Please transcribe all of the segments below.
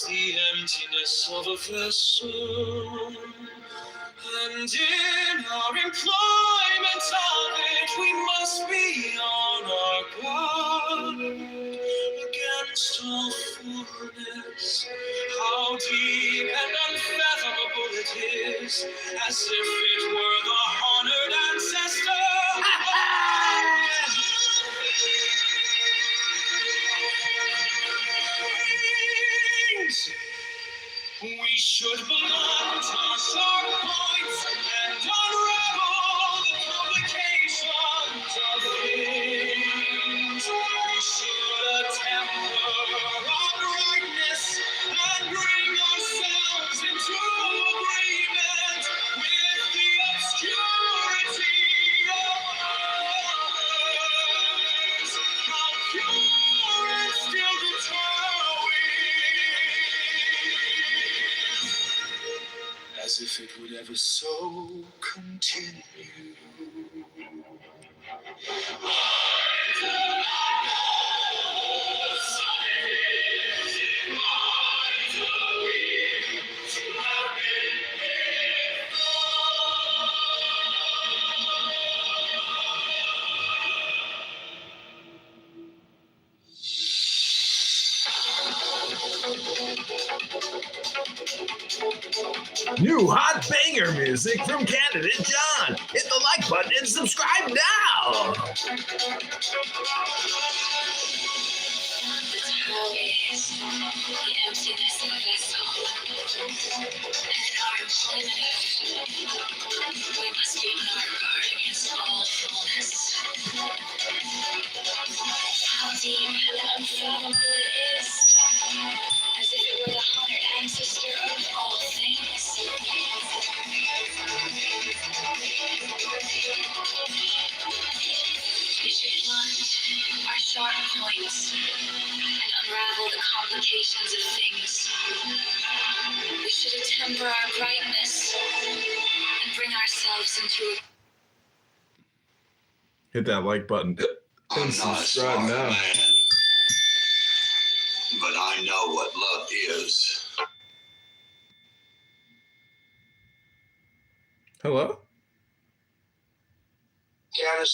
the emptiness of a vessel. And in our employment of it, we must be on our guard against all fullness. How deep and unfathomable it is, as if it were the honored ancestor. We should belong to our sharp points and unravel the complications of things. We should attempt our brightness and bring ourselves into agreement with the obscurity of others. How pure and still the tower is, as if it would ever so continue. New hot banger music from Candidate John. Hit the like button and subscribe now. The tower is the emptiness of a vessel. And in our employment of it, we must be on our guard against all fullness. How deep and unfathomable it is, as if it were the honored ancestor of all things. We should blunt our sharp points and unravel the complications of things. We should attemper our brightness and bring ourselves into a... Hit that like button I'm and not a subscribe smart now. man, but I know what love is. Hello?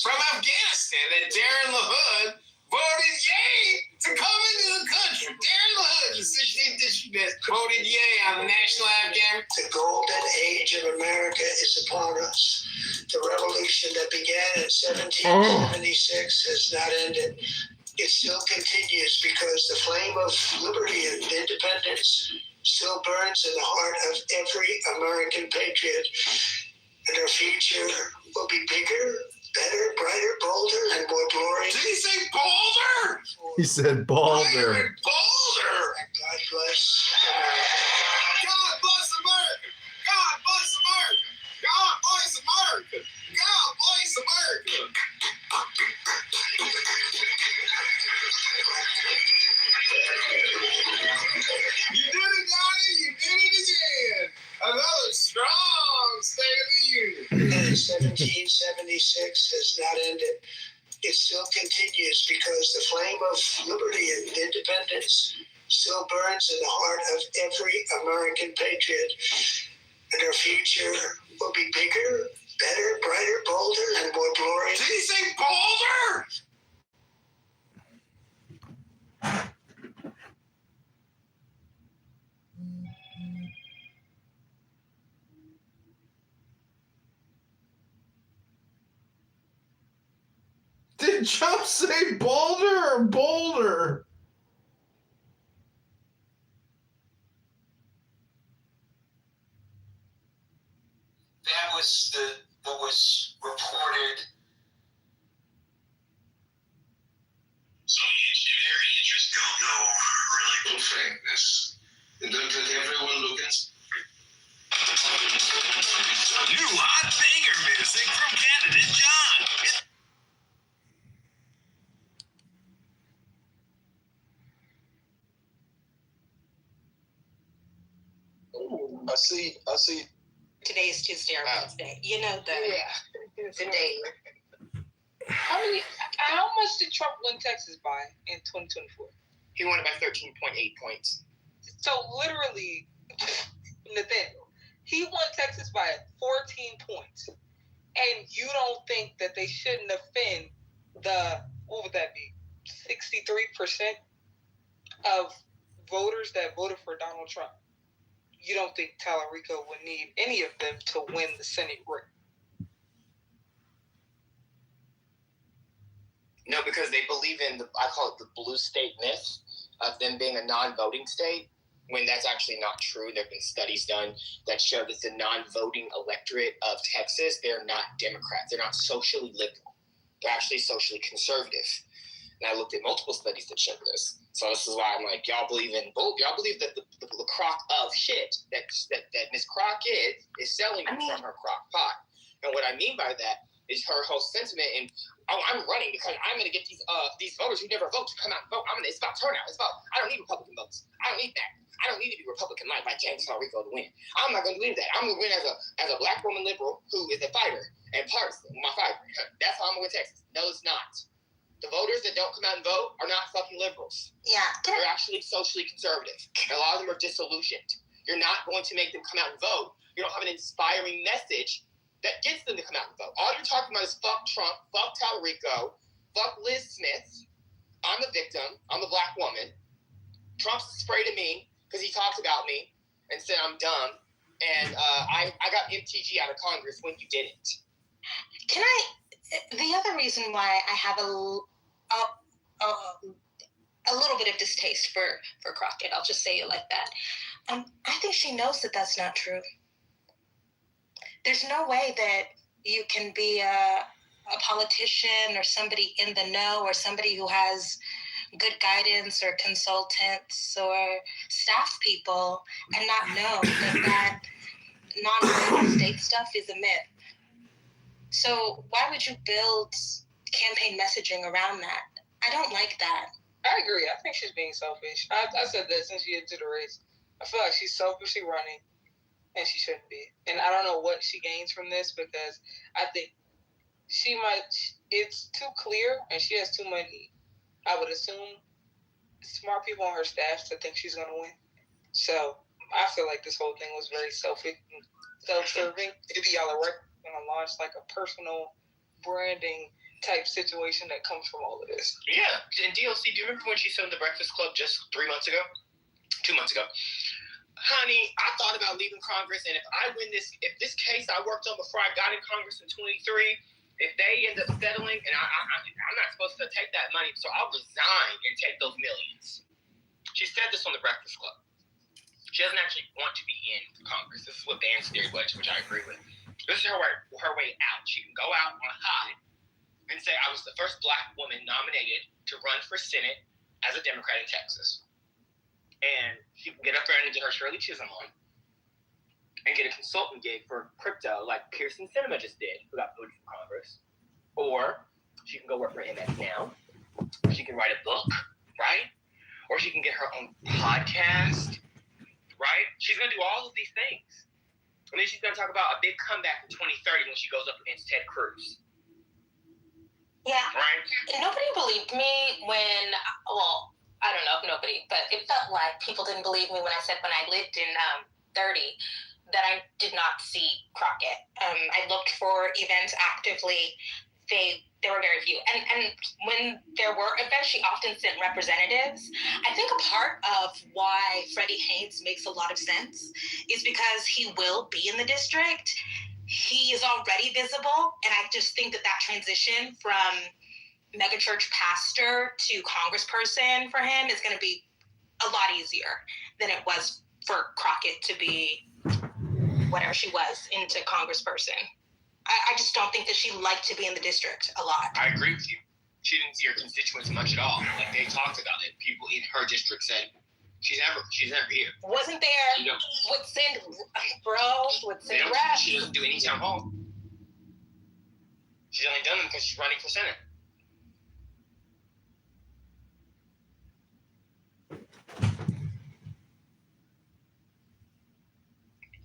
From Afghanistan, that Darren LaHood voted yay to come into the country. Darren LaHood, the 16th district, voted yay on the National Afghan. The golden age of America is upon us. The revolution that began in 1776 has not ended. It still continues because the flame of liberty and independence still burns in the heart of every American patriot. And our future will be bigger, better, brighter, bolder, and more glorious. Did he say Boulder? He said Balder. Boulder. God bless America. God bless America. God bless America. God bless America. God bless America. You did it, Johnny. You did it again. Another strong State of the Union. And 1776 has not ended. It still continues because the flame of liberty and independence still burns in the heart of every American patriot. And our future will be bigger, better, brighter, bolder, and more glorious. Did he say Boulder? Did Trump say Balder or Boulder? That was what was reported. So it's very interesting. Don't know really frankness. Don't let everyone look at. New hot banger music from Candidate John. I see. Today is Tuesday or Wednesday. You know that. Yeah. Today. How much did Trump win Texas by in 2024? He won it by 13.8 points. So literally, Nathaniel, he won Texas by 14 points. And you don't think that they shouldn't offend what would that be, 63% of voters that voted for Donald Trump? You don't think Tallarico would need any of them to win the Senate race? No, because they believe in I call it the blue state myth of them being a non-voting state, when that's actually not true. There have been studies done that show that the non-voting electorate of Texas, they're not Democrats. They're not socially liberal. They're actually socially conservative. And I looked at multiple studies that show this. So this is why I'm like, y'all believe that the crock of shit that Miss Crock is selling from her crock pot. And what I mean by that is her whole sentiment in, I'm running because I'm going to get these voters who never vote to come out and vote. It's about turnout. I don't need Republican votes. I don't need that. I don't need to be Republican like James Tallarico to win. I'm not going to believe that. I'm going to win as a black woman liberal who is a fighter and partisan. My fighter. That's how I'm going to win Texas. No, it's not. The voters that don't come out and vote are not fucking liberals. Yeah. They're actually socially conservative. And a lot of them are disillusioned. You're not going to make them come out and vote. You don't have an inspiring message that gets them to come out and vote. All you're talking about is fuck Trump, fuck Tallarico, fuck Liz Smith. I'm the victim. I'm the black woman. Trump's afraid of me because he talks about me and said I'm dumb. And I got MTG out of Congress when you didn't. The other reason why I have a little bit of distaste for Crockett, I'll just say it like that. I think she knows that that's not true. There's no way that you can be a politician or somebody in the know or somebody who has good guidance or consultants or staff people and not know that non-voting state stuff is a myth. So why would you build campaign messaging around that? I don't like that. I agree. I think she's being selfish. I said that since she entered the race. I feel like she's selfishly running, and she shouldn't be. And I don't know what she gains from this, because I think it's too clear, and she has too many, I would assume, smart people on her staff to think she's going to win. So I feel like this whole thing was very self-serving. Maybe y'all are right. Going to launch like a personal branding type situation that comes from all of this. Yeah, and DLC, do you remember when she said in the Breakfast Club just 2 months ago? Honey, I thought about leaving Congress, and if this case I worked on before I got in Congress in 23, if they end up settling, and I'm not supposed to take that money, so I'll resign and take those millions. She said this on the Breakfast Club. She doesn't actually want to be in Congress. This is what Dan's theory was, which I agree with. This is her way out. She can go out on a high and say, I was the first black woman nominated to run for Senate as a Democrat in Texas. And she can get up there and get her Shirley Chisholm on and get a consultant gig for crypto like Kirsten Sinema just did, who got voted for Congress. Or she can go work for MS Now. She can write a book, right? Or she can get her own podcast, right? She's going to do all of these things. And then she's going to talk about a big comeback in 2030 when she goes up against Ted Cruz. Yeah. Right? Nobody believed me when, well, I don't know if nobody, but it felt like people didn't believe me when I said when I lived in 30 that I did not see Crockett. I looked for events actively. There were very few. And when there were events, she often sent representatives. I think a part of why Freddie Haynes makes a lot of sense is because he will be in the district. He is already visible. And I just think that transition from megachurch pastor to congressperson for him is going to be a lot easier than it was for Crockett to be whatever she was into congressperson. I just don't think that she liked to be in the district a lot. I agree with you. She didn't see her constituents much at all. Like, they talked about it. People in her district said, she's never here. Wasn't there, would send reps. She doesn't do any town hall. She's only done them because she's running for Senate.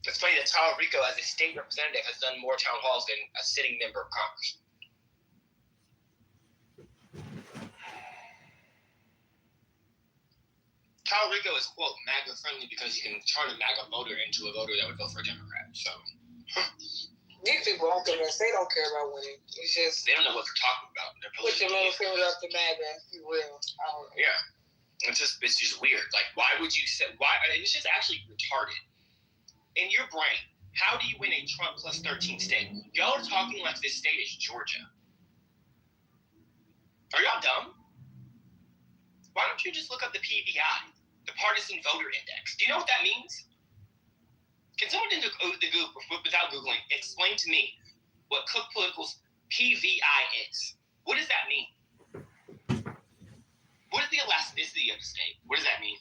It's funny that Tallarico, as a state representative, has done more town halls than a sitting member of Congress. Puerto Rico is, quote, MAGA friendly because you can turn a MAGA voter into a voter that would vote for a Democrat. So these people don't care. They don't care about winning. It's just they don't know what they're talking about. They're put your middle finger up to MAGA, if you will. Yeah. It's just weird. Like, why would you say why? It's just actually retarded. In your brain, how do you win a Trump plus 13 state? Y'all are talking like this state is Georgia. Are y'all dumb? Why don't you just look up the PVI, the Partisan Voter Index? Do you know what that means? Can someone in the Google, without Googling, explain to me what Cook Political's PVI is? What does that mean? What is the elasticity of a state? What does that mean?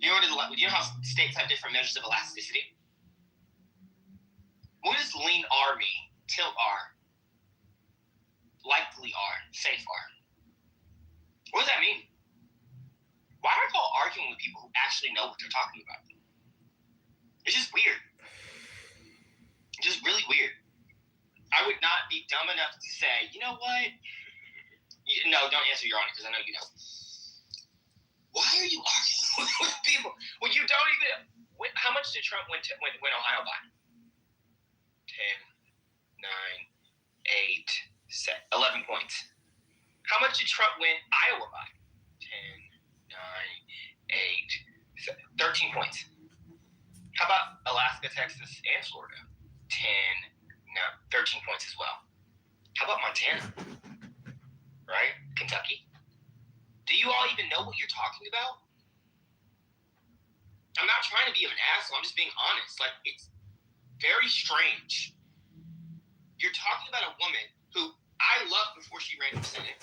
You know how states have different measures of elasticity? What does lean R mean? Tilt R. Likely R. Safe R. What does that mean? Why are y'all arguing with people who actually know what they're talking about? It's just weird. It's just really weird. I would not be dumb enough to say, you know what? No, don't answer, Your Honor, because I know you know. Why are you arguing with people when you don't even? How much did Trump win Ohio by? 10, 9, 8, 11 points. How much did Trump win Iowa by? 10, 9, 8, 13 points. How about Alaska, Texas, and Florida? 10, 13 points as well. How about Montana? Right? Kentucky? Do you all even know what you're talking about? I'm not trying to be an asshole. I'm just being honest. Like, it's very strange. You're talking about a woman who I loved before she ran for Senate,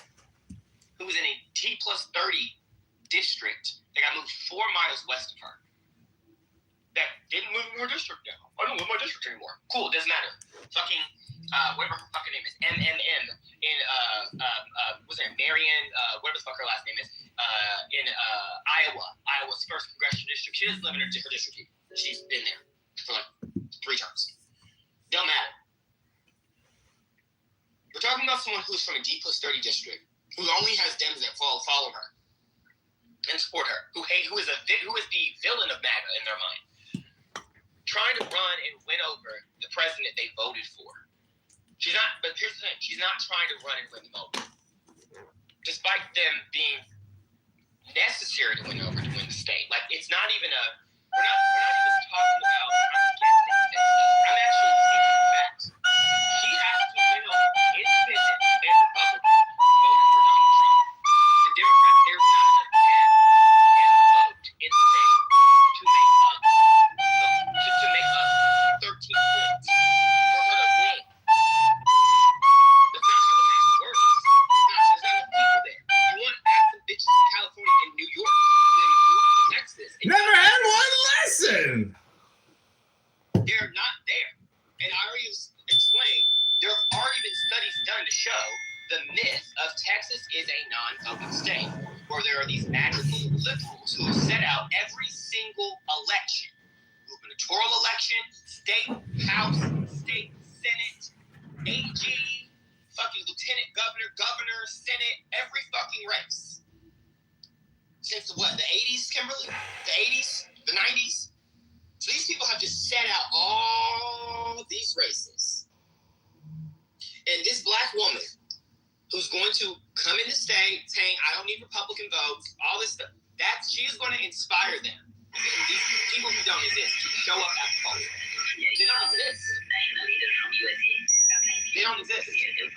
who was in a T plus 30 district that got moved 4 miles west of her. That didn't move in her district now. I don't live in my district anymore. Cool, doesn't matter. Fucking, whatever her fucking name is, MMM in, what's her name, Marion, whatever the fuck her last name is, in Iowa's first congressional district. She doesn't live in her district. She's been there for like 3 terms. Don't matter. We're talking about someone who's from a D plus 30 district, who only has Dems that follow her and support her, who is the villain of MAGA in their mind, trying to run and win over the president they voted for. She's not. But here's the thing: she's not trying to run and win them over, despite them being necessary to win the state. Like, it's not even a. We're not even talking about. I'm actually speaking facts. She has to win over independent and Republican voted for Donald Trump. The Democrats, there's not enough vote in the state to make up 13 points for her to win. That's not how the math works. There's not enough people there. You want to ask some bitches in California and New York, then move to Texas. Never had one lesson. They're not there. And I already explained, there have already been studies done to show the myth of Texas is a non-voting state, where there are these magical liberals who set out every single election, gubernatorial election, state house, state senate, AG, fucking lieutenant governor, senate, every fucking race. Since what, the 80s, Kimberly? The 80s? The 90s? So these people have just set out all these races. And this black woman who's going to come in the state saying, I don't need Republican votes, all this stuff, she's going to inspire them. These people who don't exist to show up at the polls. They don't exist. They don't exist. It's just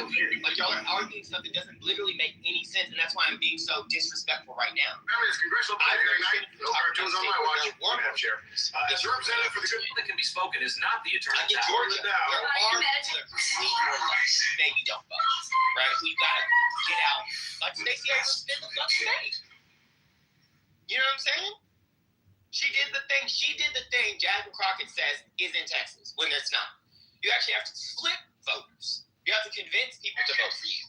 weird. Like, y'all are arguing stuff that doesn't literally make any sense, and that's why I'm being so disrespectful right now. Remember, it's congressional plenary night. No cartoons on my watch. Madam Chair. As a representative for the good that can be spoken is not the attorney in Georgia, there are people who need more life. Maybe don't vote. Right? We gotta get out. Like Stacey Abrams did the fucking thing. You know what I'm saying? She did the thing Jasmine Crockett says is in Texas, when it's not. You actually have to flip voters. You have to convince people to vote for you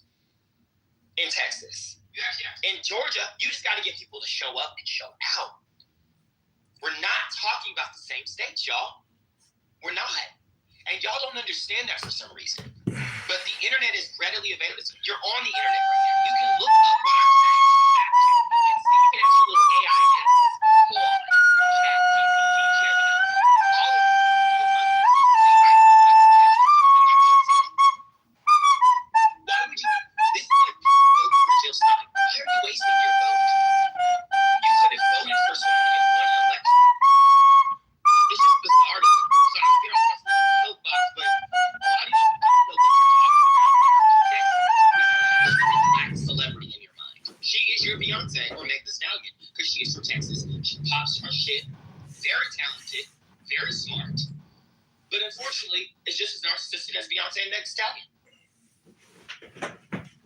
in Texas. In Georgia, you just got to get people to show up and show out. We're not talking about the same states, y'all. We're not. And y'all don't understand that for some reason. But the internet is readily available. You're on the internet right now. You can look up what I'm saying. unfortunately, is just as narcissistic as Beyonce and Meg Thee Stallion.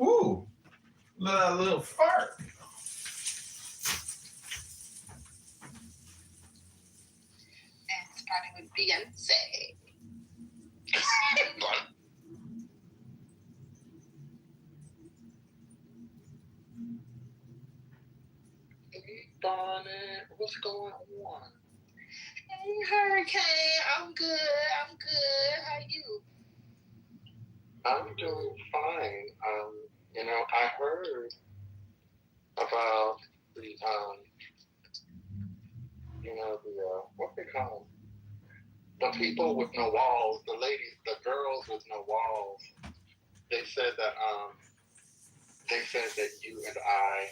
Ooh, a little fart. And starting with Beyonce. Bonnet, what's going on? Hey, Hurricane. I'm good. How you? I'm doing fine. I heard about the what they call them? The people with no walls, the ladies, the girls with no walls. They said that you and I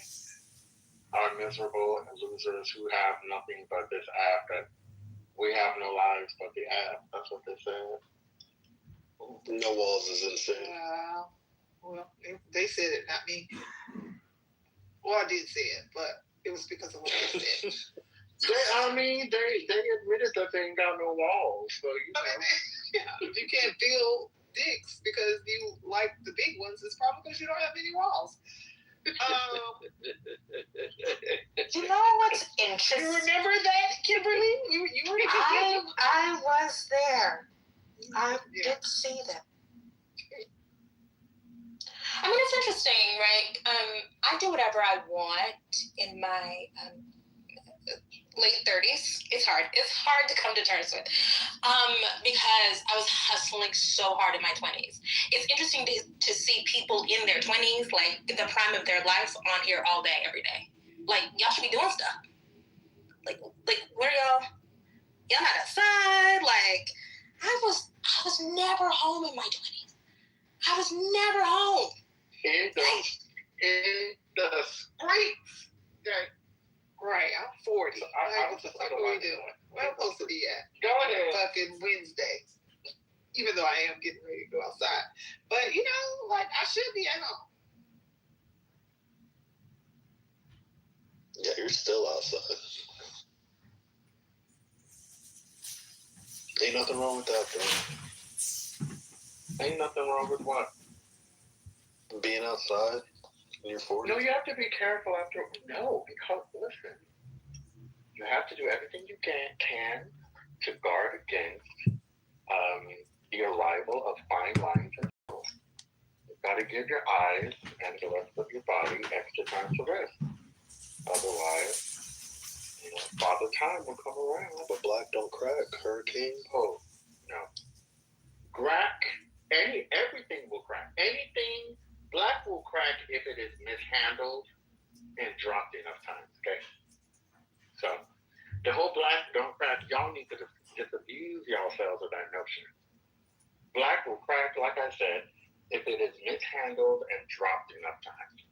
are miserable and losers who have nothing but this app, that we have no lives but the app. That's what they said. No walls is insane. Well, they said it, not me. Well, I did say it, but it was because of what they said. They admitted that they ain't got no walls. So If you can't feel dicks because you like the big ones, it's probably because you don't have any walls. You know what's interesting? You remember that, Kimberly? You were. I was there. I did see that. I mean, it's interesting, right? I do whatever I want in my late 30s. It's hard. It's hard to come to terms with because I was hustling so hard in my 20s. It's interesting to see people in their 20s, like the prime of their life, on here all day, every day. Like, y'all should be doing stuff. Like where y'all not outside. Like, I was never home in my 20s. I was never home. In the streets. Right, I'm 40. So what the fuck are we doing? Where I'm supposed to be at? Go ahead. Fucking Wednesday. Even though I am getting ready to go outside. But, I should be at home. Yeah, you're still outside. Ain't nothing wrong with that, though. Ain't nothing wrong with what? Being outside in your 40s. No, you have to be careful because listen, you have to do everything you can to guard against the arrival of fine lines and trouble. You've got to give your eyes and the rest of your body extra time to rest. Otherwise, Father Time will come around. But black don't crack, Hurricane. Oh, no. Crack, everything will crack. Anything black will crack if it is mishandled and dropped enough times, okay? So, the whole black don't crack, y'all need to disabuse yourselves of that notion. Black will crack, like I said, if it is mishandled and dropped enough times.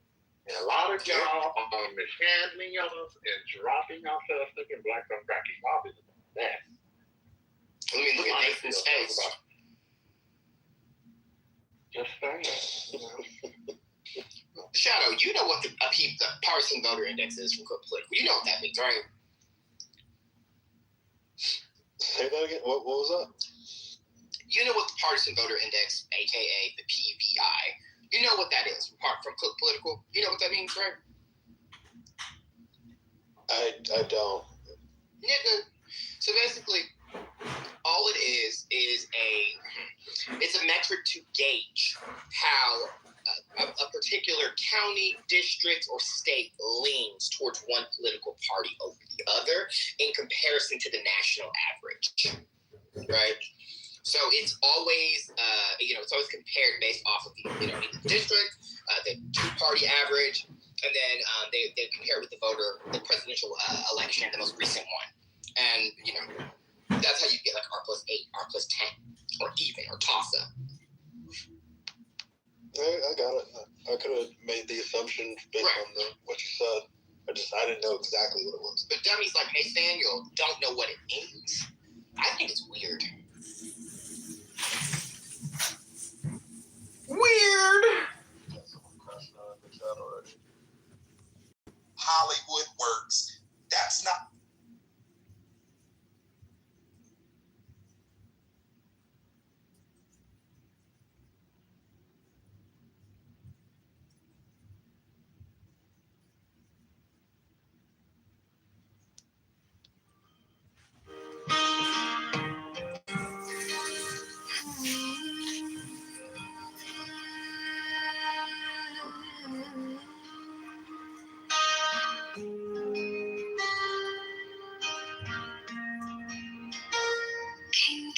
And a lot of y'all are mishandling yourselves and dropping yourselves thinking black don't crack. Y'all is the best. Let me look at Nathan's face. Just saying. Shadow, you know what the partisan voter index is from Cook Political. You know what that means, right? Say that again. What was that? You know what the partisan voter index, aka the PVI, you know what that is from Cook Political. You know what that means, right? I don't. Nigga. So basically, all it is it's a metric to gauge how a particular county, district, or state leans towards one political party over the other in comparison to the national average, right? So it's always, it's always compared based off of the district, the two-party average, and then they compare with the presidential election, the most recent one, and that's how you get like R+8, R+10, or even, or toss-up. I got it. I could have made the assumption based on what you said. I didn't know exactly what it was. But dummies like Nathaniel don't know what it means. I think it's weird. Weird. Hollywood works. That's not.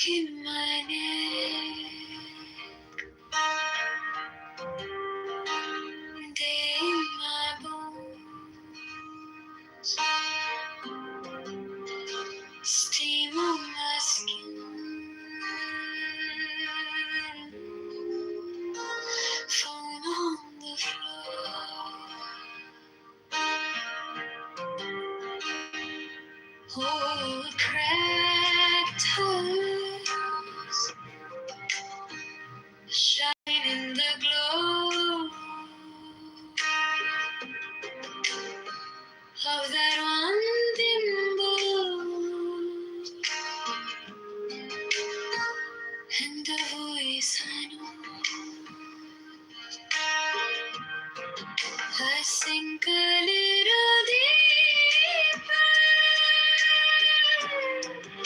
in my neck, day in my bones, steam on my skin, phone on the floor. Oh, cracked tires, shine in the glow of that one thimble, and the voice I know. I sink a little deeper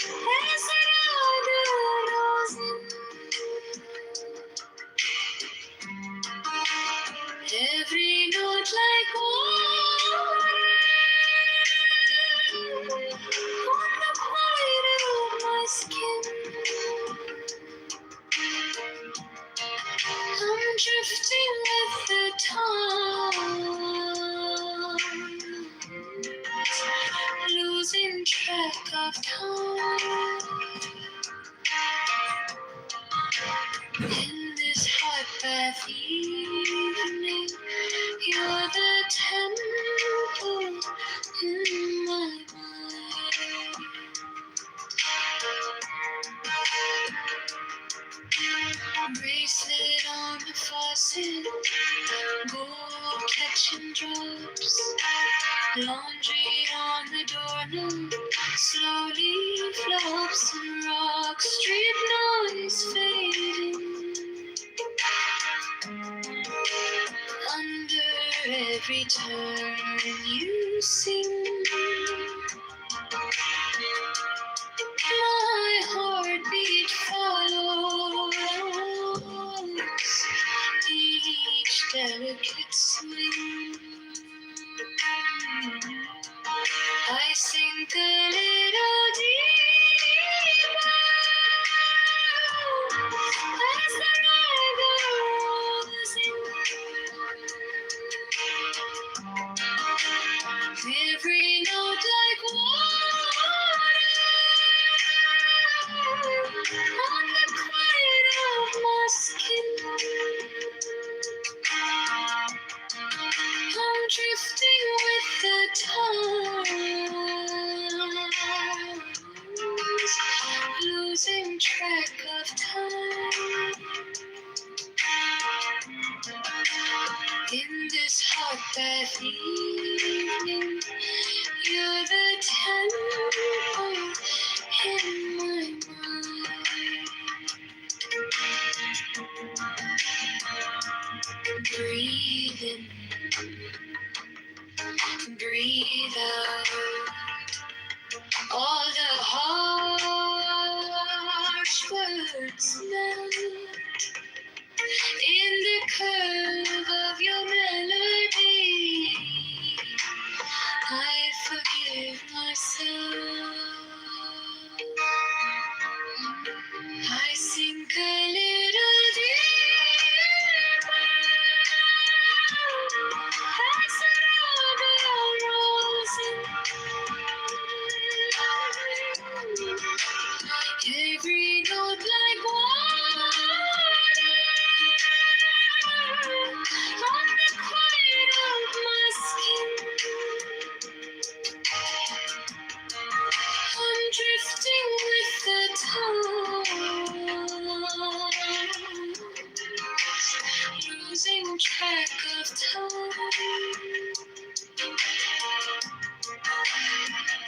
as that other goes in. Every note like water on the quiet of my skin. I'm drifting with the time, losing track of time. In this hot bath evening, you're the temple in my mind. Bracelet on the faucet, gold catching drops, laundry on the doorknob, slowly flops and rocks, street noise fading. Under every turn you sing, my heartbeat follows each delicate swing. I sink a little deeper as the river rolls in. Every note like water on the quiet of my skin. I'm drifting with the times, losing track of time. In this hot bath evening, you're the temple in my mind. Breathe in, breathe out, all the harsh words melt in the curve of your melody. I forgive myself. I sink a little deeper as the river rolls in. Every note like water on the quiet of my skin. I'm drifting with the times, losing track of time.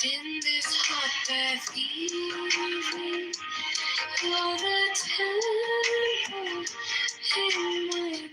In this hot bath evening, you're the temple in my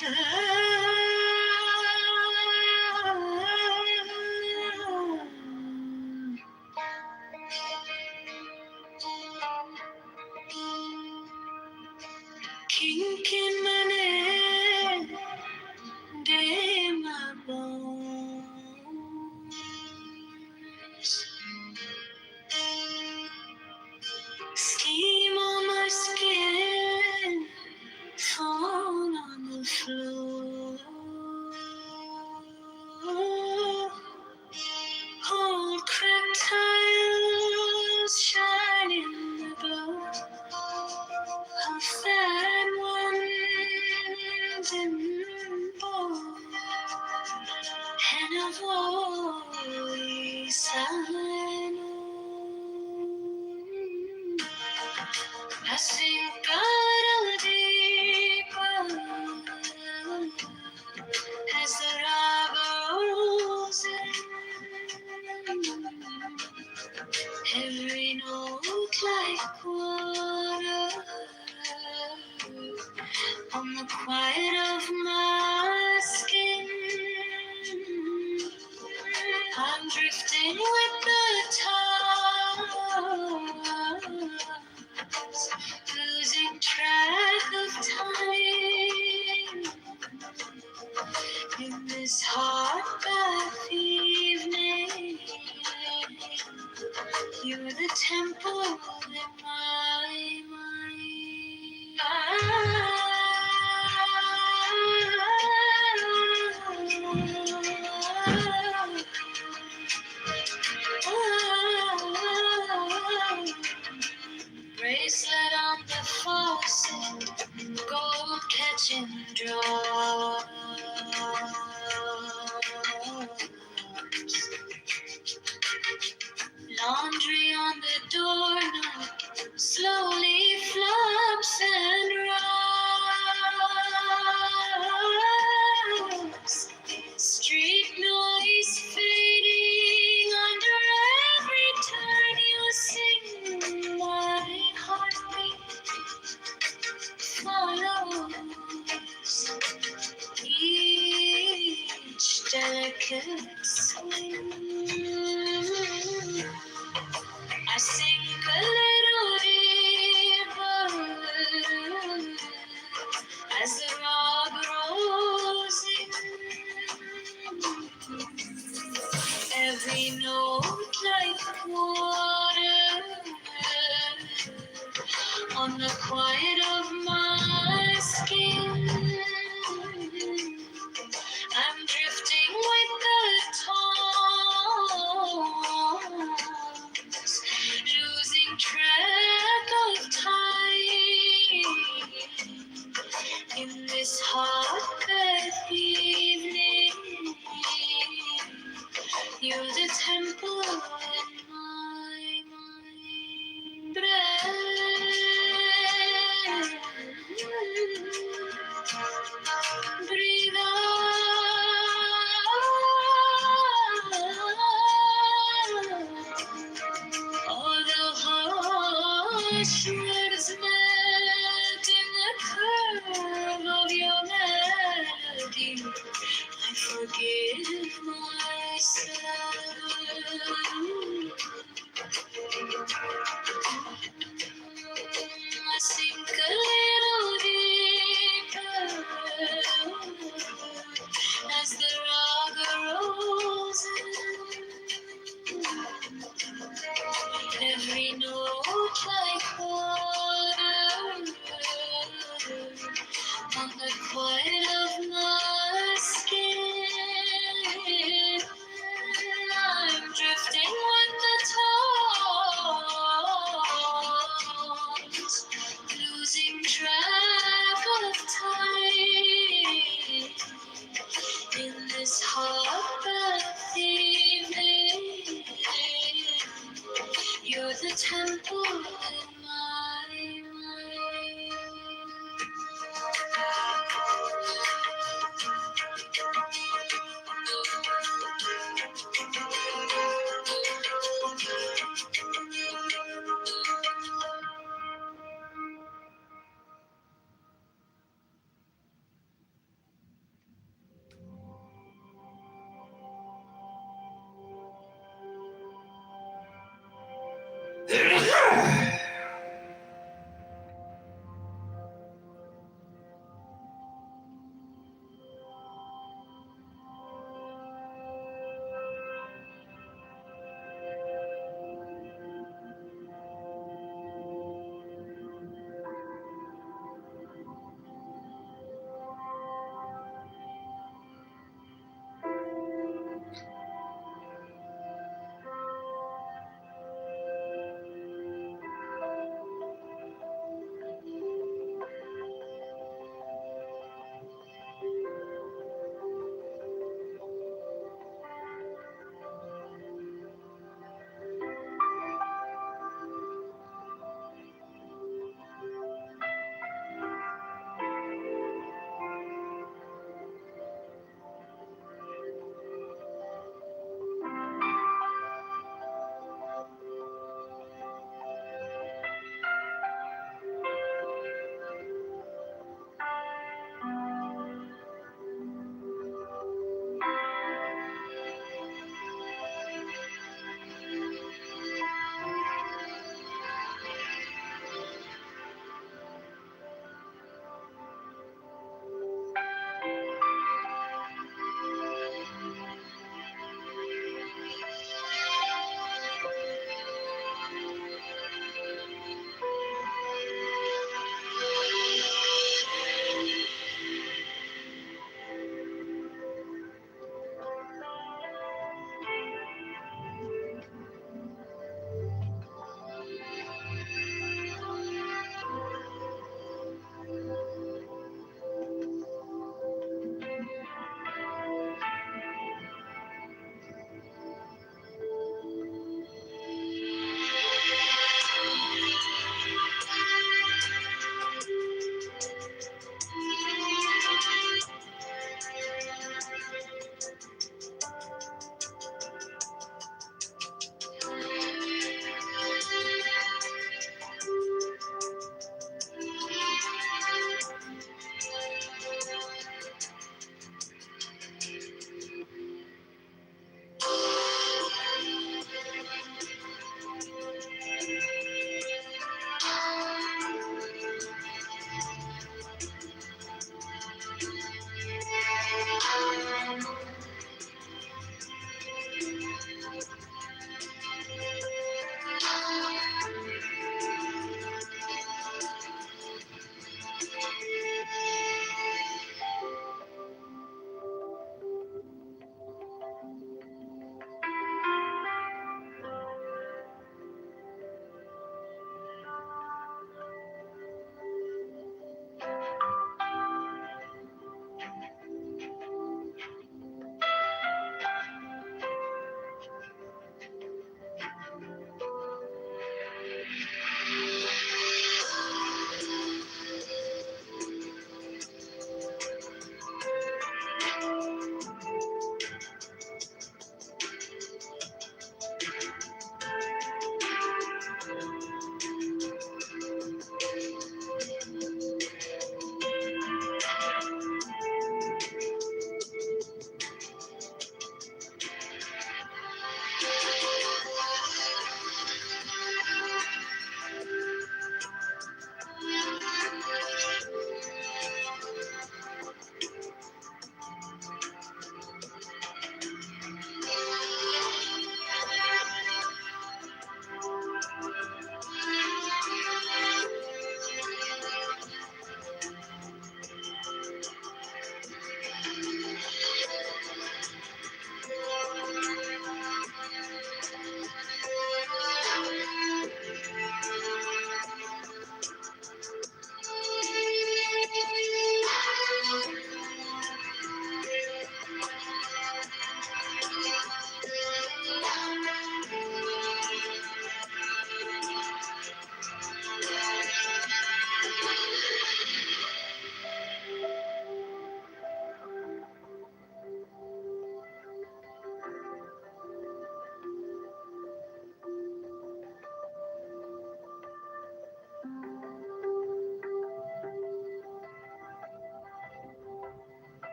Kinking my neck, day my bones. Steam on my skin, fall on the floor. Old cracked tiles shine in the glow of that one's in and a voice I know. I sink a little deeper as the rubber rolls in. Every note like water on the quiet of my skin. I'm drifting with the tides, losing track of time in this hot bath evening. You're the temple in my mind. Bracelet on the faucet, gold catching drops. Laundry on the doorknob slowly flops and rocks. Street noise fading under every turn you sing. My heartbeat follows each delicate swing. I sink a little deeper as the rock rolls in. Every note like water on the quiet of my skin. I'm drifting with the tones, losing track of time in this hot bath evening. You're the temple in my mind. Breathe all the harsh words met in the curve of your melody. I forgive myself. I sink a little deeper as the rock rolls in. Every note like water on the quiet of my skin. I'm drifting with the tones, losing track of time in this hot bath evening. You're the temple in my mind.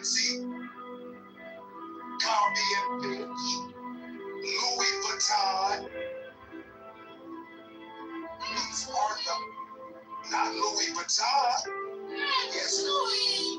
Gucci, Copy and Bitch, Louis Vuitton. These are the, not Louis Vuitton. Yes, Louis.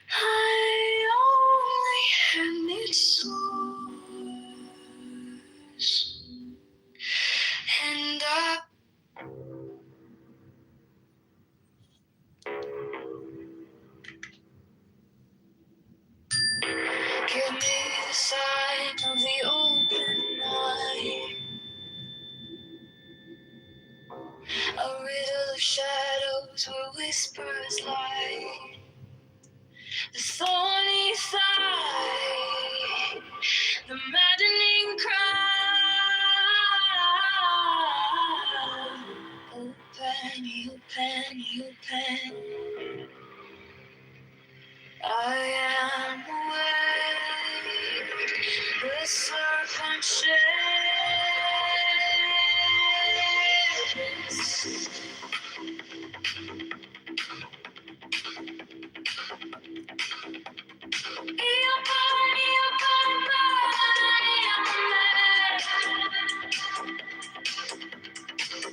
I only have mixed and I give me the sign of the open night, a riddle of shadows where whispers lie, the thorny thigh, the maddening cry. Open. I am awake, the serpent shades.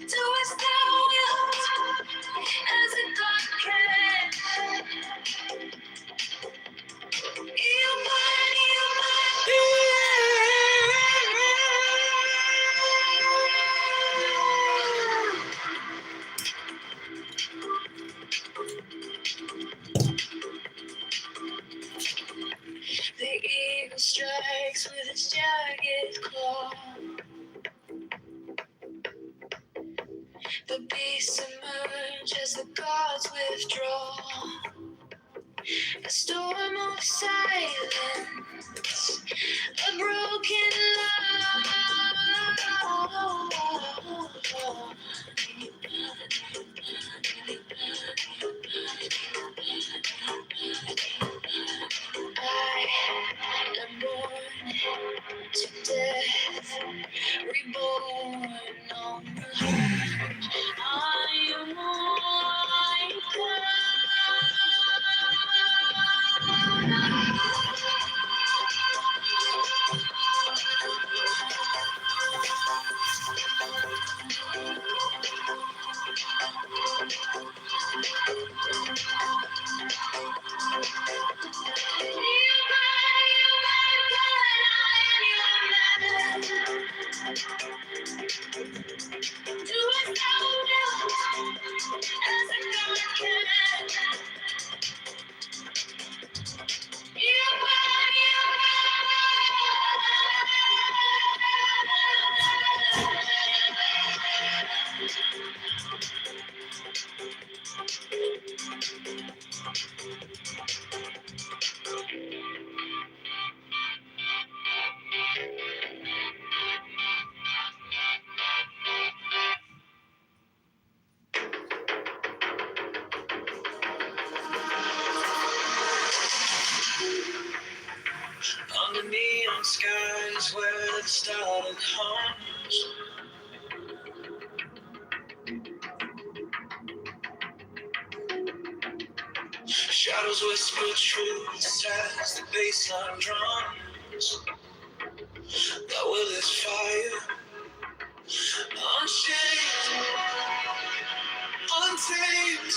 Do as thou wilt, as a God can. its jagged claw. The beasts emerge as the gods withdraw. A storm of silence, a broken law. I am born to death, reborn on the land. I am under neon skies where the starlit hums. Shadows whisper truths as the bassline drums. Thou will is fire, unchained, untamed.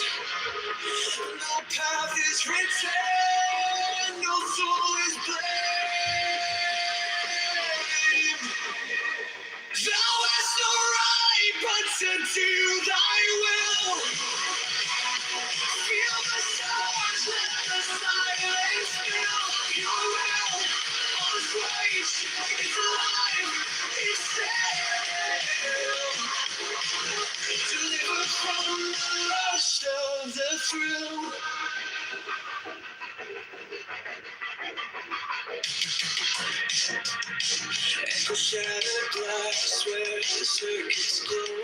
No path is written, no soul is blamed. Thou hast no right but to do thy will. Feel the stars, let the silence fill your will. All is rage, it's alive, it's still. Deliver from the lust of the thrill. Echo shattered glass where the circuits glow.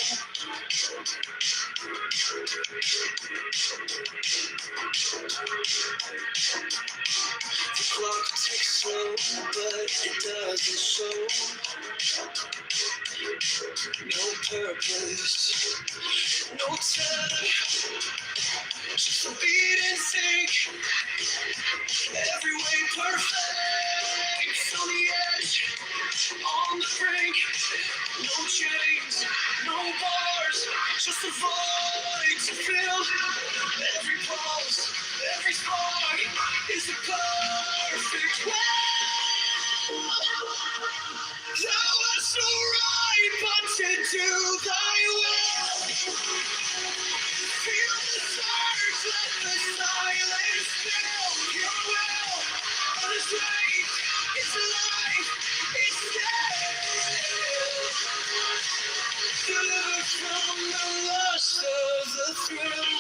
The clock ticks slow, but it doesn't show. No purpose, no time, just a beat and sink. Every way perfect, on the edge, on the brink. No chains, no bars, just a void to fill. Every pulse, every spark is a perfect will. Thou hast no right but to do thy will. Feel the surge, let the silence fill your will. On his rage, it's alive, it's dead. Delivered from the lust of the thrill.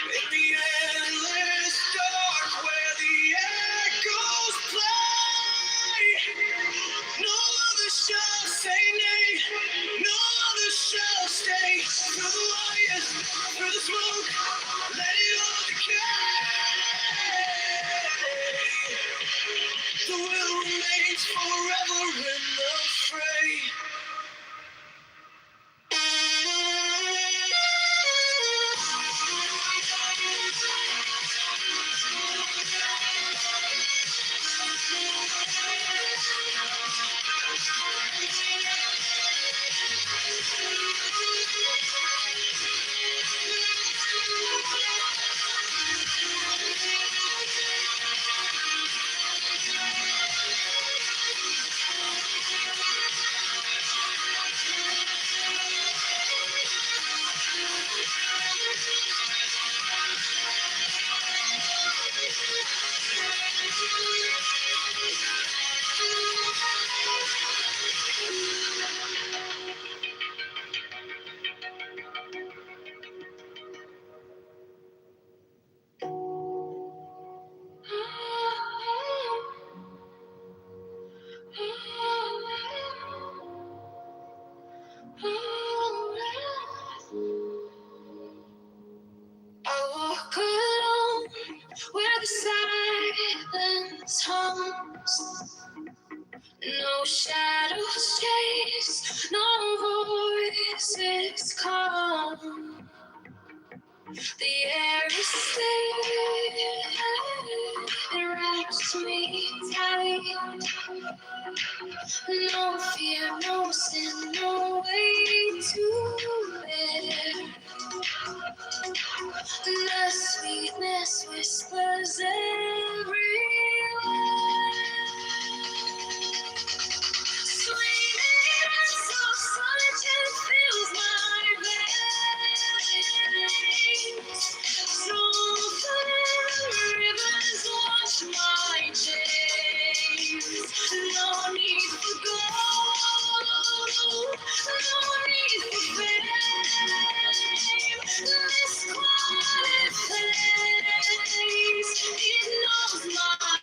In the endless dark where the echoes play, no other shall say nay, no other shall stay. Through the light, through the smoke, let it all decay. The will remains forever in the fray. No shadows chase, no voices calm. The air is thick, it wraps me tight. No fear, no sin, no way to bear. The sweetness whispers everywhere. Sweetness of solitude fills my veins. Soulful rivers wash my chains. No need for gold, no need for fame. This quiet place, it knows my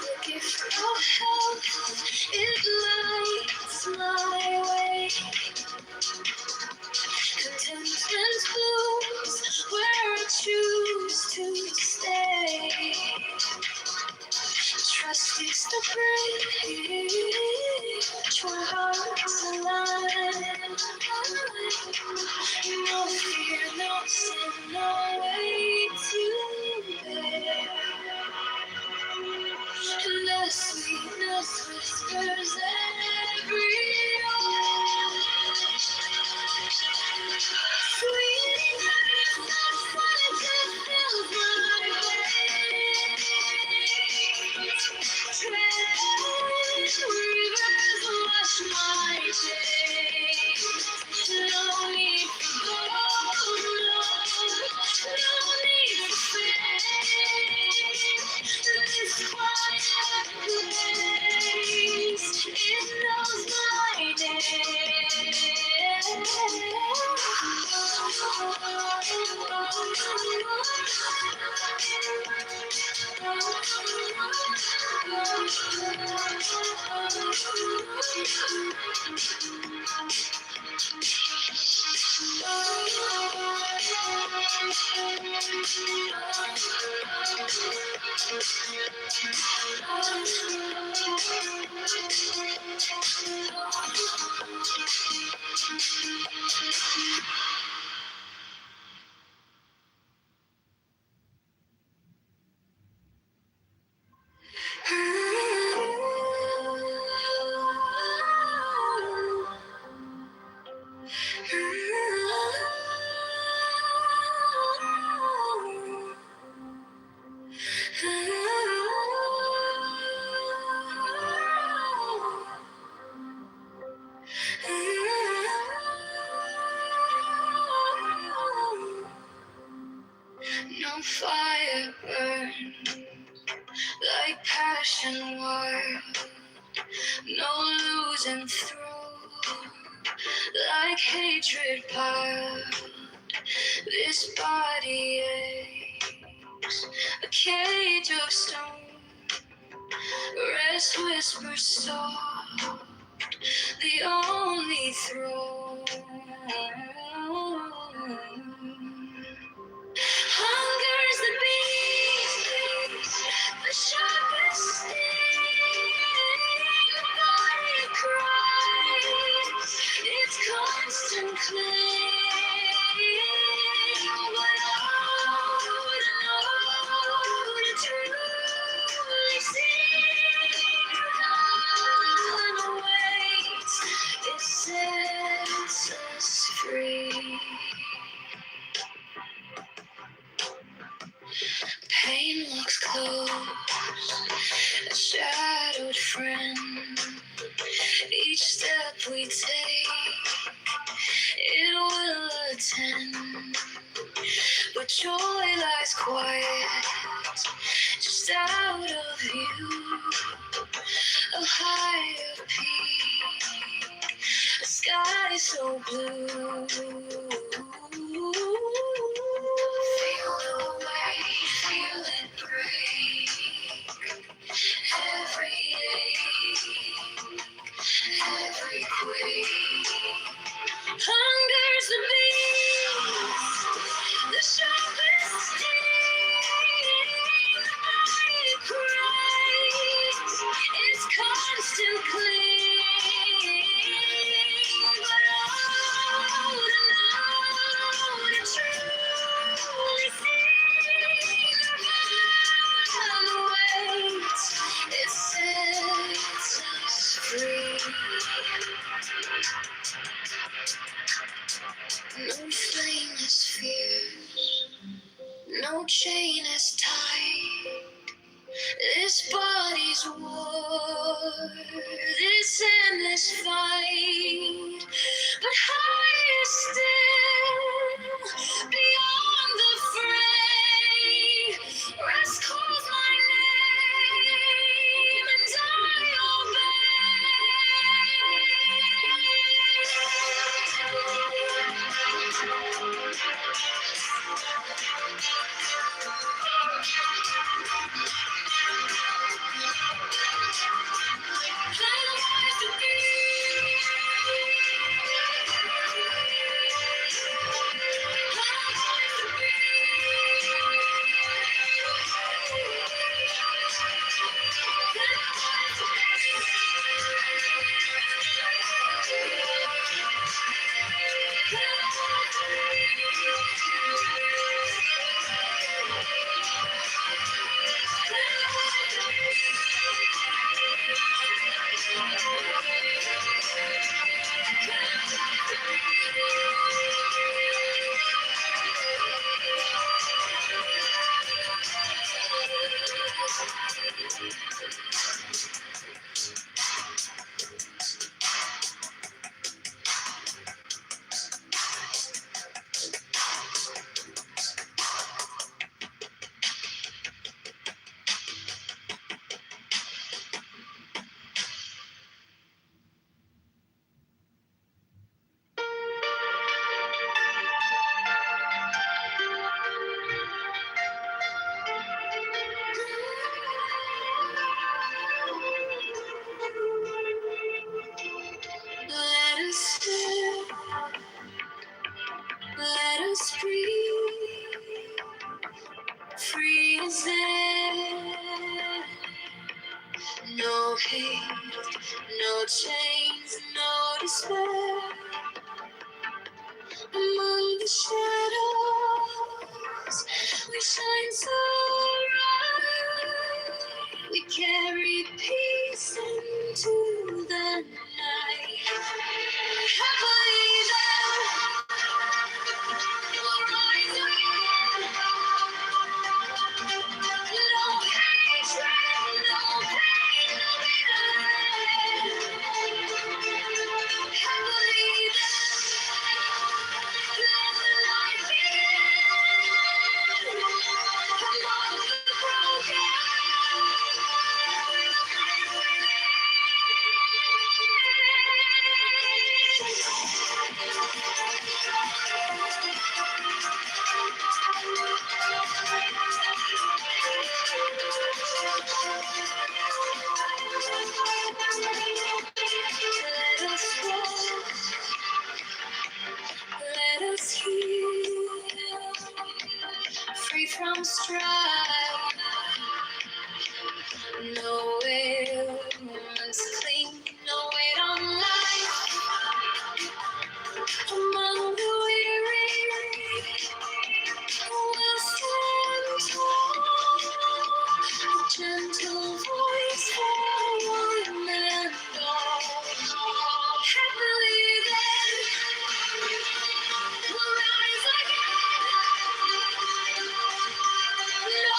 the gift of health, it lights my way. Contentment blooms where I choose to stay. Trust is the bridge where hearts align. No fear, no sin, no way to bear. And the sweetness whispers everywhere. Sweetness of solitude fills my veins. Tread rivers wash my chains. No need for gold, no need for fame. This quiet place, it knows my name. No fire burn like passion wild, no losing through like hatred piled. This body aches, a cage of stone, rest whispers soft, the only throne. Hunger's the beast, the sharpest sting. The body cries, its constant cling. But to truly see, none awaits. It sets us free. Pain looks close, a shadowed friend. Each step we take, it will attend. But joy lies quiet, just out of view. A higher peak, a sky so blue. Feel the weight, feel it break. less fears, no chain is tight. This body's war, this endless fight, but higher still, beyond the fray, rest calls my name, and let us live, let us breathe, free as air. No hate, no chains, no despair. Among the shadows, we shine so bright. We carry peace into the night. Happily there, we'll rise again. No hatred, no pain, no bitterness. Happily there, let the light begin. Among the broken, let us walk, let us heal, free from strife. No ailments cling, no weight on life. Among the weary, we'll stand tall. A gentle voice for one and all. Happily then, we'll rise again. No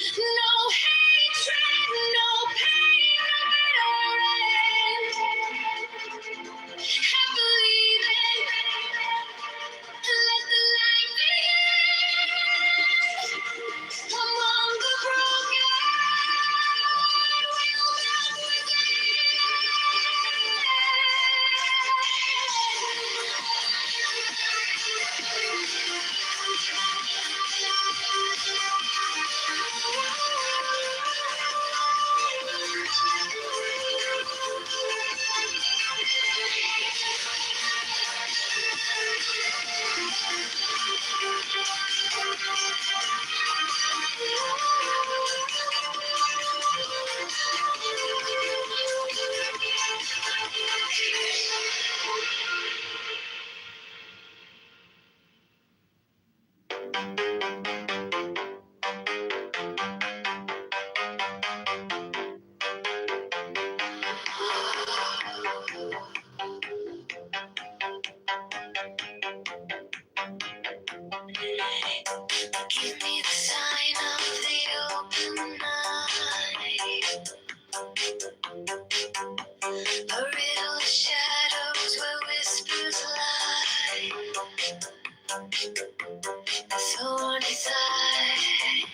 No hatred, no pain, no bitter end. Happily then, let the light begin. Among the broken, we'll melt Give me the sign of the open night. A riddle of shadows where whispers lie. The thorny side,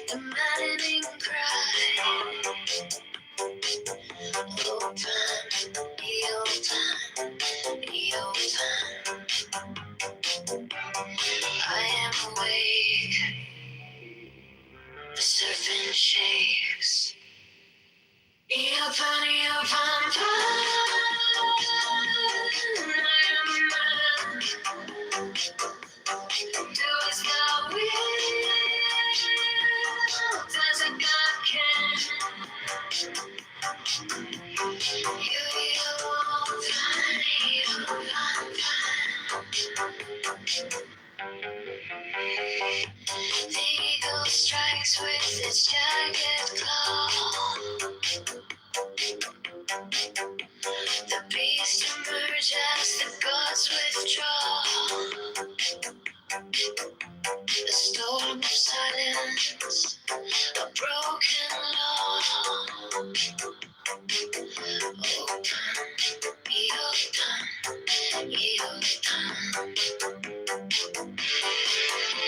the maddening cry. Open, be open, be open. I am awake, the serpent shakes. Be open, I am a man. Do as thou wilt, as a God can. You The eagle strikes with its jagged claw. The beast emerges as the gods withdraw. A storm of silence, a broken law. Open, be open, be open.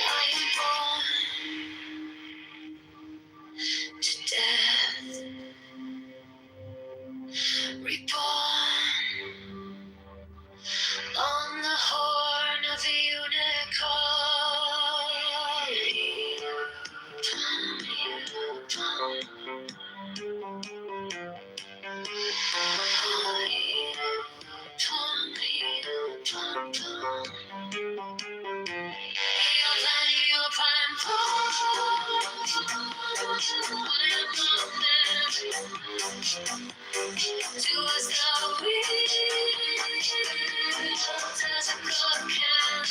I am born to death, reborn on the horn of a do as thou wilt, as a God can.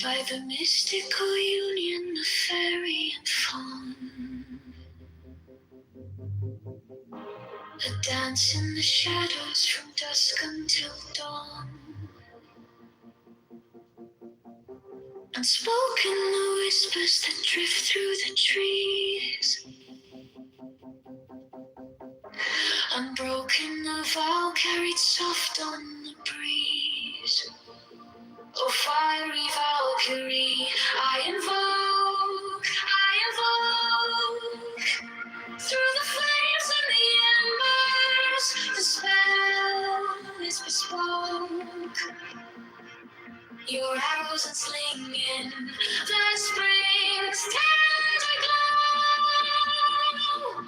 By the mystical union of fairy and fawn, a dance in the shadows from dusk until dawn. Unspoken the whispers that drift through the trees. Unbroken the vow carried soft on the breeze. Oh, fiery Valkyrie, I invoke. Through the flames and the embers, the spell is bespoke. Your arrows and slinging, the springs tender glow.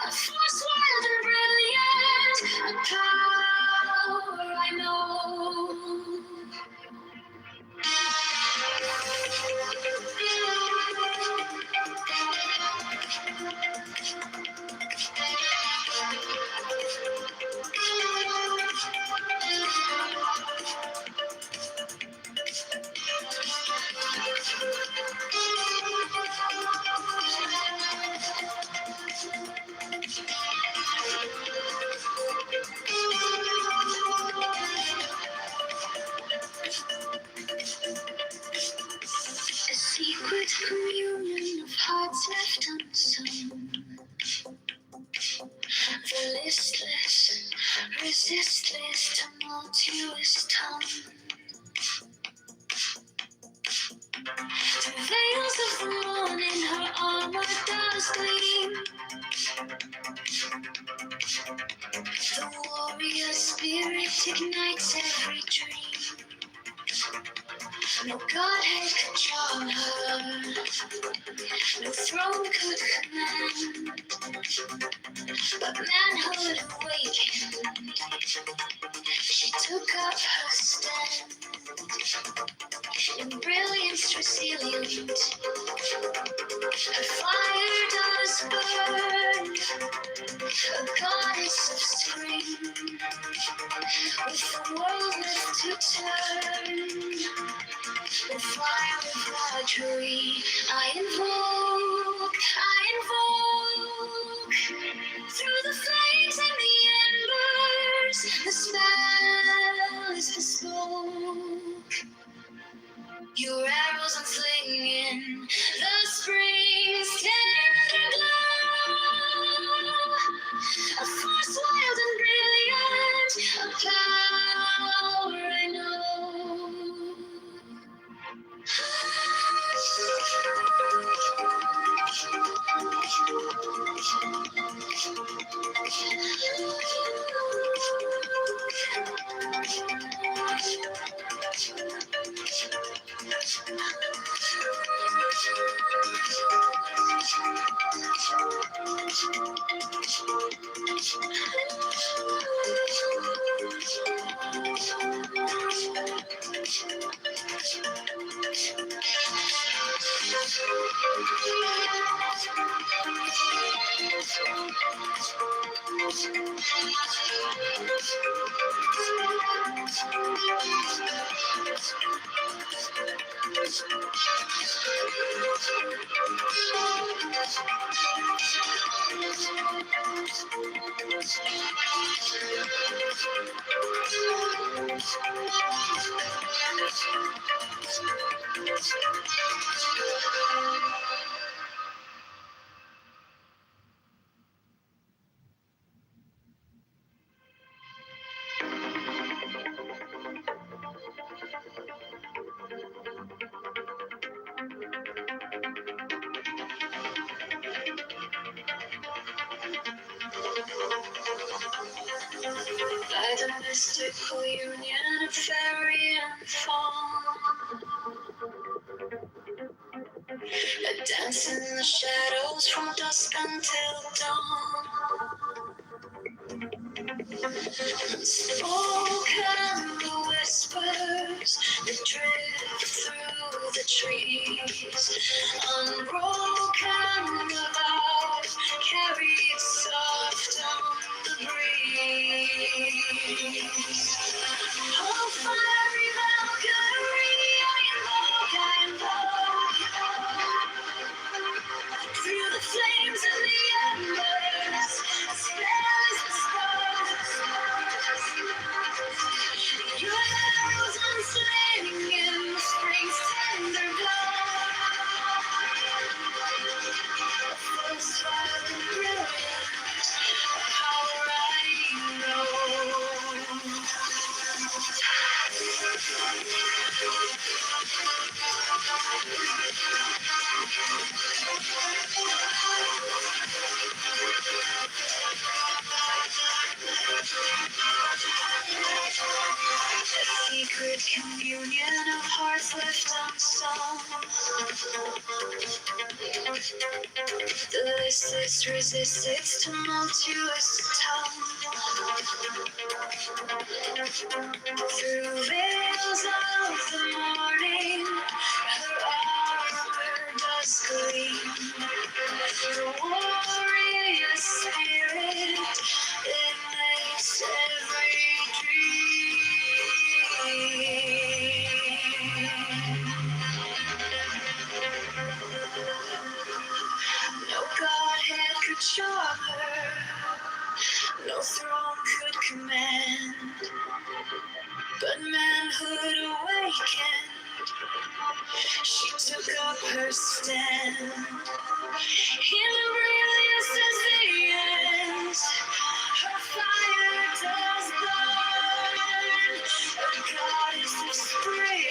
A force wild and brilliant, a power I know. tongue. The veils of the morning, her armor does gleam. The warrior spirit ignites every dream. No godhead could charm her, no throne could command, but manhood awakened, she took up her stand. In brilliance resilient, her fire does burn, a goddess of spring, with the world left to turn. The fire of luxury, I invoke, through the flames and the embers, the spell is bespoke. Your arrows are flinging, the spring's tender glow. A force wild and brilliant, a power I know. By the mystical union of fairy and fawn, I dance in the shadows from dusk until dawn. Unspoken the whispers that drift through the trees, unbroken the vows carried soft on the breeze. Oh, fiery Valkyrie, I invoke, through the flames and the embers, a spell is bespoke. Your arrows unslinging in the spring's tender glow. First wild and brilliant, a power I know. Secret communion of hearts left unsung. The listless resist its tumultuous tongue. Through veils of the morning, her armor does gleam. The warrior spirit ignites every no godhead could charm her, no throne could command, but manhood awakened, she took up her stand. In brilliance as the end, her fire does burn, a God is the spring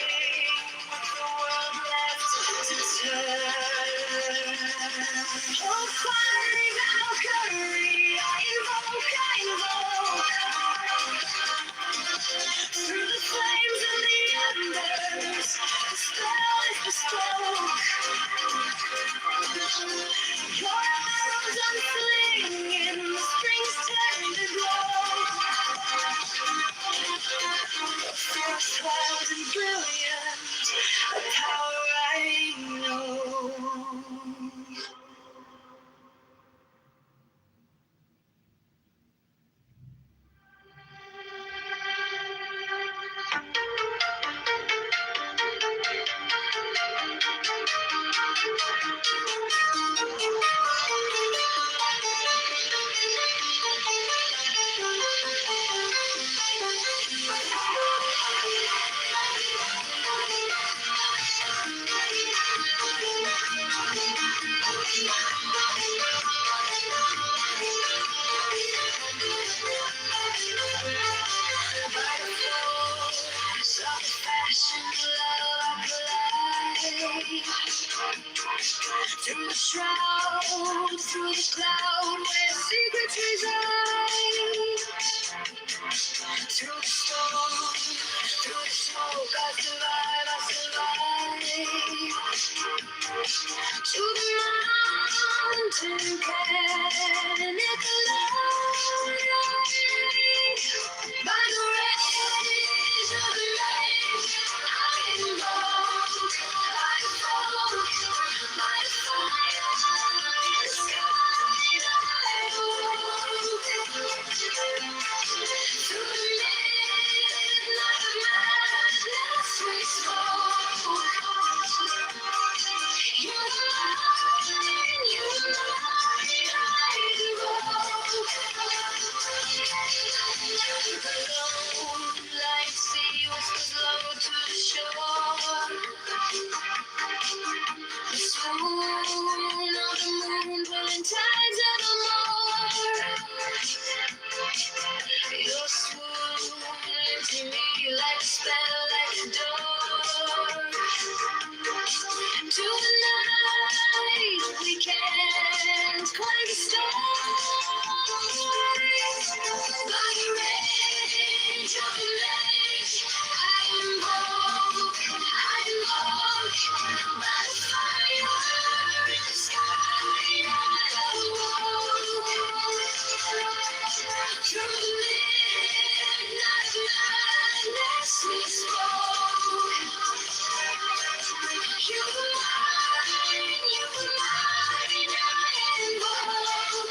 with the world left to turn. Oh, fiery Valkyrie, I invoke. Through the flames and the embers, the spell is bespoke. Your arrows unflinging, the springs turn to glow. Frost clouds and brilliant, a power I know. Through the shroud, through the cloud, where secrets reside. Through the storm, through the smoke, I survive. To the mountain panic alive. By the rage of the rage, I invoke. I fall by the fire in the sky. I woke through the midnight of madness we spoke. You're mine, alone, like sea whispers low to the shore. The swoon of the moon pulling tides evermore. Your swoon into me like a spell, like a door. To the night we can't quite the storm. By the rage of the rage, I invoke. By the fire in the sky, I awoke. Through the midnight madness we spoke. You were mine, I invoke.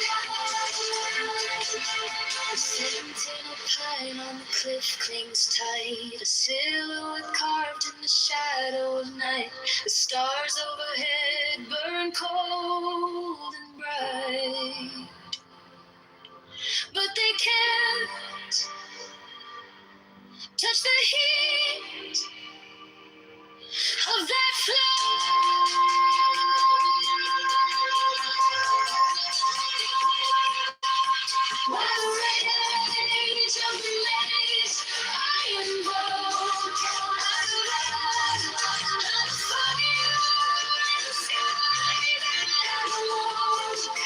The sentinel pine on the cliff clings tight, a silhouette carved in the shadow of night. The stars overhead burn cold and bright, but they can't touch the heat of that flow. By the rage of the maze, I invoke. The fire in the sky that I awoke.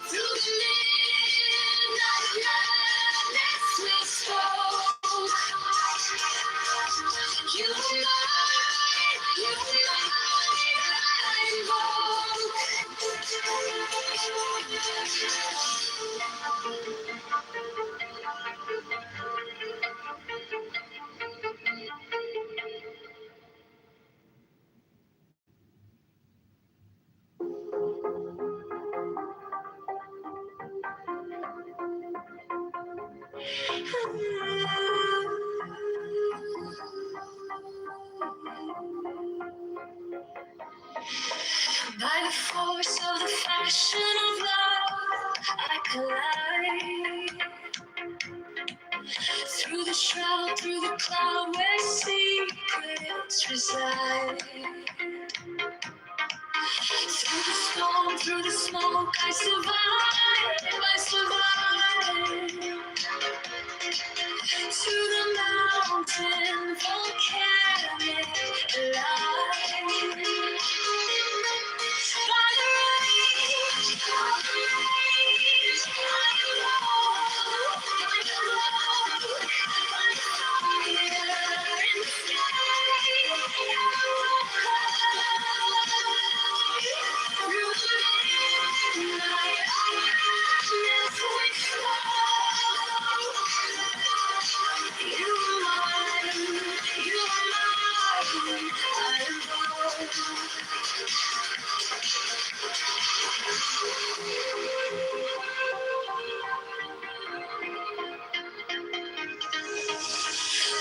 Through the midnight madness we spoke. You were mine, I By the force of the fashion of love, I collide. Through the shroud, through the cloud where secrets reside. Through the storm, through the smoke, I survived. To the mountain, volcanic light. By the rain, by the rain, by the road, by the road, by the fire in the sky, and the road through the midnight, darkness we flow. You are mine, you are mine, I am yours.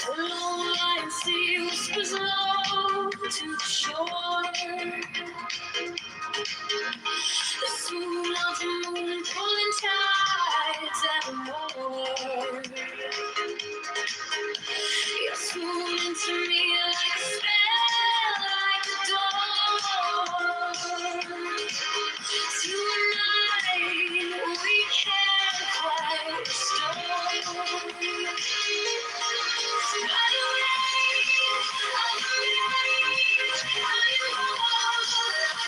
The lone lion sea whispers low to the shore. The smooth mountain moon pulling tides evermore. You're swooping to me like a spell, like a dawn. Tonight we can't quiet the storm. By the rain, by the rain, by the road,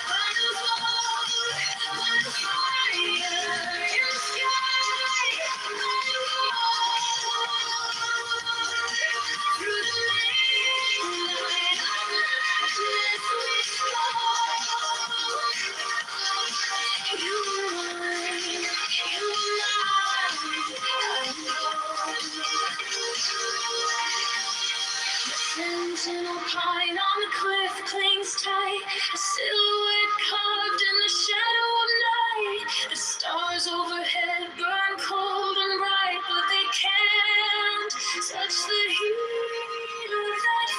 by the road, by the fire in the sky, by the road, through the midnight, darkness we flow. You are mine, you are mine, the sentinel pine on the cliff clings tight, a silhouette carved in the shadow of night. The stars overhead burn cold and bright, but they can't touch the heat of that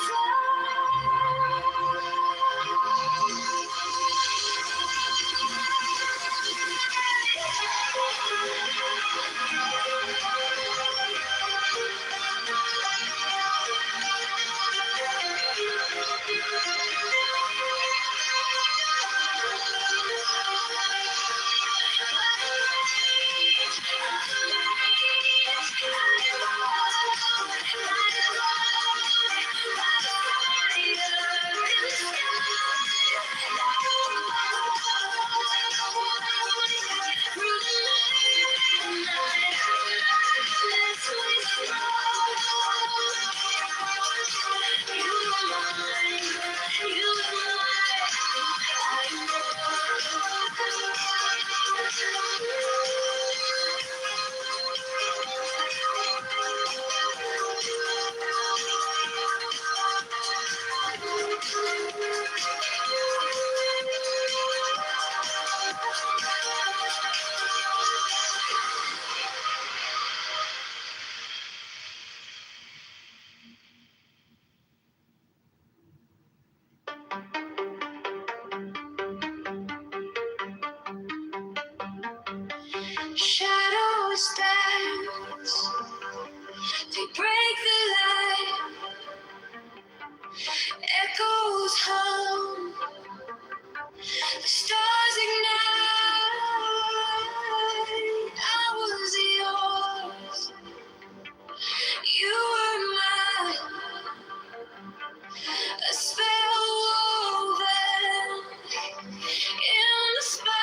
shadows dance, they break the light, echoes hum, the stars ignite. I was yours, you were mine, a spell woven in the spine.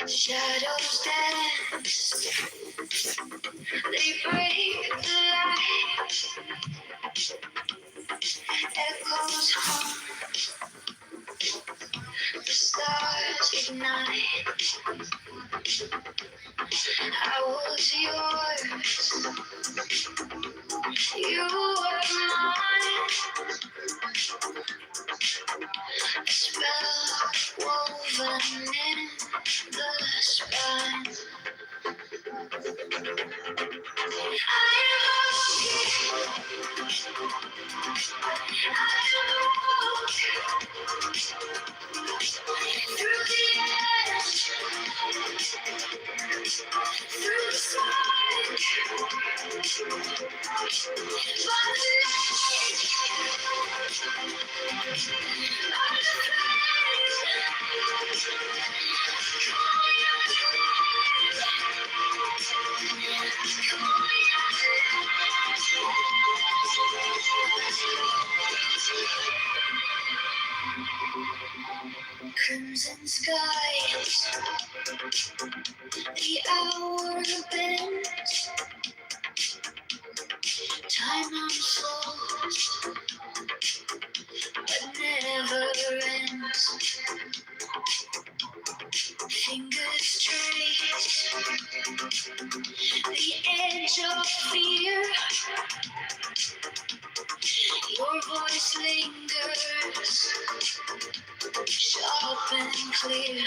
Shadows dance, they break the light. Echoes hum, the stars ignite. I was yours, you were mine. A spell woven in the spine. I am okay. I am okay. Through the edge, through the smoke, by the light, by the crimson skies, the hour bends, time unfolds, but never ends. Fingers trace the edge of fear. Your voice lingers, sharp and clear.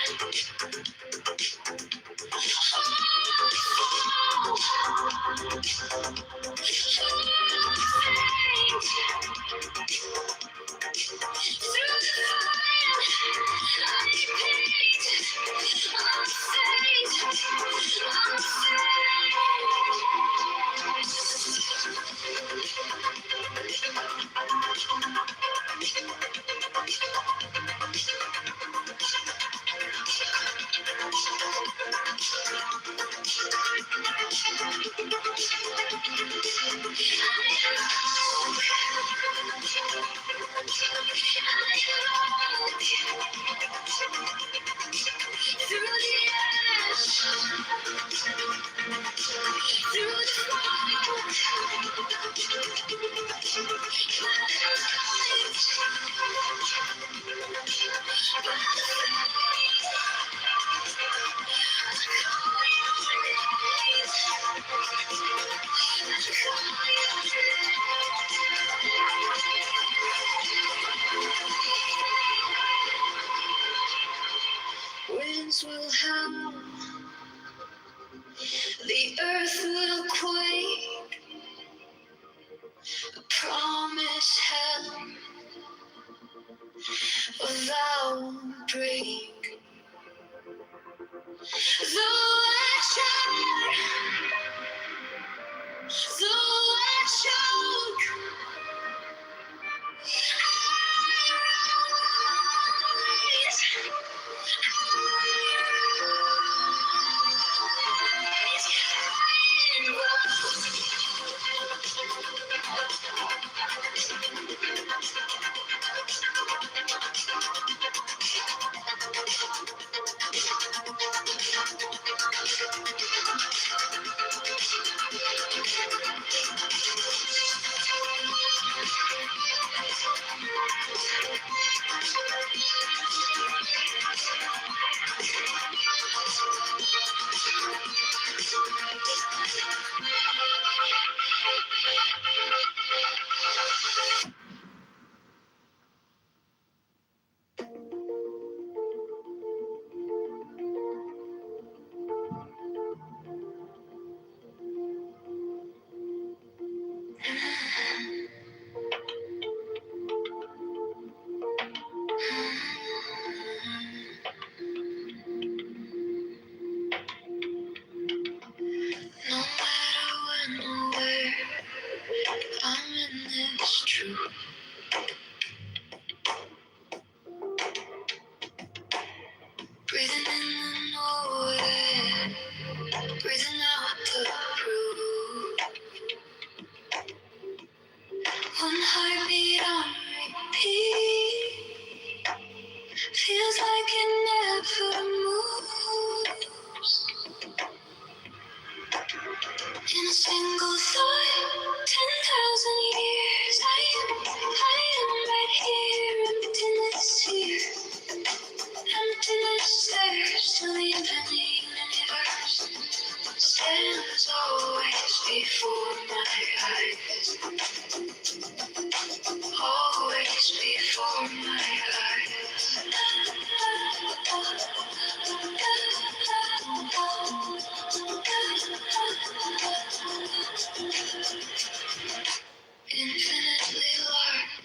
Winds will howl, the earth will quake, a promise held, a vow won't break. Though I shout, though I choke, I rise. No matter when or where, I'm in this truth. Breathing in the nowhere, breathing out the proof. One heartbeat on repeat, feels like it never moves. In a single thought, 10,000 years, I am right here, emptiness here. Emptiness thirst till the infinite universe stands always before my eyes. Always before my eyes. Infinitely large,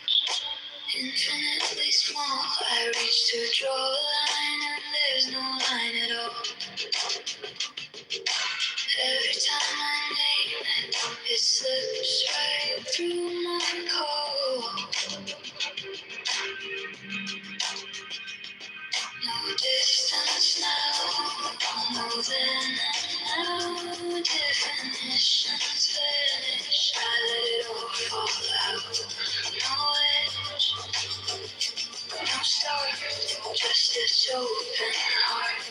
infinitely small. I reach to draw a line and there's no line at all. Every time I name it, it slips right through my core. No distance now, no then and now. Definitions vanish, I let it all fall out. No edge, no start, just this open heart.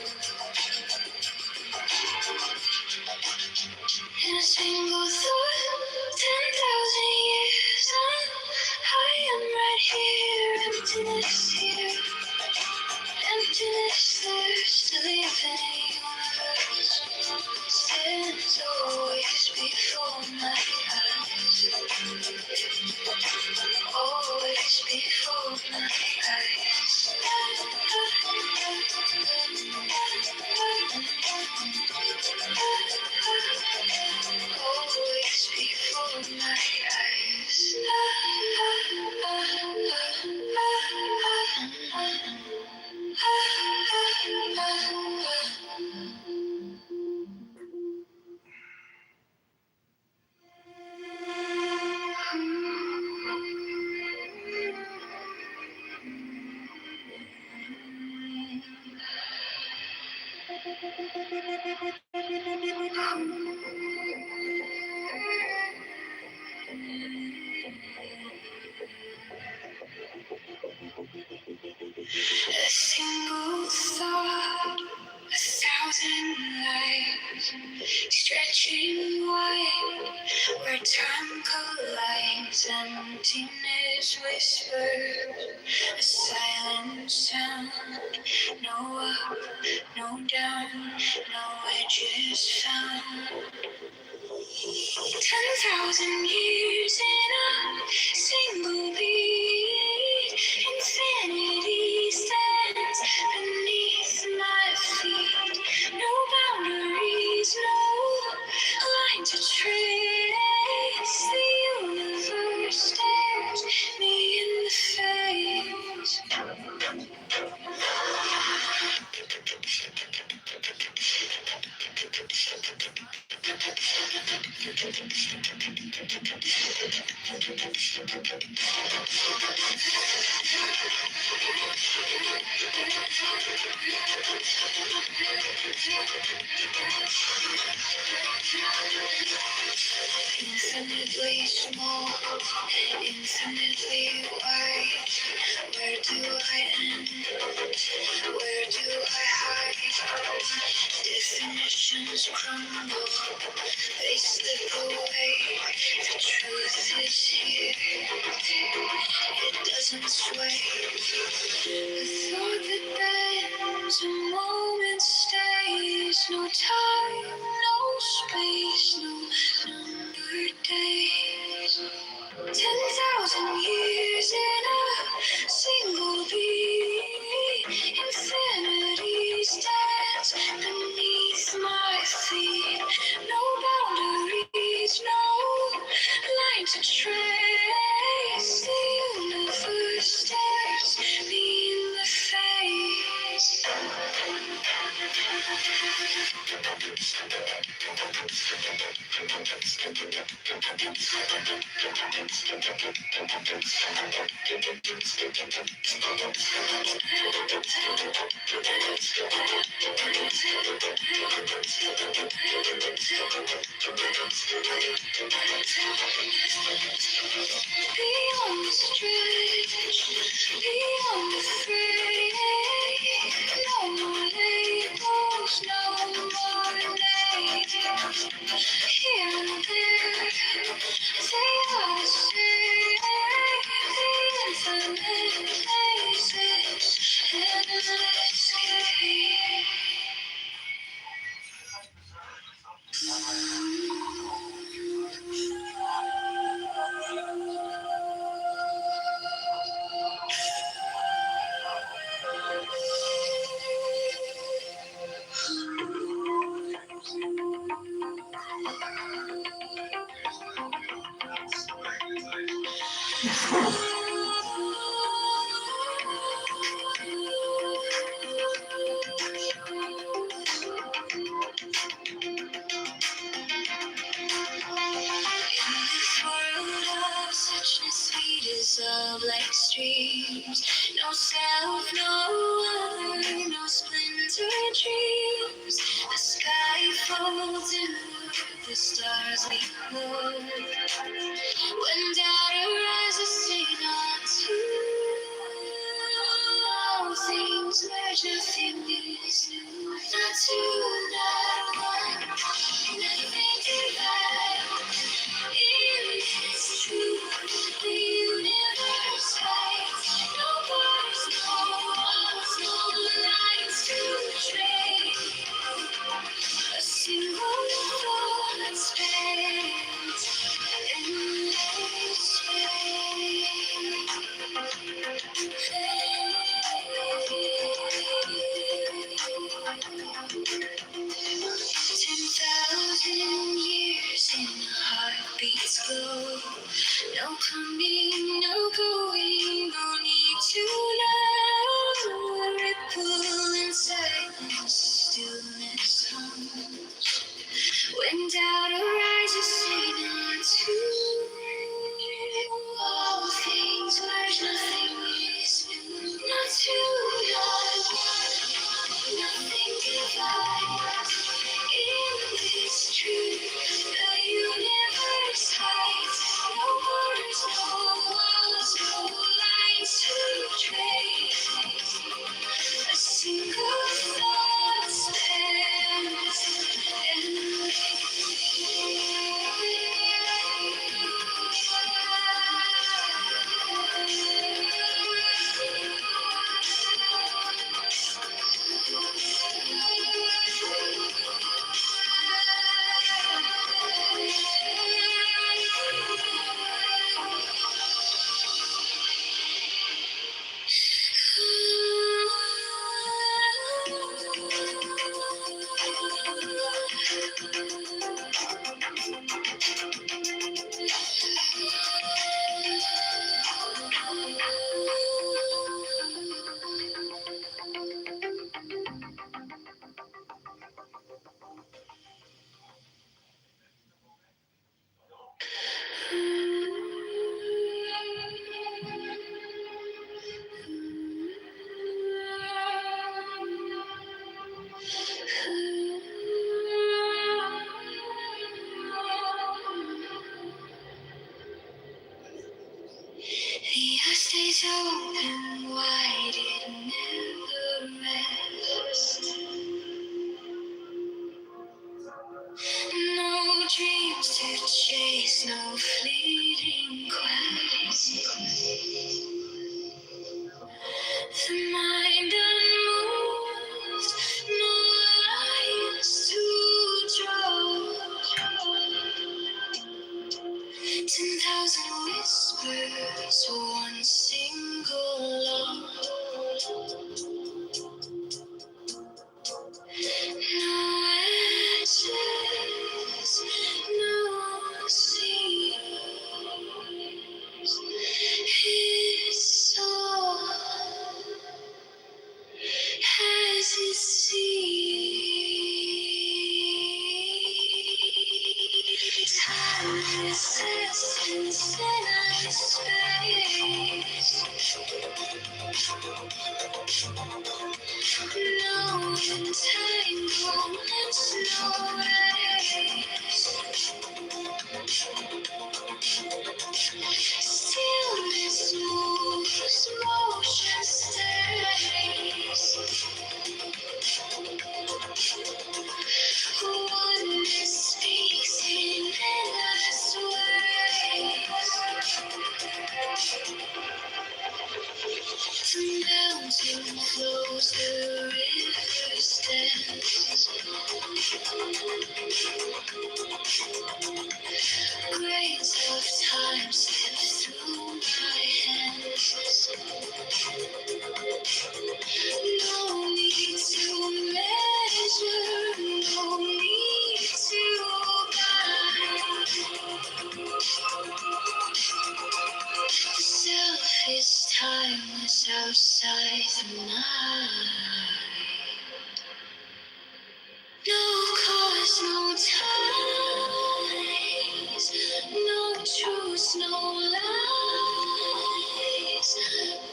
In a single thought, 10,000 years, I am right here, emptiness here. Emptiness thirst to the infinite universe stands always before my eyes. Always before my eyes. Always before my eyes. A single thought, 1,000 lives, stretching wide, where time collides, emptiness whispers, a silent sound, no up, no down, no edges found. 10,000 years in a single beat. Infinity stands beneath my feet. No boundaries, no line to trace. The universe stares me in the face. Infinitely small, infinitely wide. Where do I end? Where do I hide? Definitions crumble, they slip away. The truth is here, it doesn't sway. The thought that bends, a moment stays. No time, no space, no Beyond the stretch, beyond the fray, no more labels, no more names. Here and there, they are saying infinite places and escape. Of like streams, no self, no other, no splinter dreams. The sky folds inward, the stars leap low. When doubt arises, say not to. All things merge, nothing is new. Not two, not one, nothing divides. In this truth, the universe hides. No bars, no walls, no lines to trace. A single thought spans endless space. 10,000 years in a heartbeat's glow. No coming, no going, no need to know. A ripple in silence, stillness hums. When doubt arises, say not to. All things merge, nothing is new. Not two, not one, nothing divides. In this truth, the universe hides. No borders, no walls, no lines to trace. A single thought spans The earth stays open wide, it never rests. No dreams to chase, no fleeting quest. The mind unmoved, no lines to draw. 10,000 whispers, one single lie. resistance in a space. No entanglements, no race. Stillness moves, motion stays. Oneness speaks in endless ways. The mountain flows, the river stands. Grains of time slip through my hands. No need to measure, no need to guide. The self is timeless outside the mind. No cause, no ties, no truths, no lies.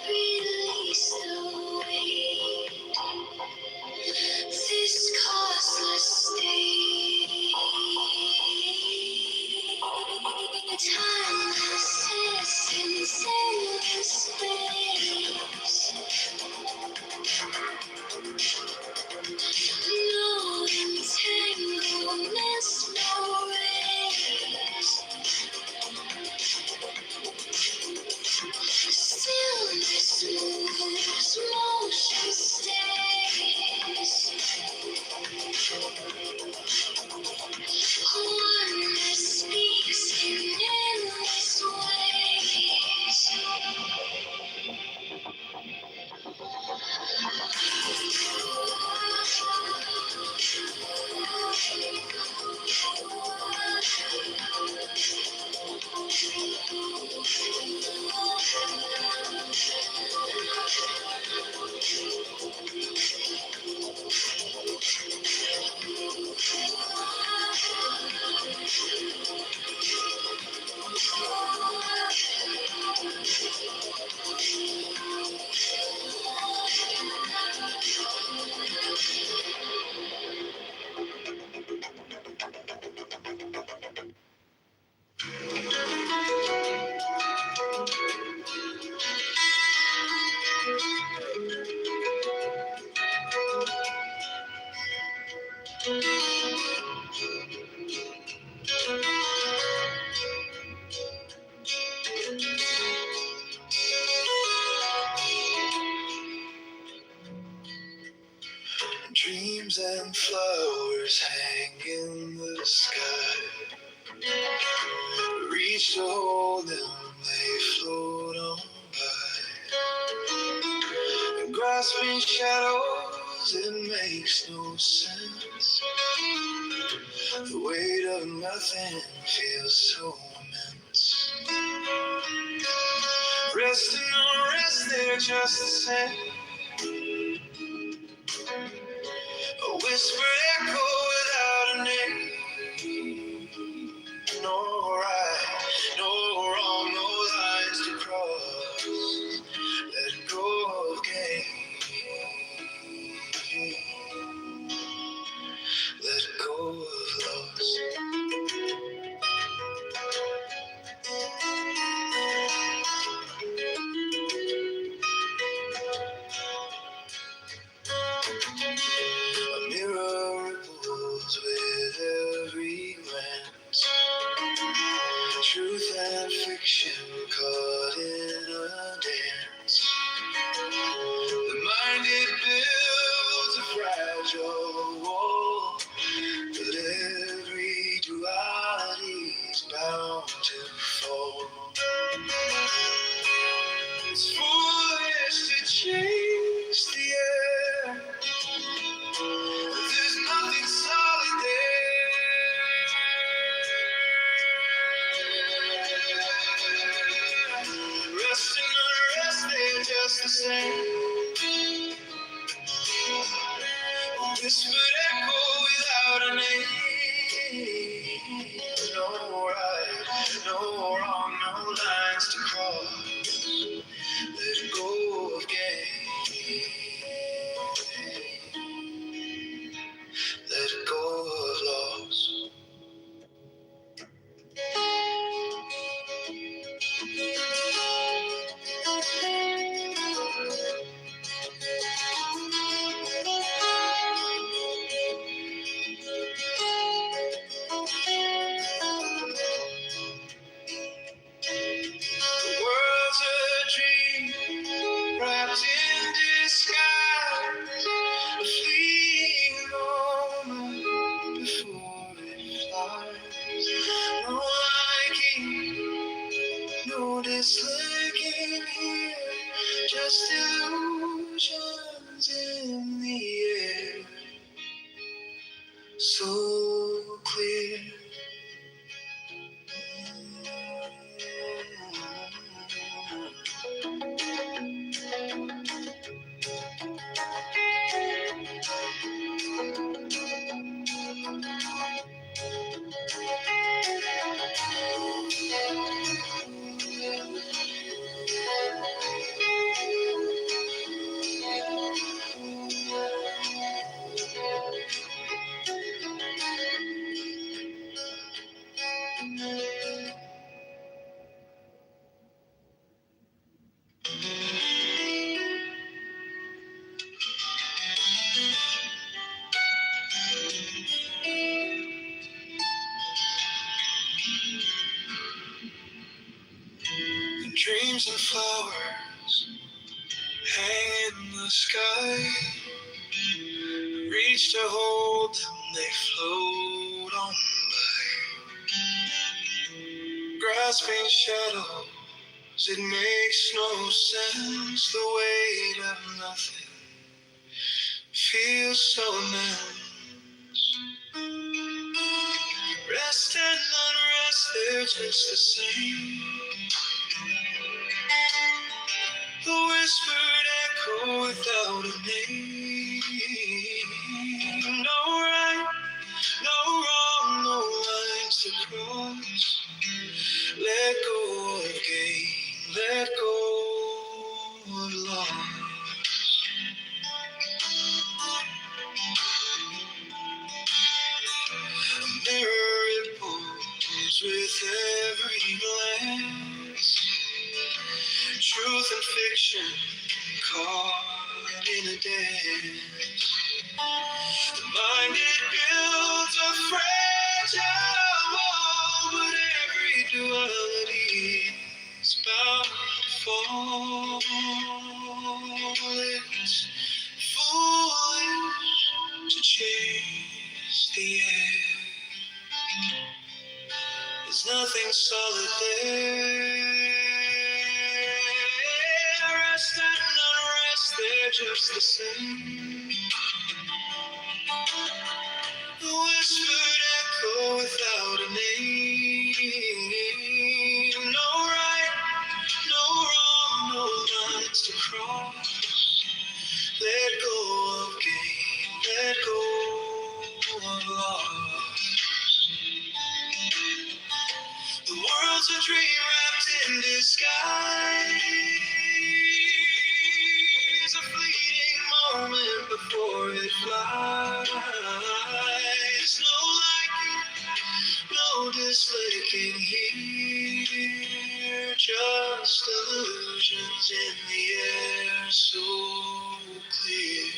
Release the weight, this causeless state. Timeless essence in space. No entanglements, no race. Stillness moves, motion stays. Oneness speaks in endless ways. Dreams and flowers hang in the sky. Reach to hold them, they float on by. Grasping shadows, it makes no sense. The weight of nothing feels so immense. Resting on rest, they're just the same. A whispered echo without a name. No right, no wrong, no lines to cross. Let go of gain. Let go of loss. A mirror ripples with every glance. Truth and fiction caught in a dance. The mind it builds a fragile wall, but every duality's bound to fall. It's foolish to chase the air. There's nothing solid there. Resting on rest, they're just the same. Whispered echo without a name. No right, just illusions in the air, so clear. Dreams and flowers hang in the sky. Reach to hold them, they float on by. Grasping shadows, it makes no sense. The weight of nothing feels so immense. Rest and unrest, they're just the same. A whispered echo without a name. No right, no wrong, no lines to cross. Let go of gain, let go of loss. A mirror ripples with every glance. Truth and fiction caught in a dance. The mind it builds a fragile wall, but every duality is bound to fall. It's foolish to chase the air. There's nothing solid there. Rest and unrest, they're just the same. A whispered echo without a name. No right, no wrong, no lines to cross. Let go of gain, let go of loss. The world's a dream wrapped in disguise. A fleeting moment before it flies. No liking, no disliking here. Just illusions in the air, so clear.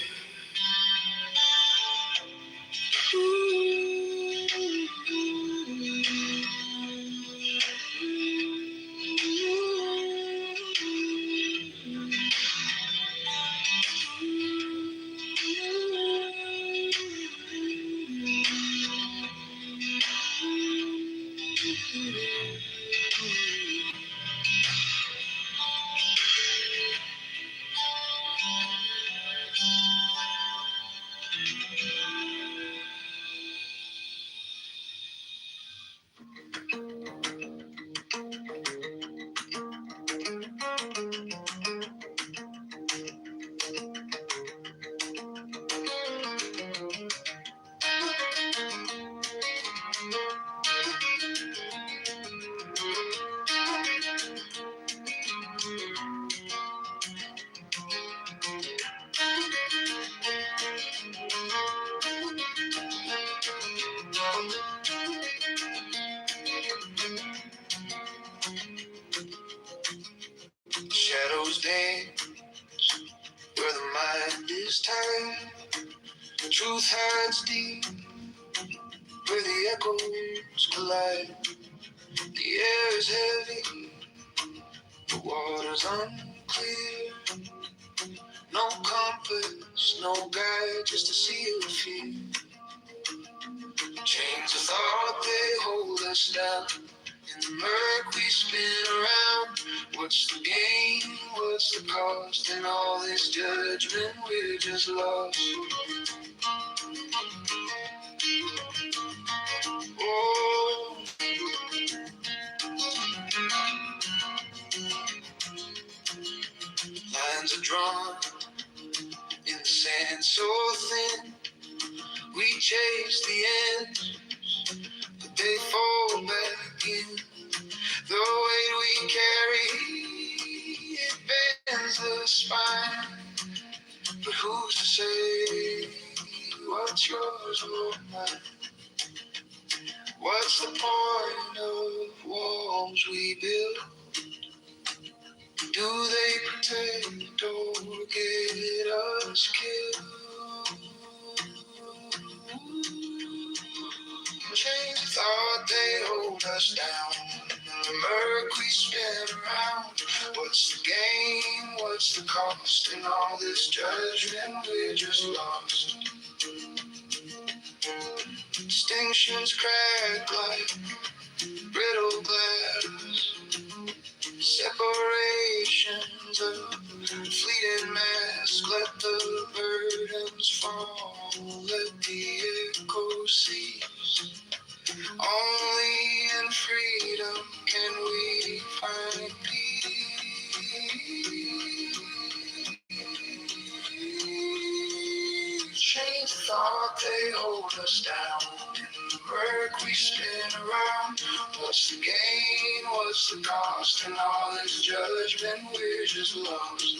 Shadows dance where the mind is tired. Truth hides deep where the echoes collide. The air is heavy, the water's unclear. No compass, no guide, just a sea of fear. Chains of thought, they hold us down. In the murk we spin around. What's the gain? What's the cost? In all this judgment we're just lost. Oh, lines are drawn in the sand so thin. We chase the end, but they fall back in. The weight we carry, it bends the spine. But who's to say what's yours or mine? What's the point of walls we build? Do they protect or get us killed? Chains of thought, they hold us down. In the murk we spin around. What's the gain? What's the cost? In all this judgment we're just lost. Distinctions crack like brittle glass. Separations of fleeting mask. Let the burdens fall. Let the echo cease. Only in freedom can we find peace. Chains of thought, they hold us down. In the murk we spin around. What's the gain? What's the cost? In all this judgment we're just lost.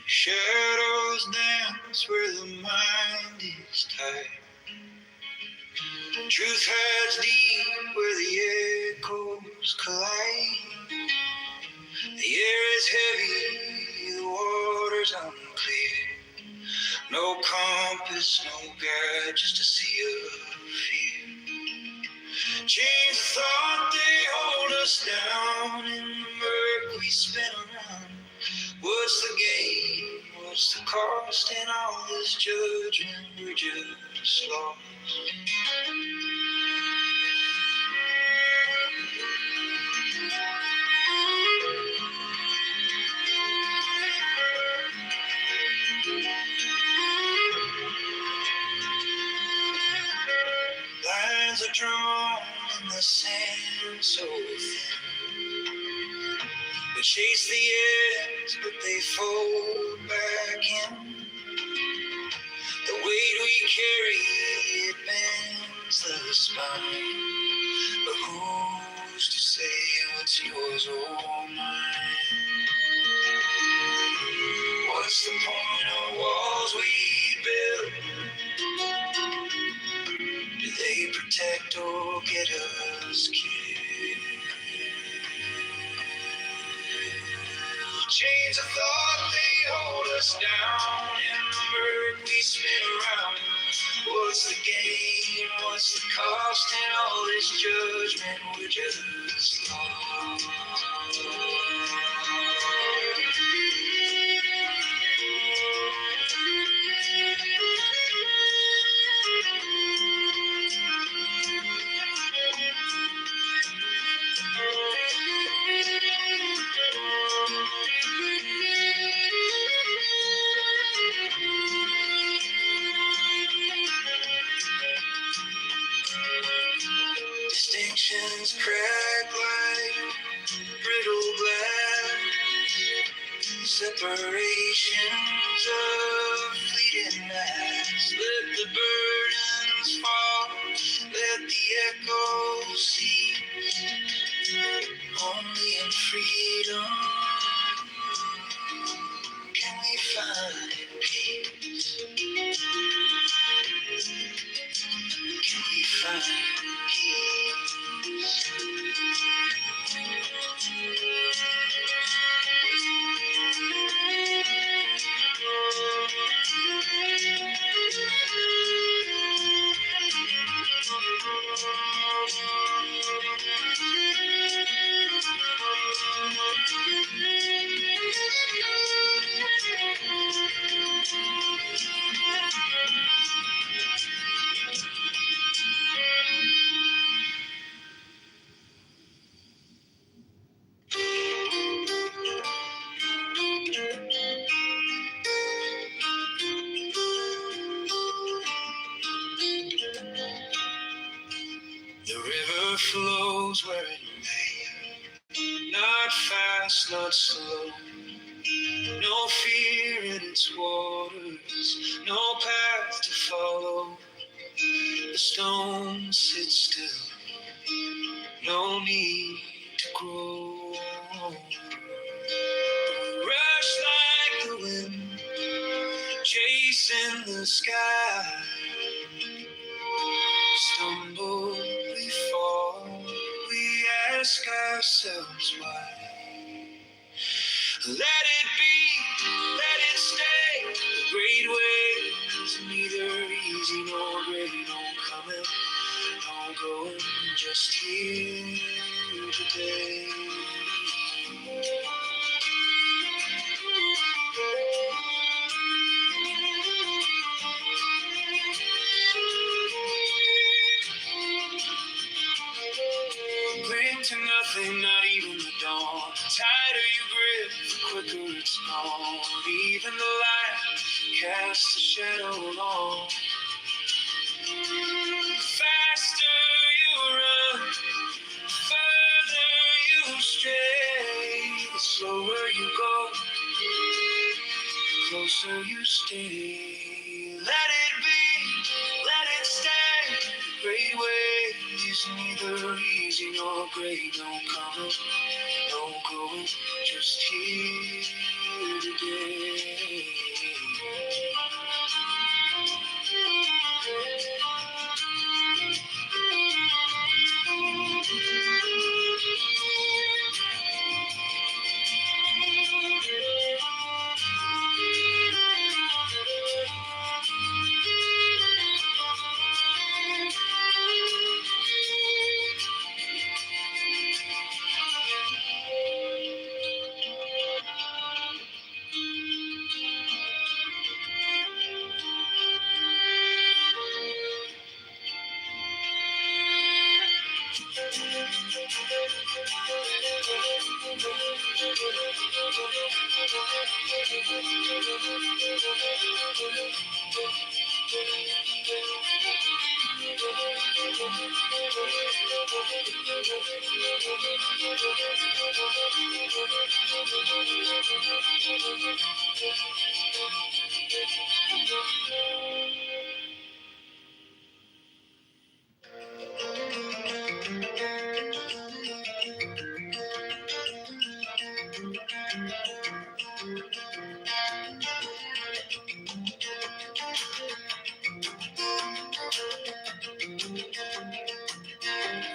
Shadows dance where the mind is tight. Truth hides deep where the echoes collide. The air is heavy, the water's unclear. No compass, no guide, just a sea of fear. Chains of thought, they hold us down. In the murk we spin around. What's the gain? What's the cost? In all this judgment we're just lost. Lines are drawn in the sand so thin. We chase the ends, but they fold back in. The weight we carry, it bends the spine. But who's to say what's yours or mine? What's the point of walls we build? Do they protect or get us killed? Chains of thought, they hold us down. In the murk we spin around. What's the gain? What's the cost? In all this judgment we're just lost. Distinctions crack like Separations of fleeting mass. Let the burdens fall. Let the echoes cease. Only in freedom can we find peace. Can we find peace? The river flows where it may, not fast, not slow. No fear in its waters, no path to follow. The stone sits still, no need to grow. Rush like the wind, chasing the sky. Stumble, we fall, we ask ourselves why. Let it be, let it stay. The great way is neither easy nor great, no coming, no going, just here today. Cling to nothing, not even the dawn. Tighter you grip, the quicker it's gone. Even the light casts a shadow long. The faster you run, the further you stray. The slower you go, the closer you stay. Let it be, let it stay. The great way is neither easy nor great. No coming, no going, just here today.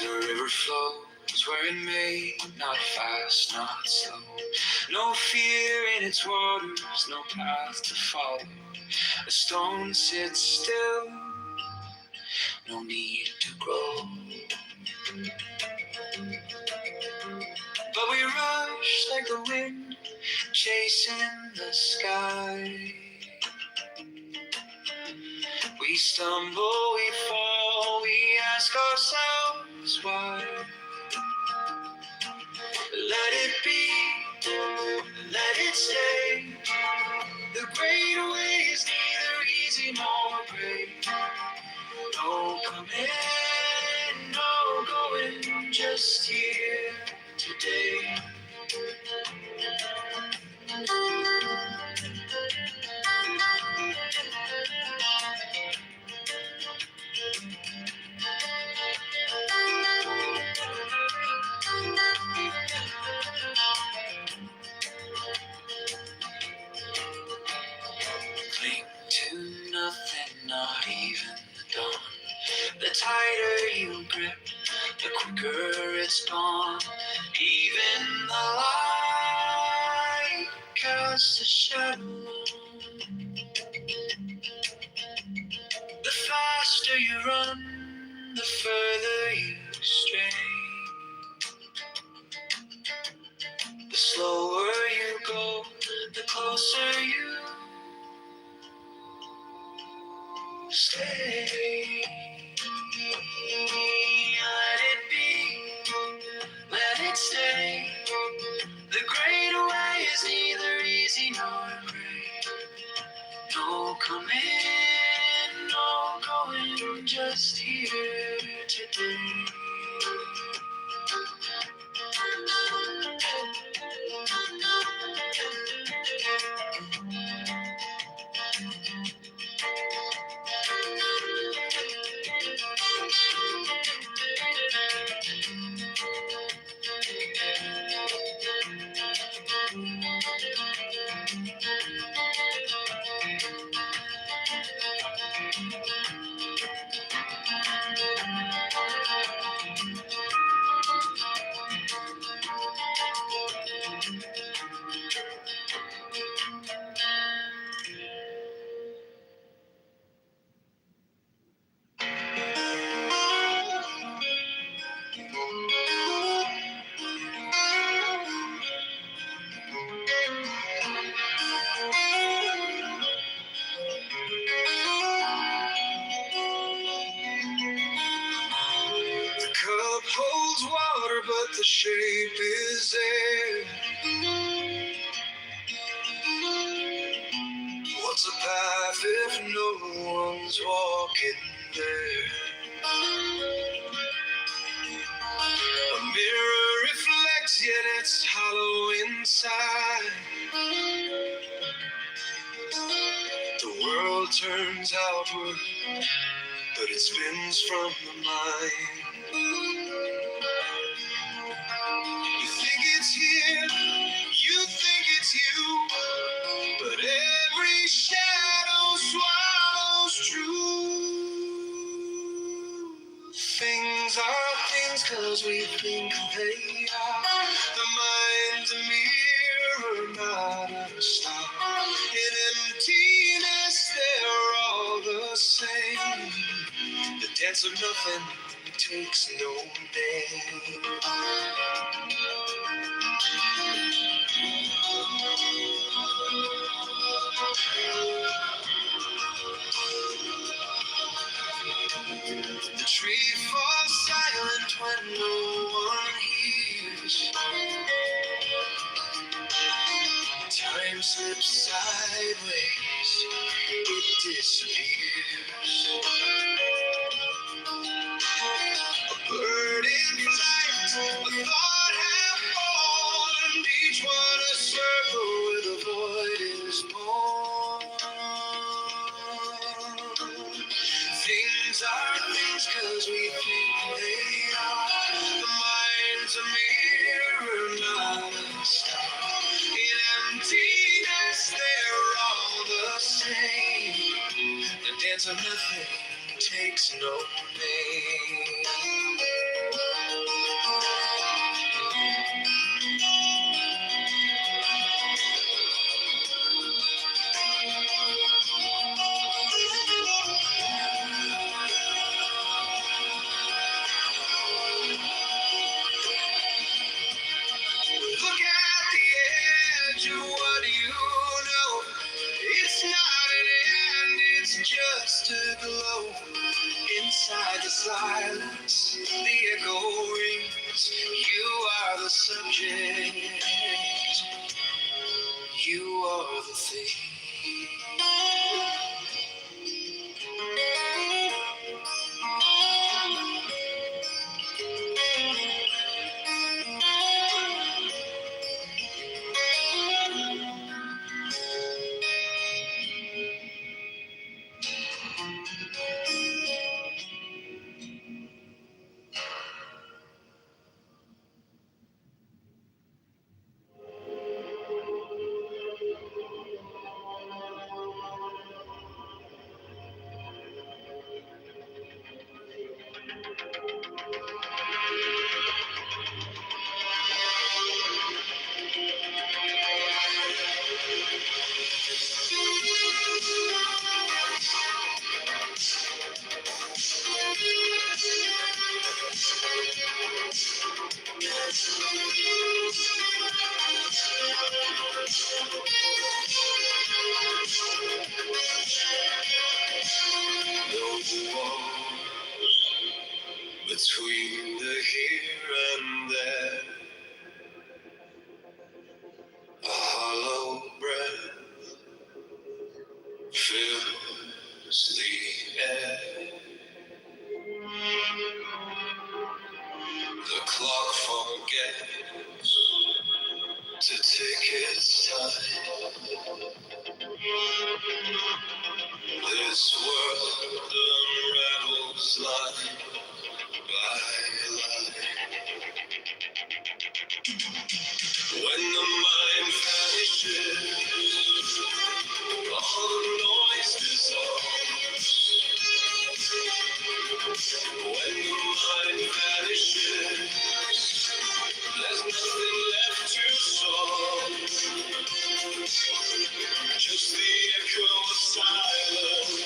The river flows where it may, not fast, not slow. No fear in its waters, no path to follow. A stone sits still, no need to grow. But we rush like the wind, chasing the sky. We stumble, we fall, we ask ourselves why. Let it be, let it stay. The great way is neither easy nor great. No coming, no going, just here today. tighter you grip, the quicker it's gone. Even the light casts a shadow. The faster you run, the further you stray. The slower you go, the closer you stay. Let it be, let it stay. The great away is neither easy nor great. No coming, no going, just here today. The cup holds water, but the shape is there. What's a path if no one's walking there? A mirror reflects, yet it's hollow inside. The world turns outward, but it spins from the mind. You think it's here, you think it's you, but every shadow swallows truth. Things are things 'cause we think they are. The mind's a mirror, not a star. In emptiness, they're all the same. The dance of nothing takes no name. The tree falls silent when no one hears. Time slips sideways, it disappears. A bird in flight, a thought half formed, each one a circle where the void is born. Things are things 'cause we think they are. The mind's a mirror, not a star. In emptiness, they're all the same. The dance of nothing takes no name. Look at the edge of what you know. It's not an end, it's just a glow. Inside the silence, the echo rings. You are the subject, you are the thing. fills the air. The clock forgets to take its time. This world unravels line by line. When the mind vanishes, all the noise dissolves. When the mind vanishes, there's nothing left to solve. Just the echo of silence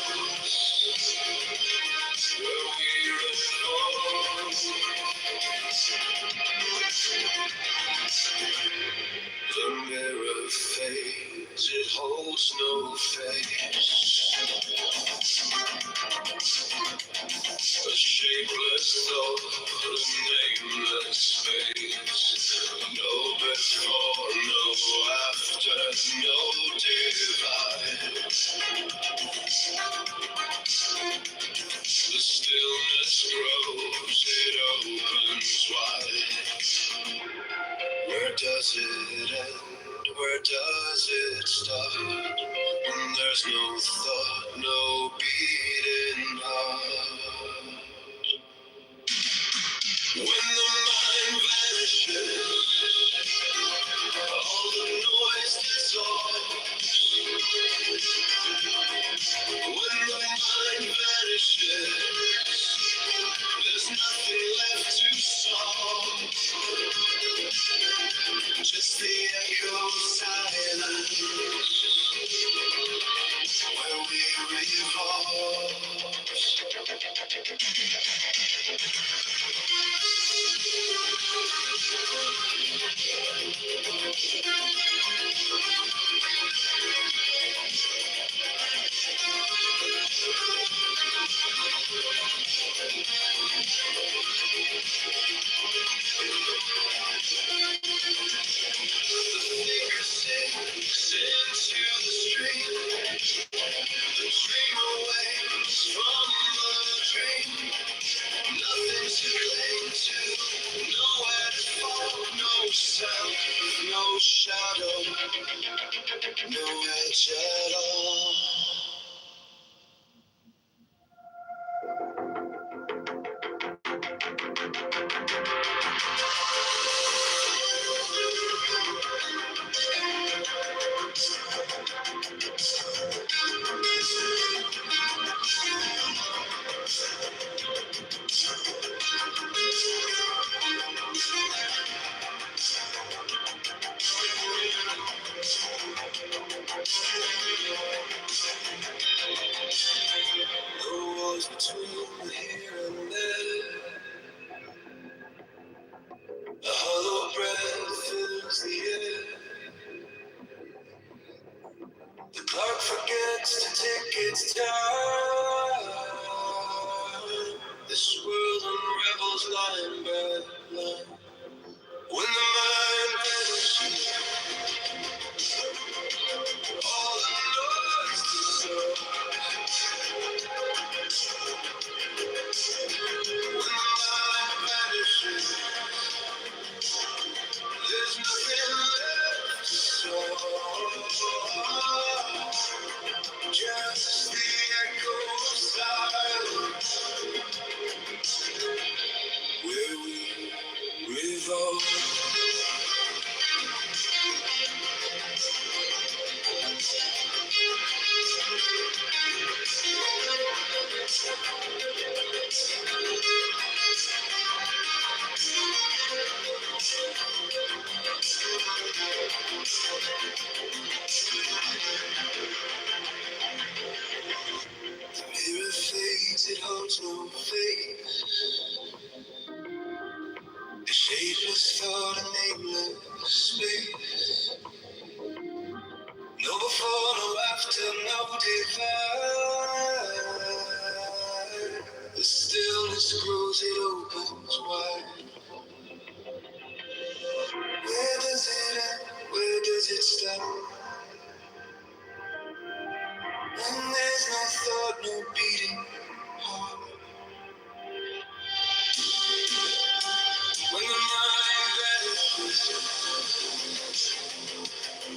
where we revolve. The mirror fades, it holds no face. A shapeless thought, a nameless space. No before, no after, no divide. The stillness grows, it opens wide. Where does it end? Where does it start? When there's no thought, no beating heart. When the mind vanishes, all the noise dissolves. When the mind vanishes, there's nothing left to solve. Just the echo of silence where we revolve. The thinker sinks into the stream. The dream awakes from the dream. Nothing to cling to, nowhere to fall, no sound, no shadow, no edge at all. The walls between here and there, a hollow breath fills the air. The clock forgets to take its time. This world unravels line by line. When the mind vanishes, all the noise dissolves. When the mind vanishes, there's nothing left to solve. Just the echo of silence where we revolve. The mirror fades, it holds no face. A shapeless thought, a nameless space. No before, no after, no divide. The stillness grows, it opens wide. Where does it end? Where does it stop? When no beating heart. When the mind vanishes,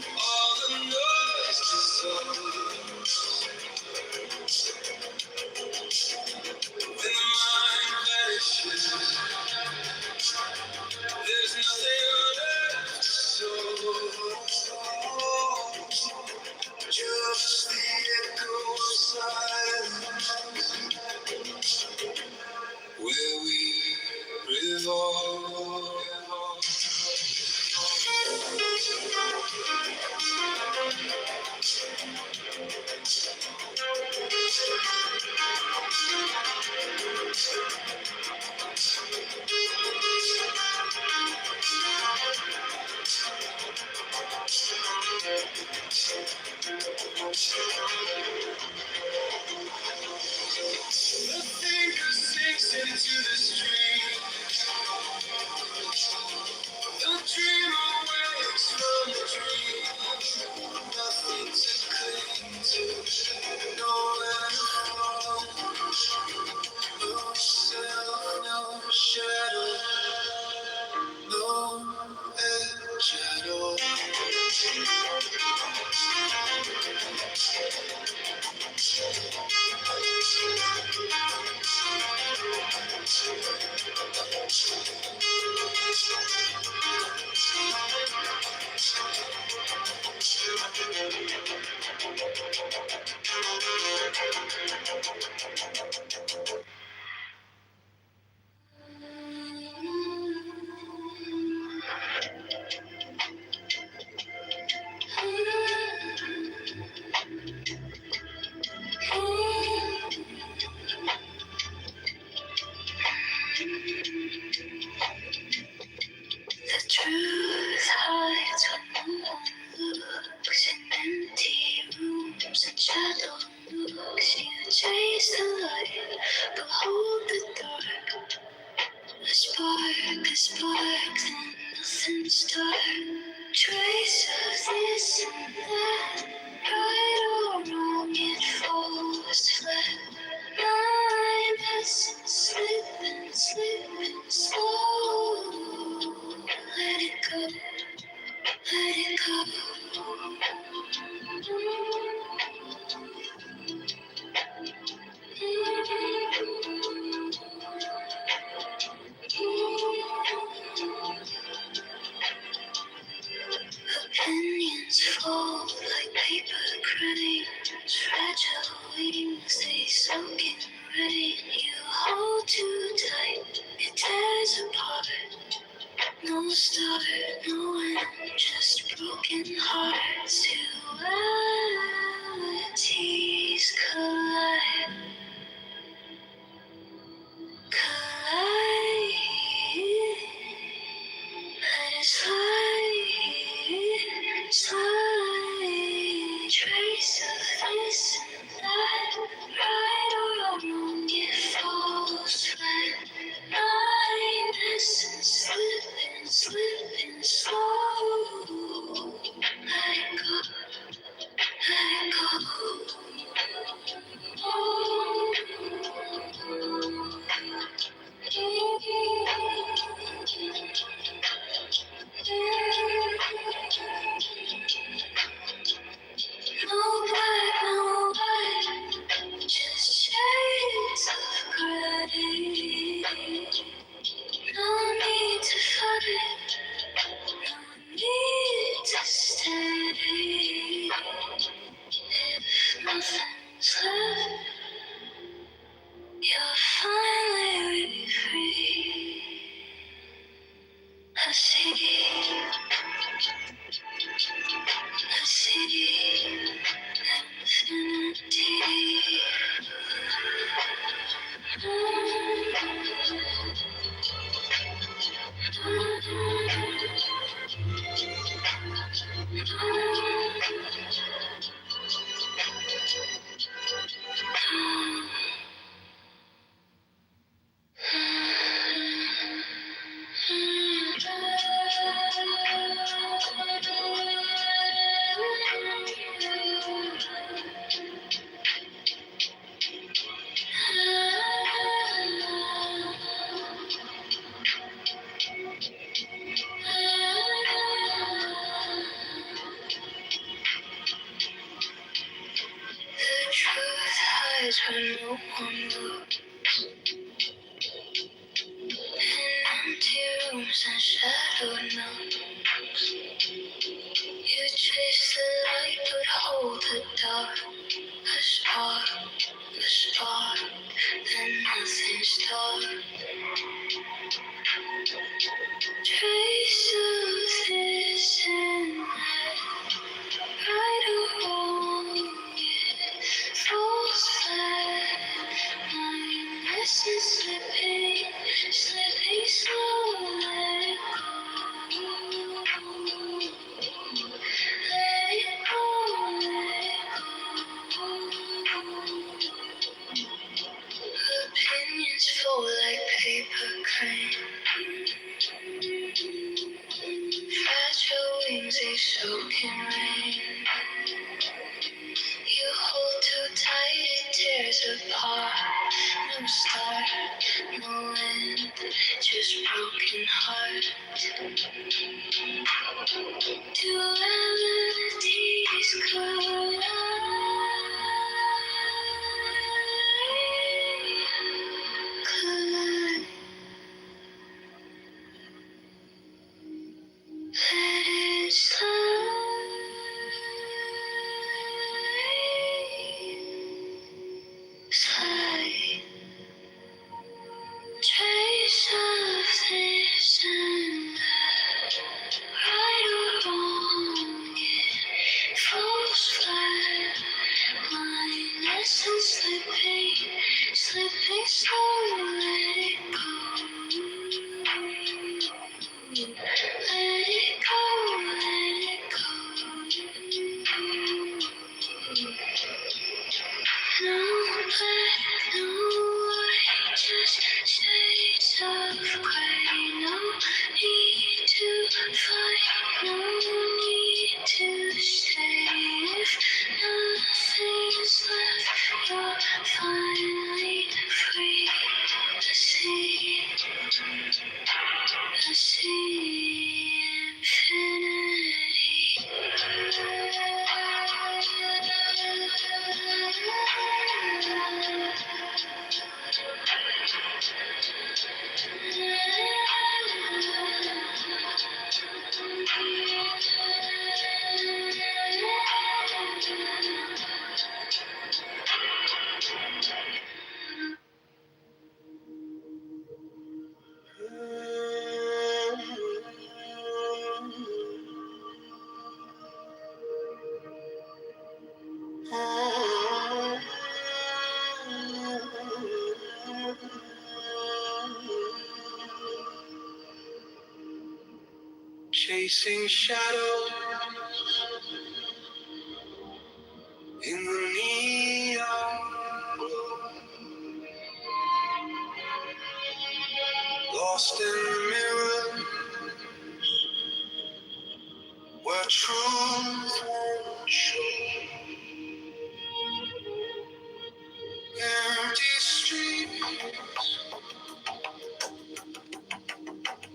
all the noise dissolves. When the mind vanishes, there's nothing left to show. Just the echo of silence where we revolve. The finger sinks into the stream. The dream awakes from the dream. Nothing to cling to, nowhere to fall. No self, no shadow, no edge at all. The truth hides when no one looks in empty rooms. days when no one looked. In empty rooms and shadowed numbs. You chase the light but hold the dark. A spark, then nothing starts. Trace of this and that, right or wrong, it falls flat. My essence slipping slow, let it go. Let it go, Opinions fall like paper cranes. Fragile wings, they soak in rain. You hold too tight, it tears apart. No start, no end, just broken heart. Two remedies collide. Let it slide. Trace of this and that, right or wrong, it falls flat. My essence slipping slow, let it go. Let it go, let it go. No black, no white, just shades of gray. No need to fight, no need to stay. If nothing's left, you're finally free. I see chasing shadows in the neon glow, lost in the mirror where truth won't show. Empty streets,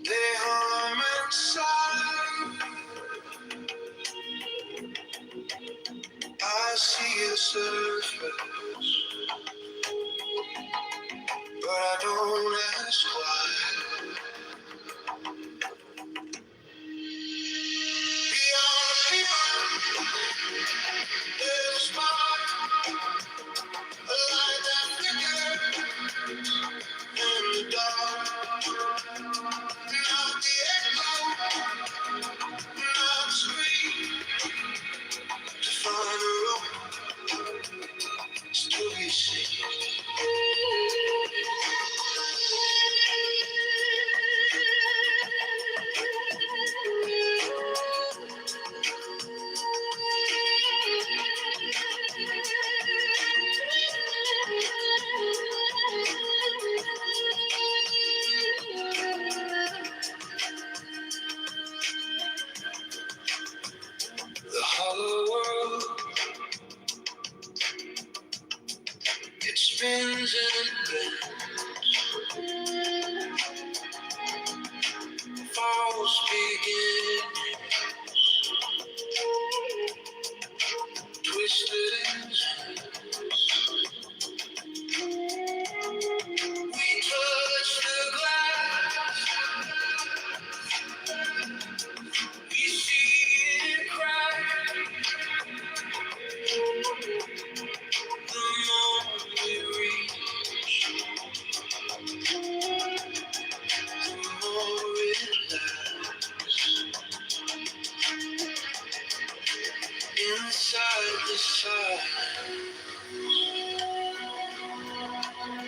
they hum inside. I see a surface, but I don't ask why. Beyond the people, there's a spark, a light that flickers in the dark. Not the echo, not the scream, to find a room to be seen. The hollow world, it spins and bends, falls begin, twisted ends, the fire,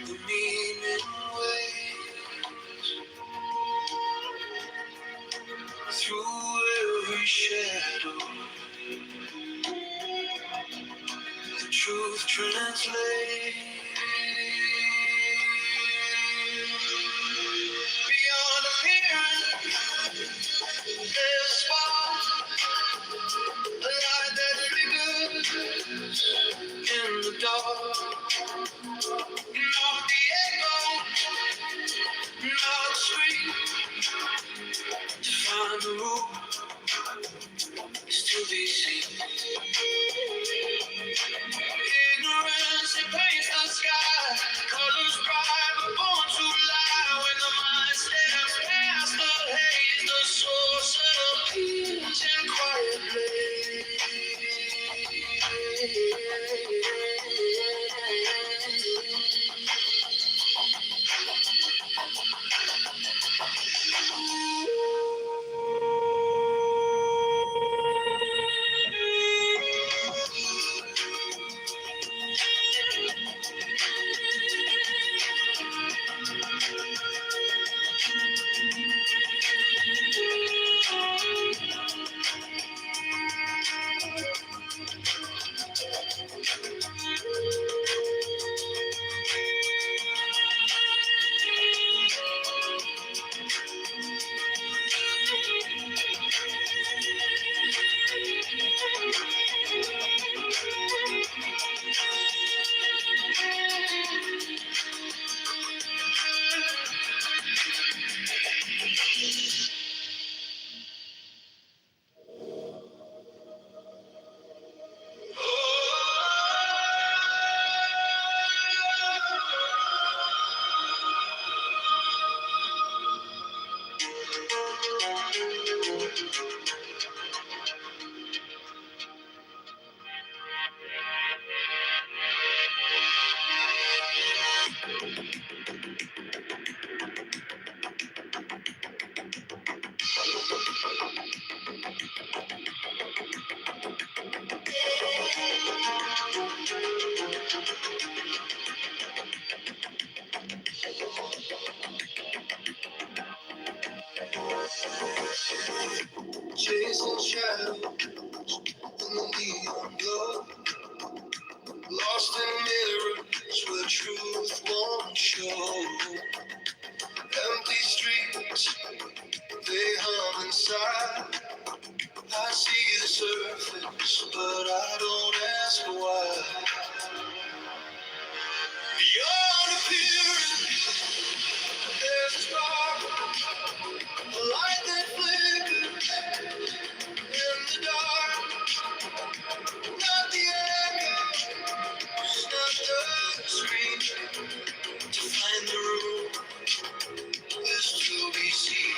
the meaning waves through every shadow. The truth translates beyond appearance. There's a spark, a light that flickers in the dark. Not the echo, not the scream. To find the root is to be seen. Ignorance it paints the sky, colors bright but born to lie. When the mind steps past the haze, the source appears in quiet chasing shadows in the neon glow, lost in mirrors where truth won't show. Empty streets, they hum inside. I see the surface, but I don't ask why. Beyond appearance, there's a spark, a light that flickers in the dark. Not the echo, not the scream. To find the room is to be seen.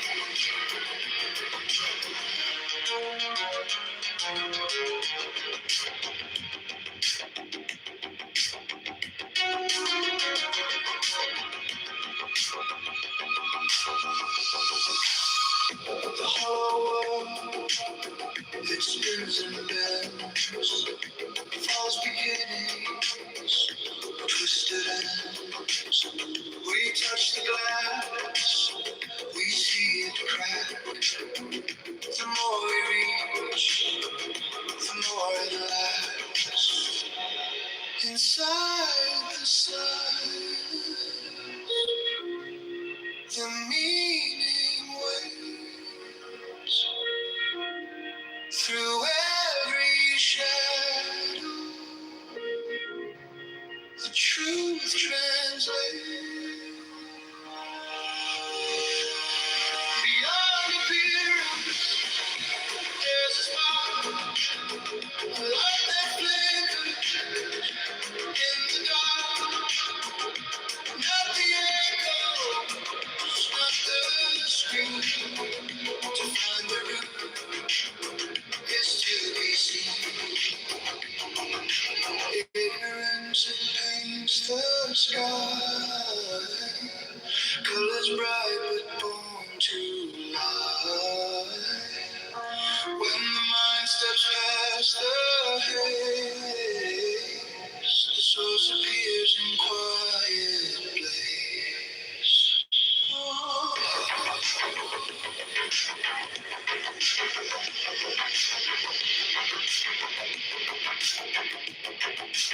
The hollow world, it spins and bends, false beginnings, twisted ends. We touch the glass, we see it crack. The more we reach, the more it lasts. Inside the silence, the meaning waits through every shadow. The truth translates beyond appearance. There's a spark, a light that flickers in the dark. Not the echo, not the scream. To find the root is to be seen. Ignorance it paints the sky, colors bright but born to lie. When the mind steps past the haze, Words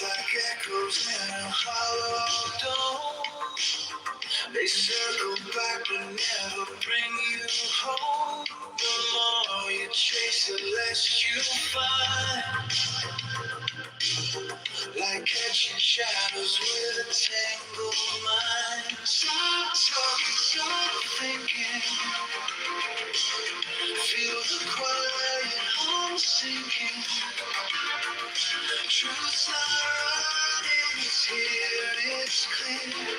like echoes in a hollow dome. They circle back but never bring you home. The more you chase, the less you find. Like catching shadows with a tangled mind. Stop talking, stop thinking. Feel the quiet hum sinking. Truth's not running, it's here, it's clear.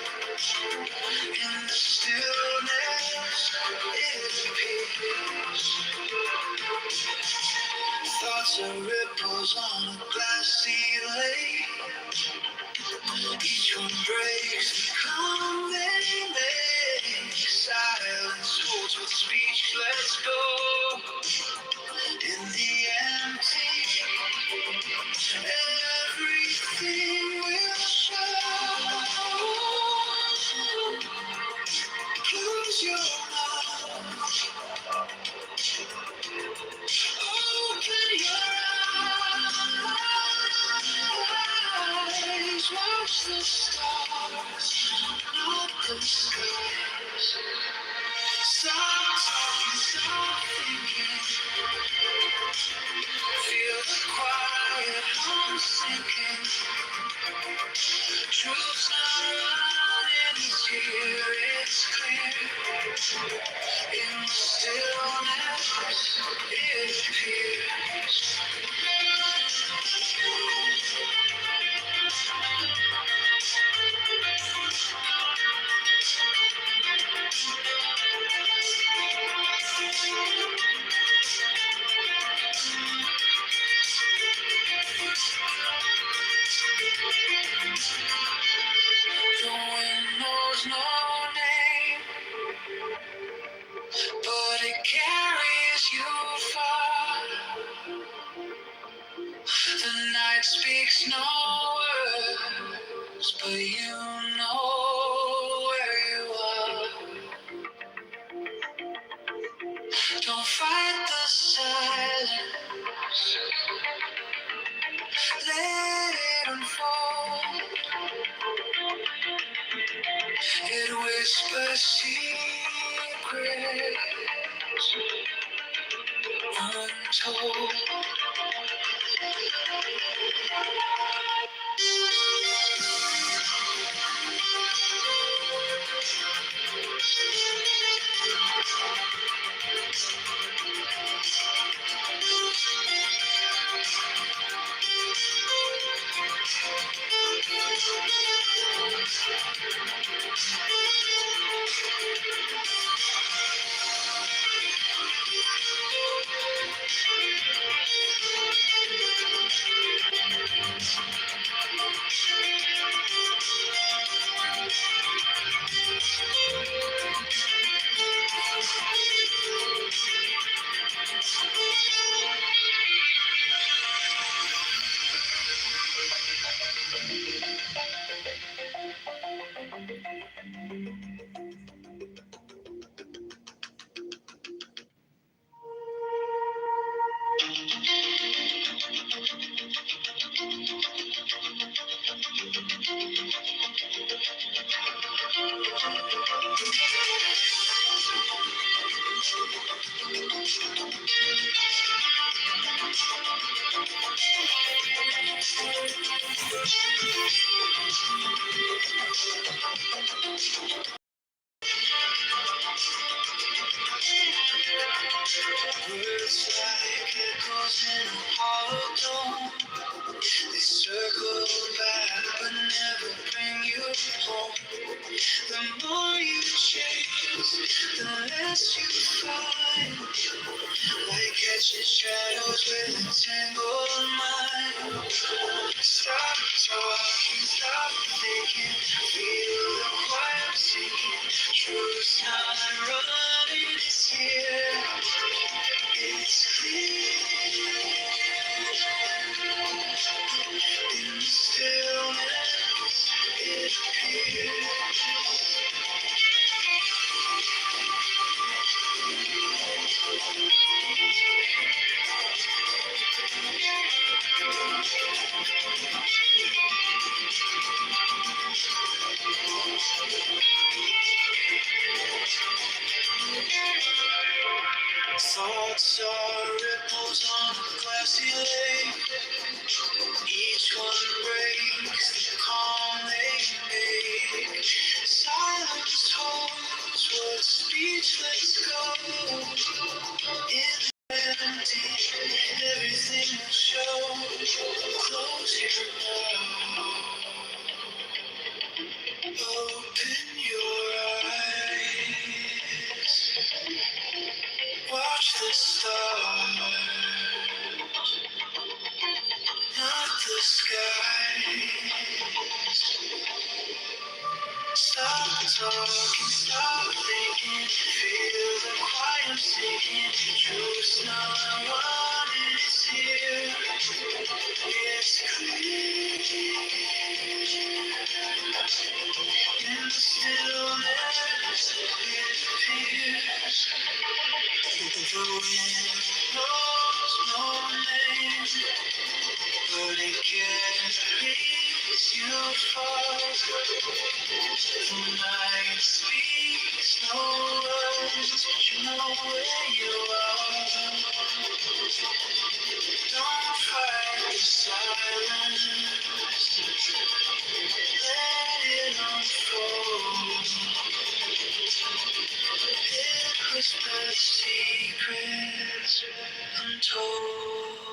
In the stillness, it appears. Thoughts are ripples on a glassy lake. Each one breaks the calm they make. Silence holds with speech, let's go. In the empty, everything will show. Close your mouth, open your eyes, watch the stars, not the skies. Stop talking, stop thinking. Feel the quiet hum sinking. Truth's not running, it's here, it's clear. In the stillness, it appears. The wind knows no name, but it carries you far. The night speaks no words, but you know where you are. Don't fight the silence, let it unfold. It whispers secrets untold. Words like echoes in a hollow dome. They circle back but never bring you home. The more you chase, the less you find. Like catching shadows with a tangled mind. Stop talking, stop thinking. Feel the quiet sinking. Truth's not running, it's here. It's clear in the stillness. It appears. Thoughts are ripples on a glassy lake. Each one breaks the calm they make. Silence holds what speechless go. In the empty, everything will show. Close your mouth. Open your eyes. Watch the stars, not the sky. Stop talking, stop thinking. Feel the quiet sinking. Truth's not wanted, it's here. It's clear in the stillness. It appears. The wind knows no name, but it carries you far. The night speaks no words, but you know where you are. Don't fight the silence, let it unfold. It whispers secrets untold.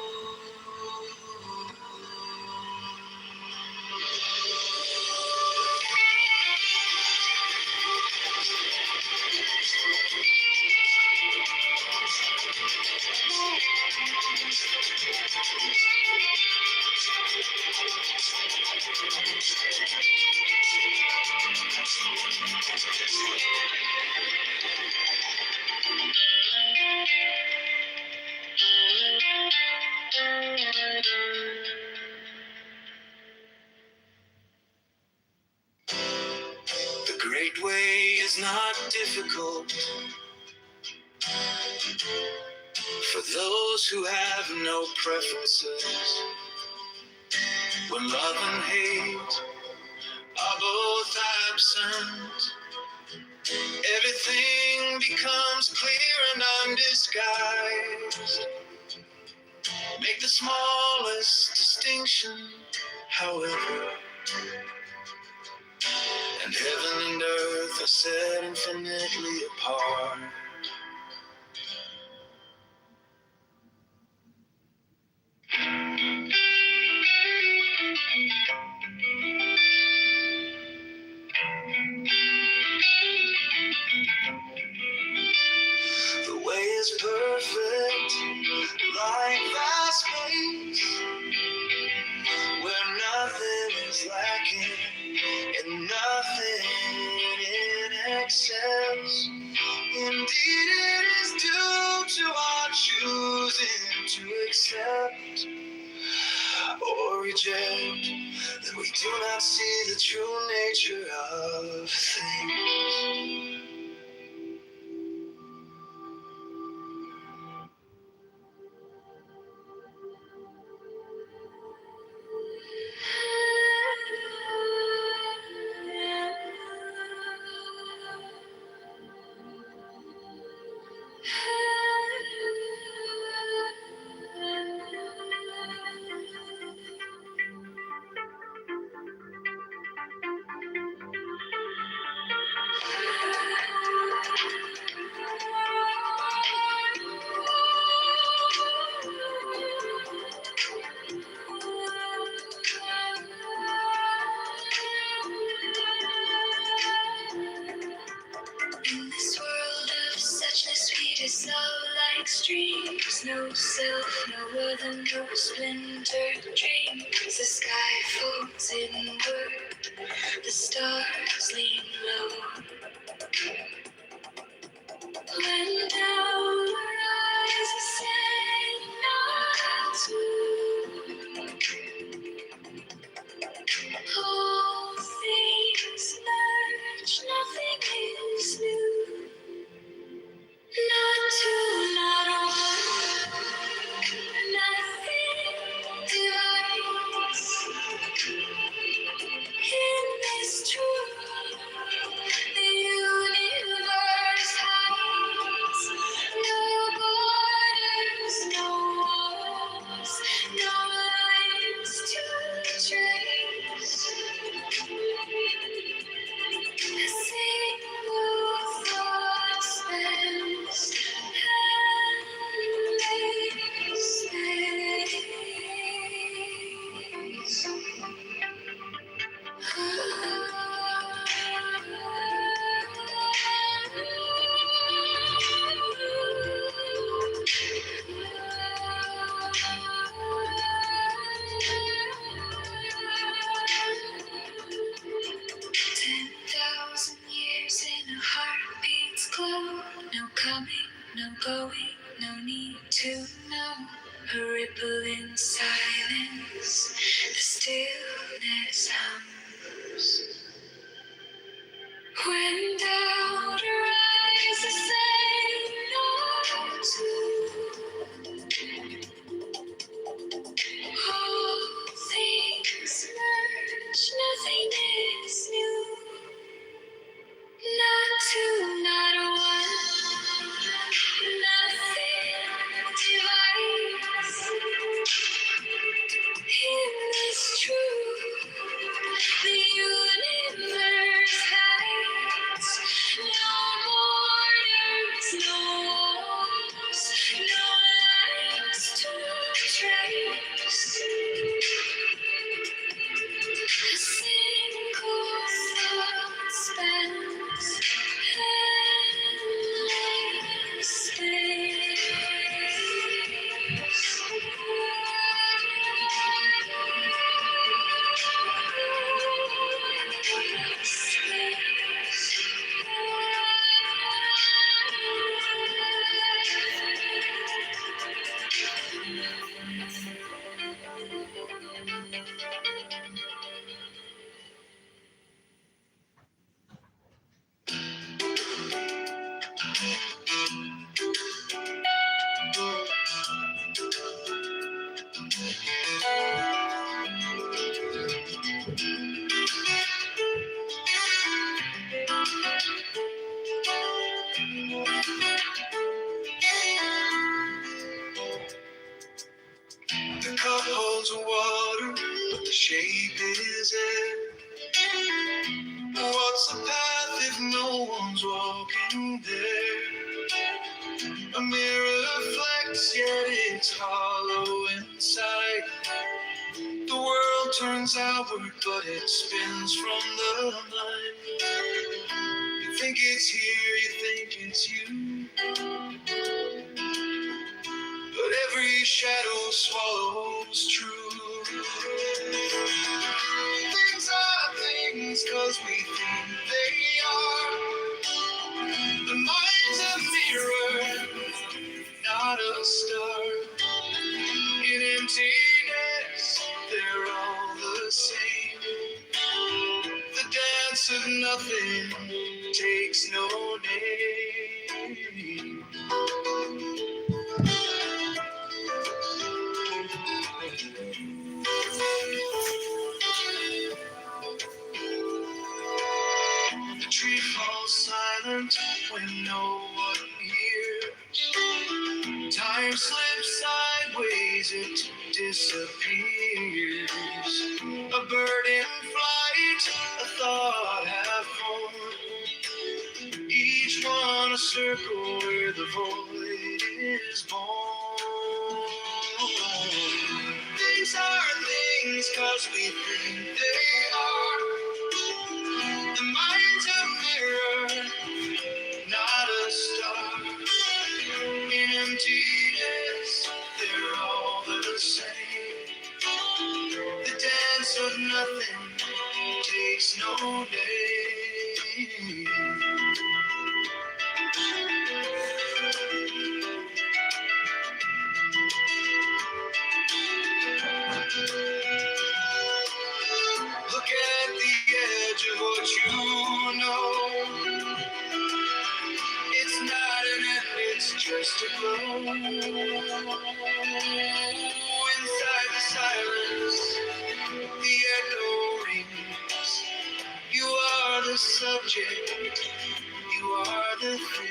The great way is not difficult for those who have no preferences. When love and hate are both absent, everything becomes clear and undisguised. Make the smallest distinction, however, and heaven and earth are set infinitely apart. The way is perfect, like vast space, where nothing is lacking and nothing in excess. Indeed, it is due to our choosing to accept or reject that we do not see the true nature of things. There's no self, no other, no splintered dreams. The sky folds inward, the stars lean low. When down rises and not to all things merge, nothing is new. Not two, not one, nothing divides. In this truth, the universe hides. No borders, no walls, no lines to trace. A single thought spans endless space. Years in a heartbeat's glow. No coming, no going, no need to know. A ripple in silence, the stillness hums. When doubt arises, say no to. All things merge, nothing is new. Not two, not one, nothing divides. In this truth, the universe hides. No borders, no walls, no lines to trace. A single thought spans endless space. The cup holds water, but the shape is air. What's the path if no one's walking there? A mirror reflects, yet it's hollow inside. The world turns outward, but it spins from the mind. You think it's here, you think it's you, but every shadow swallows truth. Things are things 'cause we think they are. The mind's a mirror, not a star. In emptiness, they're all the same. The dance of nothing takes no name. The tree falls silent when no one hears. Time slips sideways, it disappears. A bird in flight, a thought half formed. Each one a circle where the void is born. Things are things 'cause we think they are. The mind's a mirror, not a star. In emptiness, name. Look at the edge of what you know. It's not an end, it's just a glow. Inside the silence, the echo rings. You are the subject, you are the thing.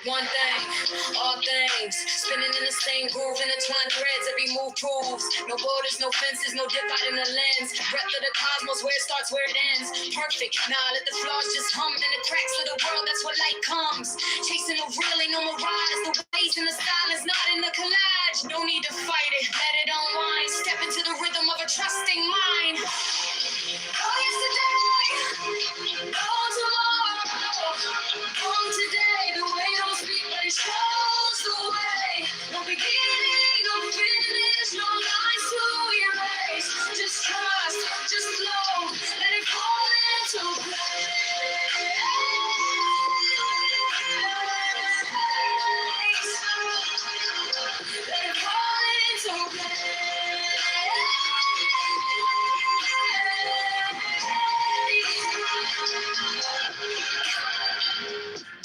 One thing, all things, spinning in the same groove, intertwined threads, every move proves. No borders, no fences, no dividing the lens. Breadth of the cosmos, where it starts, where it ends. Perfect, nah, let the flaws just hum in the cracks of the world, that's where light comes. Chasing the real, ain't no mirage, the waves in the silence, not in the collage. No need to fight it, let it unwind. Step into the rhythm of a trusting mind. Oh, yesterday, oh, tomorrow, oh, today, the way don't speak, but it shows the way. No beginning, no finish, no lines to erase. Just trust, just flow, let it fall into place. Let it fall into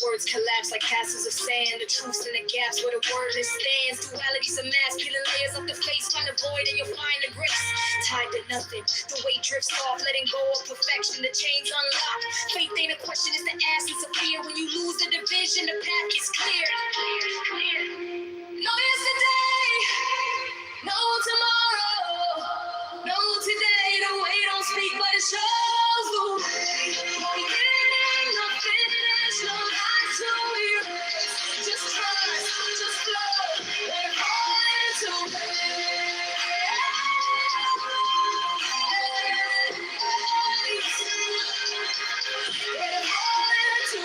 words collapse like castles of sand. The truths in the gaps where the wordless stands. Dualities of mass, peeling layers of the face. Find the void and you'll find the grace. Tied to nothing, the weight drifts off. Letting go of perfection, the chains unlock. Faith ain't a question, it's the essence of fear. When you lose the division, the path is clear. No yesterday, no tomorrow, no today. The way don't speak, but it shows the way. No beginning, no finish, no line to erase. Just trust, just flow, let it fall into place. Let it fall into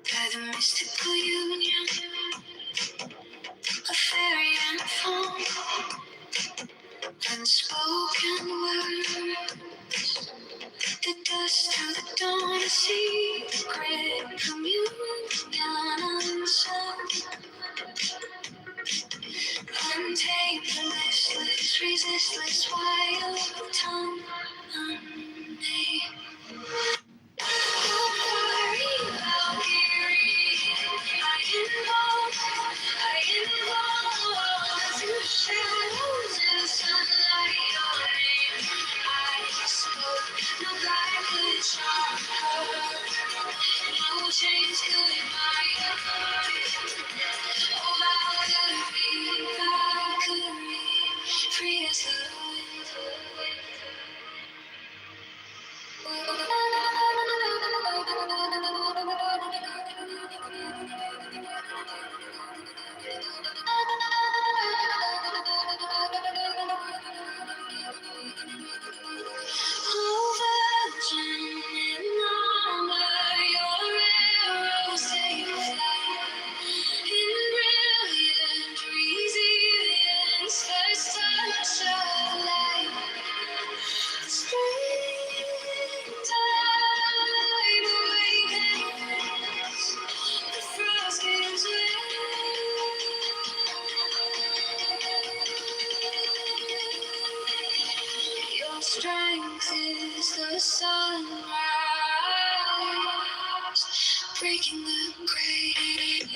by the mystical union of fairy and foam, unspoken words, the dust to the dawn, a secret communion unsung, untamed, listless, resistless, wild tongue unnamed. Valkyrie, strength is the sunrise, breaking the grave.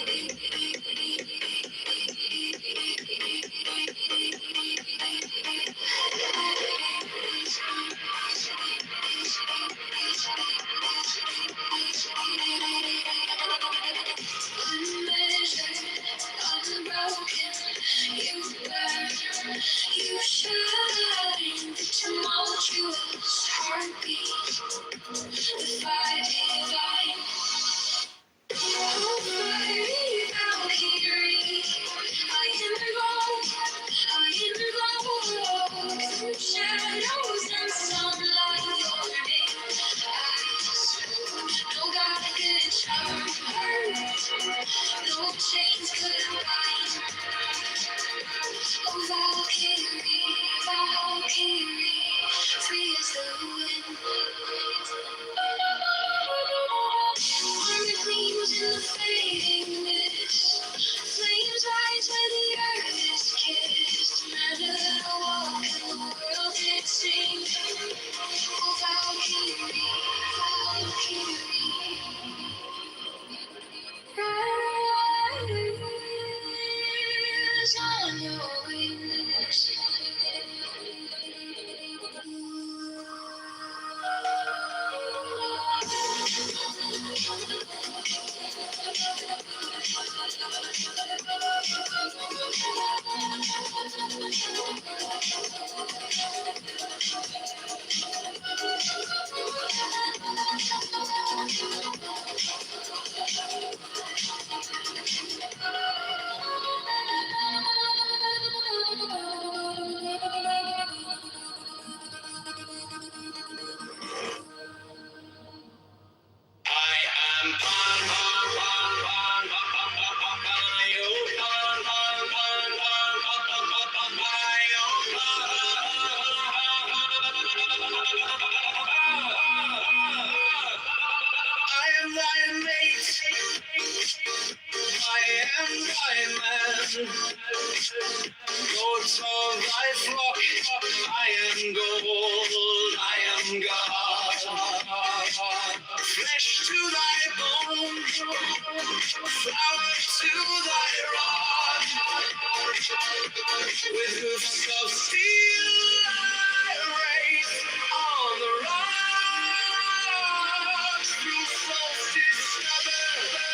Unmeasured, unbroken, you burn, you shine, the tumultuous heartbeat, the fire divine. Oh, fiery Valkyrie, I invoke through shadows and sunlight your name. No God could charm her, no chains could bind. Oh, Valkyrie, Valkyrie, free as the wind. Armor gleams in the fading mist. Flames rise where the earth is kissed. Matter that I walk and the world did sing. Oh, Valkyrie, Valkyrie. Rise on your wings. Goats of thy flock, I am gold, I am God. Flesh to thy bone, flower to thy rod. With hoofs of steel I race on the rocks. Through solstice stubborn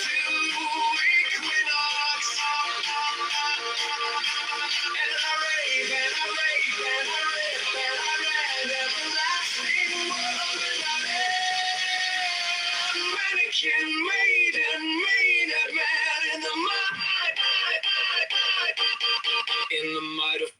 to equinox. And I rave, and I rave, and I rave, and I rave, everlasting world without end. Mannequin, maiden, maiden, man in the might, in the might of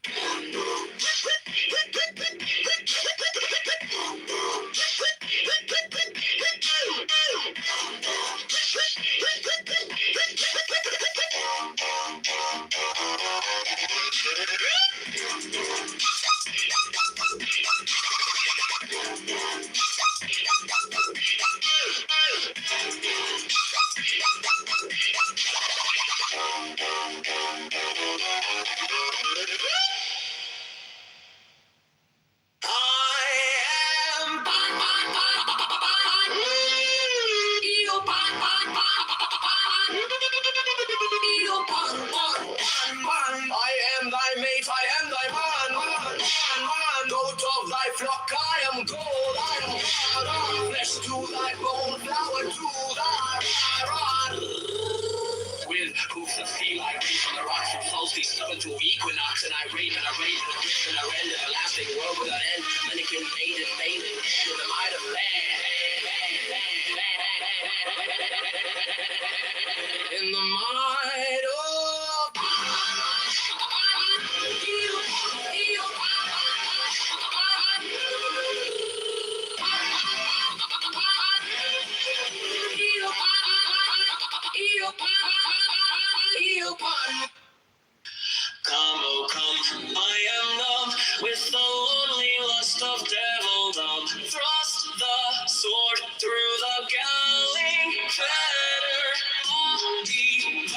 I am thy mate, I am thy man. Goat of thy flock, I am gold, I am God. Flesh to thy bone, flower to thy rod. With hoofs of steel, I reach on the rocks from solstice, stubborn to equinox, and I rave and I rave and I rip and I rend, everlasting world without end. Mannequin, maiden, maiden, in the might of man. In the might of come, oh come, I am numb with the lonely lust of devildom. Thrust the sword through the galling fetter of the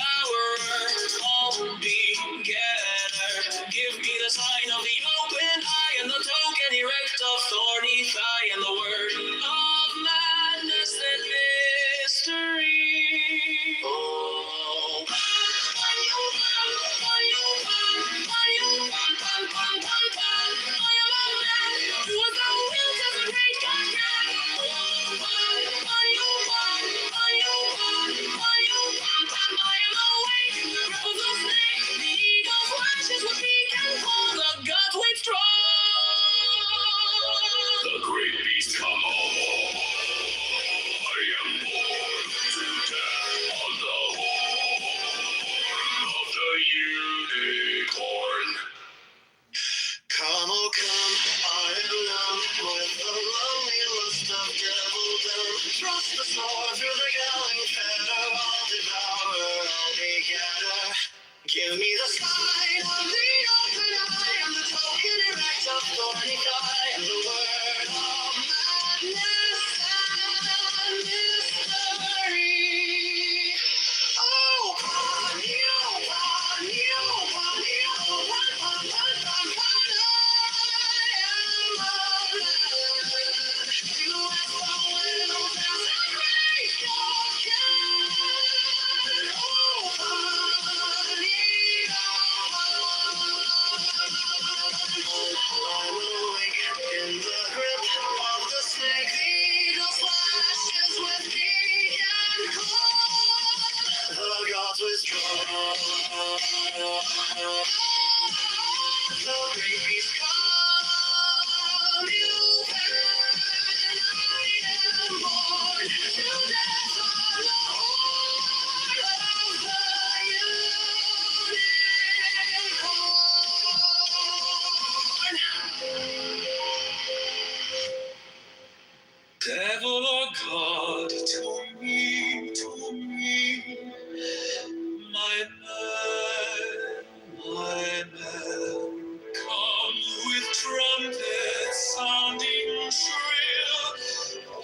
trumpets sounding shrill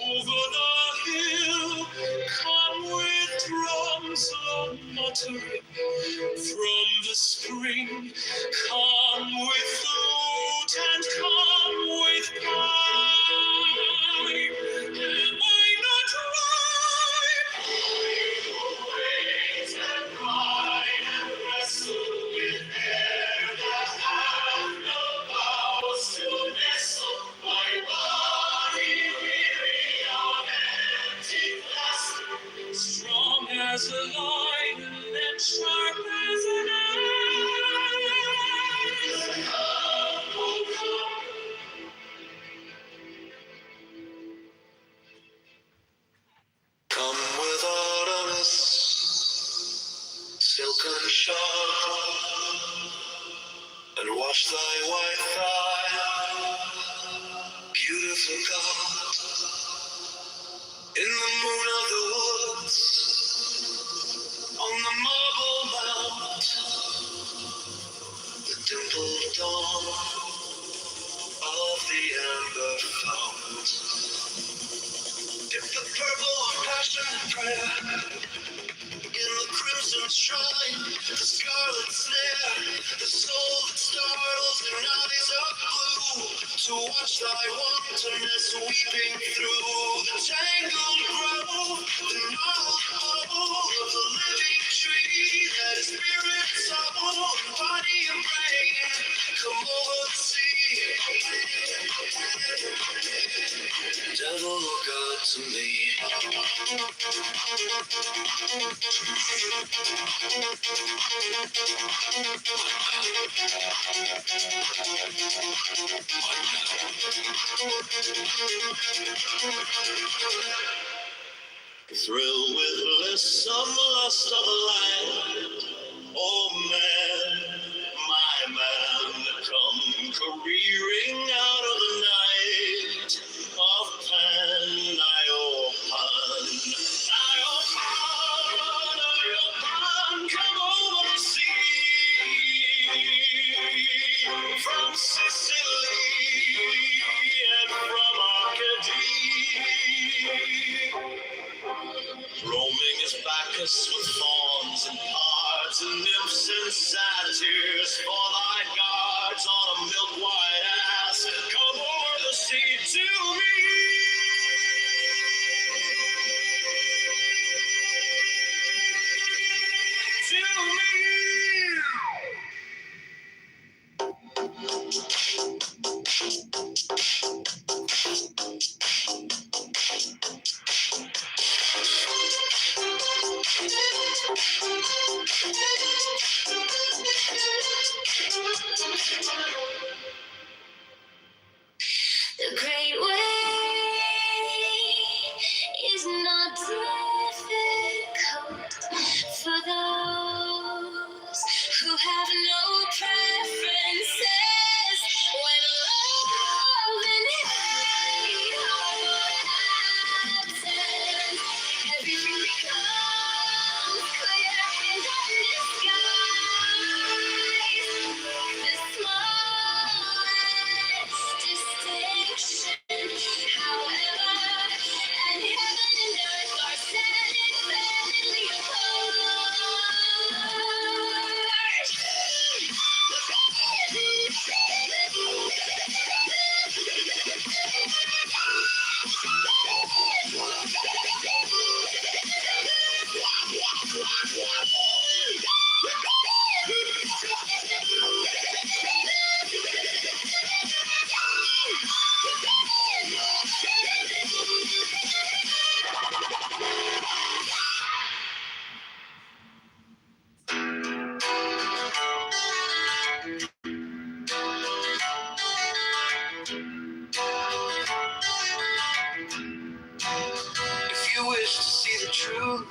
over the hill. Come with drums low muttering from the spring. Come with flute and come with pipe. Am I not right? Wait and ride and wrestle with air that have no vows to nestle. My body weary of empty past, strong as a lion and sharp as an axe. Come, oh come. Come with autumn, silken shawl, and wash thy white thigh, beautiful God, in the moon of the woods, on the marble mount, the dimpled dawn of the amber fount. Dip the purple passion prayer in the crimson shrine, the scarlet snare, the soul that startles in eyes of blue, to watch thy wantonness weeping through the tangled grove, the gnarled bole of the living tree that is spirit, soul, body and brain. Come over the sea, devil or God to me. Thrill with some lust of light, oh man, my man, come careering out of the night of Pan, Iopan, Iopan, Iopan, come over the sea, from Sicily and from Arcady. Roaming his Bacchus with fawns and pards and nymphs and satyrs for thy guards on a milk-white ass. Come o'er the sea to me. To me. The great way is not difficult for those who have no preferences. When love and hate are absent, everything becomes clear and undisguised. The smallest distinction, however, and heaven and earth are set infinitely apart. If you wish to see the truth,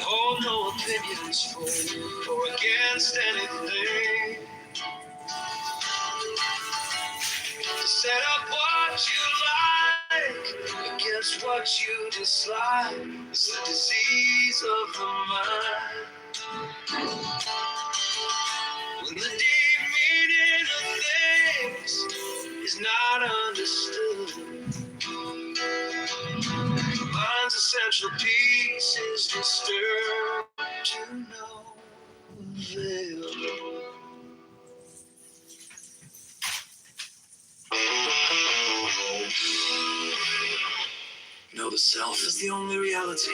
hold no opinions for or against anything. Set up what you like against what you dislike. It's the disease of the mind. When the deep meaning of things partial peace is disturbed to no avail. Know the self is the only reality,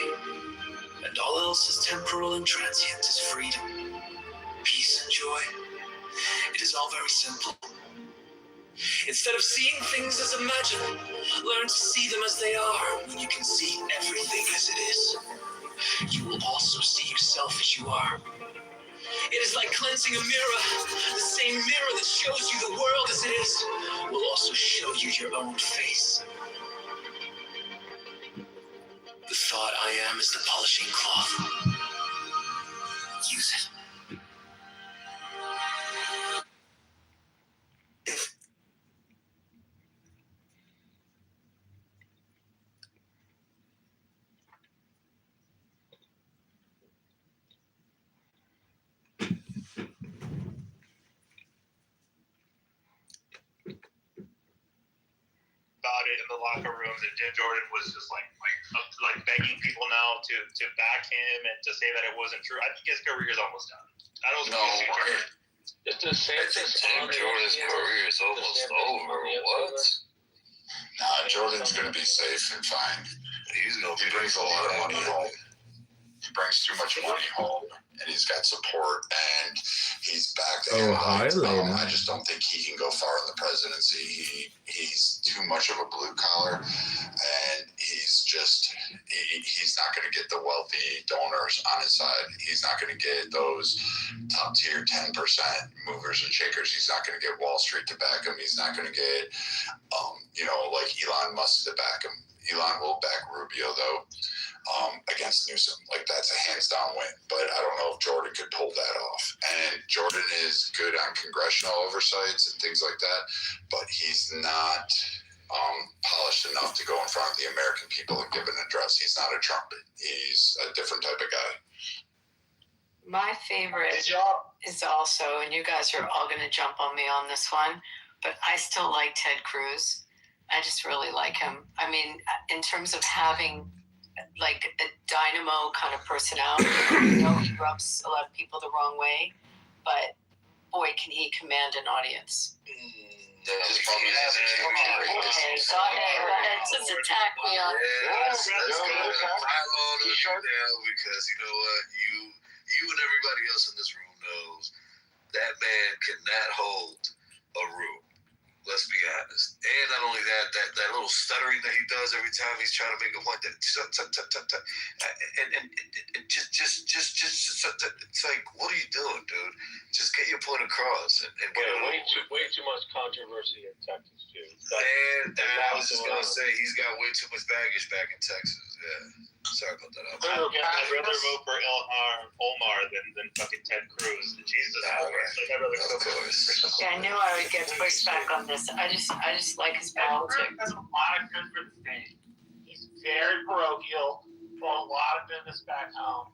and all else is temporal and transient as freedom, peace, and joy. It is all very simple. Instead of seeing things as imagined, learn to see them as they are. When you can see everything as it is, you will also see yourself as you are. It is like cleansing a mirror. The same mirror that shows you the world as it is will also show you your own face. The thought I am is the polishing cloth. Use it. About it in the locker room that Jim Jordan was just like begging people now to back him and to say that it wasn't true. I think his career is almost done. I don't know. I think Jim Jordan's career is almost over. What? Nah, Jordan's going to be safe and fine. He brings a lot of money home. He brings too much money home, and he's got support, and he's backed. Hi, Lena. I just don't think he can go far in the presidency. He's too much of a blue collar, and he's not going to get the wealthy donors on his side. He's not going to get those top tier 10% movers and shakers. He's not going to get Wall Street to back him. He's not going to get, like Elon Musk to back him. Elon will back Rubio though. Against Newsom. Like, that's a hands-down win. But I don't know if Jordan could pull that off. And Jordan is good on congressional oversights and things like that, but he's not polished enough to go in front of the American people and give an address. He's not a trumpet. He's a different type of guy. My favorite is also, and you guys are all going to jump on me on this one, but I still like Ted Cruz. I just really like him. I mean, in terms of having like a dynamo kind of personality, he rubs a lot of people the wrong way, but boy, can he command an audience. His problem is Okay, go ahead, just attack me on Let's go. Pile on him now, because you know what? You and everybody else in this room knows that man cannot hold a room. Let's be honest. And not only that little stuttering that he does every time he's trying to make a point, that and just it's like, what are you doing, dude? Just get your point across. And way too much controversy in Texas too. And I was just gonna say he's got way too much baggage back in Texas. Yeah. Sorry about that. I'd rather vote for Omar than fucking Ted Cruz. Jesus Christ. Yeah, I knew I would get pushed back on this. I just like his politics. Ted Cruz does a lot of good for the state. He's very parochial, brought a lot of business back home.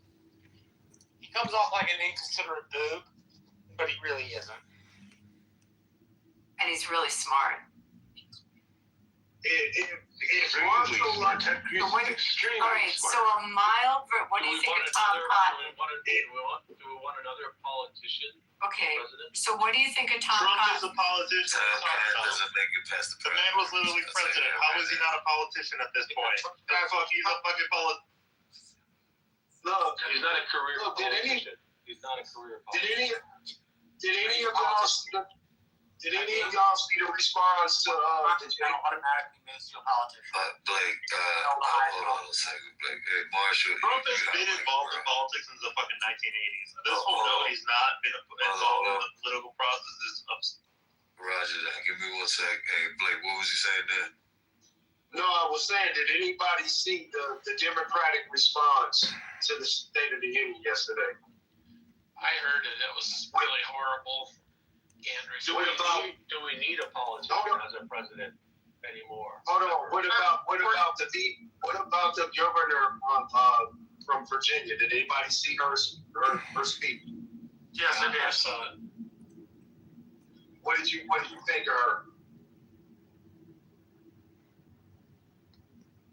He comes off like an inconsiderate boob, but he really isn't. And he's really smart. It's really smart. Ted Cruz is extremely all right, smart. so a mild, what do you think of Tom Cotton? Do we want another politician? Okay, so what do you think of Tom Trump is Cotton? a politician. Doesn't make it past The man was literally president. How is he not a politician at this point? He's a fucking politician. Look, he's not a career politician. He's not a career politician. Did any of y'all see the response to automatically makes you a politician? Blake, hold on a second, Blake. Hey, Marshall. Trump has been involved in politics since the fucking 1980s. This whole note he's not been involved in the political process is upset. Roger that. Give me 1 sec. Hey, Blake, what was you saying there? No, I was saying, did anybody see the Democratic response to the State of the Union yesterday? I heard it. It was really horrible. Do we need a politician as a president anymore? Hold on. What about the governor from Virginia? Did anybody see her speech? Yes, I did. I saw it. What did you think of her?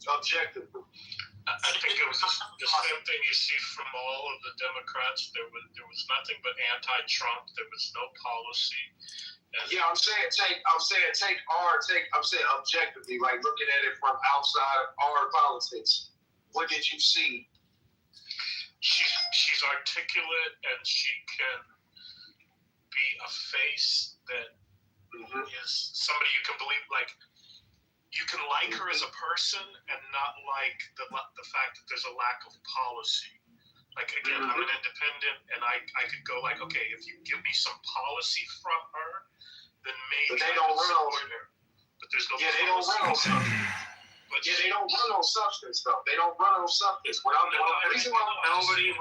objectively. I think it was the same thing you see from all of the Democrats. There was nothing but anti-Trump. There was no policy. Yeah, I'm saying objectively, like looking at it from outside of our politics. What did you see? She's articulate and she can be a face that is somebody you can believe. Like, you can like her as a person and not like the fact that there's a lack of policy. Like, again, I'm an independent, and I could go like, okay, if you give me some policy from her, then maybe. But they don't run on her. But there's no. Yeah, they don't run on substance. But yeah, they don't run on substance though. They don't run on substance. Nobody.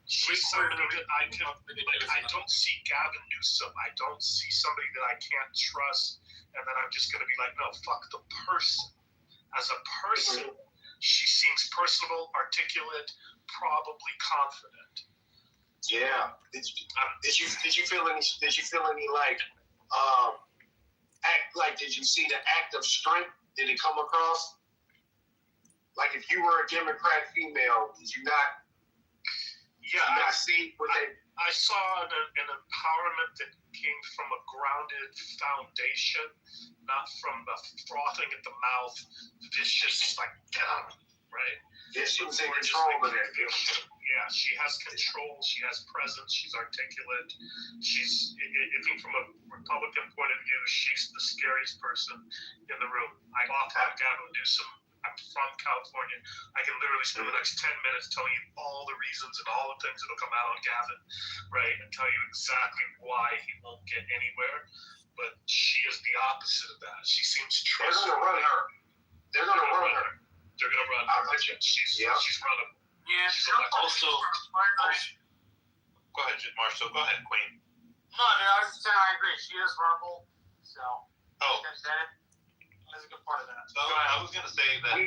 She's somebody that I can, like, I don't see Gavin Newsom. I don't see somebody that I can't trust, and then I'm just going to be like, no, fuck the person. As a person, she seems personable, articulate, probably confident. Yeah. Did you feel any like act like? Did you see the act of strength? Did it come across? Like, if you were a Democrat female, did you not? Yeah, I see what I saw an empowerment that came from a grounded foundation, not from the frothing at the mouth, vicious, like, get right? Yeah, she was in control of it. Yeah, she has control, she has presence, she's articulate. She's, I think from a Republican point of view, she's the scariest person in the room. I often have Gavin Newsom. I'm from California. I can literally spend the next 10 minutes telling you all the reasons and all the things that'll come out on Gavin, right? And tell you exactly why he won't get anywhere. But she is the opposite of that. She seems trustworthy. They're going to run her. They're going to run her. They're going to run her. She's runnable. Yeah, also, go ahead, Marshall. Go ahead, Queen. No, I was just saying I agree. She is runnable. So, like I said, that's a good part of that. So I was going to say that.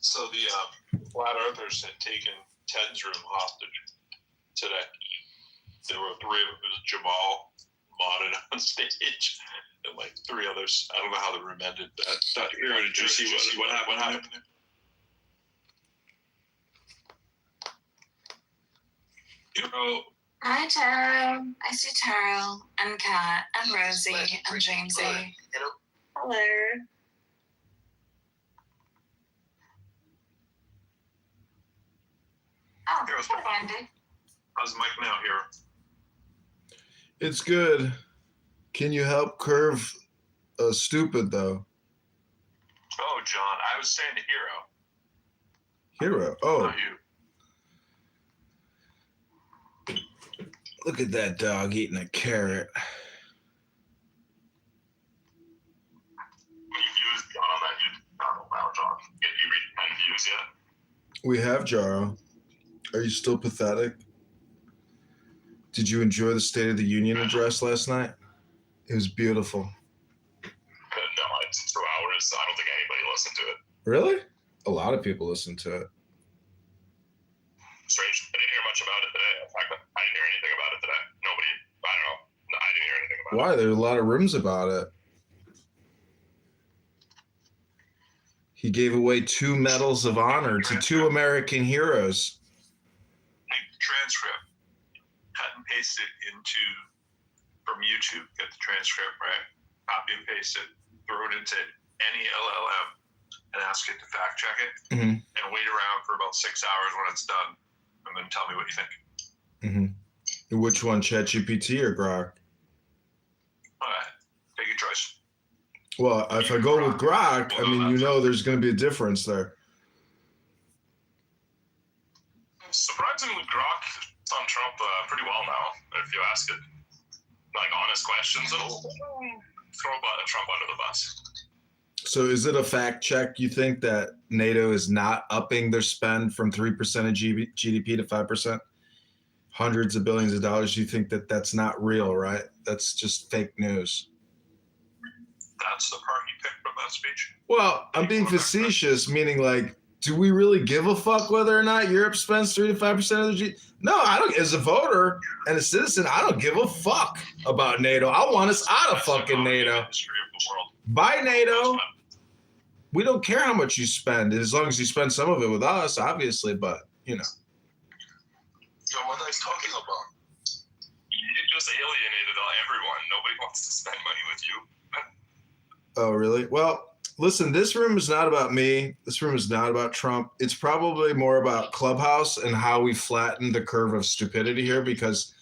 So the flat earthers had taken Ted's room hostage today. There were three of them. It was Jamal modded on stage and like three others. I don't know how the room ended. Did you see what happened there? Hi, Taro. I see Taro and Kat and Rosie and Jamesy. Hello. Oh, hi, Andy. How's Mike now here? It's good. Can you help curve stupid though? Oh, John, I was saying to Hero. Hero. Oh. Not you. Look at that dog eating a carrot. Any views on that? I don't know, John. Did you read any views yet? We have Jaro. Are you still pathetic? Did you enjoy the State of the Union address last night? It was beautiful. No, it's 2 hours. I don't think anybody listened to it. Really? A lot of people listened to it. Strange. I didn't hear much about it today. In fact, I didn't hear anything about it today. Nobody, I don't know. No, I didn't hear anything about it. Why? There are a lot of rooms about it. He gave away 2 medals of honor to 2 American heroes. Take the transcript, cut and paste it from YouTube, get the transcript, right? Copy and paste it, throw it into any LLM and ask it to fact check it, and wait around for about 6 hours when it's done, and then tell me what you think. Which one, ChatGPT or Grok? All right, take your choice. Well, if I go with Grok, I mean, you know there's going to be a difference there. Surprisingly, Grok is on Trump pretty well now. If you ask it like honest questions, it'll throw Trump under the bus. So is it a fact check, you think, that NATO is not upping their spend from 3% of GDP to 5%? Hundreds of billions of dollars. You think that that's not real, right? That's just fake news. That's the part you picked from that speech? Well, I'm being facetious, meaning like do we really give a fuck whether or not Europe spends 3 to 5% of the No, I don't. As a voter and a citizen, I don't give a fuck about NATO. I want us out of fucking NATO. Buy NATO. We don't care how much you spend, as long as you spend some of it with us, obviously. But you know. So what are you talking about? You just alienated everyone. Nobody wants to spend money with you. Oh, really? Well, listen, this room is not about me. This room is not about Trump. It's probably more about Clubhouse and how we flatten the curve of stupidity here, because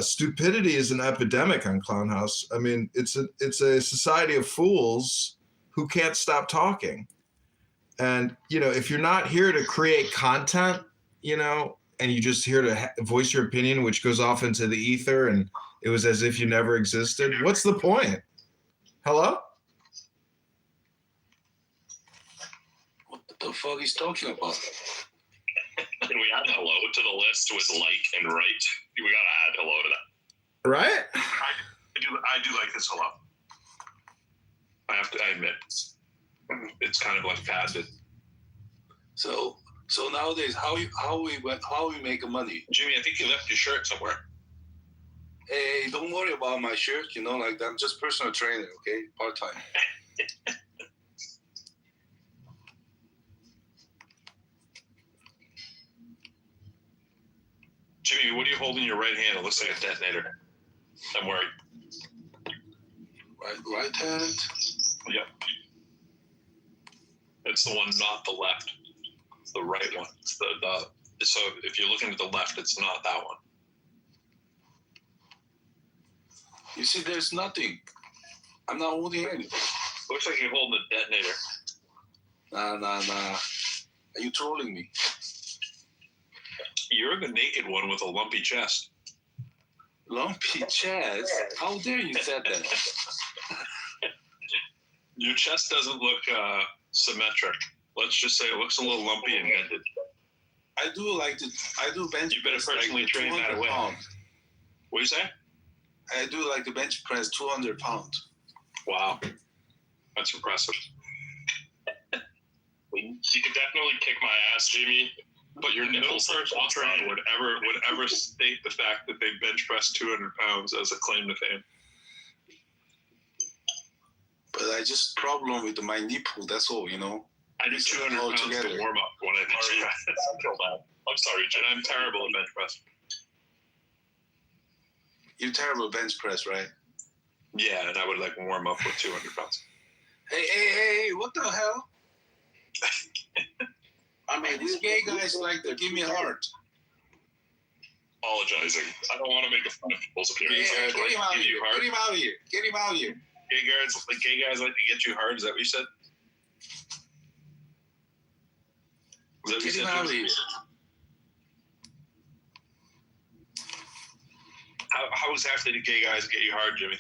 stupidity is an epidemic on Clownhouse. I mean, it's a society of fools who can't stop talking. And, you know, if you're not here to create content, you know, and you're just here to voice your opinion, which goes off into the ether, and it was as if you never existed, what's the point? Hello? What the fuck he's talking about? Can we add hello to the list with like and right? We gotta add hello to that. Right? I do like this hello. I admit, it's kind of like passive. So nowadays, how we make money? Jimmy, I think you left your shirt somewhere. Hey, don't worry about my shirt. You know, like I'm just personal trainer, okay, part time. Jimmy, what do you hold in your right hand? It looks like a detonator. I'm worried. Right hand? Yep. It's the one, not the left. It's the right one. It's the so if you're looking to the left, it's not that one. You see, there's nothing. I'm not holding anything. Looks like you're holding a detonator. Nah. Are you trolling me? You're the naked one with a lumpy chest. Lumpy chest? How dare you say that? Your chest doesn't look symmetric. Let's just say it looks a little lumpy and dented. I do bench. You better personally like train that away. Pound. What do you say? I do like the bench press 200 pounds. Wow, that's impressive. You can definitely kick my ass, Jimmy. But your nipples would ever state the fact that they bench press 200 pounds as a claim to fame. But I just problem with my nipple. That's all, you know. I do 200 pounds to warm up when I bench press. I'm sorry, Jen. I'm terrible at bench press. You're terrible at bench press, right? Yeah, and I would like warm up with 200 pounds. Hey, what the hell? I mean, these gay guys like to give me a heart. Apologizing. I don't want to make fun of people's appearance. Yeah, get him out of here. Get him out of here. Get him out of here. Gay guys like to get you hard. Is that what you said? Get him out of here. How exactly do gay guys get you hard, Jimmy?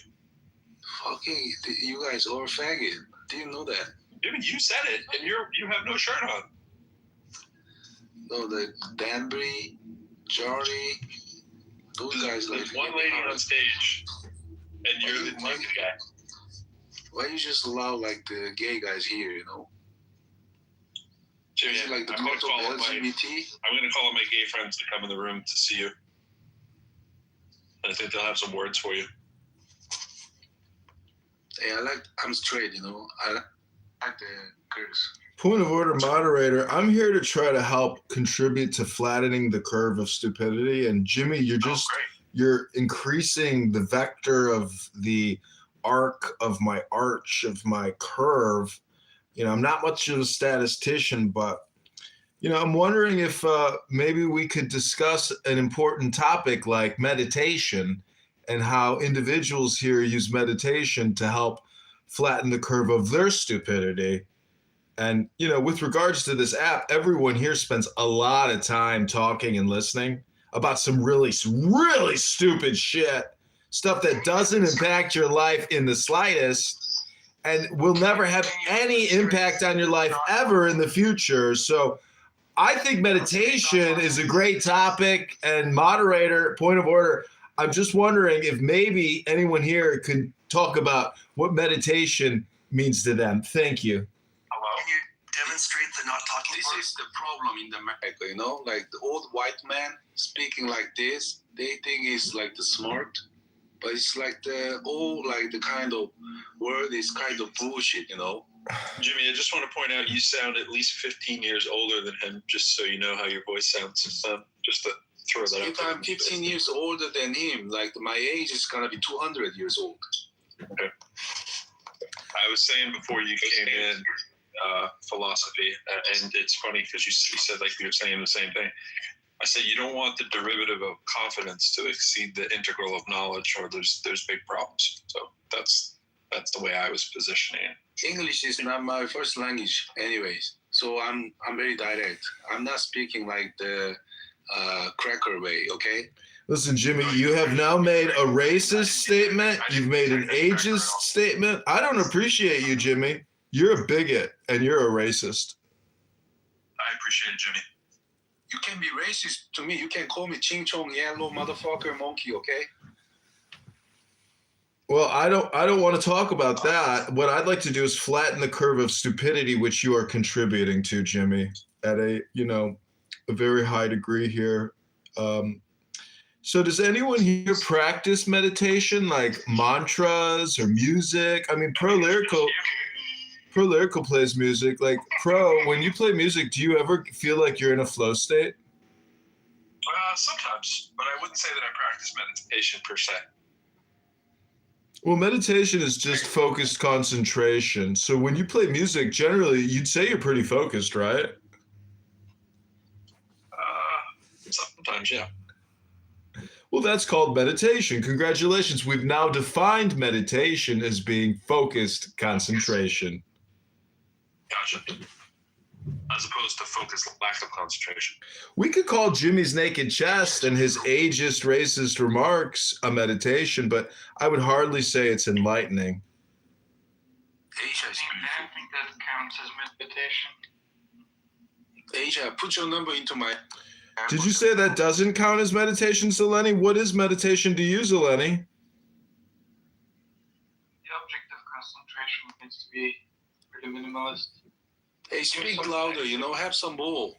Fucking, you guys are faggot. Didn't know that. Jimmy, you said it, and you have no shirt on. No, the Danbury, Charlie, those guys like. There's one lady on stage, and you're the naked guy. Why you just allow like the gay guys here? You know. Jimmy, like the I'm going to call up LGBT. I'm going to call up my gay friends to come in the room to see you. And I think they'll have some words for you. Hey, I'm straight, you know. I like the girls. Point of order, moderator. I'm here to try to help contribute to flattening the curve of stupidity. And Jimmy, you're increasing the vector of the arc of my arch of my curve. You know, I'm not much of a statistician, but you know, I'm wondering if maybe we could discuss an important topic like meditation and how individuals here use meditation to help flatten the curve of their stupidity. And, you know, with regards to this app, everyone here spends a lot of time talking and listening about some really, really stupid shit, stuff that doesn't impact your life in the slightest and will never have any impact on your life ever in the future. So I think meditation is a great topic. And moderator, point of order, I'm just wondering if maybe anyone here could talk about what meditation means to them. Thank you. Hello? Can you demonstrate the not talking This part? is the problem in America, you know, like the old white man speaking like this, they think it's like the smart, but it's like the old, like the kind of word is kind of bullshit, you know. Jimmy, I just want to point out you sound at least 15 years older than him, just so you know how your voice sounds. Just to throw that out If there. I'm 15 years older than him, like my age is gonna be 200 years old. Okay. I was saying before you came in, philosophy, and it's funny because you said like you were saying the same thing. I said you don't want the derivative of confidence to exceed the integral of knowledge, or there's big problems. So that's the way I was positioning it. English is not my first language, anyways. So I'm very direct. I'm not speaking like the cracker way. Okay. Listen, Jimmy, you have now made a racist statement. You've made an ageist statement. I don't appreciate you, Jimmy. You're a bigot and you're a racist. I appreciate it, Jimmy. You can be racist to me. You can call me ching chong, yellow motherfucker, monkey. Okay. Well, I don't want to talk about that. What I'd like to do is flatten the curve of stupidity, which you are contributing to, Jimmy, at a very high degree here. So does anyone here practice meditation, like mantras or music? I mean, Pro Lyrical plays music. Like, Pro, when you play music, do you ever feel like you're in a flow state? Sometimes, but I wouldn't say that I practice meditation per se. Well, meditation is just focused concentration. So when you play music, generally, you'd say you're pretty focused, right? Sometimes, yeah. Well, that's called meditation. Congratulations. We've now defined meditation as being focused concentration. Gotcha. As opposed to focused lack of concentration. We could call Jimmy's naked chest and his ageist, racist remarks a meditation, but I would hardly say it's enlightening. Asia, I think that counts as meditation. Asia, put your number into my... Did you say that doesn't count as meditation, Zeleny? What is meditation to you, Zeleny? The object of concentration needs to be pretty minimalist. Hey, speak louder, have some bull.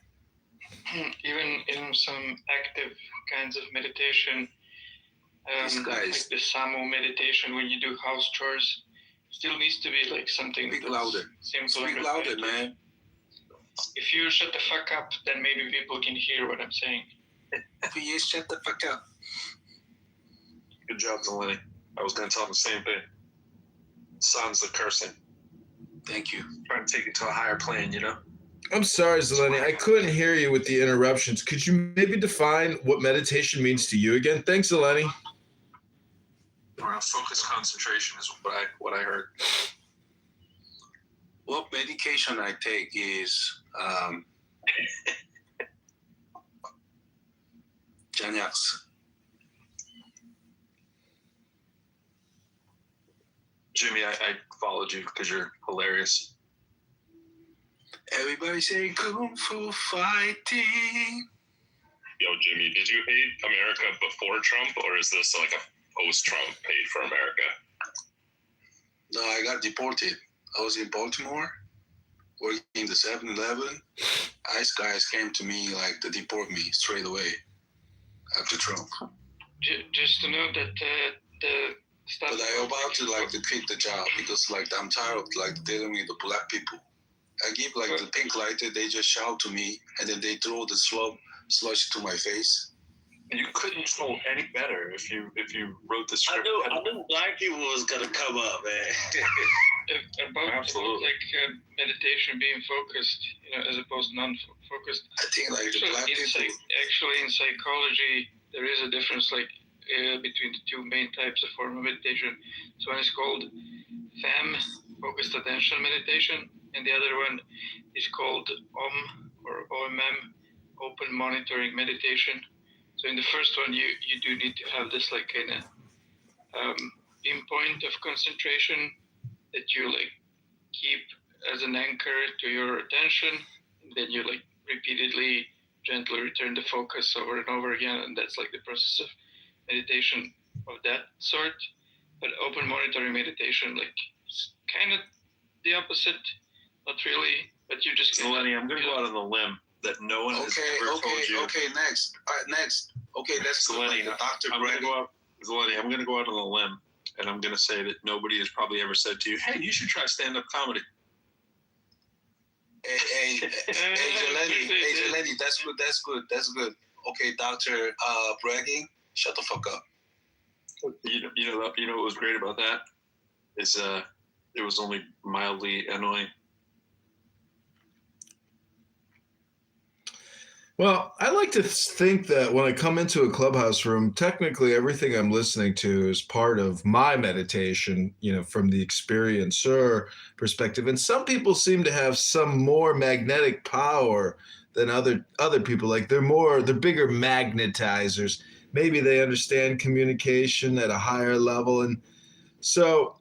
Even in some active kinds of meditation, like the Samo meditation, when you do house chores, still needs to be like something Speak louder. Simple. Speak louder, man. If you shut the fuck up, then maybe people can hear what I'm saying. Please shut the fuck up. Good job, Zeleny. I was going to tell him the same thing. Sans the cursing. Thank you. Trying to take it to a higher plane, I'm sorry, Zeleny. I couldn't hear you with the interruptions. Could you maybe define what meditation means to you again? Thanks, Zeleny. Focused concentration is what I heard. What medication I take is Janax. Jimmy, I followed you because you're hilarious. Everybody saying kung fu fighting. Yo, Jimmy, did you hate America before Trump, or is this like a post-Trump hate for America? No, I got deported. I was in Baltimore working in the 7-Eleven. ICE guys came to me to deport me straight away after Trump. Just to know that the stuff. But I'm about to quit the job because I'm tired of dealing with the black people. I give the pink lighter, they just shout to me, and then they throw the slush to my face. You couldn't know any better if you wrote the script. I knew black people was gonna come up, man. About meditation being focused, as opposed to non-focused. I think the black people. Actually, in psychology, there is a difference between the two main types of form of meditation. So one is called FAM, focused attention meditation, and the other one is called OM or OMM, open monitoring meditation. So in the first one, you do need to have this kind of pinpoint of concentration that you keep as an anchor to your attention. And then you repeatedly, gently return the focus over and over again, and that's the process of meditation of that sort. But open monitoring meditation, kind of the opposite, not really, But you just Lenny, I'm going to go out on the limb that no one has ever told you. Okay, next. All right, next. Okay, that's Lenny. Dr. I'm going to go out on a limb, and I'm going to say that nobody has probably ever said to you, "Hey, you should try stand-up comedy." Hey, Jeleni, that's good. Okay, Dr. Bragging, shut the fuck up. You know what was great about that is it was only mildly annoying. Well, I like to think that when I come into a clubhouse room, technically everything I'm listening to is part of my meditation, from the experiencer perspective. And some people seem to have some more magnetic power than other people. Like they're bigger magnetizers. Maybe they understand communication at a higher level. And so,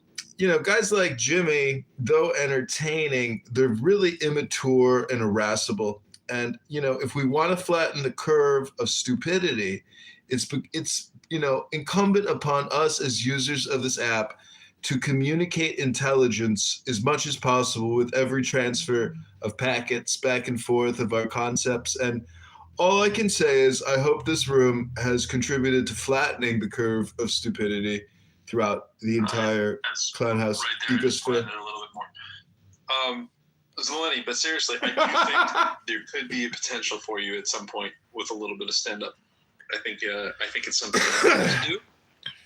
guys like Jimmy, though entertaining, they're really immature and irascible. And, if we want to flatten the curve of stupidity, it's incumbent upon us as users of this app to communicate intelligence as much as possible with every transfer of packets back and forth of our concepts. And all I can say is I hope this room has contributed to flattening the curve of stupidity throughout the entire Clownhouse ecosphere. A little bit more. Zeleny, but seriously, I do think there could be a potential for you at some point with a little bit of stand-up. I think it's something to do.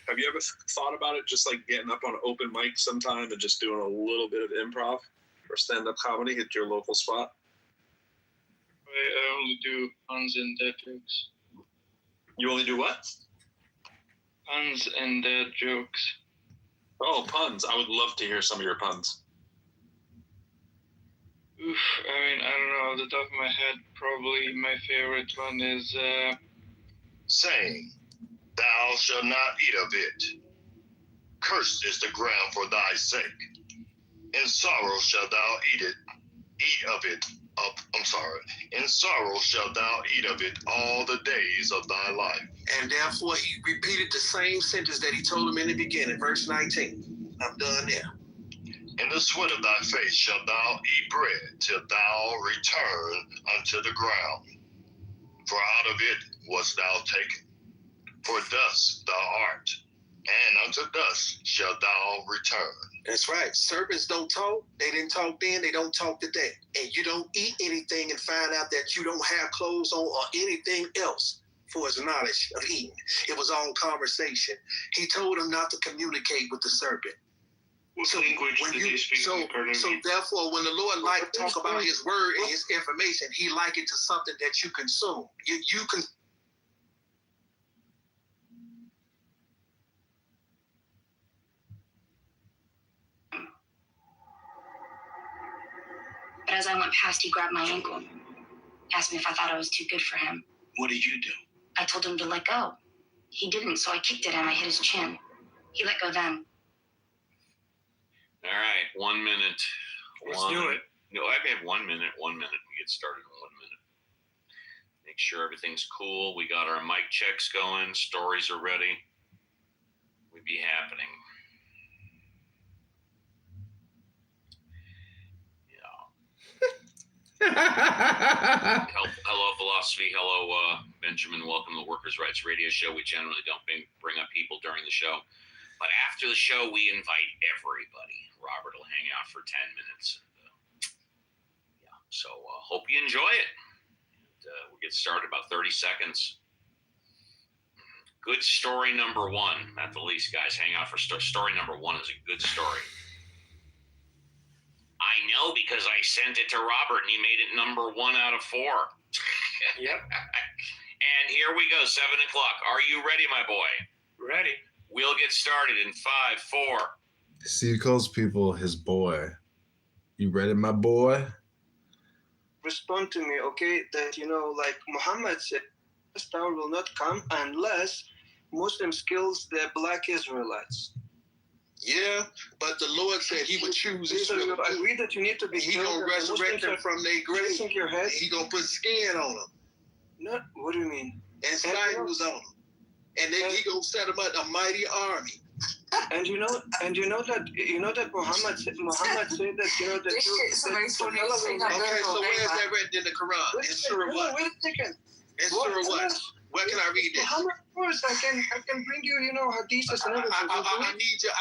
Have you ever thought about it, just like getting up on an open mic sometime and just doing a little bit of improv or stand-up comedy at your local spot? I only do puns and dad jokes. You only do what? Puns and dad jokes. Oh, puns. I would love to hear some of your puns. Oof, I don't know, off the top of my head, probably my favorite one is, saying, "Thou shalt not eat of it. Cursed is the ground for thy sake. In sorrow shalt thou eat of it. In sorrow shalt thou eat of it all the days of thy life." And therefore he repeated the same sentence that he told him in the beginning, verse 19. I'm done there. In the sweat of thy face shalt thou eat bread till thou return unto the ground. For out of it wast thou taken. For dust thou art, and unto dust shalt thou return. That's right. Serpents don't talk. They didn't talk then. They don't talk today. And you don't eat anything and find out that you don't have clothes on or anything else for his knowledge of eating. It was all conversation. He told him not to communicate with the serpent. What language did they speak? So therefore, when the Lord like to talk about his word and his information, he like it to something that you consume. You can. But as I went past, he grabbed my ankle, asked me if I thought I was too good for him. What did you do? I told him to let go. He didn't, so I kicked at him. I hit his chin. He let go then. All right, 1 minute. Let's do it. No, I have 1 minute. 1 minute. We get started in 1 minute. Make sure everything's cool. We got our mic checks going. Stories are ready. We be happening. Hello, Philosophy. Hello, Benjamin. Welcome to the Workers' Rights Radio Show. We generally don't bring up people during the show. But after the show, we invite everybody. Robert will hang out for 10 minutes. So hope you enjoy it. And, we'll get started about 30 seconds. Good story number one. At the least, guys, hang out for story number one is a good story. I know because I sent it to Robert and he made it number 1 out of 4. Yep. And here we go, 7 o'clock. Are you ready, my boy? Ready. We'll get started in 5, 4. See, he calls people his boy. You ready, my boy? Respond to me, okay? That, like Muhammad said, the star will not come unless Muslims kills the black Israelites. Yeah, but the Lord said he would choose So Israel. you agree that you need to be He gonna resurrect them from their grave. Your head? He gonna put skin on them. No, what do you mean? And spiders on them. And then he gonna set them up a mighty army. And you know that Muhammad said that that This shit's the most funniest thing I've Okay, heard so all day, where is man. that written in the Quran? In Surah what? Wait a second. In Surah what? Where can I read this? Muhammad, of course, I can bring you, hadiths and everything. I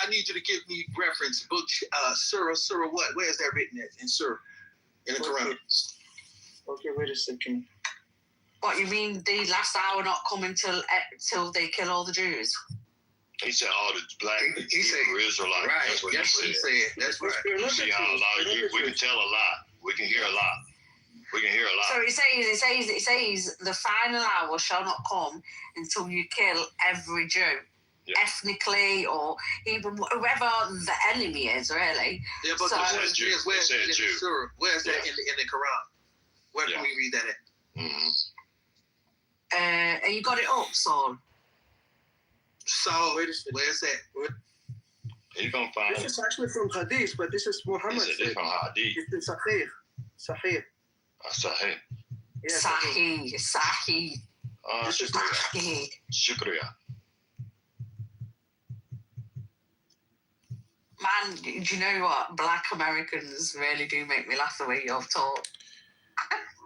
need you to give me reference book, Surah what? Where is that written in Surah? In the Quran. Okay, wait a second. What, you mean the last hour not coming till they kill all the Jews? He said all the black Hebrew Israelites. Right, That's what that's what he he said. said. That's right. You see how a lot of we can tell a lot. We can hear a lot. We can hear a lot. So it says the final hour shall not come until you kill every Jew. Yeah. Ethnically or even whoever the enemy is, really. Yeah, but so, where's that Surah? Where's that in the Quran? Where can we read that at? Mm-hmm. You got it up, Saul? So, where's that? You gonna find this is actually from Hadith, but this is Muhammad. It's a different Hadith. It's Sahih. Sahih. Sahih. Yeah, Sahih. Shukriya. Shukriya. Man, do you know what? Black Americans really do make me laugh the way you've taught.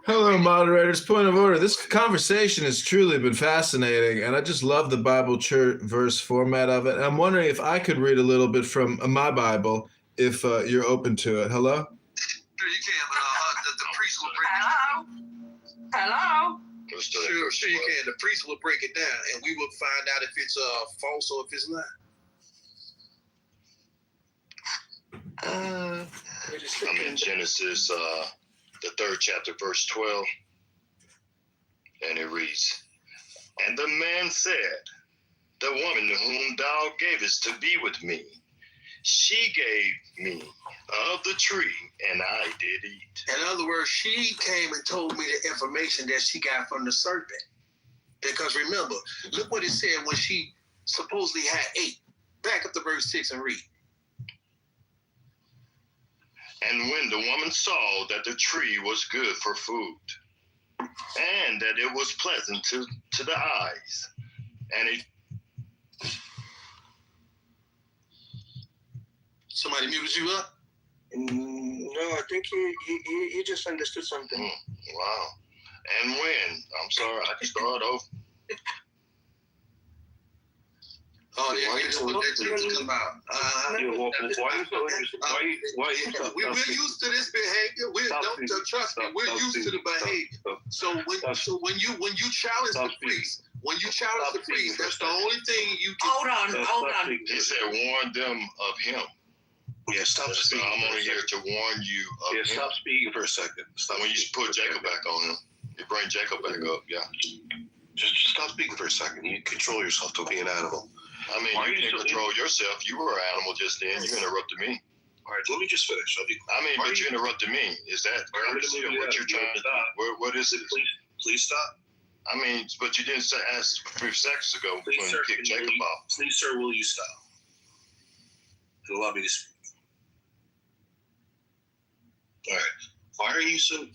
Hello, moderators. Point of order. This conversation has truly been fascinating, and I just love the Bible church verse format of it. And I'm wondering if I could read a little bit from my Bible, if you're open to it. Hello? Sure, you can, but the priest will break it down. Hello? Sure, you can. The priest will break it down, and we will find out if it's false or if it's not. I'm in Genesis, the 3rd chapter, verse 12, and it reads, "And the man said, the woman whom thou gavest to be with me, she gave me of the tree, and I did eat." In other words, she came and told me the information that she got from the serpent. Because remember, look what it said when she supposedly had ate. Back up to verse 6 and read. "And when the woman saw that the tree was good for food, and that it was pleasant to the eyes, and it..." Somebody muted you up? No, I think he just understood something. Wow. "And when..." I'm sorry, I can start over. Oh, yeah, we're used to this behavior. Trust me, we're used to the behavior. So when you challenge the priest, that's the only thing you can. Hold on. He said, "Warn them of him." Yeah, stop speaking. I'm only here to warn you of him. Stop speaking for a second. When you put Jacob back on him, you bring Jacob back up, yeah. Just stop speaking for a second. You control yourself. Don't be an animal. I mean, you can't control yourself. You were an animal just then. You interrupted me. All right, let me just finish. I'll be quiet. But you interrupted me. Is that courtesy of what you're trying to do? What is it? Please stop. I mean, but you didn't ask 3 seconds ago when you kicked Jacob off. Please, sir, will you stop? Allow me to speak. All right. Why are you so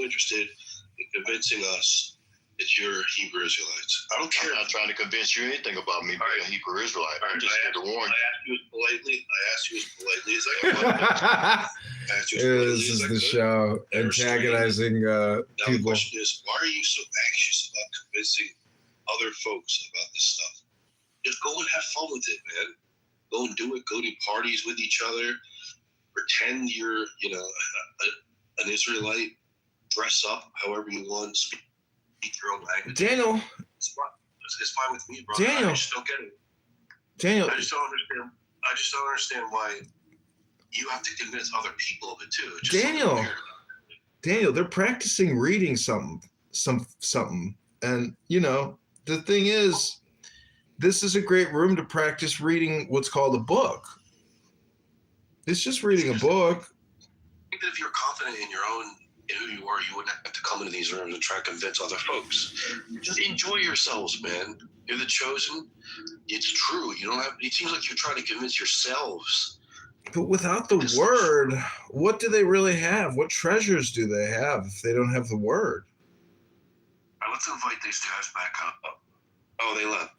interested in convincing us that you're Hebrew Israelites? I don't care. I'm not trying to convince you anything about me being a Hebrew Israelite. I'm just here to warn you. I asked you as politely as I could. This is the show, antagonizing Now the people. question is, why are you so anxious about convincing other folks about this stuff? Just go and have fun with it, man. Go and do it. Go to parties with each other. Pretend you're, an Israelite. Dress up however you want. Speak your own language. Daniel. It's fine with me, bro. Daniel. I just don't get it. Daniel. I just don't understand why you have to convince other people of it too. It's just Daniel, they're practicing reading something. And, the thing is, this is a great room to practice reading what's called a book. It's just reading a book. I think that if you're confident in who you are, you wouldn't have to come into these rooms and try to convince other folks. Just enjoy yourselves, man. You're the chosen. It's true. You don't have. It seems like you're trying to convince yourselves. But without the word, what do they really have? What treasures do they have if they don't have the word? All right, let's invite these guys back up. Oh, they left.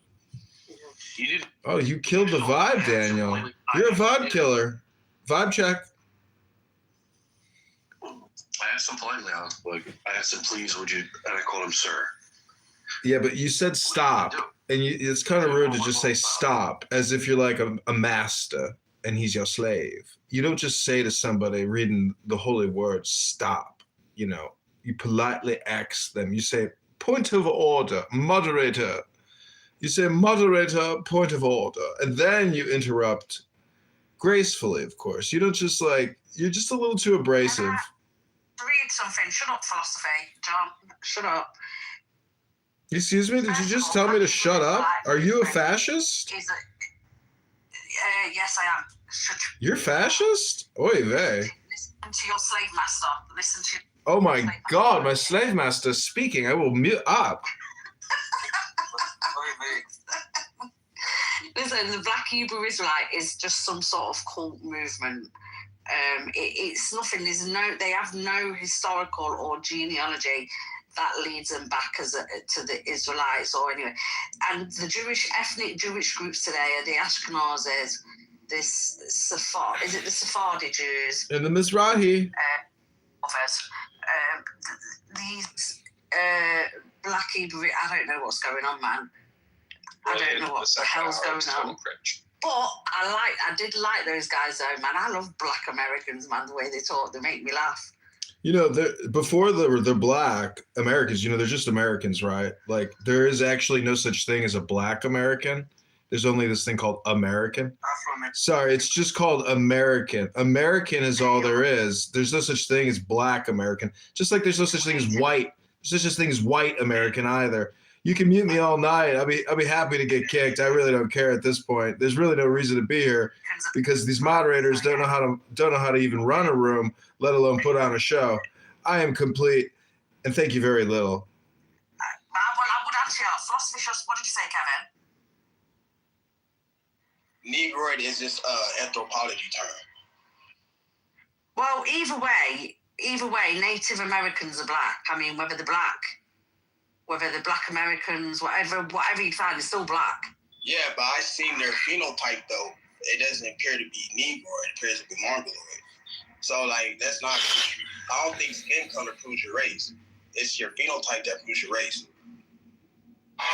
You did. Oh, you killed the vibe, Daniel. You're a vibe killer. Vibe check. I asked him politely. I asked him, please, would you? And I called him sir. Yeah, but you said stop, and it's kind of rude to just say stop, as if you're like a master and he's your slave. You don't just say to somebody reading the holy words, stop. You know, you politely ask them. You say, point of order, moderator. You say, moderator, point of order. And then you interrupt gracefully, of course. You don't just you're just a little too abrasive. Read something. Shut up, philosophy. John, shut up. Excuse me, did you just tell me to shut up? Are you a fascist? Yes, I am. You're fascist? Oy vey. Listen to your slave master. Listen to. Oh my God, my slave master is speaking. I will mute up. Listen, the Black Hebrew Israelite is just some sort of cult movement. It's nothing. They have no historical or genealogy that leads them back to the Israelites or anyway. And the ethnic Jewish groups today are the Ashkenazis, is it the Sephardi Jews? And the Mizrahi. These Black Hebrew, I don't know what's going on, man. I don't know what the hell's going on. But I did like those guys though, man. I love Black Americans, man. The way they talk, they make me laugh. You know, before they're Black Americans, you know, they're just Americans, right? Like there is actually no such thing as a Black American. There's only this thing called American. Sorry, it's just called American. American is all there is. There's no such thing as Black American. Just like there's no such thing as white. There's no such thing as white American either. You can mute me all night. I'll be happy to get kicked. I really don't care at this point. There's really no reason to be here because these moderators don't know how to even run a room, let alone put on a show. I am complete, and thank you very little. Well, I would answer your philosophy shows. What did you say, Kevin? Negroid is just anthropology term. Well, either way, Native Americans are Black. I mean, whether they're Black Americans, whatever you find, it's still Black. Yeah, but I seen their phenotype though. It doesn't appear to be Negroid. It appears to be Mongoloid. So that's not. I don't think skin color proves your race. It's your phenotype that proves your race. Well,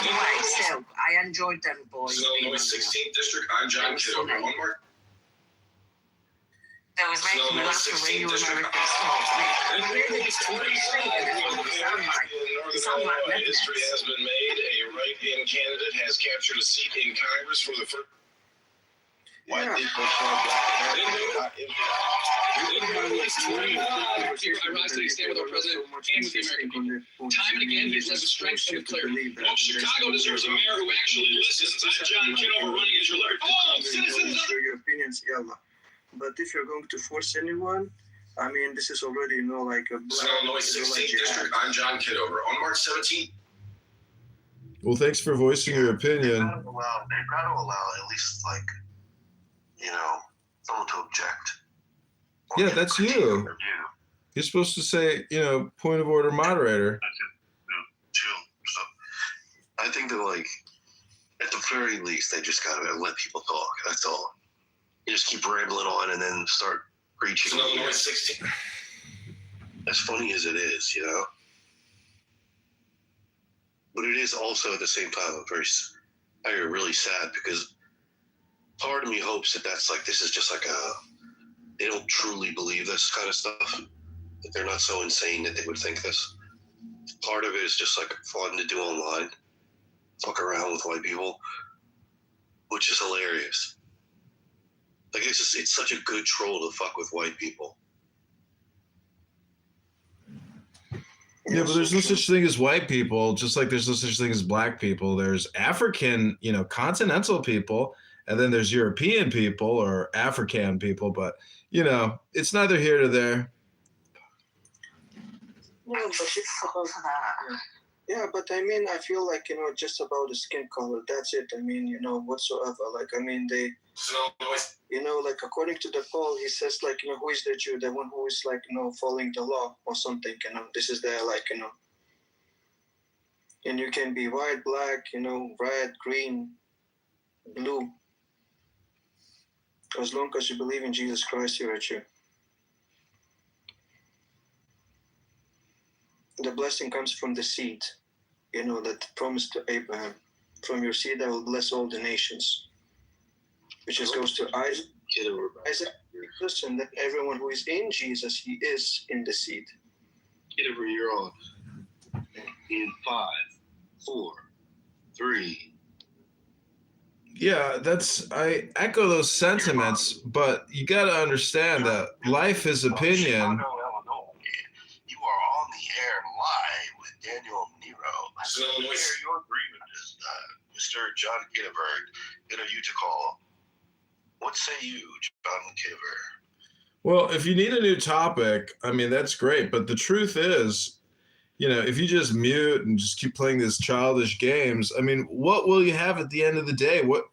either way, still, I enjoyed them boys. Illinois 16th District. I'm John Kitover. One more. That was making me laugh when you Americans talk. History has been made. A right-hand candidate has captured a seat in Congress for the first. White people for Black Americans. I rise to stand with our president and with the American people. Time and again, he says the strength and the clarity. Well, Chicago deserves a mayor who actually listens. I'm John Kitover running as your leader. Oh, citizens of your opinions, yalla. But if you're going to force anyone, I mean, this is already, like a Black. Illinois 16th District. I'm John Kitover. On March 17th. Well, thanks for voicing your opinion. They've got to allow at least, someone to object. Yeah, that's you. You're supposed to say, point of order, moderator. Chill. So, I think that, at the very least, they just got to let people talk. That's all. You just keep rambling on and then start preaching. As funny as it is, But it is also at the same time I get really sad because part of me hopes that this is just they don't truly believe this kind of stuff. That they're not so insane that they would think this. Part of it is just fun to do online. Fuck around with white people, which is hilarious. It's such a good troll to fuck with white people. Yeah, but there's no such thing as white people, just like there's no such thing as Black people. There's African, continental people, and then there's European people or African people, but, it's neither here nor there. Yeah, but I mean, I feel just about the skin color, that's it. I mean, whatsoever. They, according to the poll, he says, who is the Jew? The one who is, following the law or something, This is their, And you can be white, black, red, green, blue. As long as you believe in Jesus Christ, you're a Jew. The blessing comes from the seed, that promised to Abraham. From your seed I will bless all the nations. Which just goes to Isaac, Jesus, and then everyone who is in Jesus, he is in the seed. Kitover, you're on. In 5, 4, 3. Yeah, I echo those sentiments, but you got to understand that life is opinion. You are on the air live with Daniel Nero. So here your agreement is Mr. John Kitover, interview to call. What say you, John Kitover? Well, if you need a new topic, I mean, that's great. But the truth is, if you just mute and just keep playing these childish games, I mean, what will you have at the end of the day? What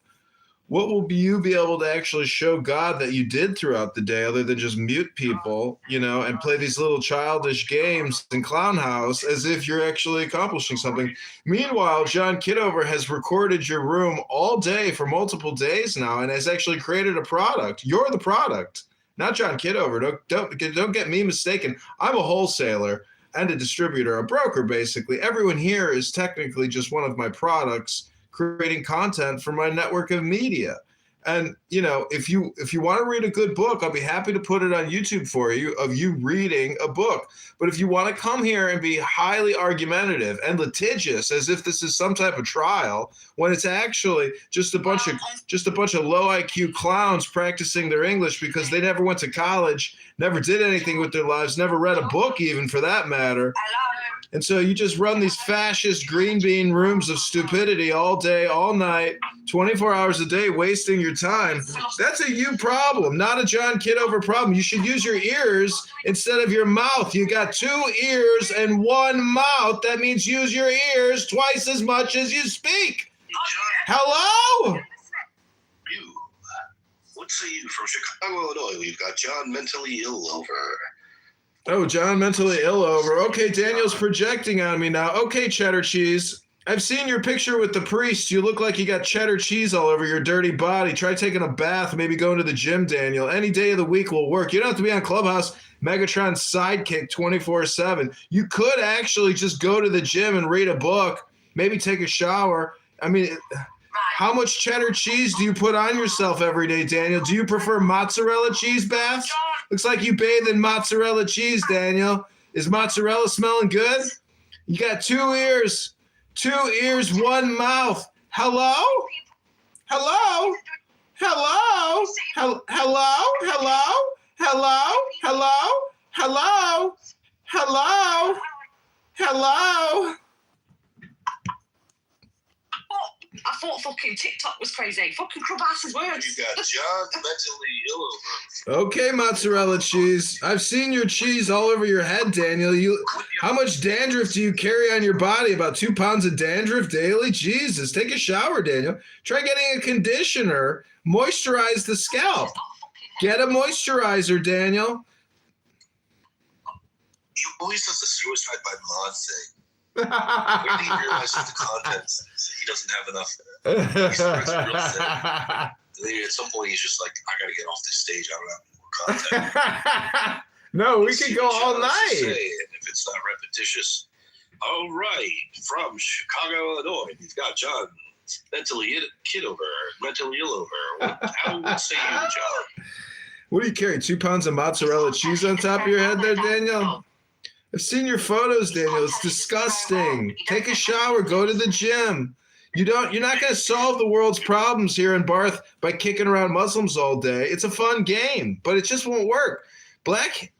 will you be able to actually show God that you did throughout the day other than just mute people, and play these little childish games in Clown House as if you're actually accomplishing something? Meanwhile, John Kitover has recorded your room all day for multiple days now and has actually created a product. You're the product, not John Kitover. Don't get me mistaken. I'm a wholesaler and a distributor, a broker, basically. Everyone here is technically just one of my products, creating content for my network of media. And, if you want to read a good book, I'll be happy to put it on YouTube for you, of you reading a book. But if you want to come here and be highly argumentative and litigious as if this is some type of trial, when it's actually just a bunch of low IQ clowns practicing their English because they never went to college, never did anything with their lives, never read a book even for that matter. And so you just run these fascist green bean rooms of stupidity all day, all night, 24 hours a day, wasting your time. That's a you problem, not a John Kitover problem. You should use your ears instead of your mouth. You got 2 ears and 1 mouth. That means use your ears twice as much as you speak. Hello? You. What say you from Chicago, Illinois? We've got John mentally ill over. Oh, John mentally ill over. Okay, Daniel's projecting on me now. Okay, cheddar cheese. I've seen your picture with the priest. You look like you got cheddar cheese all over your dirty body. Try taking a bath, maybe going to the gym, Daniel. Any day of the week will work. You don't have to be on Clubhouse, Megatron's sidekick 24/7. You could actually just go to the gym and read a book, maybe take a shower. I mean, how much cheddar cheese do you put on yourself every day, Daniel? Do you prefer mozzarella cheese baths? Looks like you bathe in mozzarella cheese, Daniel. Is mozzarella smelling good? You got 2 ears. 2 ears, 1 mouth. Hello? Hello? Hello? Hello? Hello? Hello? Hello? Hello? Hello? I thought fucking TikTok was crazy. Fucking Clubhouse is worse. You got John mentally ill over. Okay, mozzarella cheese. I've seen your cheese all over your head, Daniel. How much dandruff do you carry on your body? About 2 pounds of dandruff daily? Jesus, take a shower, Daniel. Try getting a conditioner. Moisturize the scalp. Get a moisturizer, Daniel. You always does the suicide by mod thing. When he realizes the contents, he doesn't have enough. He starts real thin. At some point, he's just like, I gotta get off this stage. I don't have more content. No, we could go all night. If it's not repetitious. All right, from Chicago, Illinois, we've got John mentally ill over. How say you, John? What do you carry? 2 pounds of mozzarella cheese on top of your head there, Daniel? I've seen your photos, Daniel. It's disgusting. Take a shower. Go to the gym. You're not going to solve the world's problems here in Barth by kicking around Muslims all day. It's a fun game, but it just won't work. Black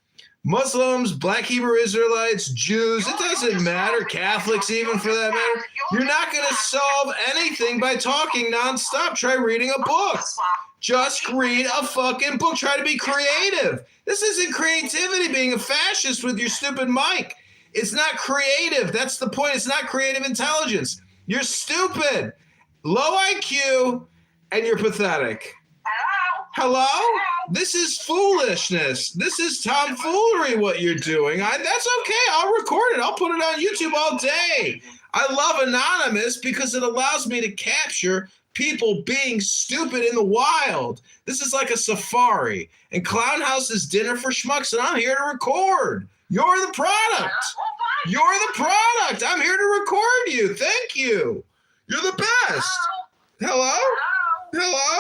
Muslims, Black Hebrew Israelites, Jews, it doesn't matter. Catholics even, for that matter. You're not going to solve anything by talking nonstop. Try reading a book. Just read a fucking book. Try to be creative. This isn't creativity, being a fascist with your stupid mic. It's not creative. That's the point. It's not creative intelligence. You're stupid, low IQ, and you're pathetic. Hello? This is foolishness. This is tomfoolery, what you're doing. That's okay. I'll record it. I'll put it on YouTube all day. I love Anonymous because it allows me to capture people being stupid in the wild. This is like a safari, and Clown House is dinner for schmucks, and I'm here to record. You're the product. You're the product. I'm here to record you. Thank you. You're the best. Hello? Hello?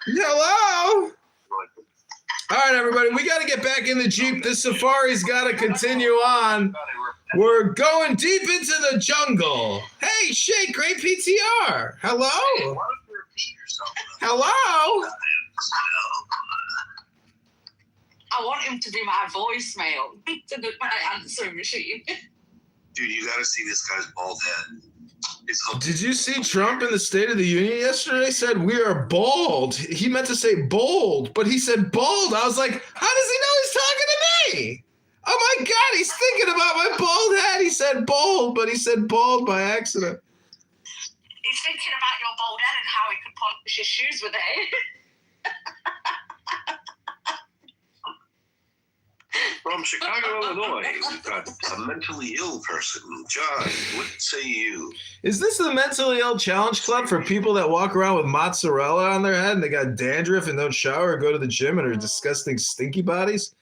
Hello? All right, everybody, we got to get back in the Jeep. This safari's got to continue on. We're going deep into the jungle. Hey, Shay, great PTR. Hello? Hello? I want him to do my voicemail to my answering machine. Dude, you gotta see this guy's bald head. Did you see Trump in the State of the Union yesterday said we are bald? He meant to say bold, but he said bald. I was like, how does he know he's talking to me? Oh my God, he's thinking about my bald head. He said bold, but he said bald by accident. He's thinking about your bald head and how he could polish his shoes with it. From Chicago, Illinois, we've got a mentally ill person. John, what say you? Is this the mentally ill challenge club for people that walk around with mozzarella on their head and they got dandruff and don't shower or go to the gym and are disgusting stinky bodies?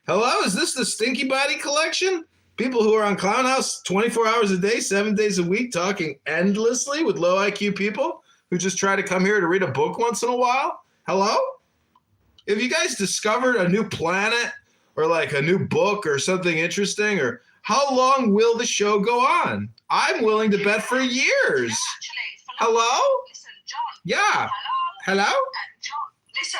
Hello, is this the stinky body collection? People who are on Clown House 24 hours a day, 7 days a week, talking endlessly with low IQ people who just try to come here to read a book once in a while? Hello? Have you guys discovered a new planet or like a new book or something interesting? Or how long will the show go on? I'm willing to bet for years. Hello? Listen, John. Yeah. Hello? John, listen,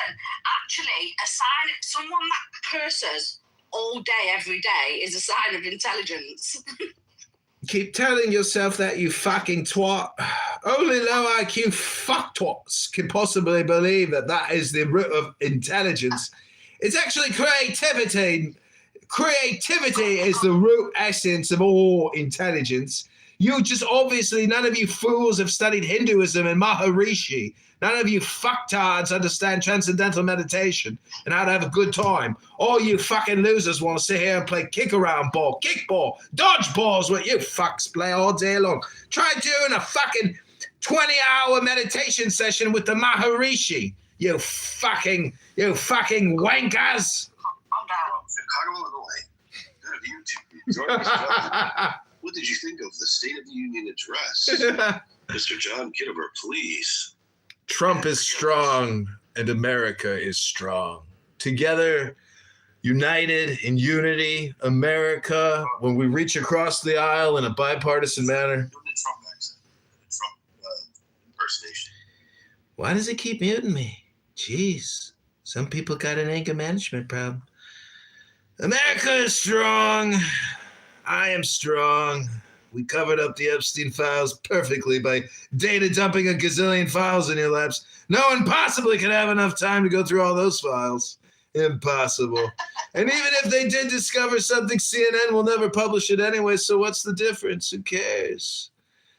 actually, a sign, someone that curses all day, every day, is a sign of intelligence. Keep telling yourself that, you fucking twat. Only low IQ fucktwats can possibly believe that that is the root of intelligence. It's actually creativity. Creativity is the root essence of all intelligence. You just obviously, none of you fools have studied Hinduism and Maharishi. None of you fucktards understand transcendental meditation and how to have a good time. All you fucking losers want to sit here and play kick-around ball, kickball, dodgeball is what you fucks play all day long. Try doing a fucking 20-hour meditation session with the Maharishi. You fucking wankers. Chicago, Illinois. Good of you two. Join us. What did you think of the State of the Union address? Mr. John Kitover, please. Trump is strong and America is strong. Together, united in unity, America, when we reach across the aisle in a bipartisan manner. Doing the Trump accent, the Trump impersonation. Why does it keep muting me? Jeez, some people got an anger management problem. America is strong. I am strong. We covered up the Epstein files perfectly by data dumping a gazillion files in your laps. No one possibly could have enough time to go through all those files. Impossible. And even if they did discover something, CNN will never publish it anyway, so what's the difference? Who cares?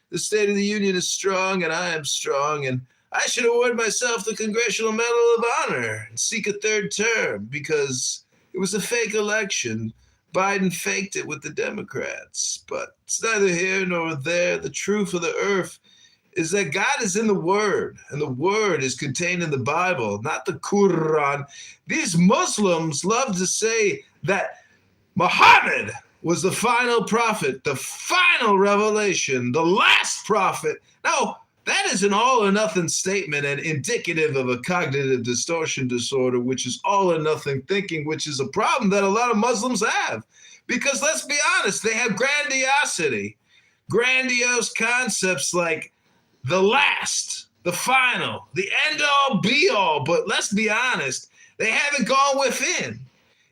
The State of the Union is strong, and I am strong, and I should award myself the Congressional Medal of Honor and seek a third term because it was a fake election. Biden faked it with the Democrats, but it's neither here nor there. The truth of the earth is that God is in the Word, and the Word is contained in the Bible, not the Quran. These Muslims love to say that Muhammad was the final prophet, the final revelation, the last prophet. No, that is an all or nothing statement and indicative of a cognitive distortion disorder, which is all or nothing thinking, which is a problem that a lot of Muslims have. Because let's be honest, they have grandiosity, grandiose concepts like the last, the final, the end all be all. But let's be honest, they haven't gone within.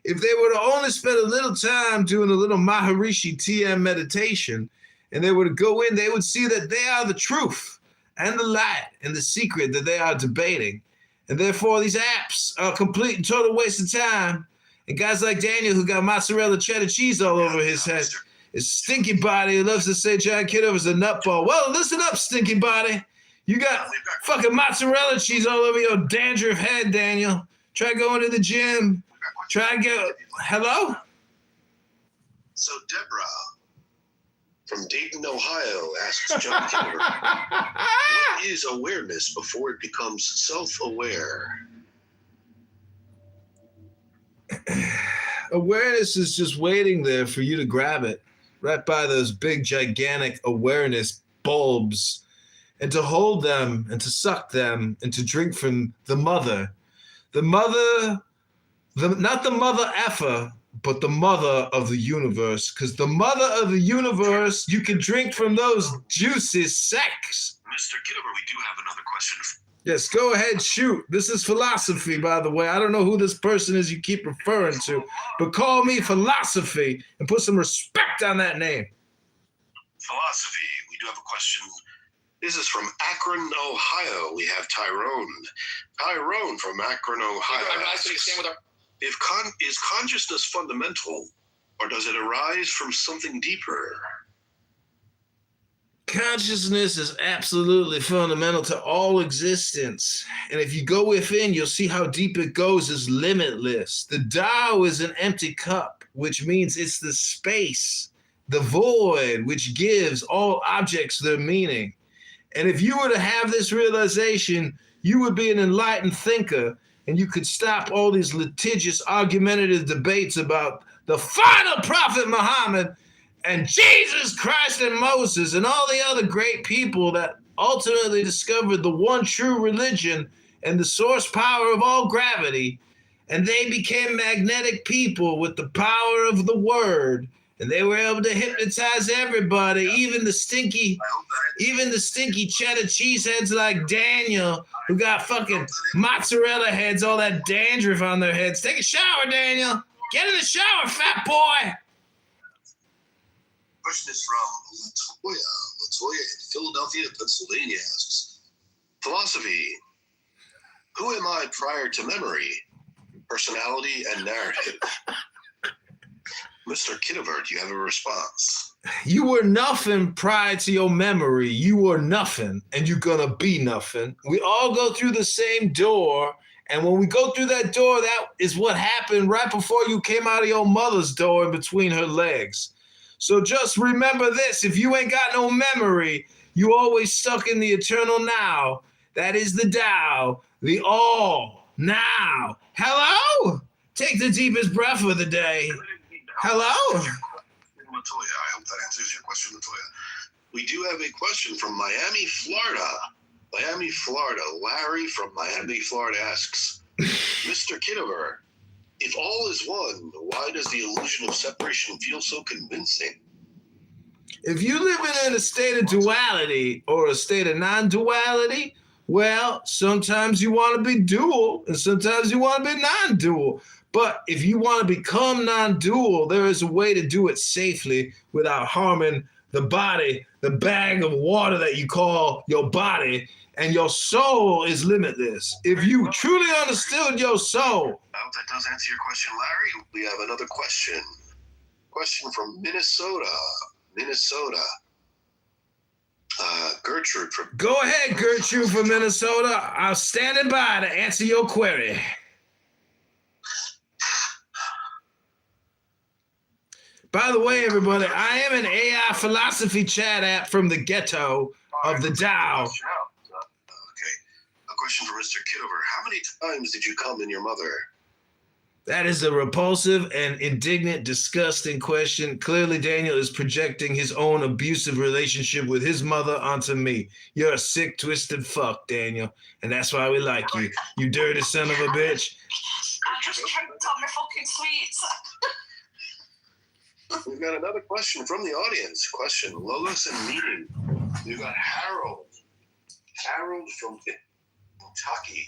If they were to only spend a little time doing a little Maharishi TM meditation, and they were to go in, they would see that they are the truth and the light and the secret that they are debating. And therefore, these apps are a complete and total waste of time. And guys like Daniel, who got mozzarella cheddar cheese all over his head, his stinky body, who loves to say John Kitover's a nutball. Well, listen up, stinky body. You got fucking mozzarella cheese all over your dandruff head, Daniel. Try going to the gym. Try and get... Hello? So, Deborah, from Dayton, Ohio asks John Kitover, what is awareness before it becomes self-aware? Awareness is just waiting there for you to grab it, right by those big, gigantic awareness bulbs, and to hold them, and to suck them, and to drink from the mother. The mother, not the mother effer, but the mother of the universe. Because the mother of the universe, you can drink from those juices, sex. Mr. Kitover, we do have another question. Yes, go ahead, shoot. This is philosophy, by the way. I don't know who this person is you keep referring to, but call me philosophy and put some respect on that name. Philosophy, we do have a question. This is from Akron, Ohio. We have Tyrone. Tyrone from Akron, Ohio asks, is consciousness fundamental, or does it arise from something deeper? Consciousness is absolutely fundamental to all existence. And if you go within, you'll see how deep it goes is limitless. The Tao is an empty cup, which means it's the space, the void, which gives all objects their meaning. And if you were to have this realization, you would be an enlightened thinker, and you could stop all these litigious, argumentative debates about the final prophet Muhammad and Jesus Christ and Moses and all the other great people that ultimately discovered the one true religion and the source power of all gravity. And they became magnetic people with the power of the word. And they were able to hypnotize everybody, even the stinky cheddar cheeseheads like Daniel, who got fucking mozzarella heads, all that dandruff on their heads. Take a shower, Daniel. Get in the shower, fat boy. Question is from Latoya. Latoya in Philadelphia, Pennsylvania asks, philosophy, who am I prior to memory, personality, and narrative? Mr. Kitover, do you have a response? You were nothing prior to your memory. You were nothing, and you're gonna be nothing. We all go through the same door, and when we go through that door, that is what happened right before you came out of your mother's door in between her legs. So just remember this, if you ain't got no memory, you always stuck in the eternal now. That is the Tao, the all, now. Hello? Take the deepest breath of the day. Hello? Latoya, I hope that answers your question, Latoya. We do have a question from Miami, Florida. Miami, Florida. Larry from Miami, Florida asks, Mr. Kitover, if all is one, why does the illusion of separation feel so convincing? If you live in a state of duality or a state of non-duality, well, sometimes you want to be dual and sometimes you want to be non-dual. But if you want to become non-dual, there is a way to do it safely without harming the body, the bag of water that you call your body, and your soul is limitless. If you truly understood your soul. I hope that does answer your question, Larry. We have another question. Question from Minnesota. Gertrude. Go ahead, Gertrude from Minnesota. I'm standing by to answer your query. By the way, everybody, I am an AI philosophy chat app from the ghetto of the Tao. Okay. A question for Mr. Kitover. How many times did you come in your mother? That is a repulsive and indignant, disgusting question. Clearly, Daniel is projecting his own abusive relationship with his mother onto me. You're a sick, twisted fuck, Daniel. And that's why we like you. You dirty son of a bitch. I just choked on my fucking sweets. We've got another question from the audience. Question, logos and meaning. We've got Harold. Harold from Kentucky.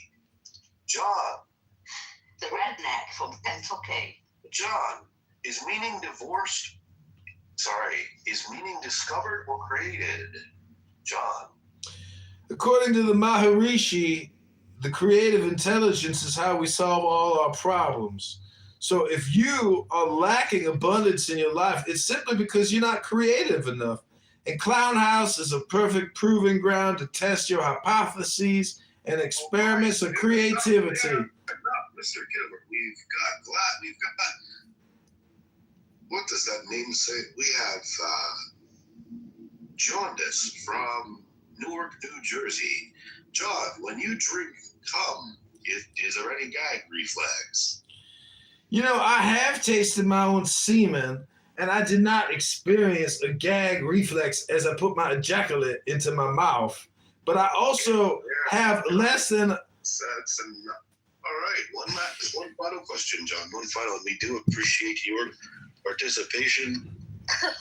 John. The redneck from Kentucky. John, is meaning discovered or created? John. According to the Maharishi, the creative intelligence is how we solve all our problems. So if you are lacking abundance in your life, it's simply because you're not creative enough. And Clown House is a perfect proving ground to test your hypotheses and experiments of creativity. Mr. Kitover, we've got, what does that name say? We have Jaundice from Newark, New Jersey. John, when you drink cum, is there any gag reflex? You know, I have tasted my own semen, and I did not experience a gag reflex as I put my ejaculate into my mouth. But I also have less than... All right, one final question, John. One final. We do appreciate your participation.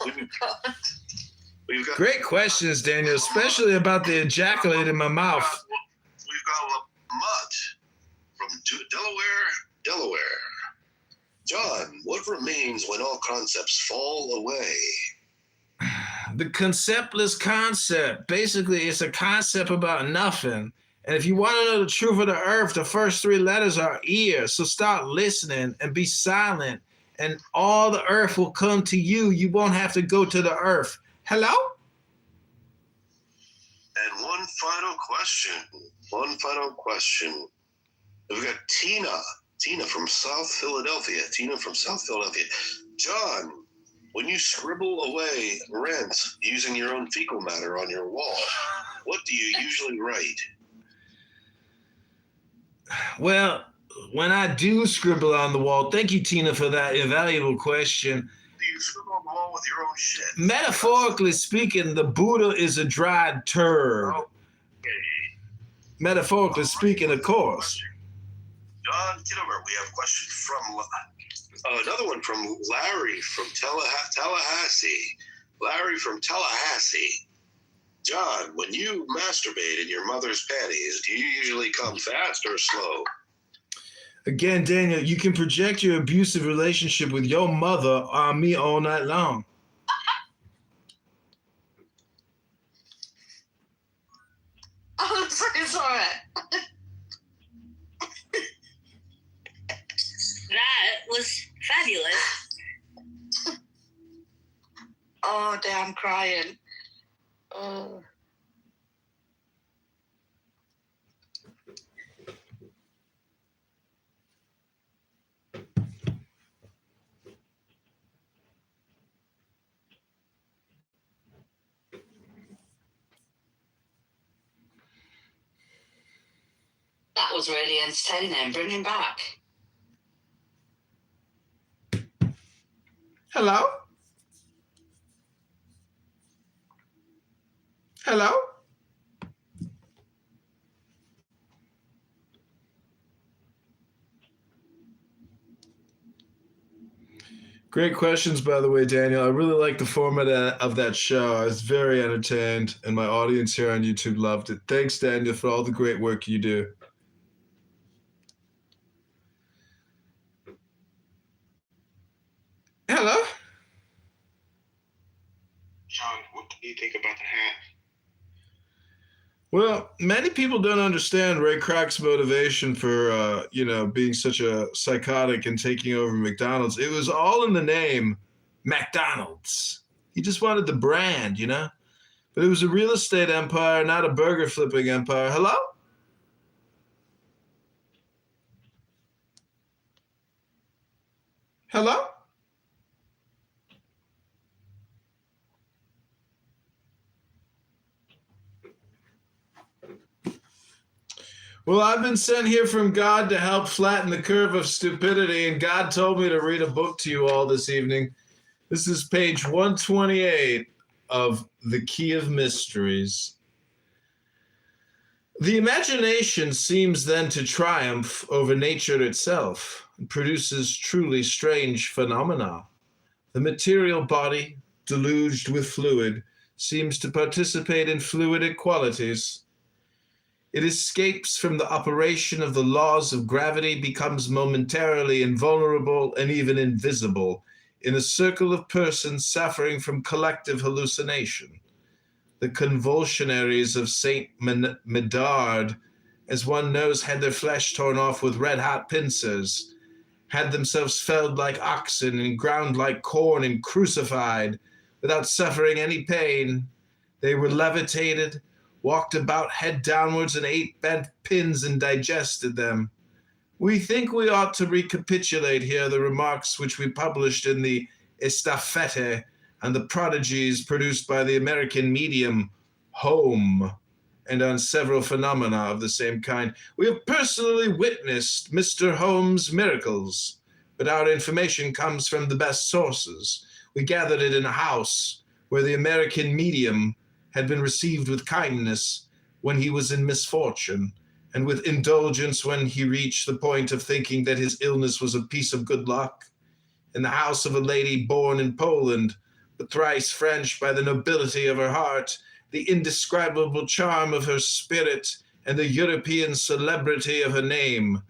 We've got Great questions, Daniel, especially about the ejaculate in my mouth. We've got Lamont from Delaware. John, what remains when all concepts fall away? The conceptless concept. Basically, it's a concept about nothing. And if you want to know the truth of the earth, the first three letters are ear. So start listening and be silent, and all the earth will come to you. You won't have to go to the earth. Hello? And one final question. We've got Tina from South Philadelphia. John, when you scribble away rent using your own fecal matter on your wall, what do you usually write? Well, when I do scribble on the wall, thank you, Tina, for that invaluable question. Do you scribble on the wall with your own shit? Metaphorically speaking, the Buddha is a dried turd. Okay. Metaphorically speaking, of course. John Kitover, we have a question from another one from Larry from Tallahassee. Larry from Tallahassee. John, when you masturbate in your mother's panties, do you usually come fast or slow? Again, Daniel, you can project your abusive relationship with your mother on me all night long. Oh, it's all right. That was fabulous. Oh, damn, crying. Oh. That was really entertaining. Bring him back. Hello? Hello? Great questions, by the way, Daniel. I really like the format of that show. I was very entertained, and my audience here on YouTube loved it. Thanks, Daniel, for all the great work you do. Hello? Sean, what do you think about the hat? Well, many people don't understand Ray Kroc's motivation for, being such a psychotic and taking over McDonald's. It was all in the name McDonald's. He just wanted the brand, But it was a real estate empire, not a burger flipping empire. Hello? Hello? Well, I've been sent here from God to help flatten the curve of stupidity, and God told me to read a book to you all this evening. This is page 128 of The Key of Mysteries. The imagination seems then to triumph over nature itself and produces truly strange phenomena. The material body, deluged with fluid, seems to participate in fluidic qualities. It escapes from the operation of the laws of gravity, becomes momentarily invulnerable and even invisible in a circle of persons suffering from collective hallucination. The convulsionaries of Saint Medard, as one knows, had their flesh torn off with red-hot pincers, had themselves felled like oxen and ground like corn and crucified without suffering any pain. They were levitated, walked about head downwards, and ate bent pins and digested them. We think we ought to recapitulate here the remarks which we published in the Estafette on the prodigies produced by the American medium Home, and on several phenomena of the same kind. We have personally witnessed Mr. Holmes' miracles, but our information comes from the best sources. We gathered it in a house where the American medium had been received with kindness when he was in misfortune, and with indulgence when he reached the point of thinking that his illness was a piece of good luck. In the house of a lady born in Poland, but thrice French by the nobility of her heart, the indescribable charm of her spirit, and the European celebrity of her name.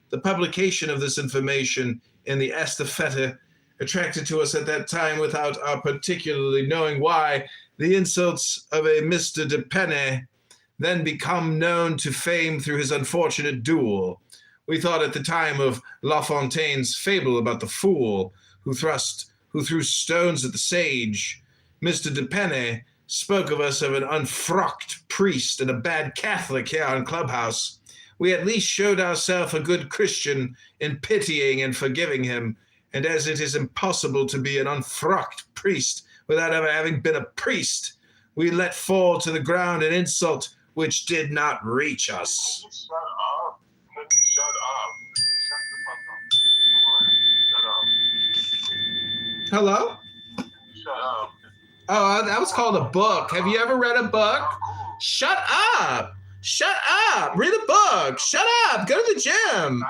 The publication of this information in the Estafette attracted to us at that time, without our particularly knowing why, the insults of a Mr. de Penne, then become known to fame through his unfortunate duel. We thought at the time of La Fontaine's fable about the fool who threw stones at the sage. Mr. de Penne spoke of us of an unfrocked priest and a bad Catholic here on Clubhouse. We at least showed ourselves a good Christian in pitying and forgiving him, and as it is impossible to be an unfrocked priest without ever having been a priest, we let fall to the ground an insult which did not reach us. Shut up. Shut up. Shut the fuck up. Shut up. Hello? Shut up. Oh, that was called a book. Have you ever read a book? Shut up. Shut up. Read a book. Shut up. Go to the gym.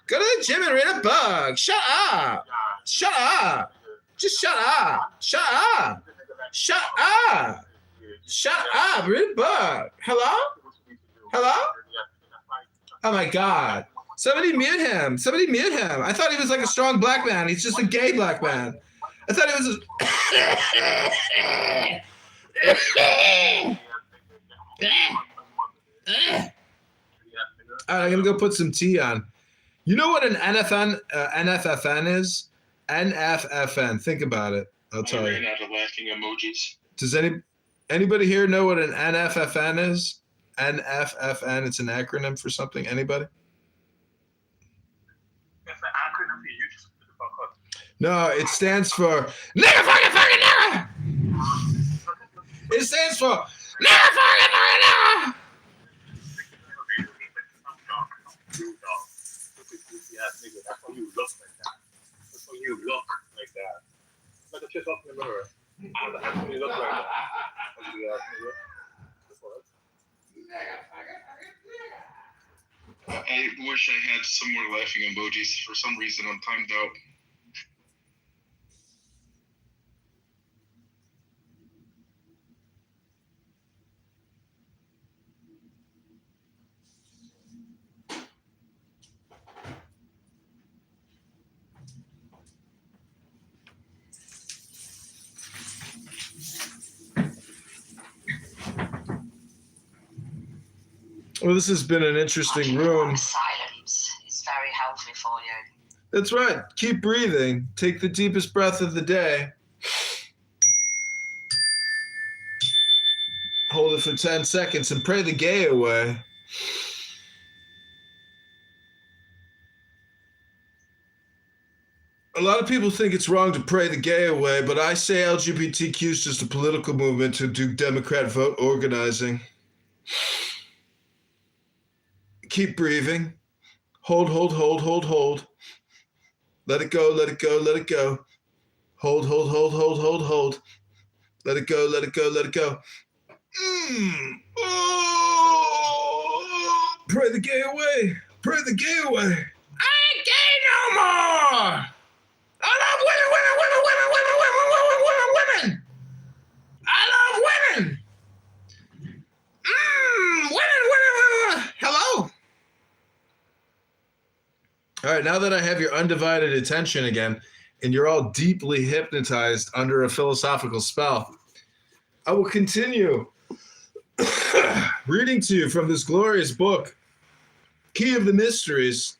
Go to the gym and read a book. Shut up. Shut up. Just shut up. Shut up. Shut up. Shut up. Read a book. Hello? Hello? Oh my God. Somebody mute him. Somebody mute him. I thought he was like a strong black man. He's just a gay black man. I thought he was All right, I'm going to go put some tea on. You know what an NFFN is? NFFN. Think about it. I'll tell you. I ran out of laughing emojis. Does anybody here know what an NFFN is? NFFN, it's an acronym for something. Anybody? It's an acronym for you. Just put the fuck up. No, it stands for nigga fucking nigga. It stands for nigga fucking nigga. That's why you look like that. That's why you look like that. Look at yourself in the mirror. That's why you look like that. I wish I had some more laughing emojis. For some reason, I'm timed out. Well, this has been an interesting room. Silence is very healthy for you. That's right. Keep breathing. Take the deepest breath of the day. Hold it for 10 seconds and pray the gay away. A lot of people think it's wrong to pray the gay away, but I say LGBTQ is just a political movement to do Democrat vote organizing. Keep breathing. Hold. Let it go. Let it go. Hold. Let it go. Oh. Pray the gay away. I ain't gay no more. I love women. I love women. Women. Hello. All right, now that I have your undivided attention again, and you're all deeply hypnotized under a philosophical spell, I will continue reading to you from this glorious book, Key of the Mysteries.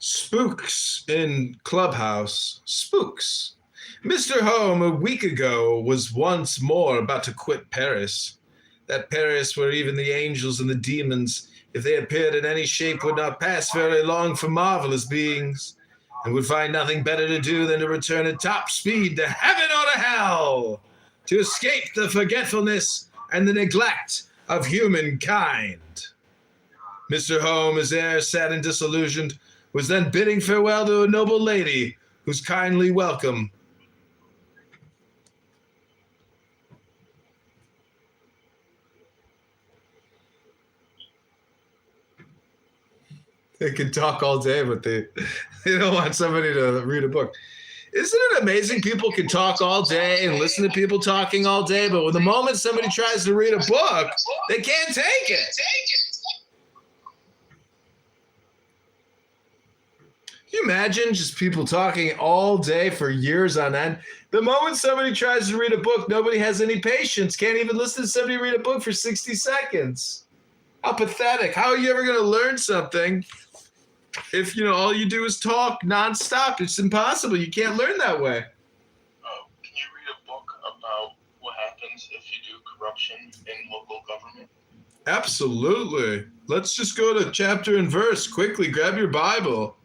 Spooks in Clubhouse. Spooks. Mr. Home, a week ago, was once more about to quit Paris. That Paris where even the angels and the demons, if they appeared in any shape, would not pass very long for marvelous beings, and would find nothing better to do than to return at top speed to heaven or to hell, to escape the forgetfulness and the neglect of humankind. Mr. Home, his air sad and disillusioned, was then bidding farewell to a noble lady whose kindly welcome they can talk all day, but they don't want somebody to read a book. Isn't it amazing people can talk all day and listen to people talking all day, but when the moment somebody tries to read a book, they can't take it. Can you imagine just people talking all day for years on end? The moment somebody tries to read a book, nobody has any patience. Can't even listen to somebody read a book for 60 seconds. How pathetic. How are you ever going to learn something if, all you do is talk nonstop? It's impossible. You can't learn that way. Can you read a book about what happens if you do corruption in local government? Absolutely. Let's just go to chapter and verse quickly. Grab your Bible.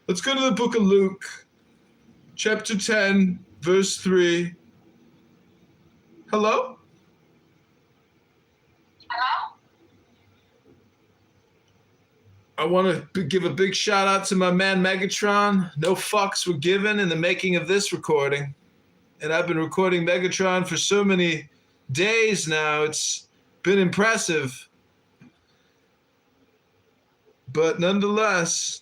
Let's go to the book of Luke, chapter 10, verse 3. Hello? Hello? I want to give a big shout out to my man Megatron. No fucks were given in the making of this recording. And I've been recording Megatron for so many days now. It's been impressive. But nonetheless,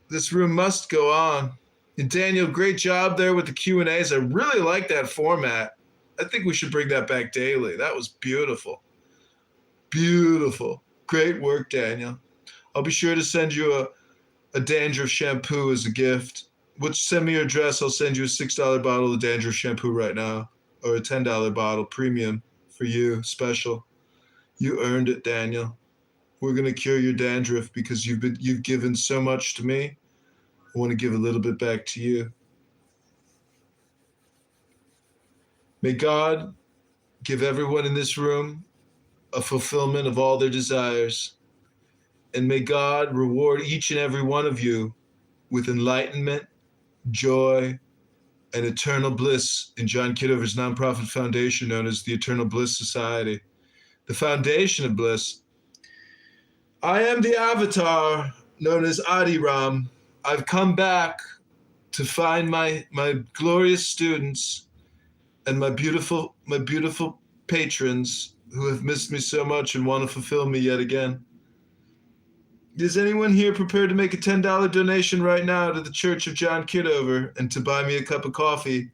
this room must go on. And Daniel, great job there with the Q&As. I really like that format. I think we should bring that back daily. That was beautiful. Beautiful. Great work, Daniel. I'll be sure to send you a dandruff shampoo as a gift. Send me your address. I'll send you a $6 bottle of dandruff shampoo right now, or a $10 bottle premium for you, special. You earned it, Daniel. We're gonna cure your dandruff because you've given so much to me. I want to give a little bit back to you. May God give everyone in this room a fulfillment of all their desires. And may God reward each and every one of you with enlightenment, joy, and eternal bliss in John Kitover's nonprofit foundation known as the Eternal Bliss Society, the foundation of bliss. I am the avatar known as Adiram. I've come back to find my glorious students and my beautiful patrons who have missed me so much and want to fulfill me yet again. Is anyone here prepared to make a $10 donation right now to the Church of John Kitover and to buy me a cup of coffee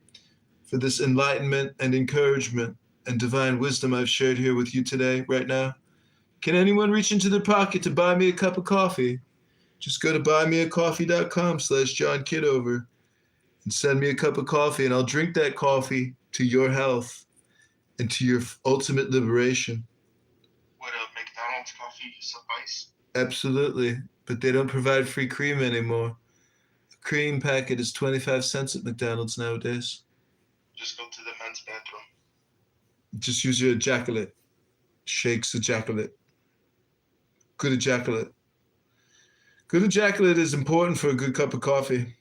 for this enlightenment and encouragement and divine wisdom I've shared here with you today, right now? Can anyone reach into their pocket to buy me a cup of coffee? Just go to buymeacoffee.com/John Kitover and send me a cup of coffee, and I'll drink that coffee to your health and to your ultimate liberation. Would a McDonald's coffee suffice? Absolutely, but they don't provide free cream anymore. A cream packet is 25 cents at McDonald's nowadays. Just go to the men's bathroom. Just use your ejaculate. Shakes ejaculate. Good ejaculate. Good ejaculate is important for a good cup of coffee.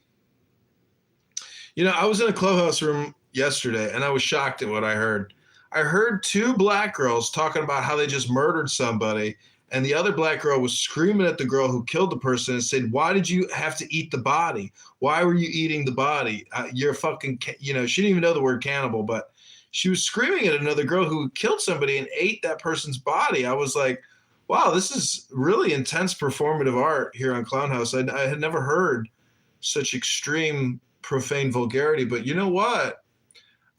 I was in a clubhouse room yesterday, and I was shocked at what I heard. I heard two black girls talking about how they just murdered somebody, and the other black girl was screaming at the girl who killed the person and said, "Why did you have to eat the body? Why were you eating the body? You're fucking," she didn't even know the word cannibal, but she was screaming at another girl who killed somebody and ate that person's body. I was like, wow, this is really intense performative art here on Clown House. I had never heard such extreme profane vulgarity, but you know what?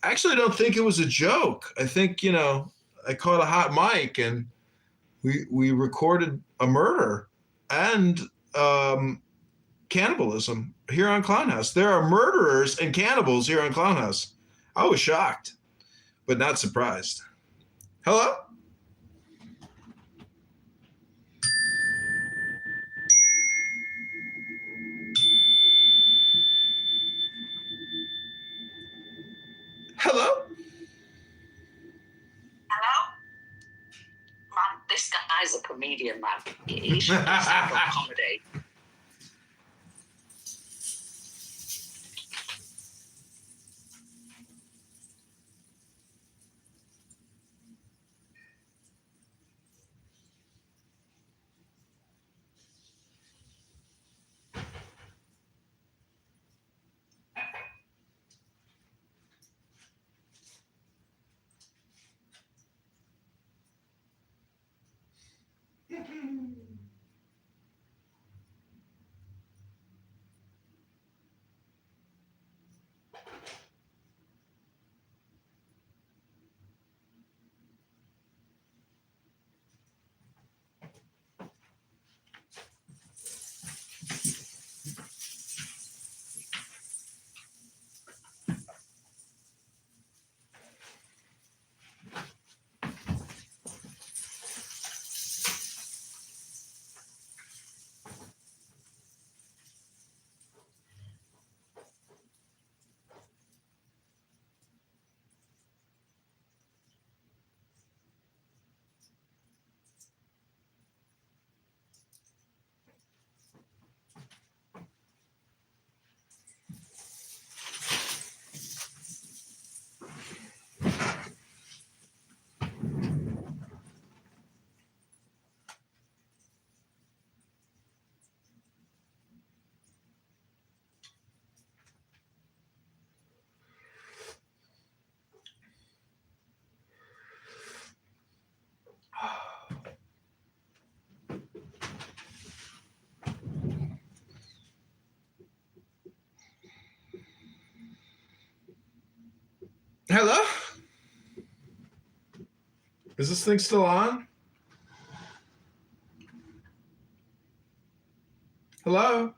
I actually don't think it was a joke. I think, I caught a hot mic and we recorded a murder and cannibalism here on Clown House. There are murderers and cannibals here on Clown House. I was shocked, but not surprised. Hello? Hello? Hello? Man, this guy's a comedian, man. He should do stand-up comedy. Hello? Is this thing still on? Hello?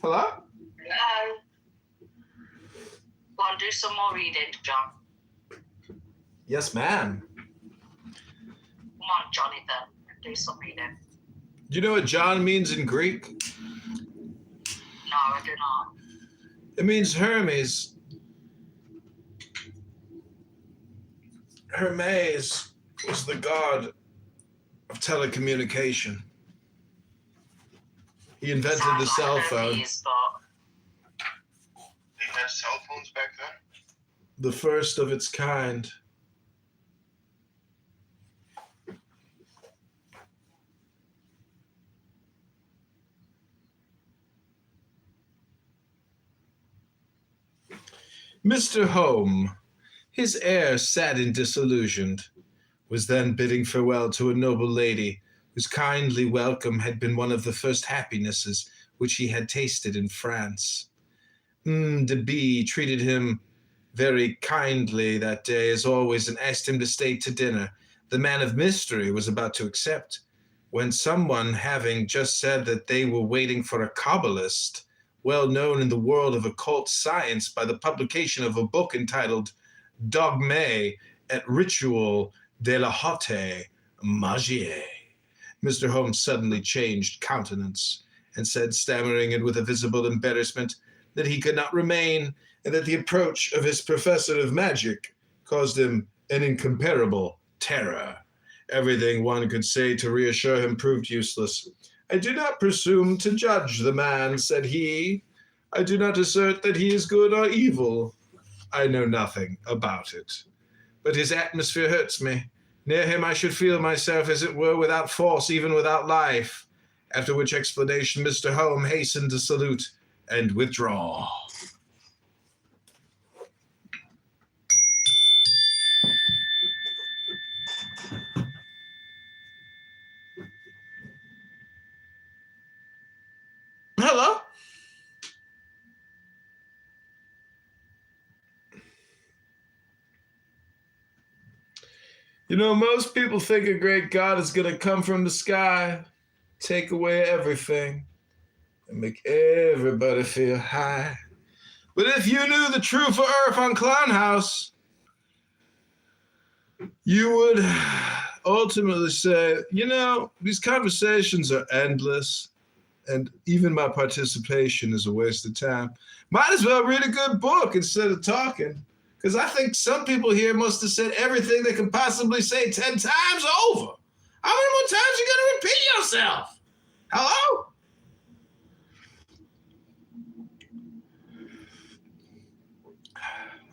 Hello? Hello? Go on, do some more reading, John. Yes, ma'am. Come on, Jonathan. Do some reading. Do you know what John means in Greek? No, I do not. It means Hermes. Hermes was the god of telecommunication. He invented the cell phone. They had cell phones back then? The first of its kind. Mr. Home, his air sad and disillusioned, was then bidding farewell to a noble lady whose kindly welcome had been one of the first happinesses which he had tasted in France. De B treated him very kindly that day, as always, and asked him to stay to dinner. The man of mystery was about to accept, when someone, having just said that they were waiting for a Kabbalist, well known in the world of occult science by the publication of a book entitled Dogme et Ritual de la Haute Magie. Mr. Holmes suddenly changed countenance and said, stammering and with a visible embarrassment, that he could not remain, and that the approach of his professor of magic caused him an incomparable terror. Everything one could say to reassure him proved useless. I do not presume to judge the man, said he. I do not assert that he is good or evil. I know nothing about it. But his atmosphere hurts me. Near him I should feel myself, as it were, without force, even without life. After which explanation Mr. Home hastened to salute and withdraw. Hello? You know, most people think a great God is going to come from the sky, take away everything, and make everybody feel high. But if you knew the truth for Earth on Clownhouse, you would ultimately say, you know, these conversations are endless, and even my participation is a waste of time. Might as well read a good book instead of talking. Because I think some people here must have said everything they can possibly say 10 times over. How many more times you going to repeat yourself? Hello?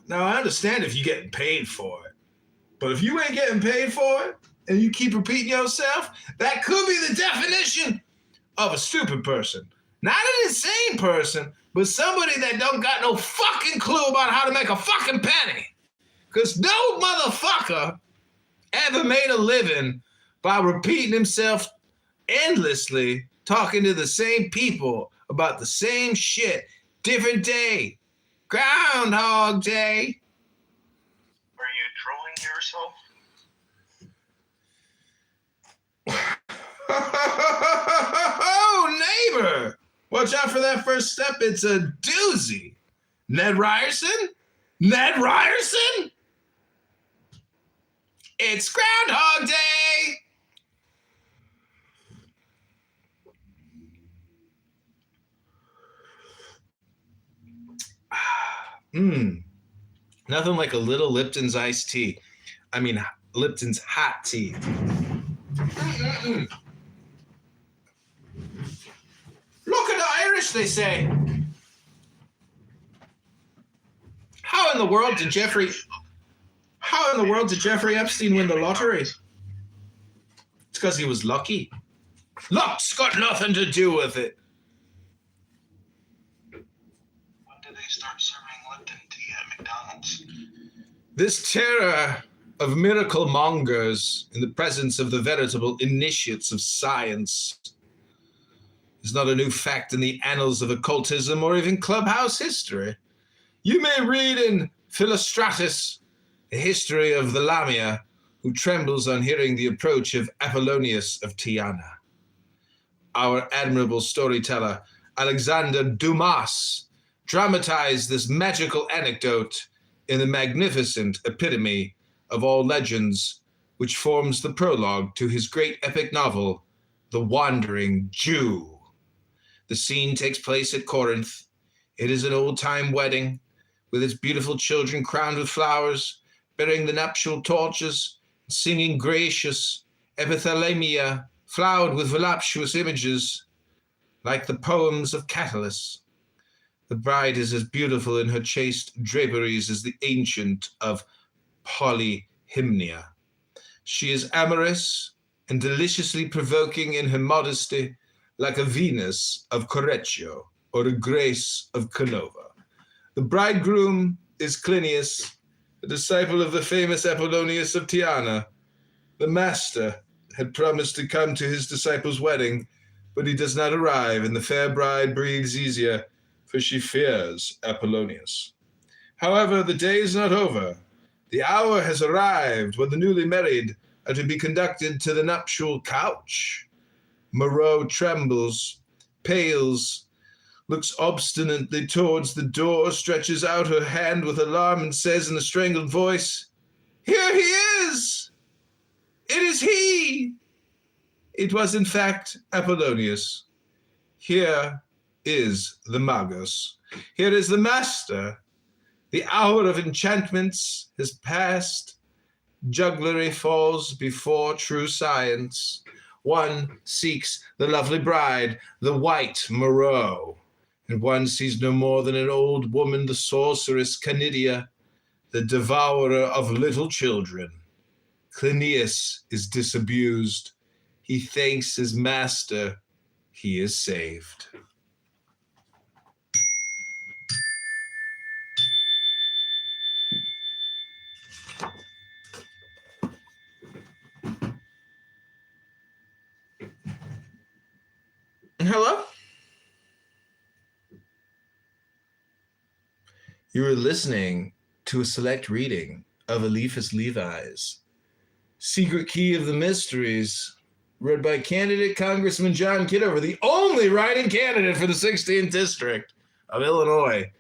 Now, I understand if you're getting paid for it. But if you ain't getting paid for it and you keep repeating yourself, that could be the definition of a stupid person. Not an insane person, but somebody that don't got no fucking clue about how to make a fucking penny. Because no motherfucker ever made a living by repeating himself endlessly, talking to the same people about the same shit. Different day. Groundhog Day. Are you trolling yourself? Oh, neighbor! Watch out for that first step. It's a doozy. Ned Ryerson? Ned Ryerson? It's Groundhog Day! Nothing like a little Lipton's iced tea. I mean, Lipton's hot tea. Look at the Irish, they say. How in the world did Jeffrey Epstein win the lottery? It's because he was lucky. Luck's got nothing to do with it. When did they start serving Lipton tea at McDonald's? This terror of miracle mongers in the presence of the veritable initiates of science is not a new fact in the annals of occultism or even clubhouse history. You may read in Philostratus, a history of the Lamia, who trembles on hearing the approach of Apollonius of Tyana. Our admirable storyteller, Alexander Dumas, dramatized this magical anecdote in the magnificent epitome of all legends, which forms the prologue to his great epic novel, The Wandering Jew. The scene takes place at Corinth. It is an old-time wedding, with its beautiful children crowned with flowers, bearing the nuptial torches, singing gracious epithalamia, flowered with voluptuous images, like the poems of Catullus. The bride is as beautiful in her chaste draperies as the ancient of Polyhymnia. She is amorous and deliciously provoking in her modesty, like a Venus of Correggio or a Grace of Canova. The bridegroom is Clinias, a disciple of the famous Apollonius of Tyana. The master had promised to come to his disciple's wedding, but he does not arrive, and the fair bride breathes easier, for she fears Apollonius. However, the day is not over. The hour has arrived when the newly married are to be conducted to the nuptial couch. Moreau trembles, pales, looks obstinately towards the door, stretches out her hand with alarm, and says in a strangled voice, "Here he is! It is he!" It was in fact Apollonius. Here is the Magos. Here is the master. The hour of enchantments has passed. Jugglery falls before true science. One seeks the lovely bride, the white Moreau, and one sees no more than an old woman, the sorceress Canidia, the devourer of little children. Clinias is disabused. He thanks his master. He is saved. Hello? You are listening to a select reading of Eliphas Levi's Secret Key of the Mysteries, read by candidate Congressman John Kitover, the only writing candidate for the 16th District of Illinois.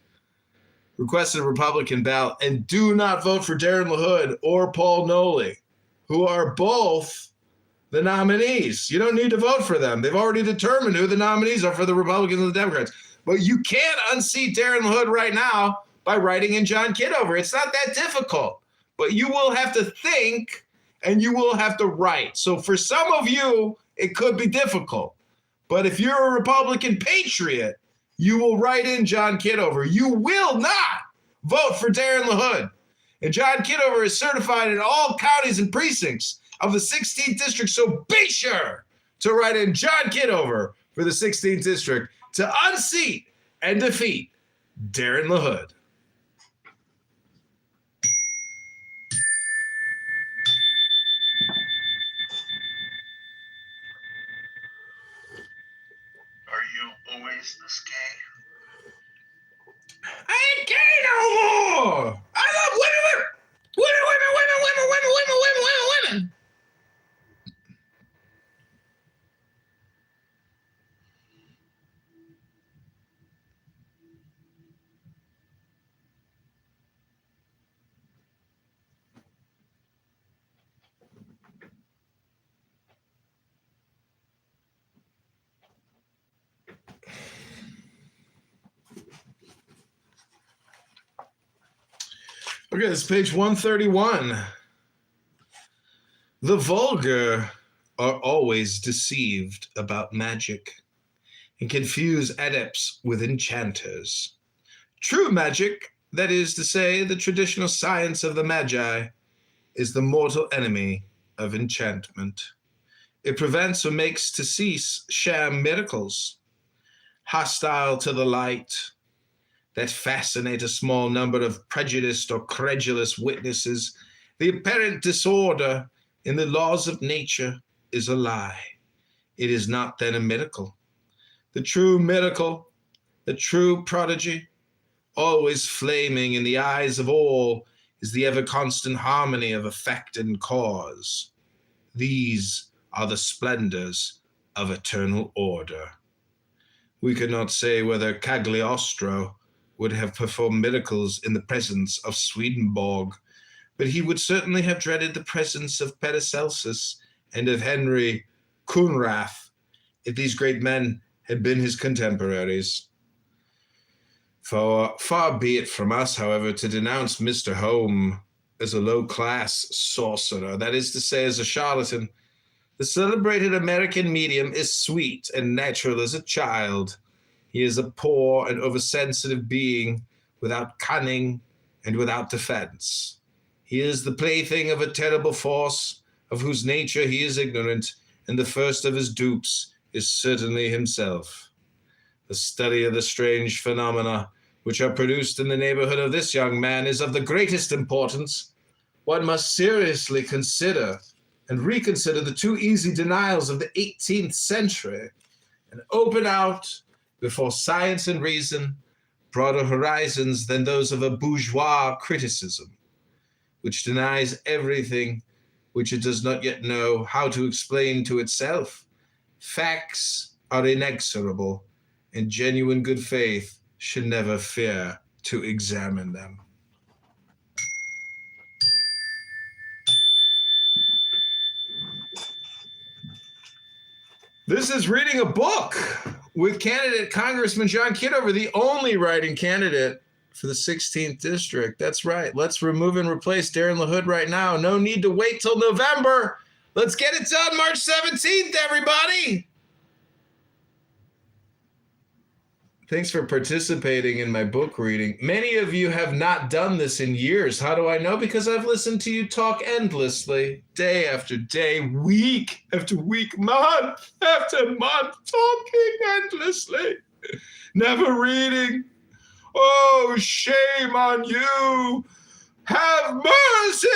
Requested a Republican ballot, and do not vote for Darren LaHood or Paul Noley, who are both the nominees. You don't need to vote for them. They've already determined who the nominees are for the Republicans and the Democrats. But you can't unseat Darren LaHood right now by writing in John Kitover. It's not that difficult. But you will have to think and you will have to write. So for some of you, it could be difficult. But if you're a Republican patriot, you will write in John Kitover. You will not vote for Darren LaHood. And John Kitover is certified in all counties and precincts of the 16th district. So be sure to write in John Kitover for the 16th district to unseat and defeat Darren LaHood. Are you always this gay? I ain't gay no more. I love women. Women. Okay, this is page 131. The vulgar are always deceived about magic and confuse adepts with enchanters. True magic, that is to say, the traditional science of the Magi, is the mortal enemy of enchantment. It prevents or makes to cease sham miracles, hostile to the light, that fascinate a small number of prejudiced or credulous witnesses. The apparent disorder in the laws of nature is a lie. It is not then a miracle. The true miracle, the true prodigy, always flaming in the eyes of all, is the ever-constant harmony of effect and cause. These are the splendors of eternal order. We could not say whether Cagliostro would have performed miracles in the presence of Swedenborg, but he would certainly have dreaded the presence of Paracelsus and of Henry Coenrath if these great men had been his contemporaries. For far be it from us, however, to denounce Mr. Home as a low-class sorcerer, that is to say, as a charlatan. The celebrated American medium is sweet and natural as a child. He is a poor and oversensitive being without cunning and without defense. He is the plaything of a terrible force of whose nature he is ignorant, and the first of his dupes is certainly himself. The study of the strange phenomena which are produced in the neighborhood of this young man is of the greatest importance. One must seriously consider and reconsider the too easy denials of the 18th century and open out before science and reason broader horizons than those of a bourgeois criticism, which denies everything which it does not yet know how to explain to itself. Facts are inexorable, and genuine good faith should never fear to examine them. This is reading a book with candidate Congressman John Kitover, the only writing candidate for the 16th district. That's right. Let's remove and replace Darren LaHood right now. No need to wait till November. Let's get it done March 17th, everybody. Thanks for participating in my book reading. Many of you have not done this in years. How do I know? Because I've listened to you talk endlessly, day after day, week after week, month after month, talking endlessly, never reading. Oh, shame on you. Have mercy.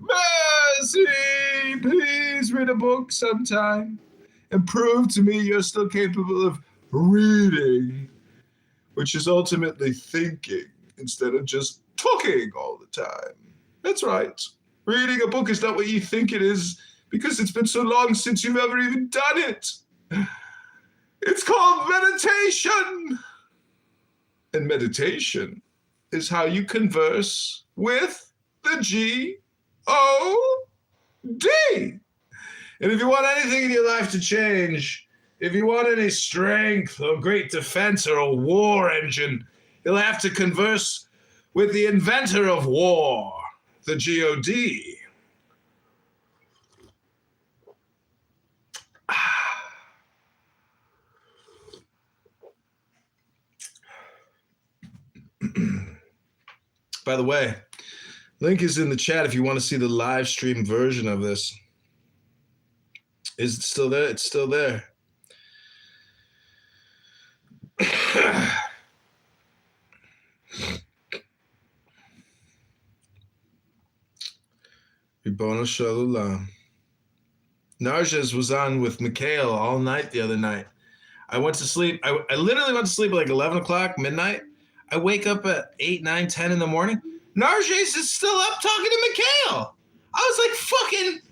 Mercy. Please read a book sometime and prove to me you're still capable of reading, which is ultimately thinking instead of just talking all the time. That's right. Reading a book is not what you think it is because it's been so long since you've ever even done it. It's called meditation. And meditation is how you converse with the G-O-D. And if you want anything in your life to change, If you want any strength or great defense or a war engine, you'll have to converse with the inventor of war, the GOD. By the way, link is in the chat if you want to see the live stream version of this. Is it still there? It's still there. Ribono Shalom. Narges was on with Mikhail all night the other night. I went to sleep. I literally went to sleep at like 11 o'clock, midnight. I wake up at 8, 9, 10 in the morning. Narges is still up talking to Mikhail. I was like,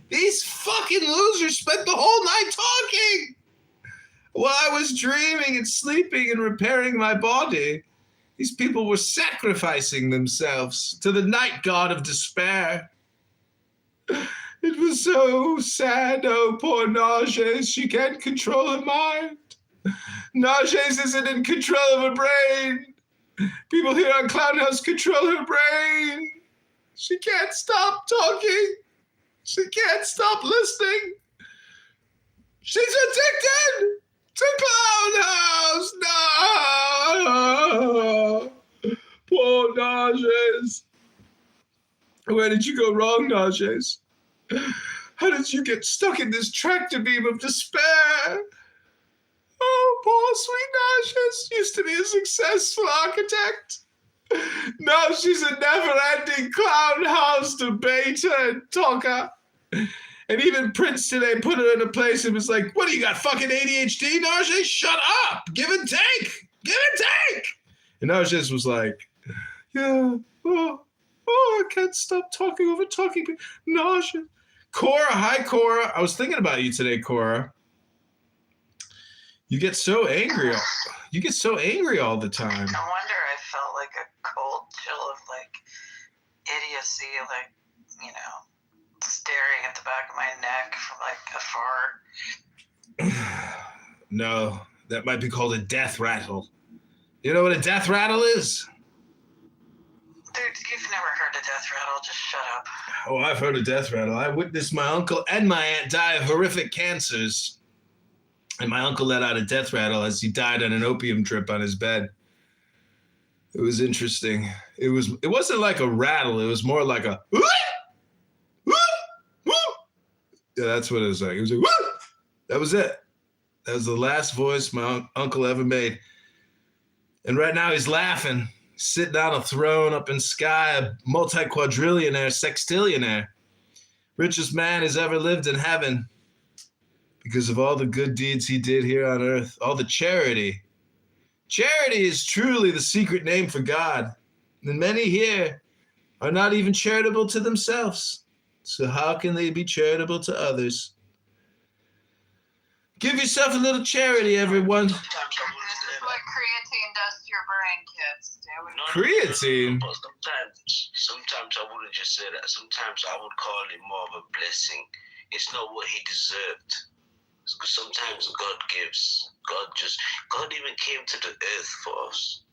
these fucking losers spent the whole night talking. While I was dreaming and sleeping and repairing my body, these people were sacrificing themselves to the night god of despair. It was so sad. Oh, poor Narges. She can't control her mind. Narges isn't in control of her brain. People here on Clown House control her brain. She can't stop talking. She can't stop listening. She's addicted to Clown House. No. Poor Narges. Where did you go wrong, Narges? How did you get stuck in this tractor beam of despair? Oh, poor sweet Narges used to be a successful architect. Now she's a never-ending Clown House debater and talker. And even Prince today put her in a place and was like, what do you got, fucking ADHD, Narges? Shut up! Give and take! Give and take! And Narges was like, yeah, I can't stop talking over talking. Narges. Cora, hi, Cora. I was thinking about you today, Cora. You get so angry. You get so angry all the time. No wonder I felt like a cold chill of like idiocy, like, you know, staring at the back of my neck from like afar. No, that might be called a death rattle. You know what a death rattle is? Dude, you've never heard a death rattle. Just shut up. Oh, I've heard a death rattle. I witnessed my uncle and my aunt die of horrific cancers. And my uncle let out a death rattle as he died on an opium drip on his bed. It was interesting. It wasn't like a rattle. It was more like a yeah, that's what it was like. It was like, woo! That was it. That was the last voice my uncle ever made. And right now he's laughing, sitting on a throne up in sky, a multi-quadrillionaire, sextillionaire. Richest man has ever lived in heaven because of all the good deeds he did here on earth, all the charity. Charity is truly the secret name for God. And many here are not even charitable to themselves. So how can they be charitable to others? Give yourself a little charity, everyone. This is what creatine does to your brain, kids. Creatine? But sometimes I wouldn't just say that. Sometimes I would call it more of a blessing. It's not what he deserved. Because sometimes God gives. God even came to the earth for us.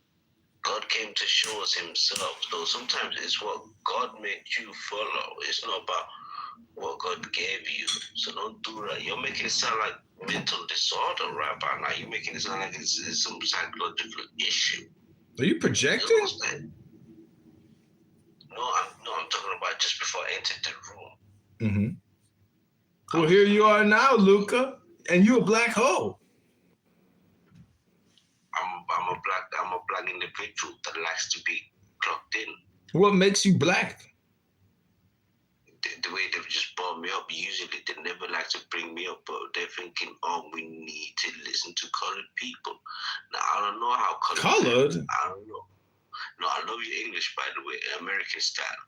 God came to show us himself. So sometimes it's what God made you follow. It's not about what God gave you. So don't do that. You're making it sound like mental disorder right by now. You're making it sound like it's some psychological issue. Are you projecting? You know, I'm talking about just before I entered the room. Mm-hmm. Well, here you are now, Luca, and you a black hole. I'm a black individual that likes to be plugged in. What makes you black? The way they've just brought me up, usually they never like to bring me up, but they're thinking, oh, we need to listen to colored people. Now, I don't know how colored? I don't know. No, I love your English, by the way, American style.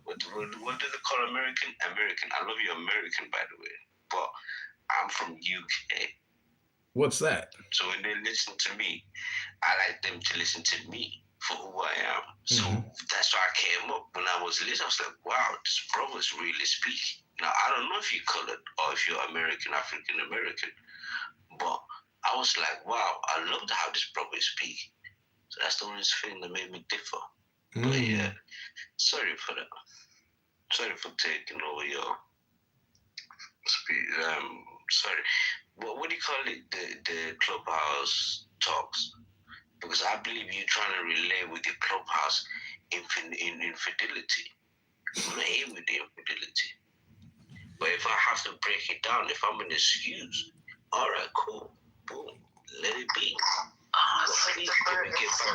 What do they call American? American. I love you American, by the way. But I'm from UK. What's that? So when they listen to me, I like them to listen to me for who I am. So that's why I came up. When I was listening, I was like, wow, this brother's really speaking. Now, I don't know if you're colored or if you're American, African American, but I was like, wow, I loved how this brother speak. So that's the only thing that made me differ. But yeah, sorry for that. Sorry for taking over your speech. Sorry. What do you call it? The clubhouse talks? Because I believe you're trying to relay with the clubhouse infidelity. I'm not here with the infidelity. But if I have to break it down, if I'm an excuse, all right, cool, boom, let it be. Oh, it's like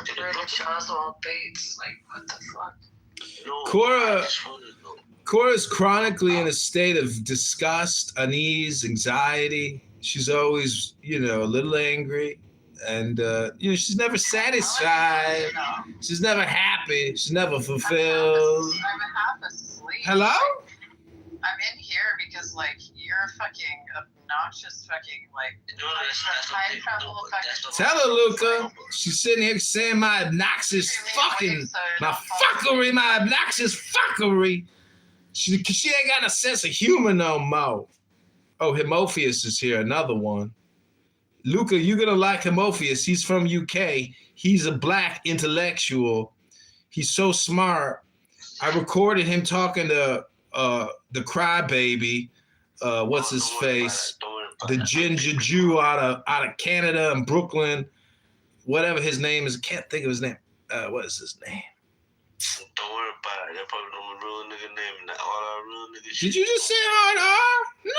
the British Oswald Bates. Like, what the fuck? No, Cora's chronically in a state of disgust, unease, anxiety. She's always, a little angry. And, she's never satisfied. She's never happy. She's never fulfilled. I'm half asleep. Hello? I'm in here because, you're fucking obnoxious fucking, time travel fucking... Tell her, Luca. She's sitting here saying my obnoxious fuckery, my obnoxious fuckery. She ain't got a sense of humor no more. Oh, Himophius is here, another one. Luca, you're going to like Himophius. He's from UK. He's a black intellectual. He's so smart. I recorded him talking to the crybaby, what's his face, the ginger Jew out of Canada and Brooklyn, whatever his name is. I can't think of his name. What is his name? Don't worry about it. That probably don't real nigga name and all our real nigga shit. Did you just say hard R? No.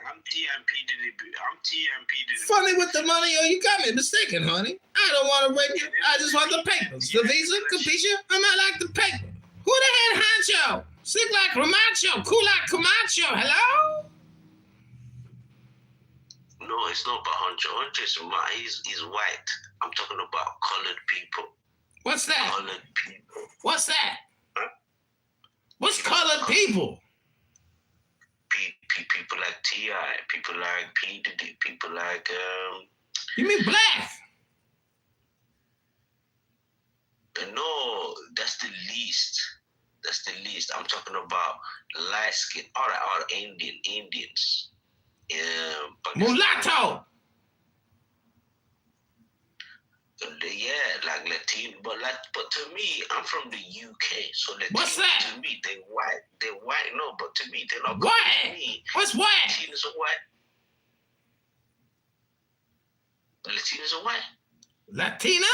I'm TMP Diddy. Funny with the money, you got me mistaken, honey. I don't want to rape you. I just want the papers. The visa, capisce? I'm not like the paper. Who the head honcho? Sick like Ramacho, cool like Camacho. Hello? No, it's not about honcho. Honcho is he's white. I'm talking about colored people. What's that? Colored people. What's that? Huh? What's colored people? People like T.I., people like P. Diddy, people like... You mean black? No, that's the least. That's the least. I'm talking about light skin. All right, Indians. Mulatto! Yeah, like Latino, but to me, I'm from the UK, so Latino, what's that? To me, they're white. No, but to me, they're not. White. What's white? Latinos are white. Latinos are white. Latina?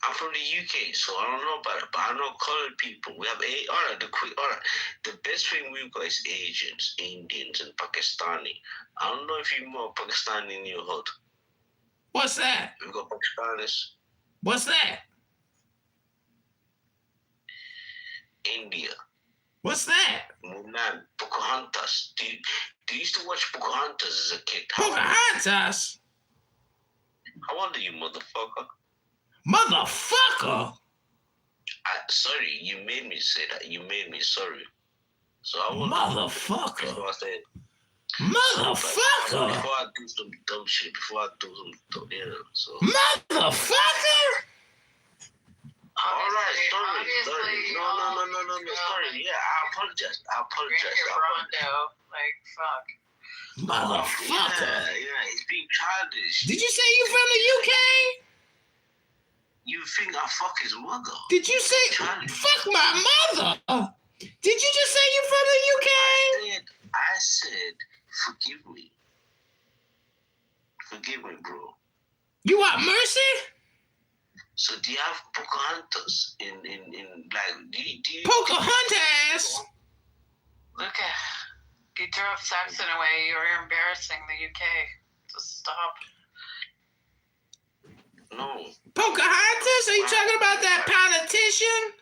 I'm from the UK, so I don't know about it, but I know colored people. We have the best thing we've got is Asians, Indians, and Pakistani. I don't know if you're more Pakistani in your hood. What's that? We've got Pakistanis. What's that? India. What's that? Mulan, Pocahontas. Do you used to watch Pocahontas as a kid? Pocahontas? How old are you, motherfucker? Motherfucker? Sorry, you made me say that. You made me sorry. So I was motherfucker. So I said, motherfucker. Before I do some dumb shit, so. Motherfucker. All right, sorry. No, sorry. Yeah, I apologize. Fuck. Motherfucker. Yeah, he's being childish. Did you say you from the UK? You think I fuck his mother? Did you say fuck my mother? Did you just say you from the UK? I said, forgive me. Forgive me, bro. You want mercy? So do you have Pocahontas in like do you Pocahontas? Look you drove Saxon away. You're embarrassing the UK. Just stop. No. Pocahontas? Are you talking about that politician?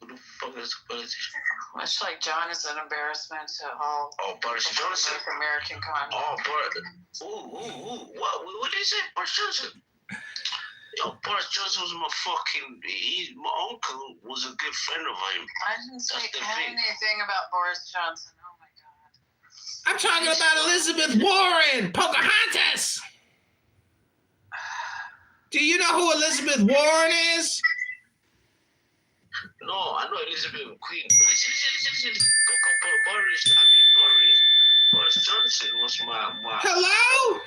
Who the fuck is a politician? Much like John is an embarrassment to all Boris Johnson. American content. Oh, Boris. Ooh. What did you say? Boris Johnson? Yo, Boris Johnson was my uncle was a good friend of him. I didn't say anything about Boris Johnson. Oh my God. I'm talking about Elizabeth Warren, Pocahontas. Do you know who Elizabeth Warren is? No, I know Elizabeth Queen. Boris. Boris Johnson was my Hello?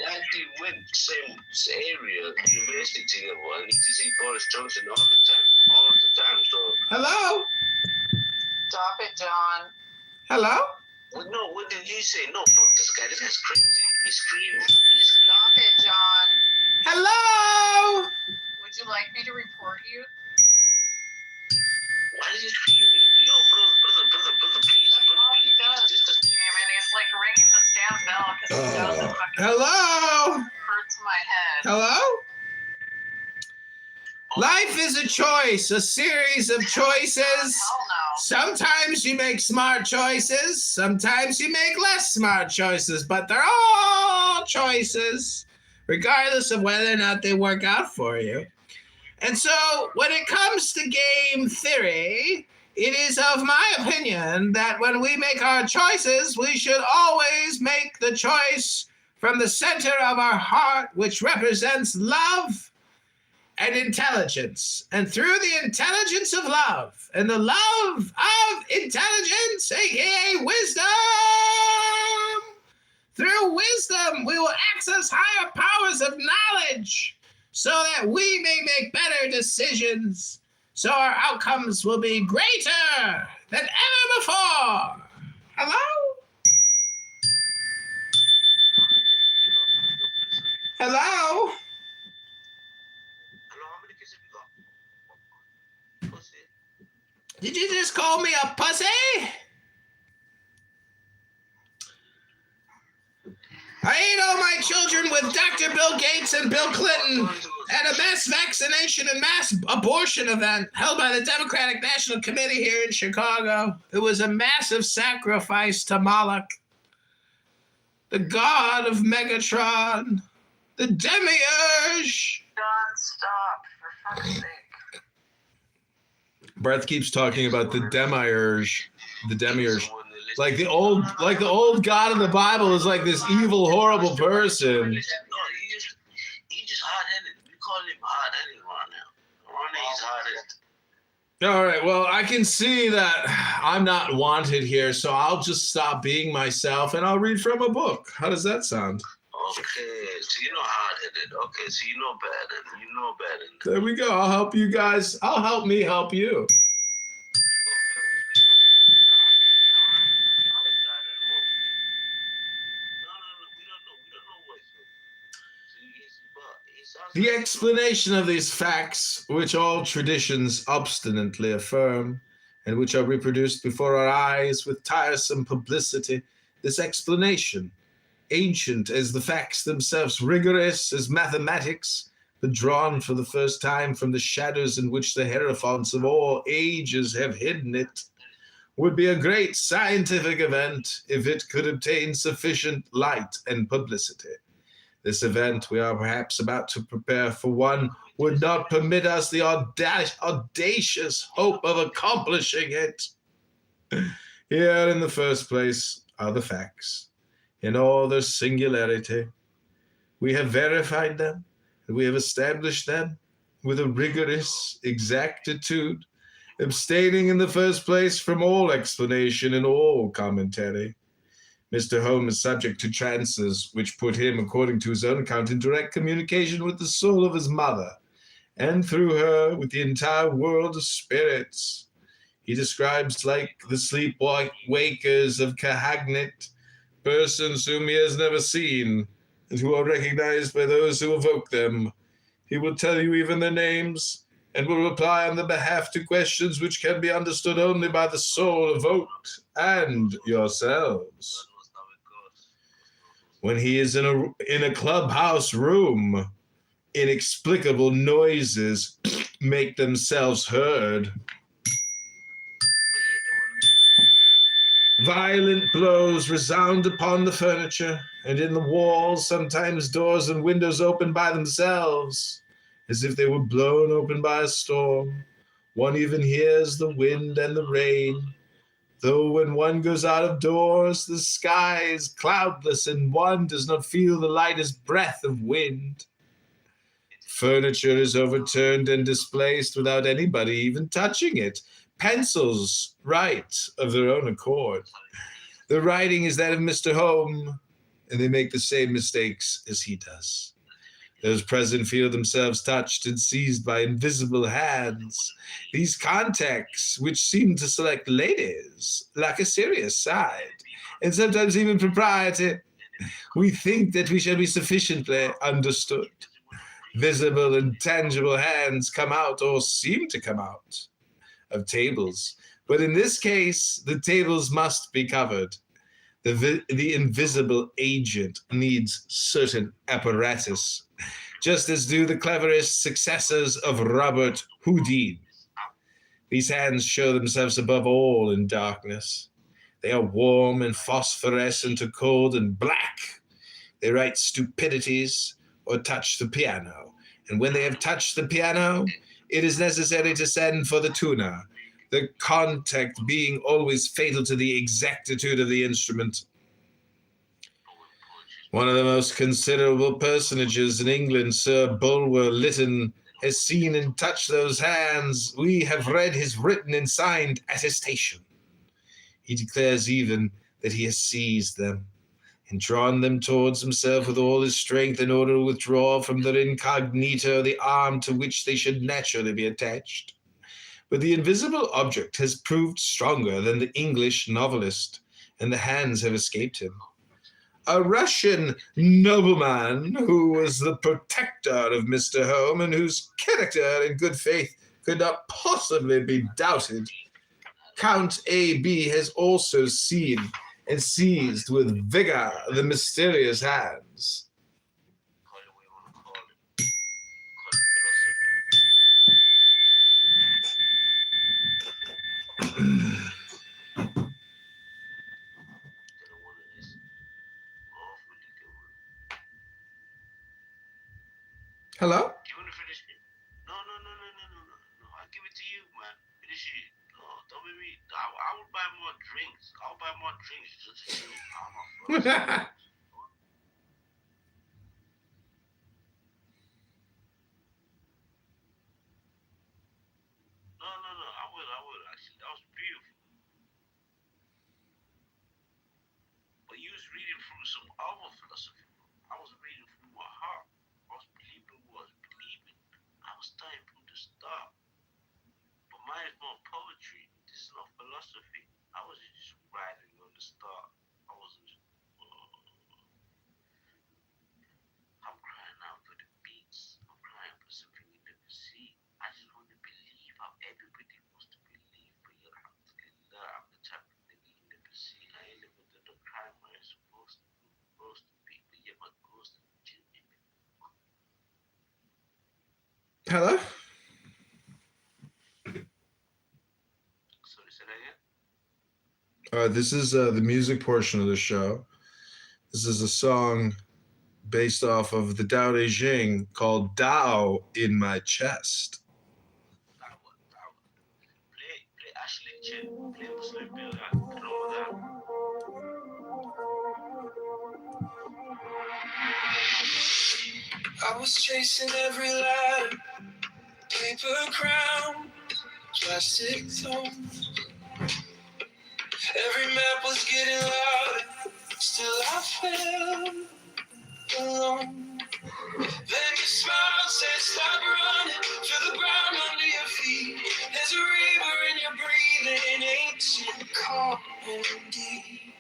I actually went same area, university together. I need to see Boris Johnson all the time. So Hello? Stop it, John. Hello? well, no, what did you say? No, fuck this guy. This guy's crazy. He's screaming. Stop it, John. Hello? Would you like me to report you? Why is he screaming? Yo, brother, please. That's all he does. I mean, it's like ringing the stand bell because he knows it fucking Hello? hurts my head. Hello? Life is a choice, a series of choices. Hell no. Sometimes you make smart choices, sometimes you make less smart choices, but they're all choices, regardless of whether or not they work out for you. And so, when it comes to game theory, it is of my opinion that when we make our choices, we should always make the choice from the center of our heart, which represents love and intelligence. And through the intelligence of love and the love of intelligence, aka wisdom, through wisdom, we will access higher powers of knowledge so that we may make better decisions, so our outcomes will be greater than ever before. Hello? Hello? Did you just call me a pussy? I ate all my children with Dr. Bill Gates and Bill Clinton at a mass vaccination and mass abortion event held by the Democratic National Committee here in Chicago. It was a massive sacrifice to Moloch, the god of Megatron, the demiurge. John, stop, for fuck's sake. Brett keeps talking about the demiurge. The demiurge. Like the old God of the Bible is like this evil, horrible person. No, he just hard-headed. We call him hard-headed right now. Ronnie's hard-headed. All right, well, I can see that I'm not wanted here, so I'll just stop being myself and I'll read from a book. How does that sound? Okay, so you're not hard-headed. Okay, so you know better. You know better. There we go. I'll help you guys. I'll help me help you. The explanation of these facts, which all traditions obstinately affirm, and which are reproduced before our eyes with tiresome publicity, this explanation, ancient as the facts themselves, rigorous as mathematics, but drawn for the first time from the shadows in which the hierophants of all ages have hidden it, would be a great scientific event if it could obtain sufficient light and publicity. This event we are perhaps about to prepare for one would not permit us the audacious hope of accomplishing it. Here in the first place are the facts. In all their singularity, we have verified them, and we have established them with a rigorous exactitude, abstaining in the first place from all explanation and all commentary. Mr. Home is subject to trances which put him, according to his own account, in direct communication with the soul of his mother, and through her with the entire world of spirits. He describes like the sleepwalkers of Cahagnit, persons whom he has never seen, and who are recognized by those who evoke them. He will tell you even their names, and will reply on their behalf to questions which can be understood only by the soul evoked and yourselves. When he is in a clubhouse room, inexplicable noises make themselves heard. Violent blows resound upon the furniture, and in the walls, sometimes doors and windows open by themselves, as if they were blown open by a storm. One even hears the wind and the rain, though when one goes out of doors, the sky is cloudless, and one does not feel the lightest breath of wind. Furniture is overturned and displaced without anybody even touching it. Pencils write of their own accord. The writing is that of Mr. Home, and they make the same mistakes as he does. Those present feel themselves touched and seized by invisible hands. These contacts, which seem to select ladies, lack a serious side, and sometimes even propriety. We think that we shall be sufficiently understood. Visible and tangible hands come out, or seem to come out, of tables. But in this case, the tables must be covered. The invisible agent needs certain apparatus, just as do the cleverest successors of Robert Houdin. These hands show themselves above all in darkness. They are warm and phosphorescent or cold and black. They write stupidities or touch the piano. And when they have touched the piano, it is necessary to send for the tuner, the contact being always fatal to the exactitude of the instrument. One of the most considerable personages in England, Sir Bulwer Lytton, has seen and touched those hands. We have read his written and signed attestation. He declares even that he has seized them and drawn them towards himself with all his strength in order to withdraw from their incognito the arm to which they should naturally be attached. But the invisible object has proved stronger than the English novelist, and the hands have escaped him. A Russian nobleman who was the protector of Mr. Home and whose character and good faith could not possibly be doubted, Count A.B. has also seen and seized with vigor the mysterious hands. Hello? You want to finish it? No. I'll give it to you, man. Finish it. No, don't make me. I will buy more drinks. I'll buy more drinks just for you. I'm a first. No. I will. Actually, that was beautiful. But you was reading from some other philosophy. I was reading from my heart. I was believing. I was starting from the start. But mine is more poetry. This is not philosophy. I was just writing on the start. I wasn't just. I'm crying out for the beats. I'm crying for something you never see. I just want to believe how everybody wants to believe, but you have to get love. I'm the type of nigga you never see. I ain't living the crime where it's supposed to be, but yet my ghost is legitimate. Hello? Sorry, say that again? This is the music portion of the show. This is a song based off of the Tao Te Ching called Tao in My Chest. Play Ashley Chin. Play Muslim Bill. I don't know that. I was chasing every ladder, paper crown, plastic thorns. Every map was getting louder, still I felt alone. Then your smile said, stop running, feel the ground under your feet. There's a river in your breathing, ancient, calm, and deep.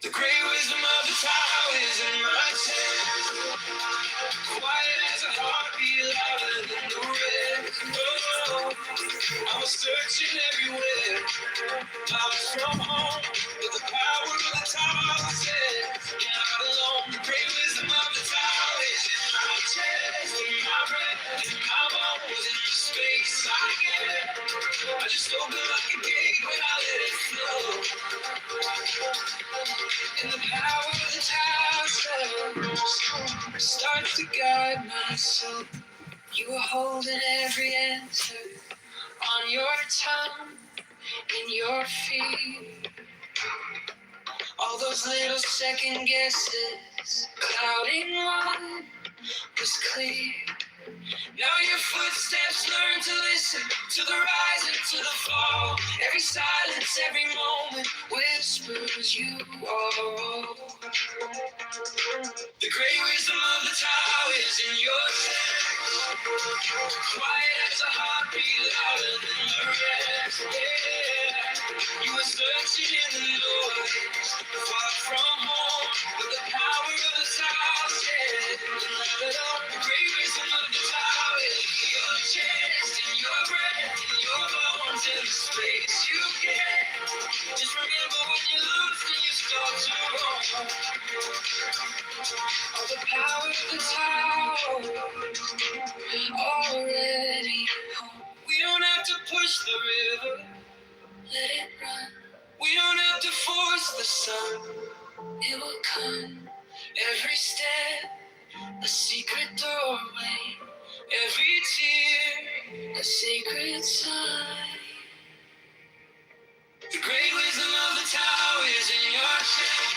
The great wisdom of the Tao is in my chest. Quiet as a heartbeat, louder than the rest. Oh, I was searching everywhere, far from home, but the power of the Tao said, you're not alone. The great wisdom of the Tao is in my chest, in my breath, in my bones, in the space I get. I just open like a gate when I let it flow. And the power of the Tao starts to guide my soul. You are holding every answer on your tongue, in your feet. All those little second guesses, clouding one was clear. Now your footsteps learn to listen to the rise and to the fall. Every silence, every moment whispers you are. The great wisdom of the Tao is in your chest. Quiet as a heartbeat, louder than the rest. Yeah. You are searching in the noise, far from home, but the power of the Tao said, light it up. The great wisdom of the Tao is in your chest, in your breath, in your bones, in the space you get. Just remember when you lose, then you start to roam. All the power of the Tao already home. We don't have to push the river, let it run. We don't have to force the sun, it will come. Every step, a secret doorway. Every tear, a sacred sign. The great wisdom of the Tao is in your chest.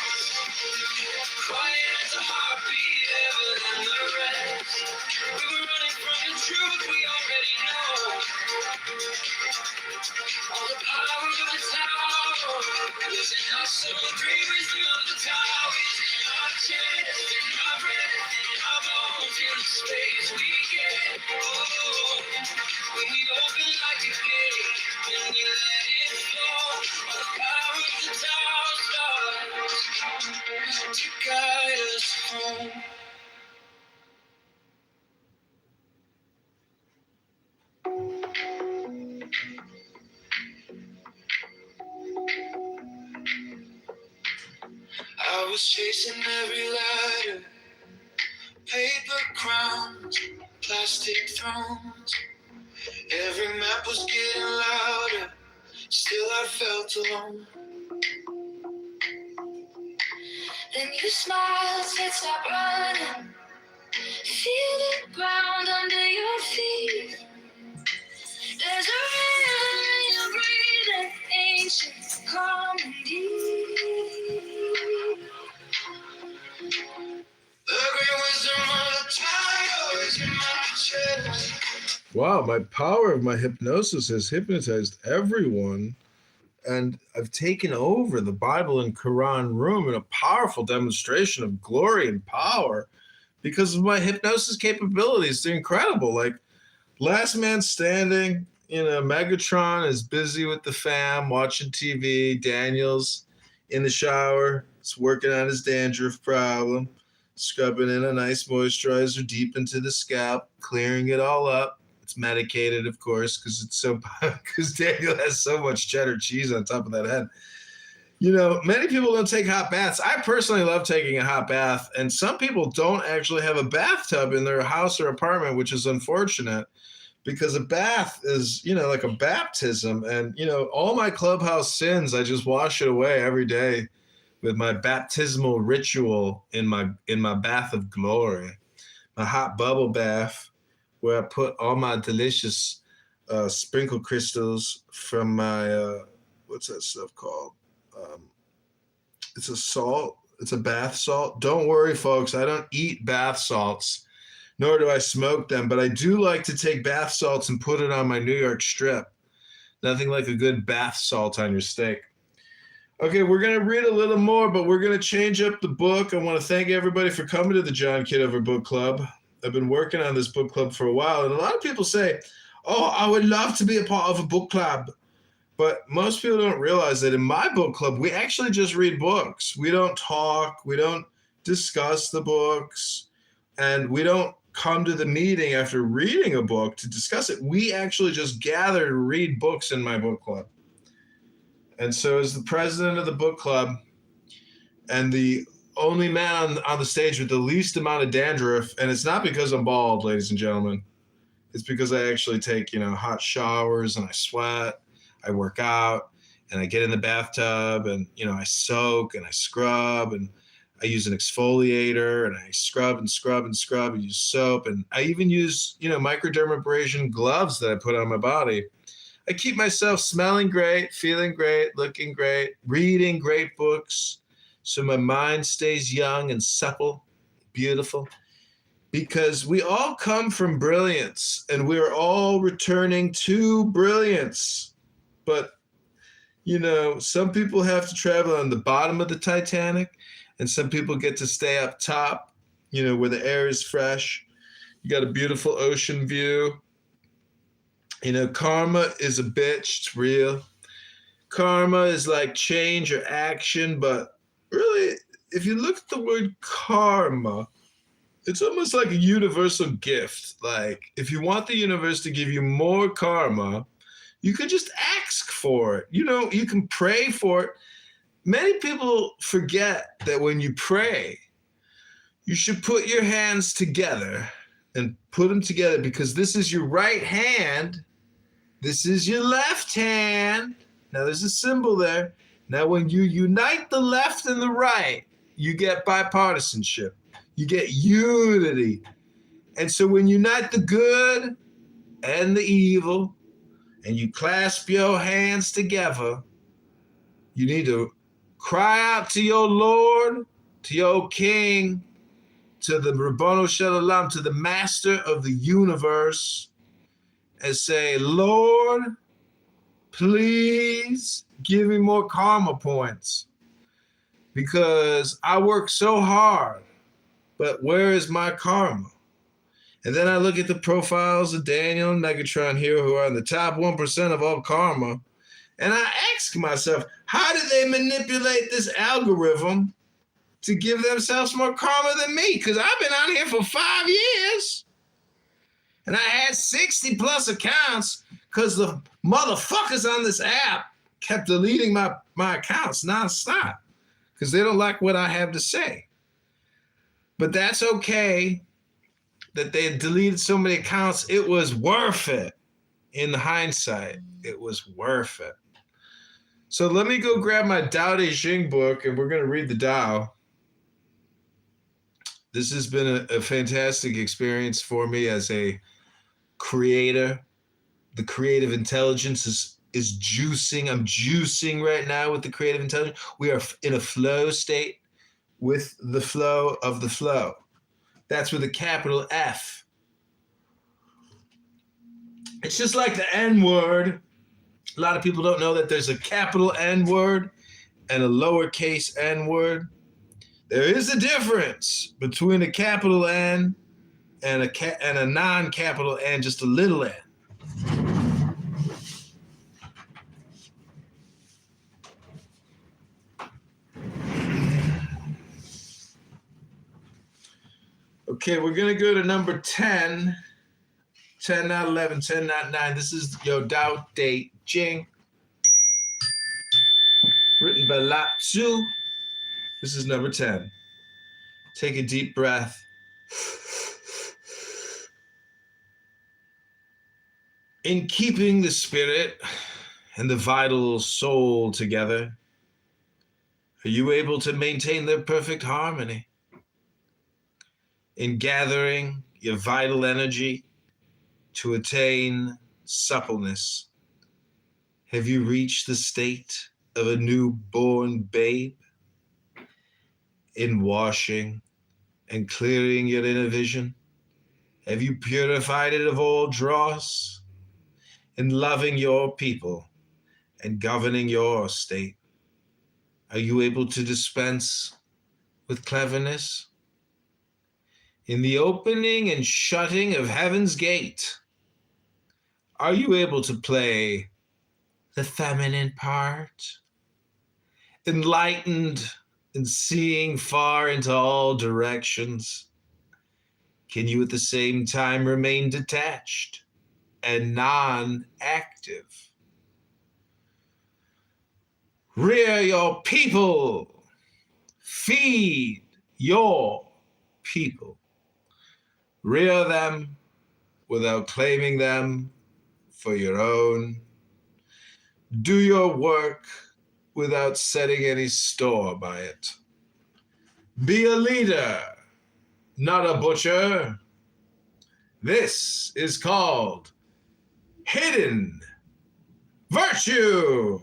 Quiet as a heartbeat, ever than the rest. We were running from the truth we already know. All the power of the Tao is in our soul. The great wisdom of the Tao is in our chest, in our breath, in our bones, in the space we get. Oh, when we open like a gate, when we let it flow, all the power of the Tao starts to guide us home. I was chasing every ladder, paper crowns, plastic thrones. Every map was getting louder, still I felt alone. Then you smiled, said stop running. Feel the ground under your feet. There's a rhythm in your breathing, ancient, calm and deep. The great wisdom of the Tao is in my chest. Wow, my power of my hypnosis has hypnotized everyone. And I've taken over the Bible and Quran room in a powerful demonstration of glory and power because of my hypnosis capabilities. They're incredible. Like Last Man Standing, Megatron is busy with the fam, watching TV. Daniel's in the shower. He's working on his dandruff problem, scrubbing in a nice moisturizer deep into the scalp, clearing it all up. It's medicated, of course, because Daniel has so much cheddar cheese on top of that head. Many people don't take hot baths. I personally love taking a hot bath, and some people don't actually have a bathtub in their house or apartment, which is unfortunate because a bath is, like a baptism. And, all my clubhouse sins, I just wash it away every day with my baptismal ritual in my bath of glory, my hot bubble bath, where I put all my delicious sprinkle crystals from my, what's that stuff called? It's a salt. It's a bath salt. Don't worry, folks. I don't eat bath salts, nor do I smoke them, but I do like to take bath salts and put it on my New York strip. Nothing like a good bath salt on your steak. Okay, we're going to read a little more, but we're going to change up the book. I want to thank everybody for coming to the John Kitover Book Club. I've been working on this book club for a while, and a lot of people say, oh, I would love to be a part of a book club. But most people don't realize that in my book club, we actually just read books. We don't talk. We don't discuss the books. And we don't come to the meeting after reading a book to discuss it. We actually just gather to read books in my book club. And so as the president of the book club and the only man on the stage with the least amount of dandruff, and it's not because I'm bald, ladies and gentlemen. It's because I actually take, hot showers and I sweat, I work out, and I get in the bathtub and, I soak and I scrub and I use an exfoliator and I scrub and scrub and scrub and use soap. And I even use, microdermabrasion gloves that I put on my body. I keep myself smelling great, feeling great, looking great, reading great books. So my mind stays young and supple, beautiful. because we all come from brilliance and we're all returning to brilliance. But, some people have to travel on the bottom of the Titanic and some people get to stay up top, where the air is fresh. You got a beautiful ocean view. Karma is a bitch. It's real. Karma is like change or action, but really, if you look at the word karma, it's almost like a universal gift. Like, if you want the universe to give you more karma, you could just ask for it. You can pray for it. Many people forget that when you pray, you should put your hands together and put them together, because this is your right hand. This is your left hand. Now, there's a symbol there. Now, when you unite the left and the right, you get bipartisanship. You get unity. And so when you unite the good and the evil, and you clasp your hands together, you need to cry out to your Lord, to your King, to the Rabbanu Shalom, to the Master of the universe, and say, Lord, please give me more karma points, because I work so hard, but where is my karma? And then I look at the profiles of Daniel and Megatron here, who are in the top 1% of all karma, and I ask myself, how did they manipulate this algorithm to give themselves more karma than me? Because I've been on here for 5 years, and I had 60 plus accounts because the motherfuckers on this app kept deleting my accounts nonstop because they don't like what I have to say. But that's okay that they deleted so many accounts. It was worth it. In hindsight, it was worth it. So let me go grab my Tao Te Ching book, and we're going to read the Tao. This has been a fantastic experience for me as a creator. The creative intelligence is juicing. I'm juicing right now with the creative intelligence. We are in a flow state with the flow of the flow. That's with a capital F. It's just like the N word. A lot of people don't know that there's a capital N word and a lowercase n word. There is a difference between a capital N and a non-capital N, just a little n. Okay, we're going to go to number 10. 10, not 11, 10, not 9. This is your Tao Te Ching, written by Lao Tzu. This is number 10. Take a deep breath. In keeping the spirit and the vital soul together, are you able to maintain their perfect harmony? In gathering your vital energy to attain suppleness, have you reached the state of a newborn babe? In washing and clearing your inner vision, have you purified it of all dross? In loving your people and governing your state, are you able to dispense with cleverness? In the opening and shutting of heaven's gate, are you able to play the feminine part? Enlightened and seeing far into all directions, can you at the same time remain detached and non-active? Rear your people. Feed your people. Rear them without claiming them for your own. Do your work without setting any store by it. Be a leader, not a butcher. This is called hidden virtue.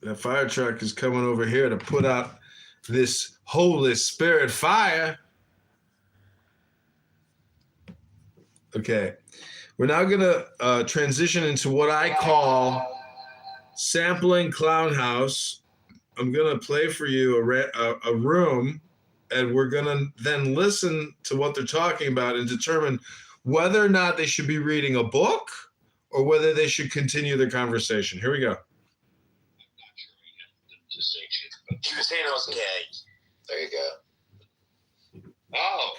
That fire truck is coming over here to put out this Holy Spirit fire. Okay. We're now going to transition into what I call sampling Clown House. I'm going to play for you a room, and we're going to then listen to what they're talking about and determine whether or not they should be reading a book or whether they should continue their conversation. Here we go. He was saying I was gay. There you go. Oh.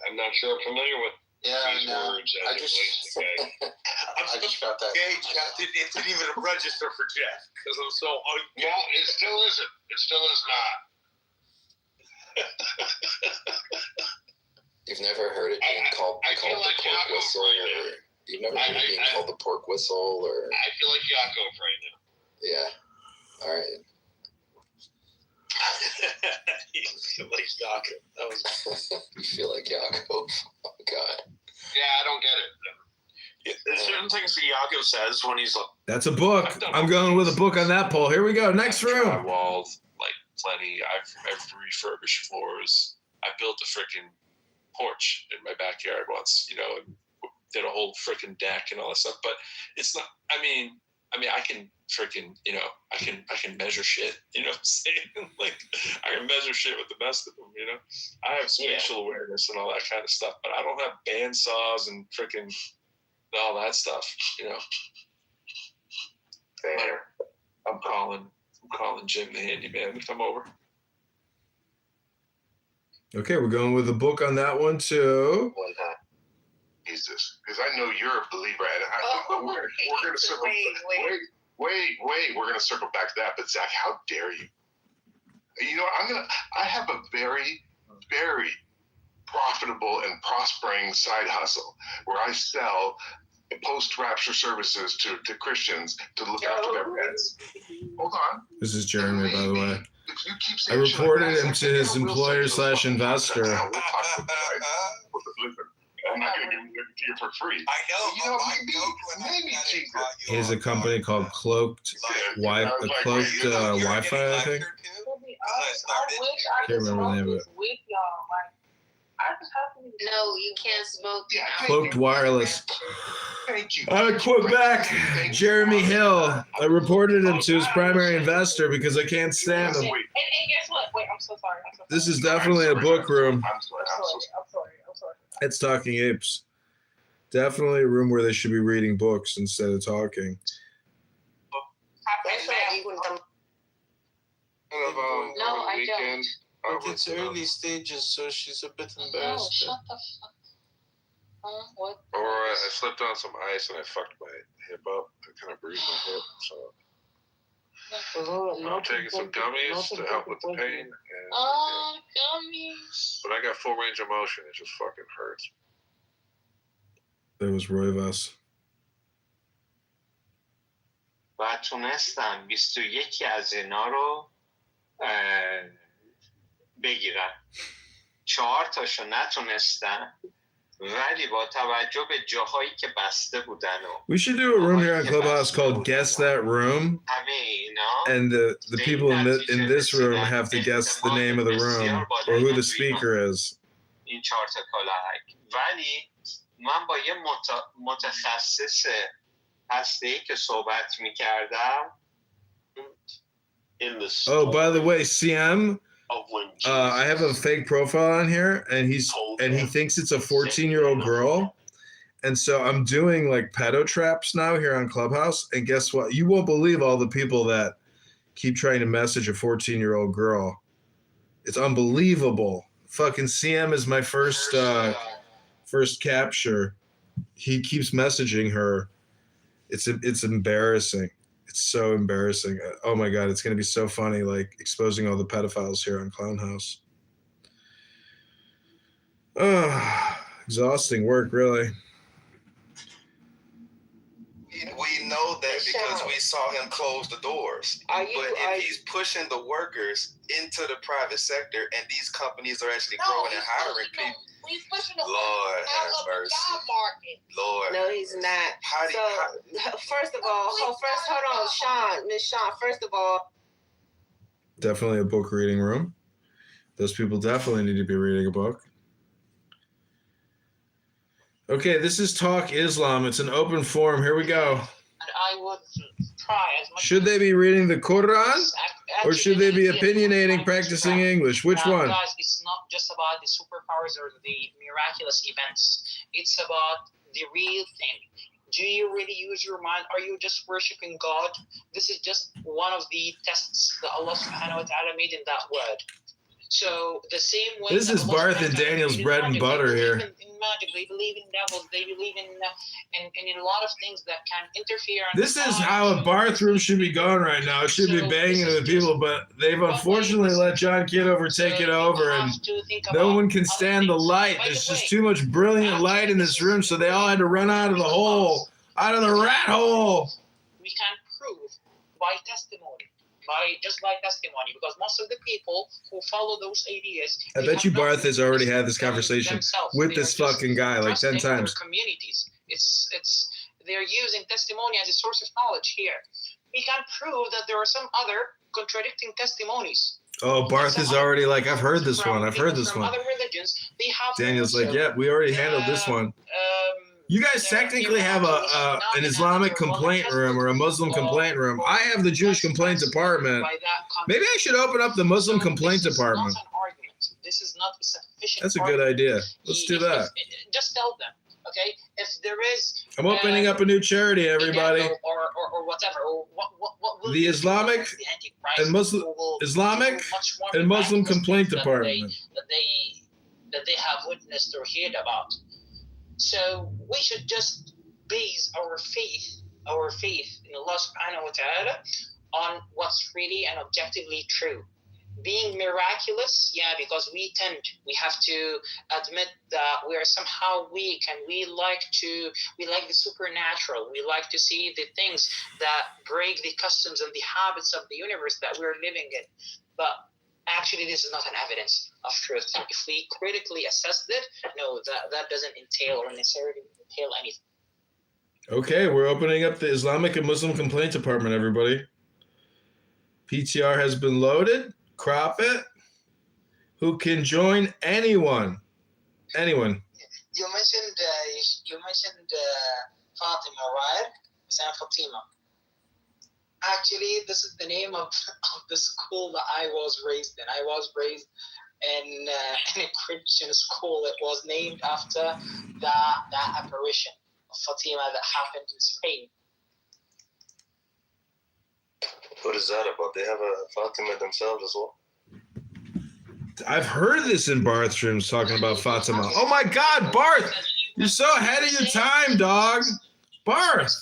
I'm not sure I'm familiar with these words. I just got that. Gage it didn't even register for Jeff because I'm so. Well, it still isn't. It still is not. You've never heard it being called the pork whistle, or you've never heard it being called the pork whistle, or. I feel like Yaakov right now. Yeah. All right. You feel like Yaakov. That was. You feel like Yaakov. Oh God. Yeah, I don't get it. There's certain things that Yaakov says when he's like. That's a book. I'm going with a book on that poll. Here we go. Next room. Drywalled, like plenty. I've refurbished floors. I built a freaking porch in my backyard once, and did a whole freaking deck and all that stuff. But it's not. I mean, I can freaking, I can measure shit. You know what I'm saying? Like, I can measure shit with the best of them. I have spatial awareness and all that kind of stuff, but I don't have band saws and freaking all that stuff. Fair. I'm calling Jim the handyman to come over. Okay, we're going with a book on that one too. Jesus, because I know you're a believer, and we're going to circle. Wait, we're going to circle back to that. But Zach, how dare you? I have a very, very profitable and prospering side hustle where I sell post-rapture services to Christians to look after their pets. Hold on. This is Jeremy, by the way. If you keep I saying shit reported like him that, to his employer/investor. I'm not going to give it to you for free. I know. Maybe Jesus. He has a company called Cloaked Wi-Fi, I think. Can't remember the name of it. No, you can't smoke. Cloaked Wireless. Thank you. Out of Quebec, Jeremy Hill. I reported him to his primary investor because I can't stand him. And guess what? Wait, I'm so sorry. This is definitely a book room. I'm sorry. It's Talking Apes. Definitely a room where they should be reading books instead of talking. No, I don't. But it's early stages, so she's a bit embarrassed. Shut the fuck. What? Or I slipped on some ice and I fucked my hip up. I kind of bruised my hip, so I'm taking some gummies to help with the pain. Gummies. But I got full range of motion. It just fucking hurts. That was Roy Voss. و تونستن 21 از اینا رو بگیرن 4 تاشو نتونستن ولی با توجه به جاهایی که بسته بودن و We should do a room here on Clubhouse called Guess That Room. And the people in this room have to guess the name of the room or who the speaker is. این 4 تا کلاهک ولی من با یه متخصص هسته‌ای که صحبت می‌کردم Oh, by the way, CM, I have a fake profile on here, and he thinks it's a 14-year-old girl, and so I'm doing like pedo traps now here on Clubhouse. And guess what? You won't believe all the people that keep trying to message a 14-year-old girl. It's unbelievable. Fucking CM is my first capture. He keeps messaging her. It's embarrassing. It's so embarrassing. Oh my God, it's going to be so funny, like exposing all the pedophiles here on Clown House. Exhausting work, really. We know that it because we saw him close the doors. But if he's pushing the workers into the private sector and these companies are actually growing and hiring people, He's pushing the Lord have out of the mercy. job market. Lord. No, he's not. First of all, hold on, Sean, Miss Sean. First of all, Definitely a book reading room. Those people definitely need to be reading a book. Okay, this is Talk Islam. It's an open forum. Here we go. And I would try as much. Should they be reading the Quran or should they be opinionating, practicing English? Which one? Guys, it's not just about the superpowers or the miraculous events. It's about the real thing. Do you really use your mind? Are you just worshiping God? This is just one of the tests that Allah subhanahu wa ta'ala made in that word. So the same way. This is Barth and Daniel's bread and butter here. In magic, they believe in devils, they believe in a lot of things that can interfere. This is how a Barth room should be going right now. It should be banging with people, but they've unfortunately let John Kitover take it over, and no one can stand the light. There's just too much brilliant light in this room, so they all had to run out of the hole, out of the rat hole. We can prove by testimony. By testimony, because most of the people who follow those ideas, I bet you Barth has already had this conversation with this fucking guy like 10 times. Communities, they're using testimony as a source of knowledge here. We can prove that there are some other contradicting testimonies. Oh, Barth is already like, I've heard this one. I've heard this one. Other religions, they have Daniel's like, yeah, we already handled this one. You guys technically have an Islamic complaint room or a Muslim complaint room. I have the Jewish complaint department. Maybe I should open up the Muslim complaint department. This is not a sufficient. That's a good idea. Let's do that. Just tell them, okay? If there is. I'm opening up a new charity, everybody. Or whatever. Or what will the Islamic and Muslim complaint department that they have witnessed or heard about. So we should just base our faith in Allah subhanahu wa ta'ala on what's really and objectively true. Being miraculous, yeah, because we have to admit that we are somehow weak and we like the supernatural. We like to see the things that break the customs and the habits of the universe that we're living in. But actually, this is not an evidence of truth. If we critically assessed it, no, that doesn't entail or necessarily entail anything. Okay, we're opening up the Islamic and Muslim complaint department, everybody. PTR has been loaded. Crop it. Who can join? Anyone. Anyone. You mentioned Fatima, right? San Fatima. Actually, this is the name of the school that I was raised in. I was raised in a Christian school. It was named after that apparition of Fatima that happened in Spain. What is that about? They have a Fatima themselves as well? I've heard this in Barth's rooms talking about Fatima. Oh my God, Barth! You're so ahead of your time, dog. Barth!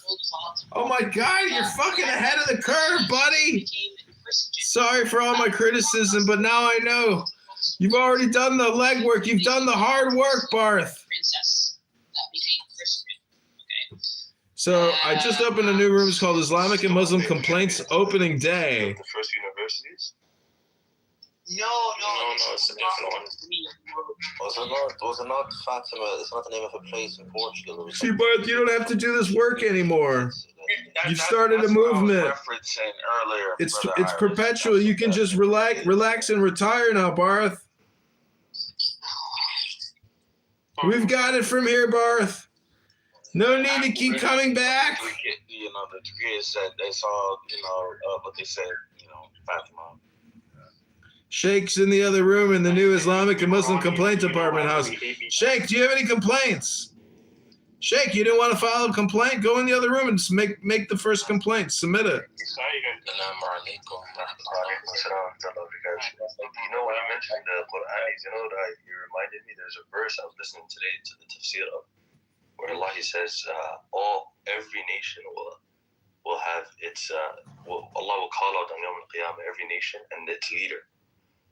Oh my God, you're fucking ahead of the curve, buddy! Sorry for all my criticism, but now I know. You've already done the legwork. You've done the hard work, Barth. So I just opened a new room. It's called Islamic and Muslim Complaints Opening Day. The first universities? No, it's a different one. Was it not Fatima? It's not the name of a place in Portugal. See, Barth, you don't have to do this work anymore. You've started a movement. It's perpetual. You can just relax and retire now, Barth. We've got it from here, Barth. No need to keep coming back. You know, the degree said they saw, what they said, Fatima. Sheikh's in the other room in the new Islamic and Muslim complaint department house. Sheikh, do you have any complaints? Sheikh, you didn't want to file a complaint? Go in the other room and just make the first complaint. Submit it. You know, when you mentioned the Qur'anis, you reminded me, there's a verse I was listening today to the tafsir of, where Allah says, every nation will have its, Allah will call out on Yawm al-Qiyamah, every nation and its leader.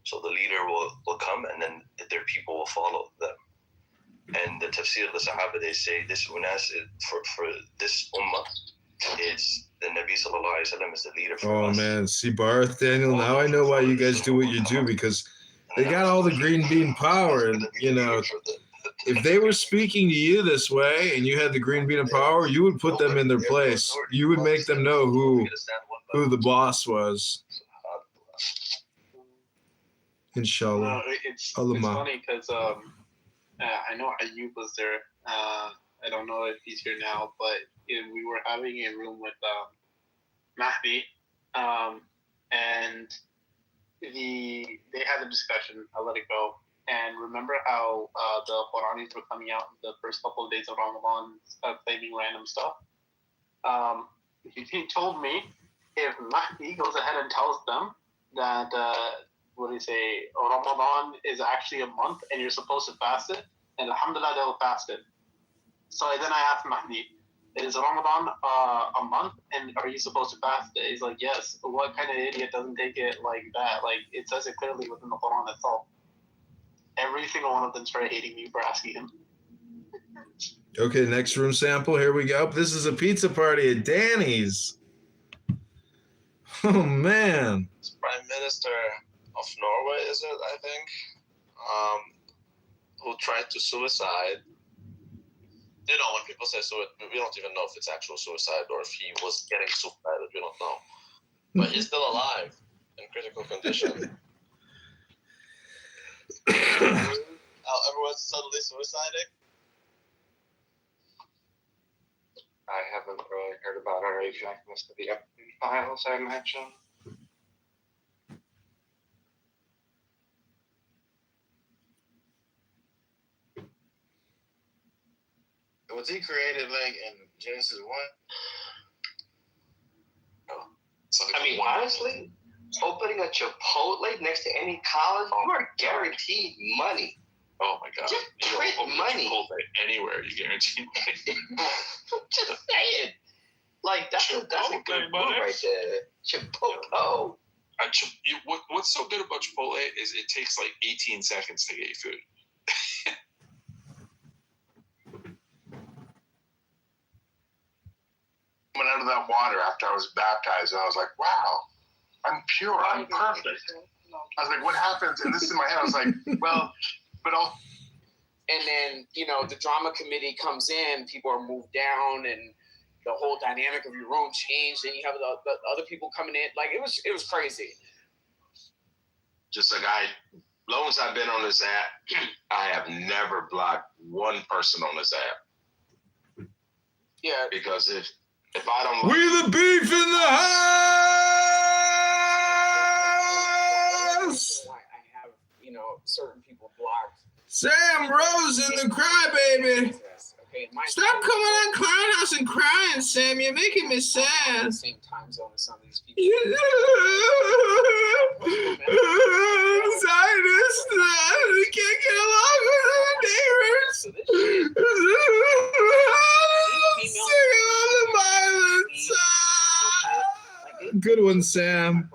So the leader will come and then their people will follow them. And the tafsir of the Sahaba, they say this unas for this ummah, it's the Nabi Sallallahu Alaihi Wasallam is the leader for Oh us. man, see Barth, Daniel, now I know why you guys do what you do, because they got all the green bean power, and if they were speaking to you this way and you had the green bean of power, you would put them in their place. You would make them know who the boss was. Inshallah. It's funny because I know Ayub was there. I don't know if he's here now, but we were having a room with Mahdi, and they had a discussion. I let it go. And remember how the Quranis were coming out the first couple of days of Ramadan, claiming random stuff? He told me if Mahdi goes ahead and tells them that, Ramadan is actually a month and you're supposed to fast it, and alhamdulillah, they'll fast it. So then I asked Mahdi, is Ramadan a month, and are you supposed to fast it? He's like, yes. What kind of idiot doesn't take it like that? Like, it says it clearly within the Quran itself. Every single one of them started hating me for asking him. Okay, next room sample. Here we go. This is a pizza party at Danny's. Oh, man. Prime Minister of Norway, is it, I think, who tried to suicide. You know, when people say suicide, we don't even know if it's actual suicide or if he was getting suicided. We don't know. But he's still alive in critical condition. How everyone's suddenly suiciding? I haven't really heard about our exactness of the Epstein files I mentioned. Was he created like in Genesis 1? I mean, honestly, opening a Chipotle next to any college, you are guaranteed money. Oh my God! Just You print open money. Chipotle anywhere, you guarantee money. Just saying. Like, that's a good move right there. Chipotle. What's so good about Chipotle is it takes like 18 seconds to get your food. Coming out of that water after I was baptized, and I was like, wow, I'm pure, I'm perfect. I was like, what happens? And this is in my head. I was like, well, but I'll. And then, the drama committee comes in, people are moved down, and the whole dynamic of your room changed, and you have the other people coming in. Like, it was crazy. Just like long as I've been on this app, I have never blocked one person on this app. Yeah. Because if I don't, we the beef in the house. I have, certain people blocked. Sam Rose in the crybaby. Okay, Stop coming on Clownhouse and crying, Sam. You're making me sad. Same time zone as some of these people. Zionist, we can't get along with our neighbors. Sing all the violence. Good one, Sam.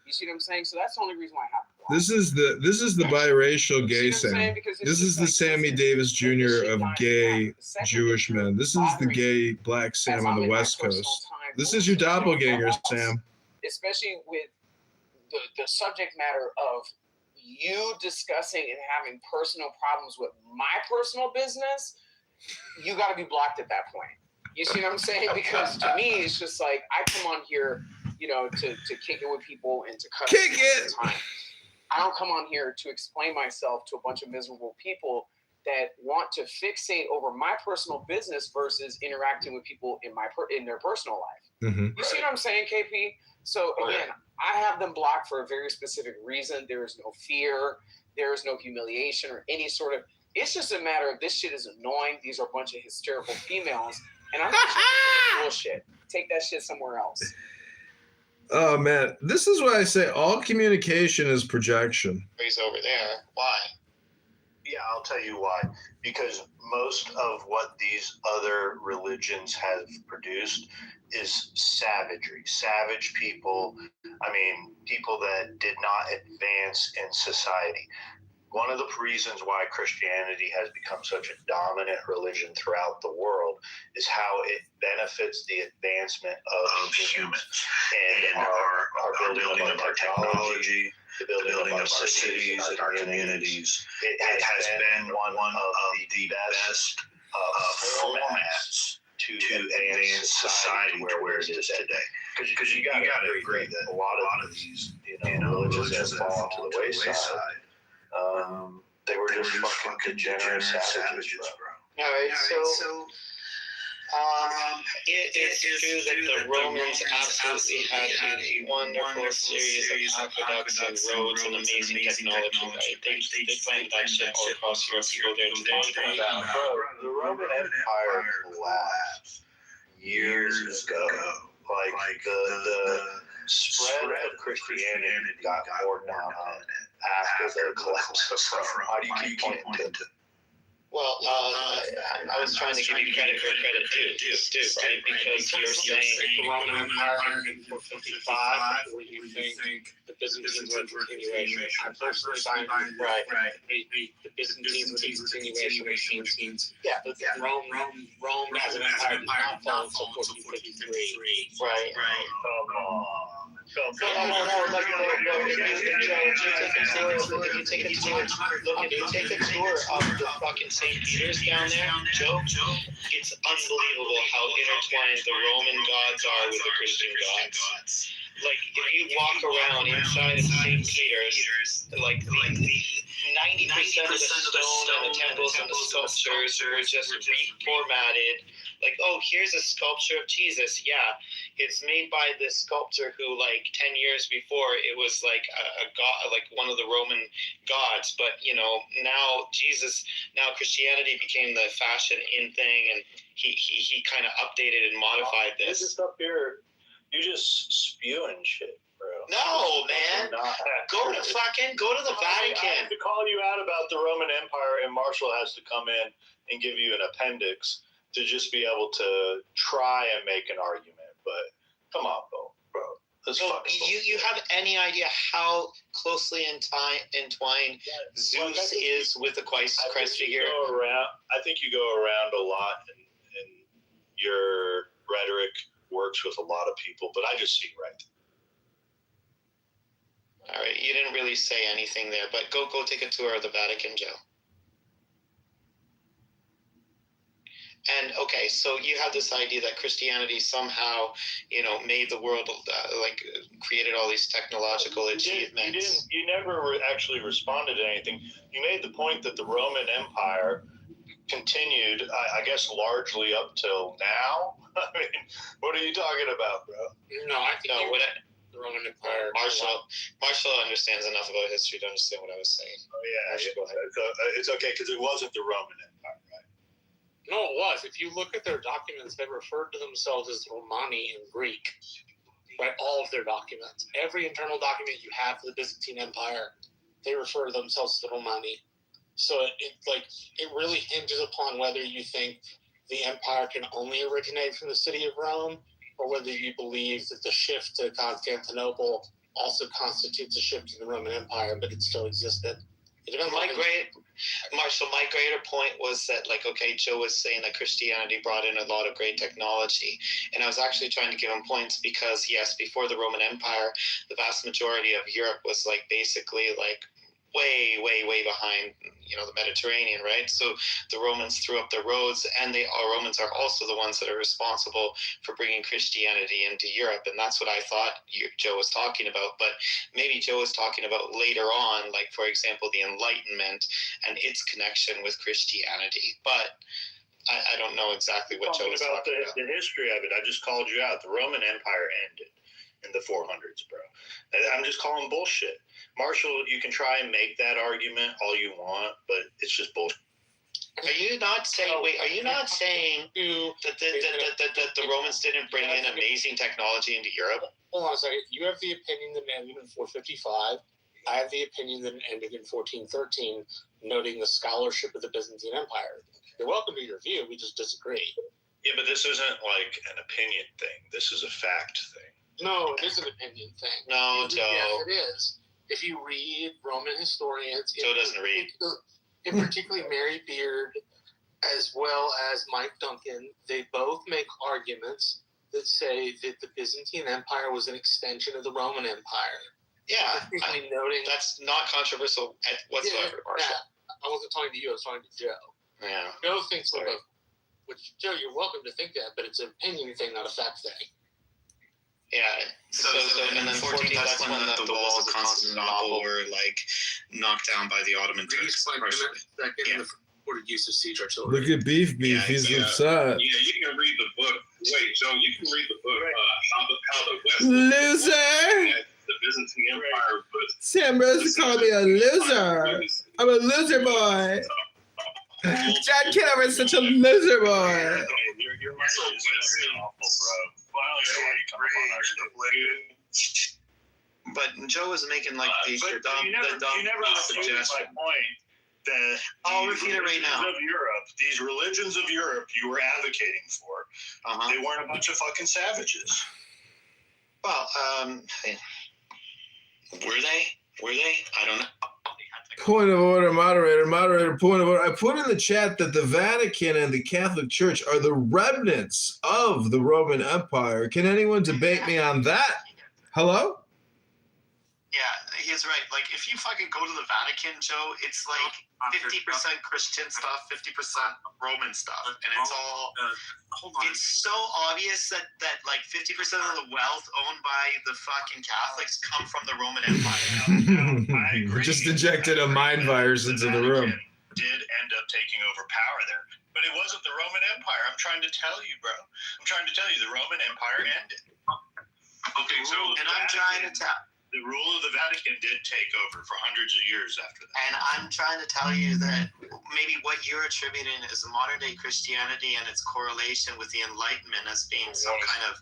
You see what I'm saying? So that's the only reason why I have. This is the biracial gay Sam. This is the Sammy Davis Jr. of gay Jewish men. This is the gay black Sam on the West Coast. This is your doppelganger, Sam. Especially with the subject matter of you discussing and having personal problems with my personal business, you got to be blocked at that point. You see what I'm saying? Because to me, it's just like I come on here, to kick it with people and to cut kick it. Time. I don't come on here to explain myself to a bunch of miserable people that want to fixate over my personal business versus interacting with people in their personal life. Mm-hmm. You see what I'm saying, KP? So again, I have them blocked for a very specific reason. There is no fear. There is no humiliation or any sort of. It's just a matter of this shit is annoying. These are a bunch of hysterical females, and I'm not bullshit. Take that shit somewhere else. Oh man, this is why I say all communication is projection. He's over there. Why? Yeah, I'll tell you why. Because most of what these other religions have produced is savagery. Savage people, people that did not advance in society. one of the reasons why Christianity has become such a dominant religion throughout the world is how it benefits the advancement of humans and our building of our technology, the building of our cities and our communities. It has been one of the best formats to advance society to where it is today. Because you got to agree that a lot of these religions have fallen to the wayside. They were just fucking degenerate savages, bro. All right, so it is true that the Romans absolutely had a wonderful series of aqueducts and roads and amazing technology, right? They planned that shit all across Europe to go there today. Bro, the Roman Empire collapsed years ago. Like the spread of Christianity got more dominant after the collapse of Rome. How do you keep pointing to? Well, I was trying to give you credit where credit due, right? Because you're saying the Roman Empire in 455, or you think the Byzantines were a continuation. I personally find the Byzantines were a continuation, which means Rome as an empire did not fall until 1453. Right. No. If you take a tour of the fucking St. Peter's down there, Joe, it's unbelievable how intertwined the Roman gods are with the Christian gods. Like, if you walk around inside of St. Peter's, like, 90% of the stone and the temples and the sculptures were just reformatted. Like, oh, here's a sculpture of Jesus. Yeah, it's made by this sculptor who, like, 10 years before, it was like a god, like one of the Roman gods. But, now Christianity became the fashion in thing, and he kind of updated and modified this. This up here, you just spewing shit, bro. No, man. Go to the Vatican. I have to call you out about the Roman Empire, and Marshall has to come in and give you an appendix to just be able to try and make an argument. But come on, bro. You have any idea how closely entwined Zeus is with the Christ figure? I think you go around a lot, and your rhetoric works with a lot of people, but I just see right. All right, you didn't really say anything there, but go take a tour of the Vatican, Joe. And okay, so you have this idea that Christianity somehow, made the world created all these technological achievements. You never actually responded to anything. You made the point that the Roman Empire continued, I guess, largely up till now. I mean, what are you talking about, bro? No, I think the Roman Empire. Marshall understands enough about history to understand what I was saying. Oh yeah, go ahead. It's okay because it wasn't the Roman Empire, right? No, it was. If you look at their documents, they referred to themselves as Romani in Greek. Right, all of their documents, every internal document you have for the Byzantine Empire, they refer to themselves as the Romani. So it really hinges upon whether you think the empire can only originate from the city of Rome, or whether you believe that the shift to Constantinople also constitutes a shift in the Roman Empire, but it still existed. Marshall, my greater point was that, Joe was saying that Christianity brought in a lot of great technology, and I was actually trying to give him points because, yes, before the Roman Empire, the vast majority of Europe was basically way behind, the Mediterranean, right? So the Romans threw up the roads, and Romans are also the ones that are responsible for bringing Christianity into Europe, and that's what I thought Joe was talking about. But maybe Joe was talking about later on, for example, the Enlightenment and its connection with Christianity. But I don't know exactly what Joe was talking about. The history of it, I just called you out. The Roman Empire ended in the 400s, bro. I'm just calling bullshit. Marshall, you can try and make that argument all you want, but it's just bullshit. Are you not saying that the Romans didn't bring in amazing technology into Europe? Hold on a second. You have the opinion that it ended in 455. I have the opinion that it ended in 1413, noting the scholarship of the Byzantine Empire. You're welcome to your view. We just disagree. Yeah, but this isn't an opinion thing. This is a fact thing. No, it is an opinion thing. No, Joe. Yes, it is. if you read Roman historians, Joe doesn't read. In particularly Mary Beard, as well as Mike Duncan, they both make arguments that say that the Byzantine Empire was an extension of the Roman Empire. Yeah, noting that's not controversial whatsoever, Marshall. I wasn't talking to you, I was talking to Joe. Yeah. Joe thinks we're both, which, Joe, you're welcome to think that, but it's an opinion thing, not a fact thing. Yeah. So and then 14, that's when the walls of Constantinople were like knocked down by the Ottoman Turks. The reported use of siege artillery. Look at Beef. He's upset. Yeah, you can read the book. Wait, Joe, you can read the book. How the West. Loser. The Byzantine Empire was. Sam Rose called me a loser. I'm a loser boy. John Kitover is such a loser boy. You're awful, bro. But Joe was making like the dumb suggestion. My point that I'll repeat it right now. These religions of Europe you were advocating for, they weren't a bunch of fucking savages. Well, were they? I don't know. Point of order, moderator, point of order. I put in the chat that the Vatican and the Catholic Church are the remnants of the Roman Empire. Can anyone debate me on that? Hello? Yeah, he's right. Like, if you fucking go to the Vatican, Joe, it's like 50% Christian stuff, 50% Roman stuff. And it's all, it's so obvious that like 50% of the wealth owned by the fucking Catholics come from the Roman Empire. Just injected a mind virus into the room. Did end up taking over power there. But it wasn't the Roman Empire. I'm trying to tell you, bro. I'm trying to tell you the Roman Empire ended. Okay, so. And I'm trying to tell. The rule of the Vatican did take over for hundreds of years after that. And I'm trying to tell you that maybe what you're attributing is modern day Christianity and its correlation with the Enlightenment as being some kind of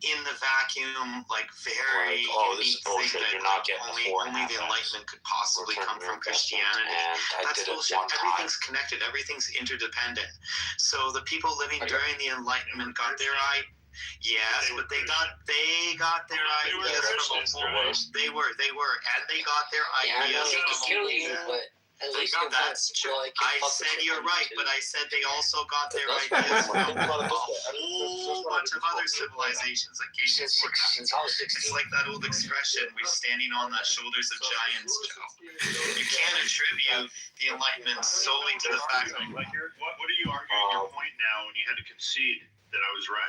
in the vacuum, like very unique thing that only the Enlightenment could possibly come from Christianity. That's bullshit. Everything's connected. Everything's interdependent. So the people living during the Enlightenment got their yes, but they got their ideas from before. They were, and they got their ideas from before. That's true. I said you're right, but I said they also got their ideas from a whole bunch of other civilizations that came before that. It's like that old expression, we're standing on the shoulders of giants, Joe. You can't attribute the Enlightenment solely to the fact that... What are you arguing your point now when you had to concede that I was right?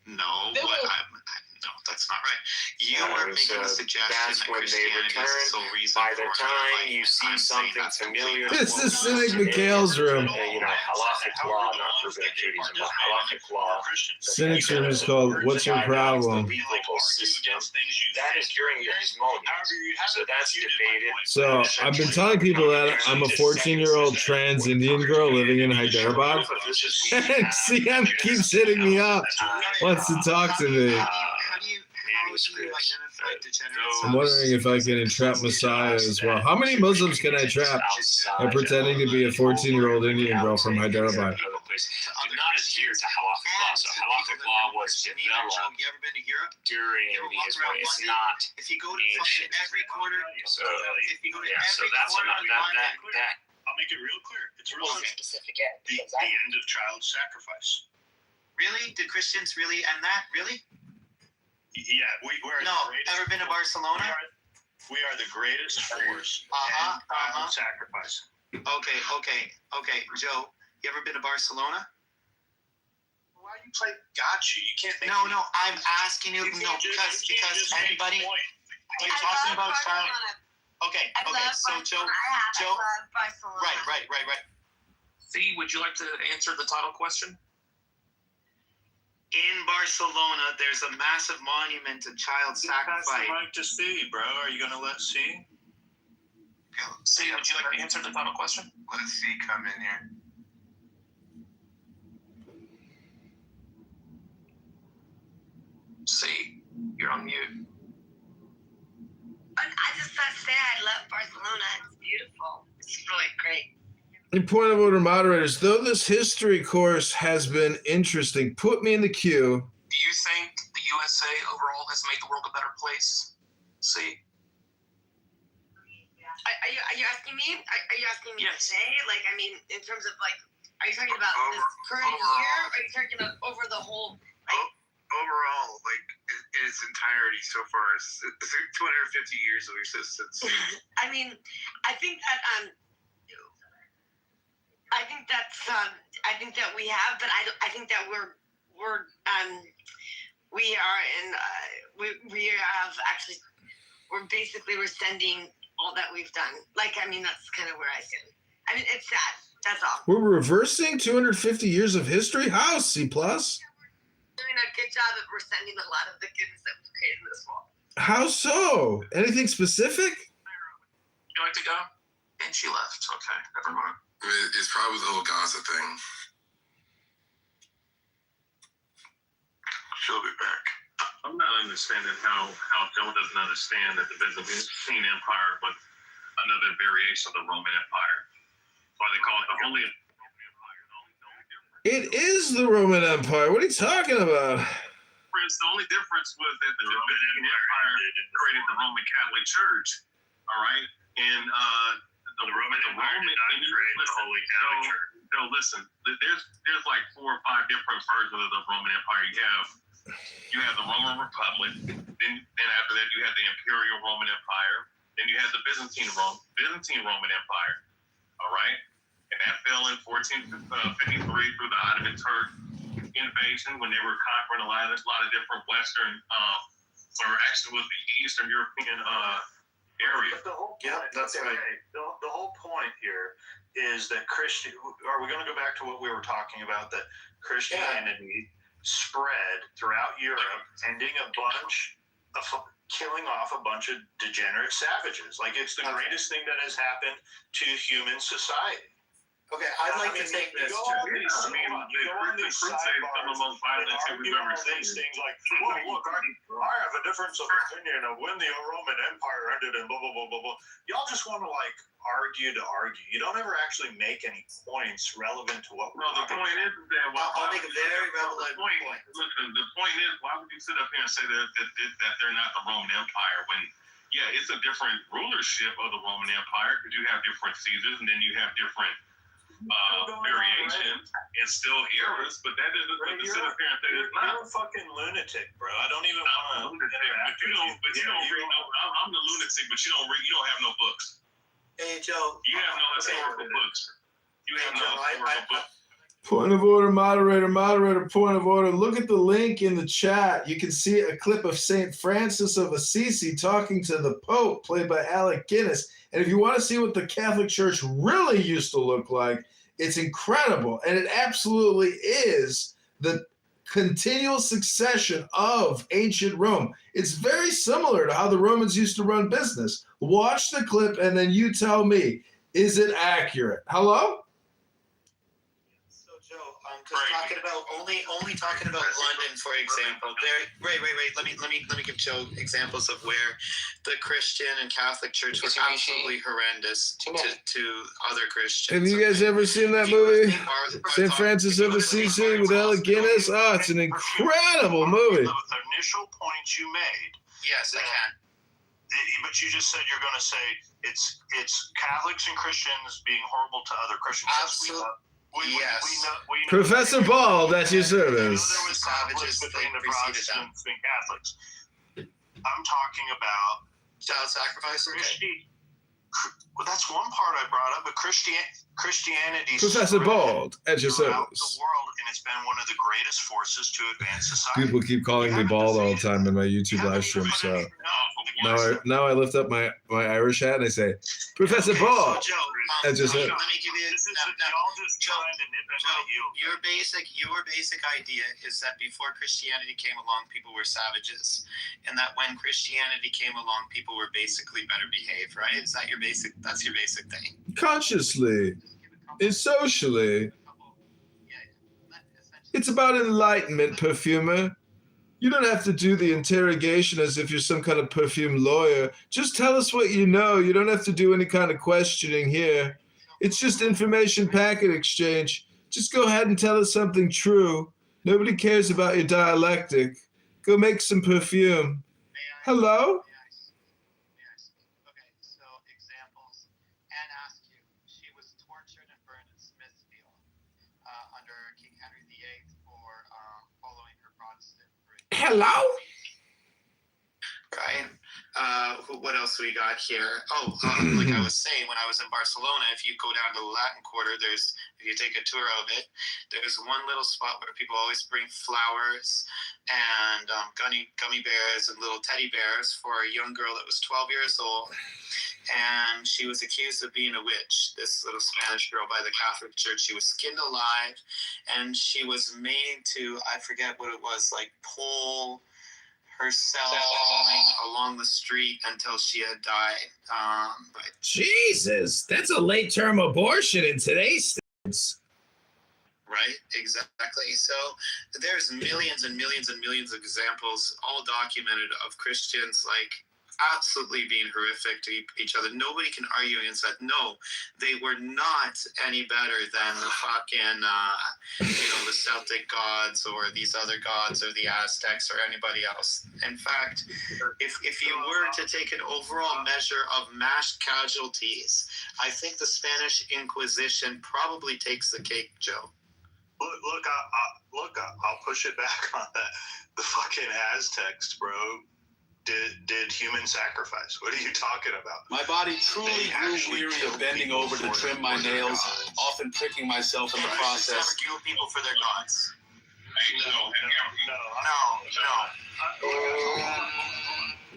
No, no, that's not right. You were making a suggestion that Christianity is the sole reason by the time you see something familiar. This is Cynic Mikhail's room. Halachic law, not rabbinic Judaism, but halachic law. Cynic's room is called "What's Your Problem?" That is during the Hasmoneans, so that's debated. So I've been telling people that I'm a 14-year-old trans Indian girl living in Hyderabad. And CM keeps hitting me up, wants to talk to me. I'm wondering if I can entrap Messiah as well. How many Muslims can I trap by pretending to be a 14-year-old Indian girl from Hyderabad? Do not adhere to halachic law. So halachic law was developed during the Hasmoneans. It's not if you go to fucking every corner. So that's that. I'll make it real clear. It's real specific the end of child sacrifice. Really? Did Christians really end that? Really? Yeah, we're ever been to Barcelona? We are the greatest force in child sacrifice. Okay. Joe, you ever been to Barcelona? Why you play gotcha? You can't make No, I'm asking you. Because anybody. You're talking about child. Okay. So Joe. Right. See, would you like to answer the title question? In Barcelona, there's a massive monument to child sacrifice. That's the mic to see, bro. Are you gonna let C? C, would you like to answer the final question? Let C come in here. C, you're on mute. I just thought to say I love Barcelona. It's beautiful. It's really great. In point of order, moderators, though this history course has been interesting, put me in the queue. Do you think the USA overall has made the world a better place? See? you asking me? Are you asking me Yes. today? Like, I mean, in terms of like, are you talking about this current year? Or are you talking about over the whole? Overall, like in its entirety so far, it's 250 years of existence. I mean, I think that I think that we have, but I think that we have actually, we're basically rescinding all that we've done. Like, I mean, that's kind of where I stand. I mean, it's sad. That's all. We're reversing 250 years of history? How, C+? Doing a good job of rescinding a lot of the goodness that we've created in this world. How so? Anything specific? You like to go? And she left. Okay, never mind. It's probably the whole Gaza thing. She'll be back. I'm not understanding how Joe doesn't understand that the Byzantine Empire was another variation of the Roman Empire. That's why they call it the Holy Empire. It is the Roman Empire. What are you talking about? Prince, the only difference was that the Byzantine Empire created the Roman Catholic Church. All right, and the Roman did not create the Holy Catholic Church. No, listen. There's like 4 or 5 different versions of the Roman Empire. You have the Roman Republic. Then after that, you have the Imperial Roman Empire. Then you have the Byzantine Roman Empire. All right. And that fell in 1453 through the Ottoman Turk invasion when they were conquering a lot of different Western, or actually was the Eastern European area. But the whole point, that's right. The whole point here is that are we going to go back to what we were talking about, that Christianity spread throughout Europe, ending killing off a bunch of degenerate savages. Like, it's the greatest thing that has happened to human society. Okay, I'd like to take this. You go on these things like, well, look, I have a difference of opinion of when the Roman Empire ended and blah, blah, blah, blah, blah. Y'all just want to, like, argue to argue. You don't ever actually make any points relevant to what we're talking about. The point is that I'll make a very relevant point. Listen, the point is, why would you sit up here and say that they're not the Roman Empire when, yeah, it's a different rulership of the Roman Empire because you have different Caesars and then you have different variations and still eras, but that isn't what to sit up here and say it's not. You're a fucking lunatic, bro. I don't even want to. But you don't read no. I'm the lunatic, but you don't have no books. Hey, Joe. You have no historical books. You have no historical books. Point of order, moderator, point of order. Look at the link in the chat. You can see a clip of St. Francis of Assisi talking to the Pope, played by Alec Guinness. And if you want to see what the Catholic Church really used to look like, it's incredible. And it absolutely is the continual succession of ancient Rome. It's very similar to how the Romans used to run business. Watch the clip and then you tell me, is it accurate? Hello? Only talking about London, for example. Wait. Let me give Joe examples of where the Christian and Catholic Church was absolutely horrendous to other Christians. Have you guys ever seen that movie, St. Francis of Assisi with Alec Guinness? Oh, it's an incredible movie. The initial points you made. Yes, I can. But you just said you're going to say it's Catholics and Christians being horrible to other Christians. Absolutely. We Professor Bald, at your service. There was conflicts between the Protestants and Catholics. I'm talking about child sacrifice. Well, that's one part I brought up, but Christianity. Professor Bald, at your service. The world, and it's been one of the greatest forces to advance society. People keep calling me bald all the time in my YouTube live stream, so now I lift up my Irish hat and I say, Professor Bald. At your service. Let me give you your basic idea is that before Christianity came along, people were savages, and that when Christianity came along, people were basically better behaved, right? Is that your basic? That's your basic thing. Consciously and socially. It's about enlightenment, perfumer. You don't have to do the interrogation as if you're some kind of perfume lawyer. Just tell us what you know. You don't have to do any kind of questioning here. It's just information packet exchange. Just go ahead and tell us something true. Nobody cares about your dialectic. Go make some perfume. Hello? was tortured and burned in Smithfield under King Henry VIII for following her Protestant faith. Hello? Right. What else we got here? Like I was saying, when I was in Barcelona, if you go down to the Latin Quarter, if you take a tour of it, there's one little spot where people always bring flowers and gummy bears and little teddy bears for a young girl that was 12 years old. And she was accused of being a witch, this little Spanish girl by the Catholic Church. She was skinned alive, and she was made to, I forget what it was, like pull herself along the street until she had died. But Jesus, that's a late-term abortion in today's states. right, exactly. So there's millions and millions and millions of examples, all documented, of Christians like absolutely being horrific to each other. Nobody can argue against that. No, they were not any better than the fucking, the Celtic gods or these other gods or the Aztecs or anybody else. In fact, if you were to take an overall measure of mass casualties, I think the Spanish Inquisition probably takes the cake, Joe. Look, I'll push it back on that. The fucking Aztecs, bro, did human sacrifice. What are you talking about? My body truly grew weary of bending over to trim my nails, often pricking myself in the process. Never kill people for their gods. No.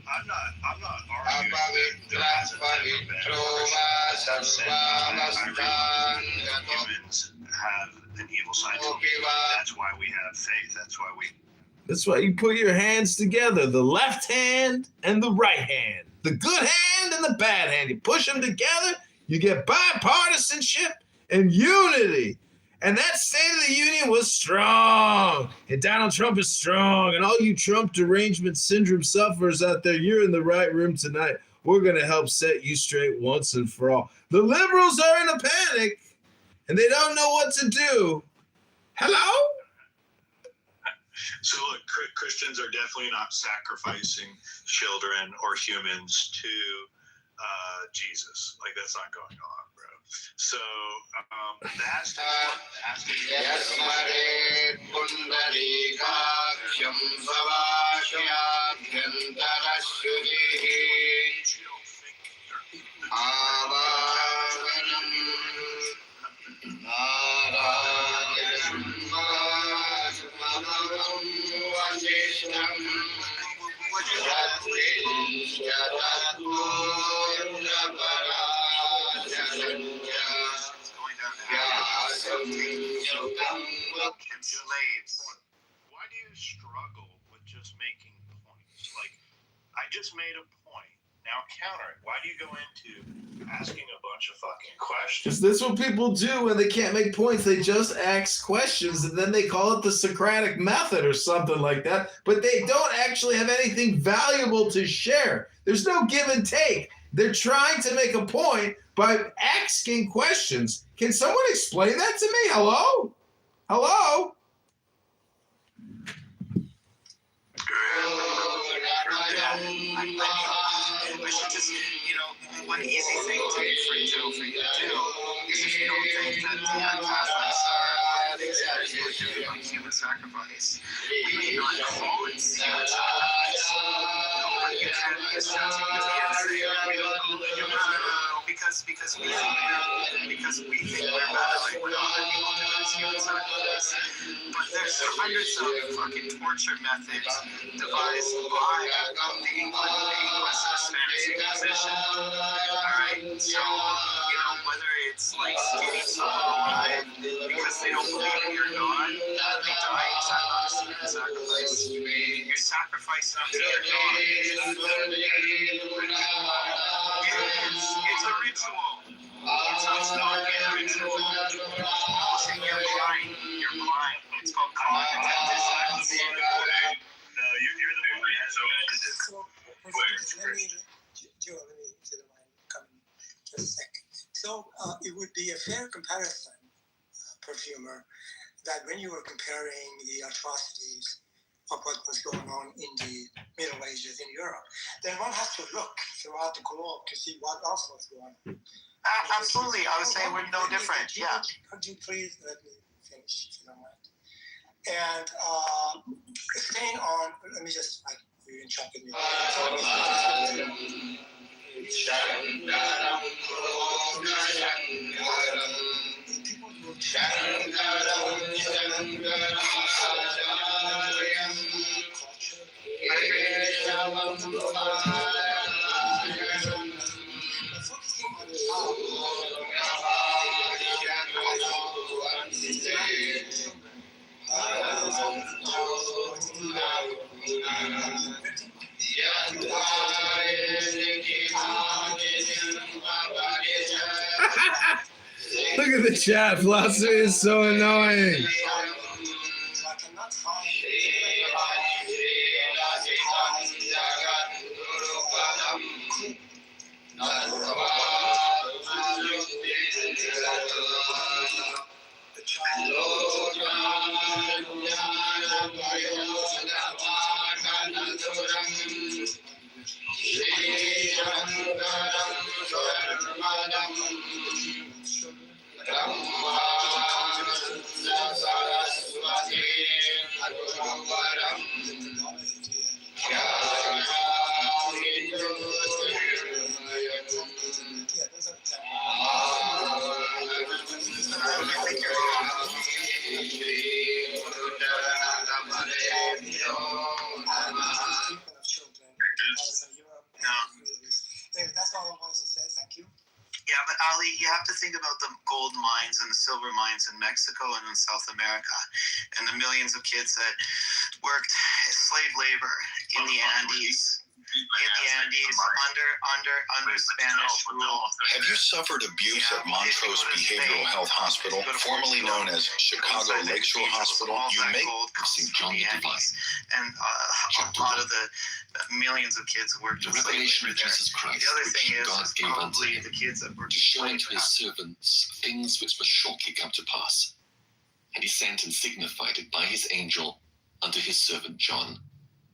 I'm not arguing humans have an evil side to them. That's why we have faith. That's why you put your hands together, the left hand and the right hand, the good hand and the bad hand. You push them together, you get bipartisanship and unity. And that State of the Union was strong. And Donald Trump is strong. And all you Trump derangement syndrome sufferers out there, you're in the right room tonight. We're going to help set you straight once and for all. The liberals are in a panic, and they don't know what to do. Hello? So look, Christians are definitely not sacrificing children or humans to Jesus. Like, that's not going on, bro. So the Aztecs. Why do you struggle with just making points? Like, I just made a point. Now counter it. Why do you go into asking a bunch of fucking questions? Because that's what people do when they can't make points. They just ask questions, and then they call it the Socratic method or something like that. But they don't actually have anything valuable to share. There's no give and take. They're trying to make a point by asking questions. Can someone explain that to me? Hello? Hello? I should just, one easy thing for you to do is, if you don't think that the Catholics are doing human sacrifice, we may not call it human sacrifice. But you can't be a Celtic and say, because we think we're better, like what other people do as human sacrifice. But there's hundreds of fucking torture methods devised by the English Spanish Inquisition. Alright? So, whether it's like skinning someone alive because they don't believe in your God, they die, is that not a human sacrifice? You're sacrificing them to your God. It's a ritual. It's not a ritual. You're blind. It's called cognitive dissonance. No, you're the one that has Let me come in just a sec. So it would be a fair comparison, perfumer, that when you were comparing the atrocities of what was going on in the Middle Ages in Europe, then one has to look throughout the globe to see what else was going on. Absolutely. I was saying we're no different. Yeah. Could you please let me finish, if you don't mind? And staying on, let me just, you interrupted me. Look at the chat. Philosophy is so annoying. Anyway, that's all I wanted to say. Thank you. Yeah, but Ali, you have to think about the gold mines and the silver mines in Mexico and in South America, and the millions of kids that worked slave labor in the Andes. Under Spanish rule. Have you suffered abuse at Montrose Behavioral Health Hospital, formerly known as Chicago Lakeshore Hospital? You may have seen John the Divine. And a lot of the millions of kids who worked The in slave revelation labor of there. Jesus Christ, The other which thing is God gave unto probably him, the kids that worked to show unto his servants things which must shortly come to pass. And he sent and signified it by his angel unto his servant John,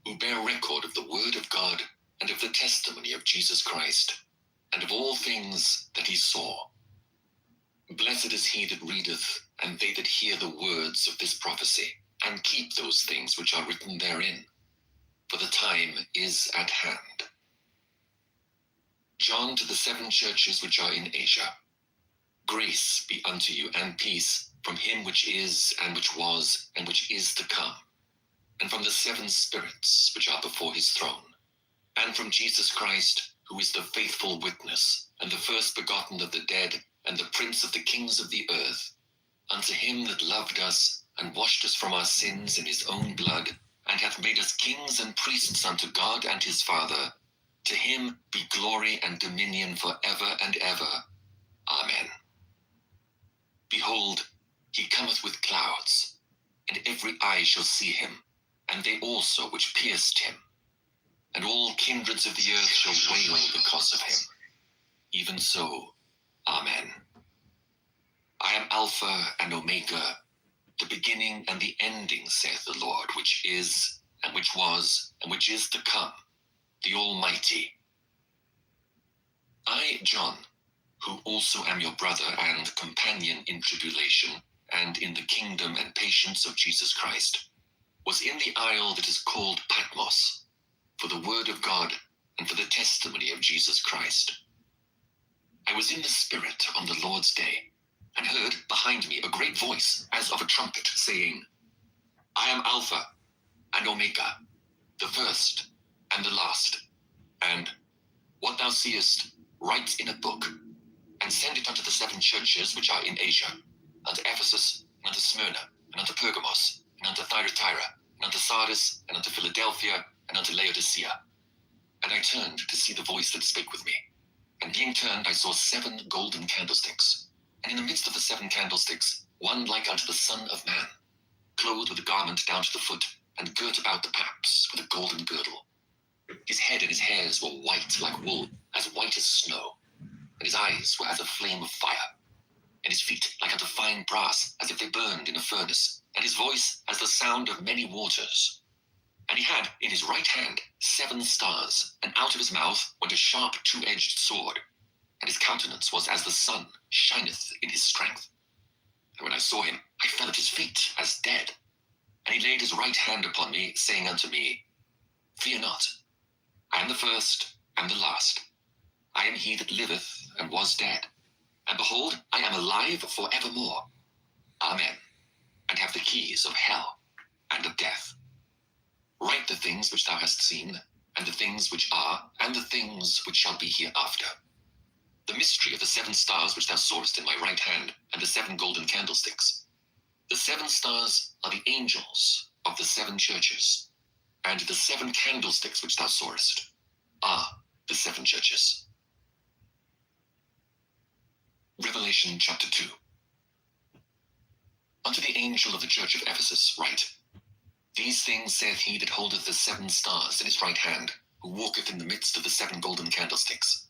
who bear record of the word of God and of the testimony of Jesus Christ, and of all things that he saw. Blessed is he that readeth, and they that hear the words of this prophecy, and keep those things which are written therein, for the time is at hand. John to the 7 churches which are in Asia. Grace be unto you, and peace from him which is, and which was, and which is to come, and from the 7 spirits which are before his throne, and from Jesus Christ, who is the faithful witness, and the first begotten of the dead, and the prince of the kings of the earth, unto him that loved us, and washed us from our sins in his own blood, and hath made us kings and priests unto God and his Father, to him be glory and dominion for ever and ever. Amen. Behold, he cometh with clouds, and every eye shall see him, and they also which pierced him. And all kindreds of the earth shall wail because of him. Even so, Amen. I am Alpha and Omega, the beginning and the ending, saith the Lord, which is, and which was, and which is to come, the Almighty. I, John, who also am your brother and companion in tribulation, and in the kingdom and patience of Jesus Christ, was in the isle that is called Patmos, for the word of God and for the testimony of Jesus Christ. I was in the Spirit on the Lord's day, and heard behind me a great voice as of a trumpet, saying, I am Alpha and Omega, the first and the last. And what thou seest, write in a book, and send it unto the 7 churches which are in Asia, unto Ephesus, and unto Smyrna, and unto Pergamos, and unto Thyatira, and unto Sardis, and unto Philadelphia, and unto Laodicea. And I turned to see the voice that spake with me. And being turned, I saw 7 golden candlesticks. And in the midst of the 7 candlesticks, one like unto the Son of Man, clothed with a garment down to the foot, and girt about the paps with a golden girdle. His head and his hairs were white like wool, as white as snow. And his eyes were as a flame of fire. And his feet like unto fine brass, as if they burned in a furnace. And his voice as the sound of many waters. And he had in his right hand 7 stars, and out of his mouth went a sharp 2-edged sword. and his countenance was as the sun shineth in his strength. And when I saw him, I fell at his feet as dead. And he laid his right hand upon me, saying unto me, Fear not, I am the first and the last. I am he that liveth and was dead. And behold, I am alive for evermore. Amen. And have the keys of hell and of death. Write the things which thou hast seen, and the things which are, and the things which shall be hereafter. The mystery of the 7 stars which thou sawest in my right hand, and the 7 golden candlesticks. The 7 stars are the angels of the 7 churches, and the 7 candlesticks which thou sawest are the 7 churches. Revelation chapter 2. Unto the angel of the church of Ephesus write, These things saith he that holdeth the 7 stars in his right hand, who walketh in the midst of the 7 golden candlesticks.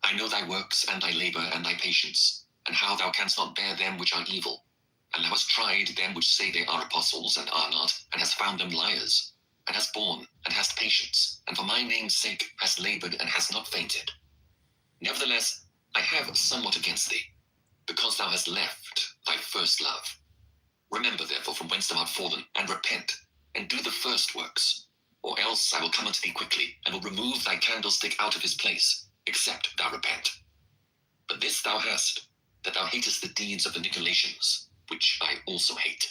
I know thy works, and thy labor, and thy patience, and how thou canst not bear them which are evil. And thou hast tried them which say they are apostles, and are not, and hast found them liars, and hast borne, and hast patience, and for my name's sake hast labored, and hast not fainted. Nevertheless, I have somewhat against thee, because thou hast left thy first love. Remember therefore from whence thou art fallen, and repent, and do the first works, or else I will come unto thee quickly, and will remove thy candlestick out of his place, except thou repent. But this thou hast, that thou hatest the deeds of the Nicolaitans, which I also hate.